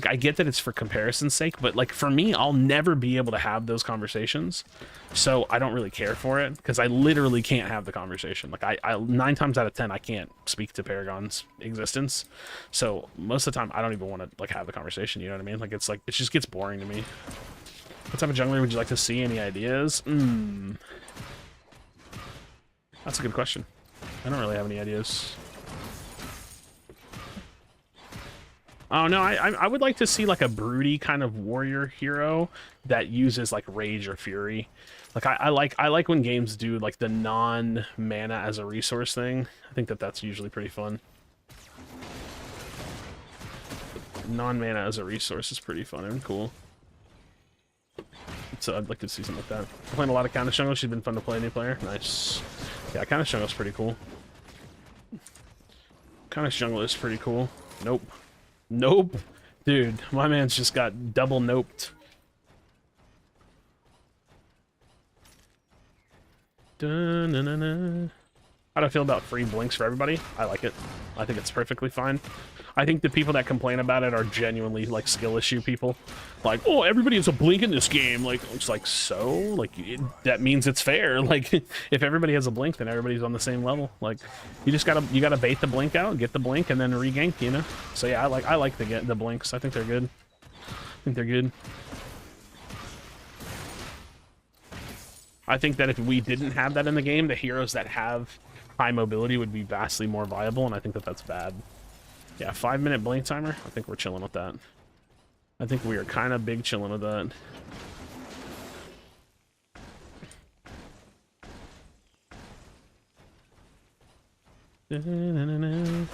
I get that it's for comparison's sake, but like for me, I'll never be able to have those conversations, so I don't really care for it because I literally can't have the conversation. Like I 9 times out of 10 I can't speak to Paragon's existence, so most of the time I don't even want to like have the conversation. You know what I mean? Like it just gets boring to me. What type of jungler would you like to see? Any ideas? That's a good question. I don't really have any ideas. Oh no, I would like to see like a broody kind of warrior hero that uses like rage or fury. Like I like when games do like the non-mana as a resource thing. I think that's usually pretty fun. Non-mana as a resource is pretty fun and cool. So I'd like to see something like that. I'm playing a lot of Counter Jungle. She's been fun to play, new player. Nice. Yeah, Counter Jungle's pretty cool. Counter Jungle is pretty cool. Nope. Nope. Dude, my man's just got double noped. Dun-na-na-na. How do I feel about free blinks for everybody? I like it. I think it's perfectly fine. I think the people that complain about it are genuinely like skill issue people. Like, oh, everybody has a blink in this game. Like, it's like, so? Like, that means it's fair. Like, if everybody has a blink, then everybody's on the same level. Like, you just gotta bait the blink out, get the blink, and then re-gank, you know? So yeah, I like the blinks. I think they're good. I think that if we didn't have that in the game, the heroes that have high mobility would be vastly more viable, and I think that's bad. Yeah, 5-minute blink timer. I think we're chilling with that. I think we are kind of big chilling with that. Da-na-na-na.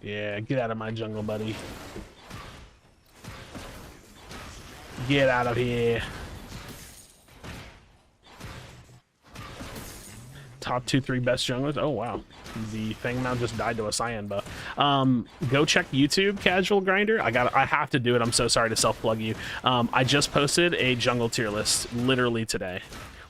Yeah, get out of my jungle, buddy. Get out of here. Top 2-3 best junglers. Oh wow, the thing now just died to a cyan buff. Go check YouTube, Casual Grinder. I have to do it. I'm so sorry to self-plug you. I just posted a jungle tier list literally today.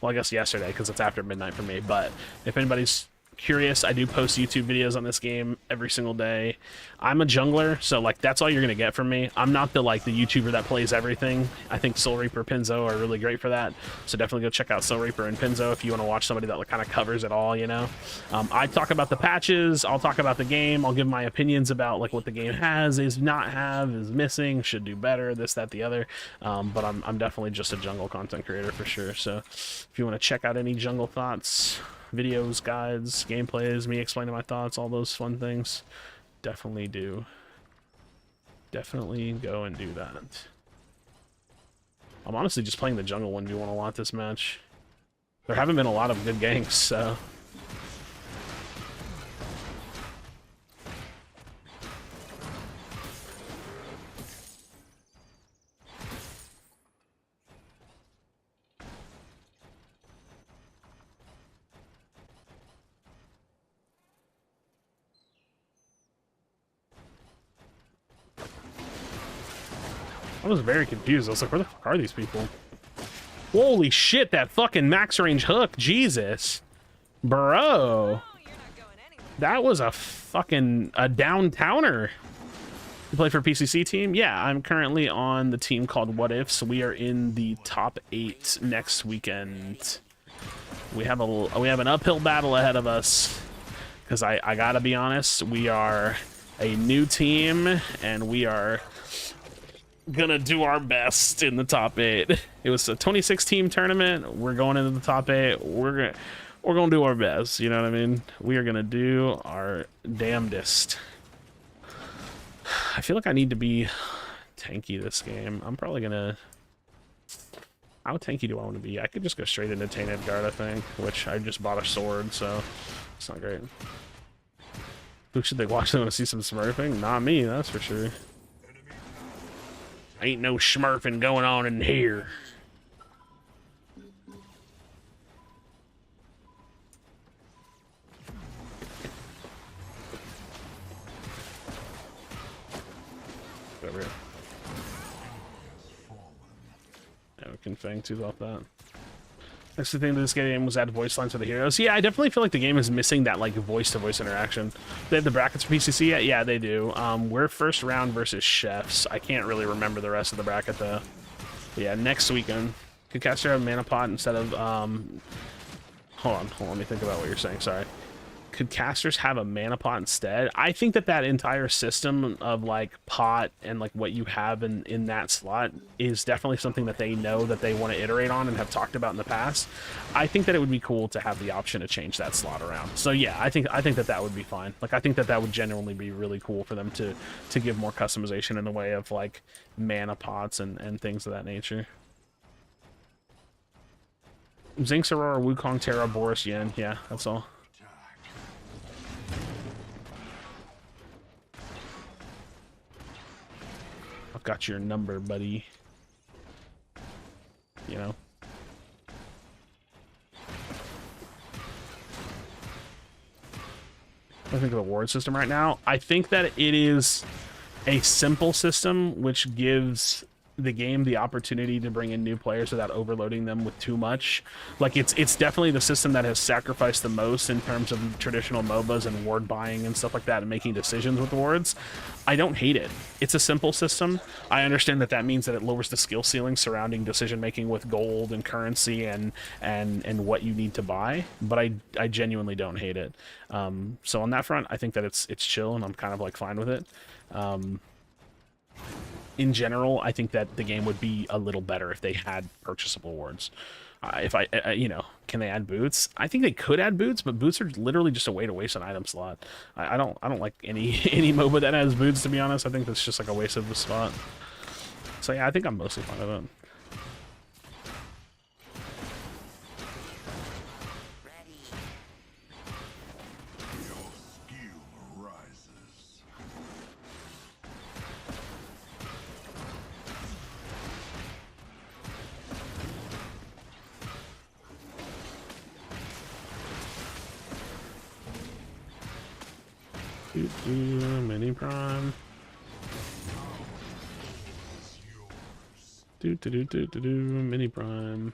Well, I guess yesterday because it's after midnight for me. But if anybody's curious, I do post YouTube videos on this game every single day. I'm a jungler, so like that's all you're gonna get from me. I'm not the YouTuber that plays everything. I think Soul Reaper, Pinzo are really great for that, so definitely go check out Soul Reaper and Pinzo if you want to watch somebody that like, kind of covers it all, you know. I talk about the patches, I'll talk about the game, I'll give my opinions about like what the game has, is not have, is missing, should do better, this, that, the other. But I'm definitely just a jungle content creator for sure. So if you want to check out any jungle thoughts, videos, guides, gameplays, me explaining my thoughts, all those fun things, definitely do. Definitely go and do that. I'm honestly just playing the jungle 1v1 a lot this match. There haven't been a lot of good ganks, so... I was very confused. I was like, where the fuck are these people? Holy shit, that fucking max range hook. Jesus. Bro. That was a fucking downtowner. You play for PCC team? Yeah, I'm currently on the team called What Ifs. We are in the top 8 next weekend. We have an uphill battle ahead of us. Because I gotta be honest, we are a new team and we are gonna do our best in the top 8. It was a 26 team tournament. We're going into the top 8. We're gonna do our best, you know what I mean? We are gonna do our damnedest. I feel like I need to be tanky this game. I'm probably gonna... How tanky do I want to be? I could just go straight into Tainted Guard, I think, which I just bought a sword, so it's not great. Who should they watch? They want to see some smurfing? Not me, that's for sure. Ain't no smurfing going on in here. Over here. Yeah, we can fang tooth off that. Next thing to this game was add voice lines for the heroes. Yeah, I definitely feel like the game is missing that like voice-to-voice interaction. They have the brackets for PCC yet? Yeah, they do. We're first round versus chefs. I can't really remember the rest of the bracket though. But yeah, next weekend. Could caster have mana pot instead of hold on, let me think about what you're saying, sorry. Could casters have a mana pot instead? I think that entire system of like pot and like what you have in that slot is definitely something that they know that they want to iterate on and have talked about in the past. I think that it would be cool to have the option to change that slot around. So yeah, I think that would be fine. Like I think that would genuinely be really cool for them to give more customization in the way of like mana pots and things of that nature. Zinx Aurora, Wukong, Terra, Boris, Yen. Yeah, that's all. I've got your number, buddy. You know? I think of the ward system right now. I think that it is a simple system which gives the game the opportunity to bring in new players without overloading them with too much. Like it's definitely the system that has sacrificed the most in terms of traditional MOBAs and ward buying and stuff like that and making decisions with wards. I don't hate it. It's a simple system. I understand that means that it lowers the skill ceiling surrounding decision making with gold and currency and what you need to buy, but I genuinely don't hate it. So on that front, I think that it's chill and I'm kind of like fine with it. In general, I think that the game would be a little better if they had purchasable wards. You know, can they add boots? I think they could add boots, but boots are literally just a way to waste an item slot. I don't like any MOBA that has boots, to be honest. I think that's just like a waste of the spot. So yeah, I think I'm mostly fine with it. Your skill rises. Mini prime. Mini prime.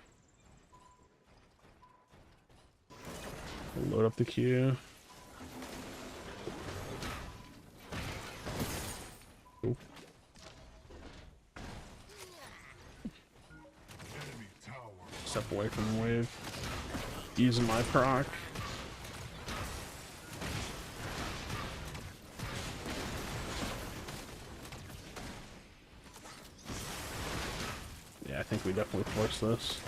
Load up the queue. Ooh. Enemy tower. Step away from the wave. Using my proc. Yeah, I think we definitely force this.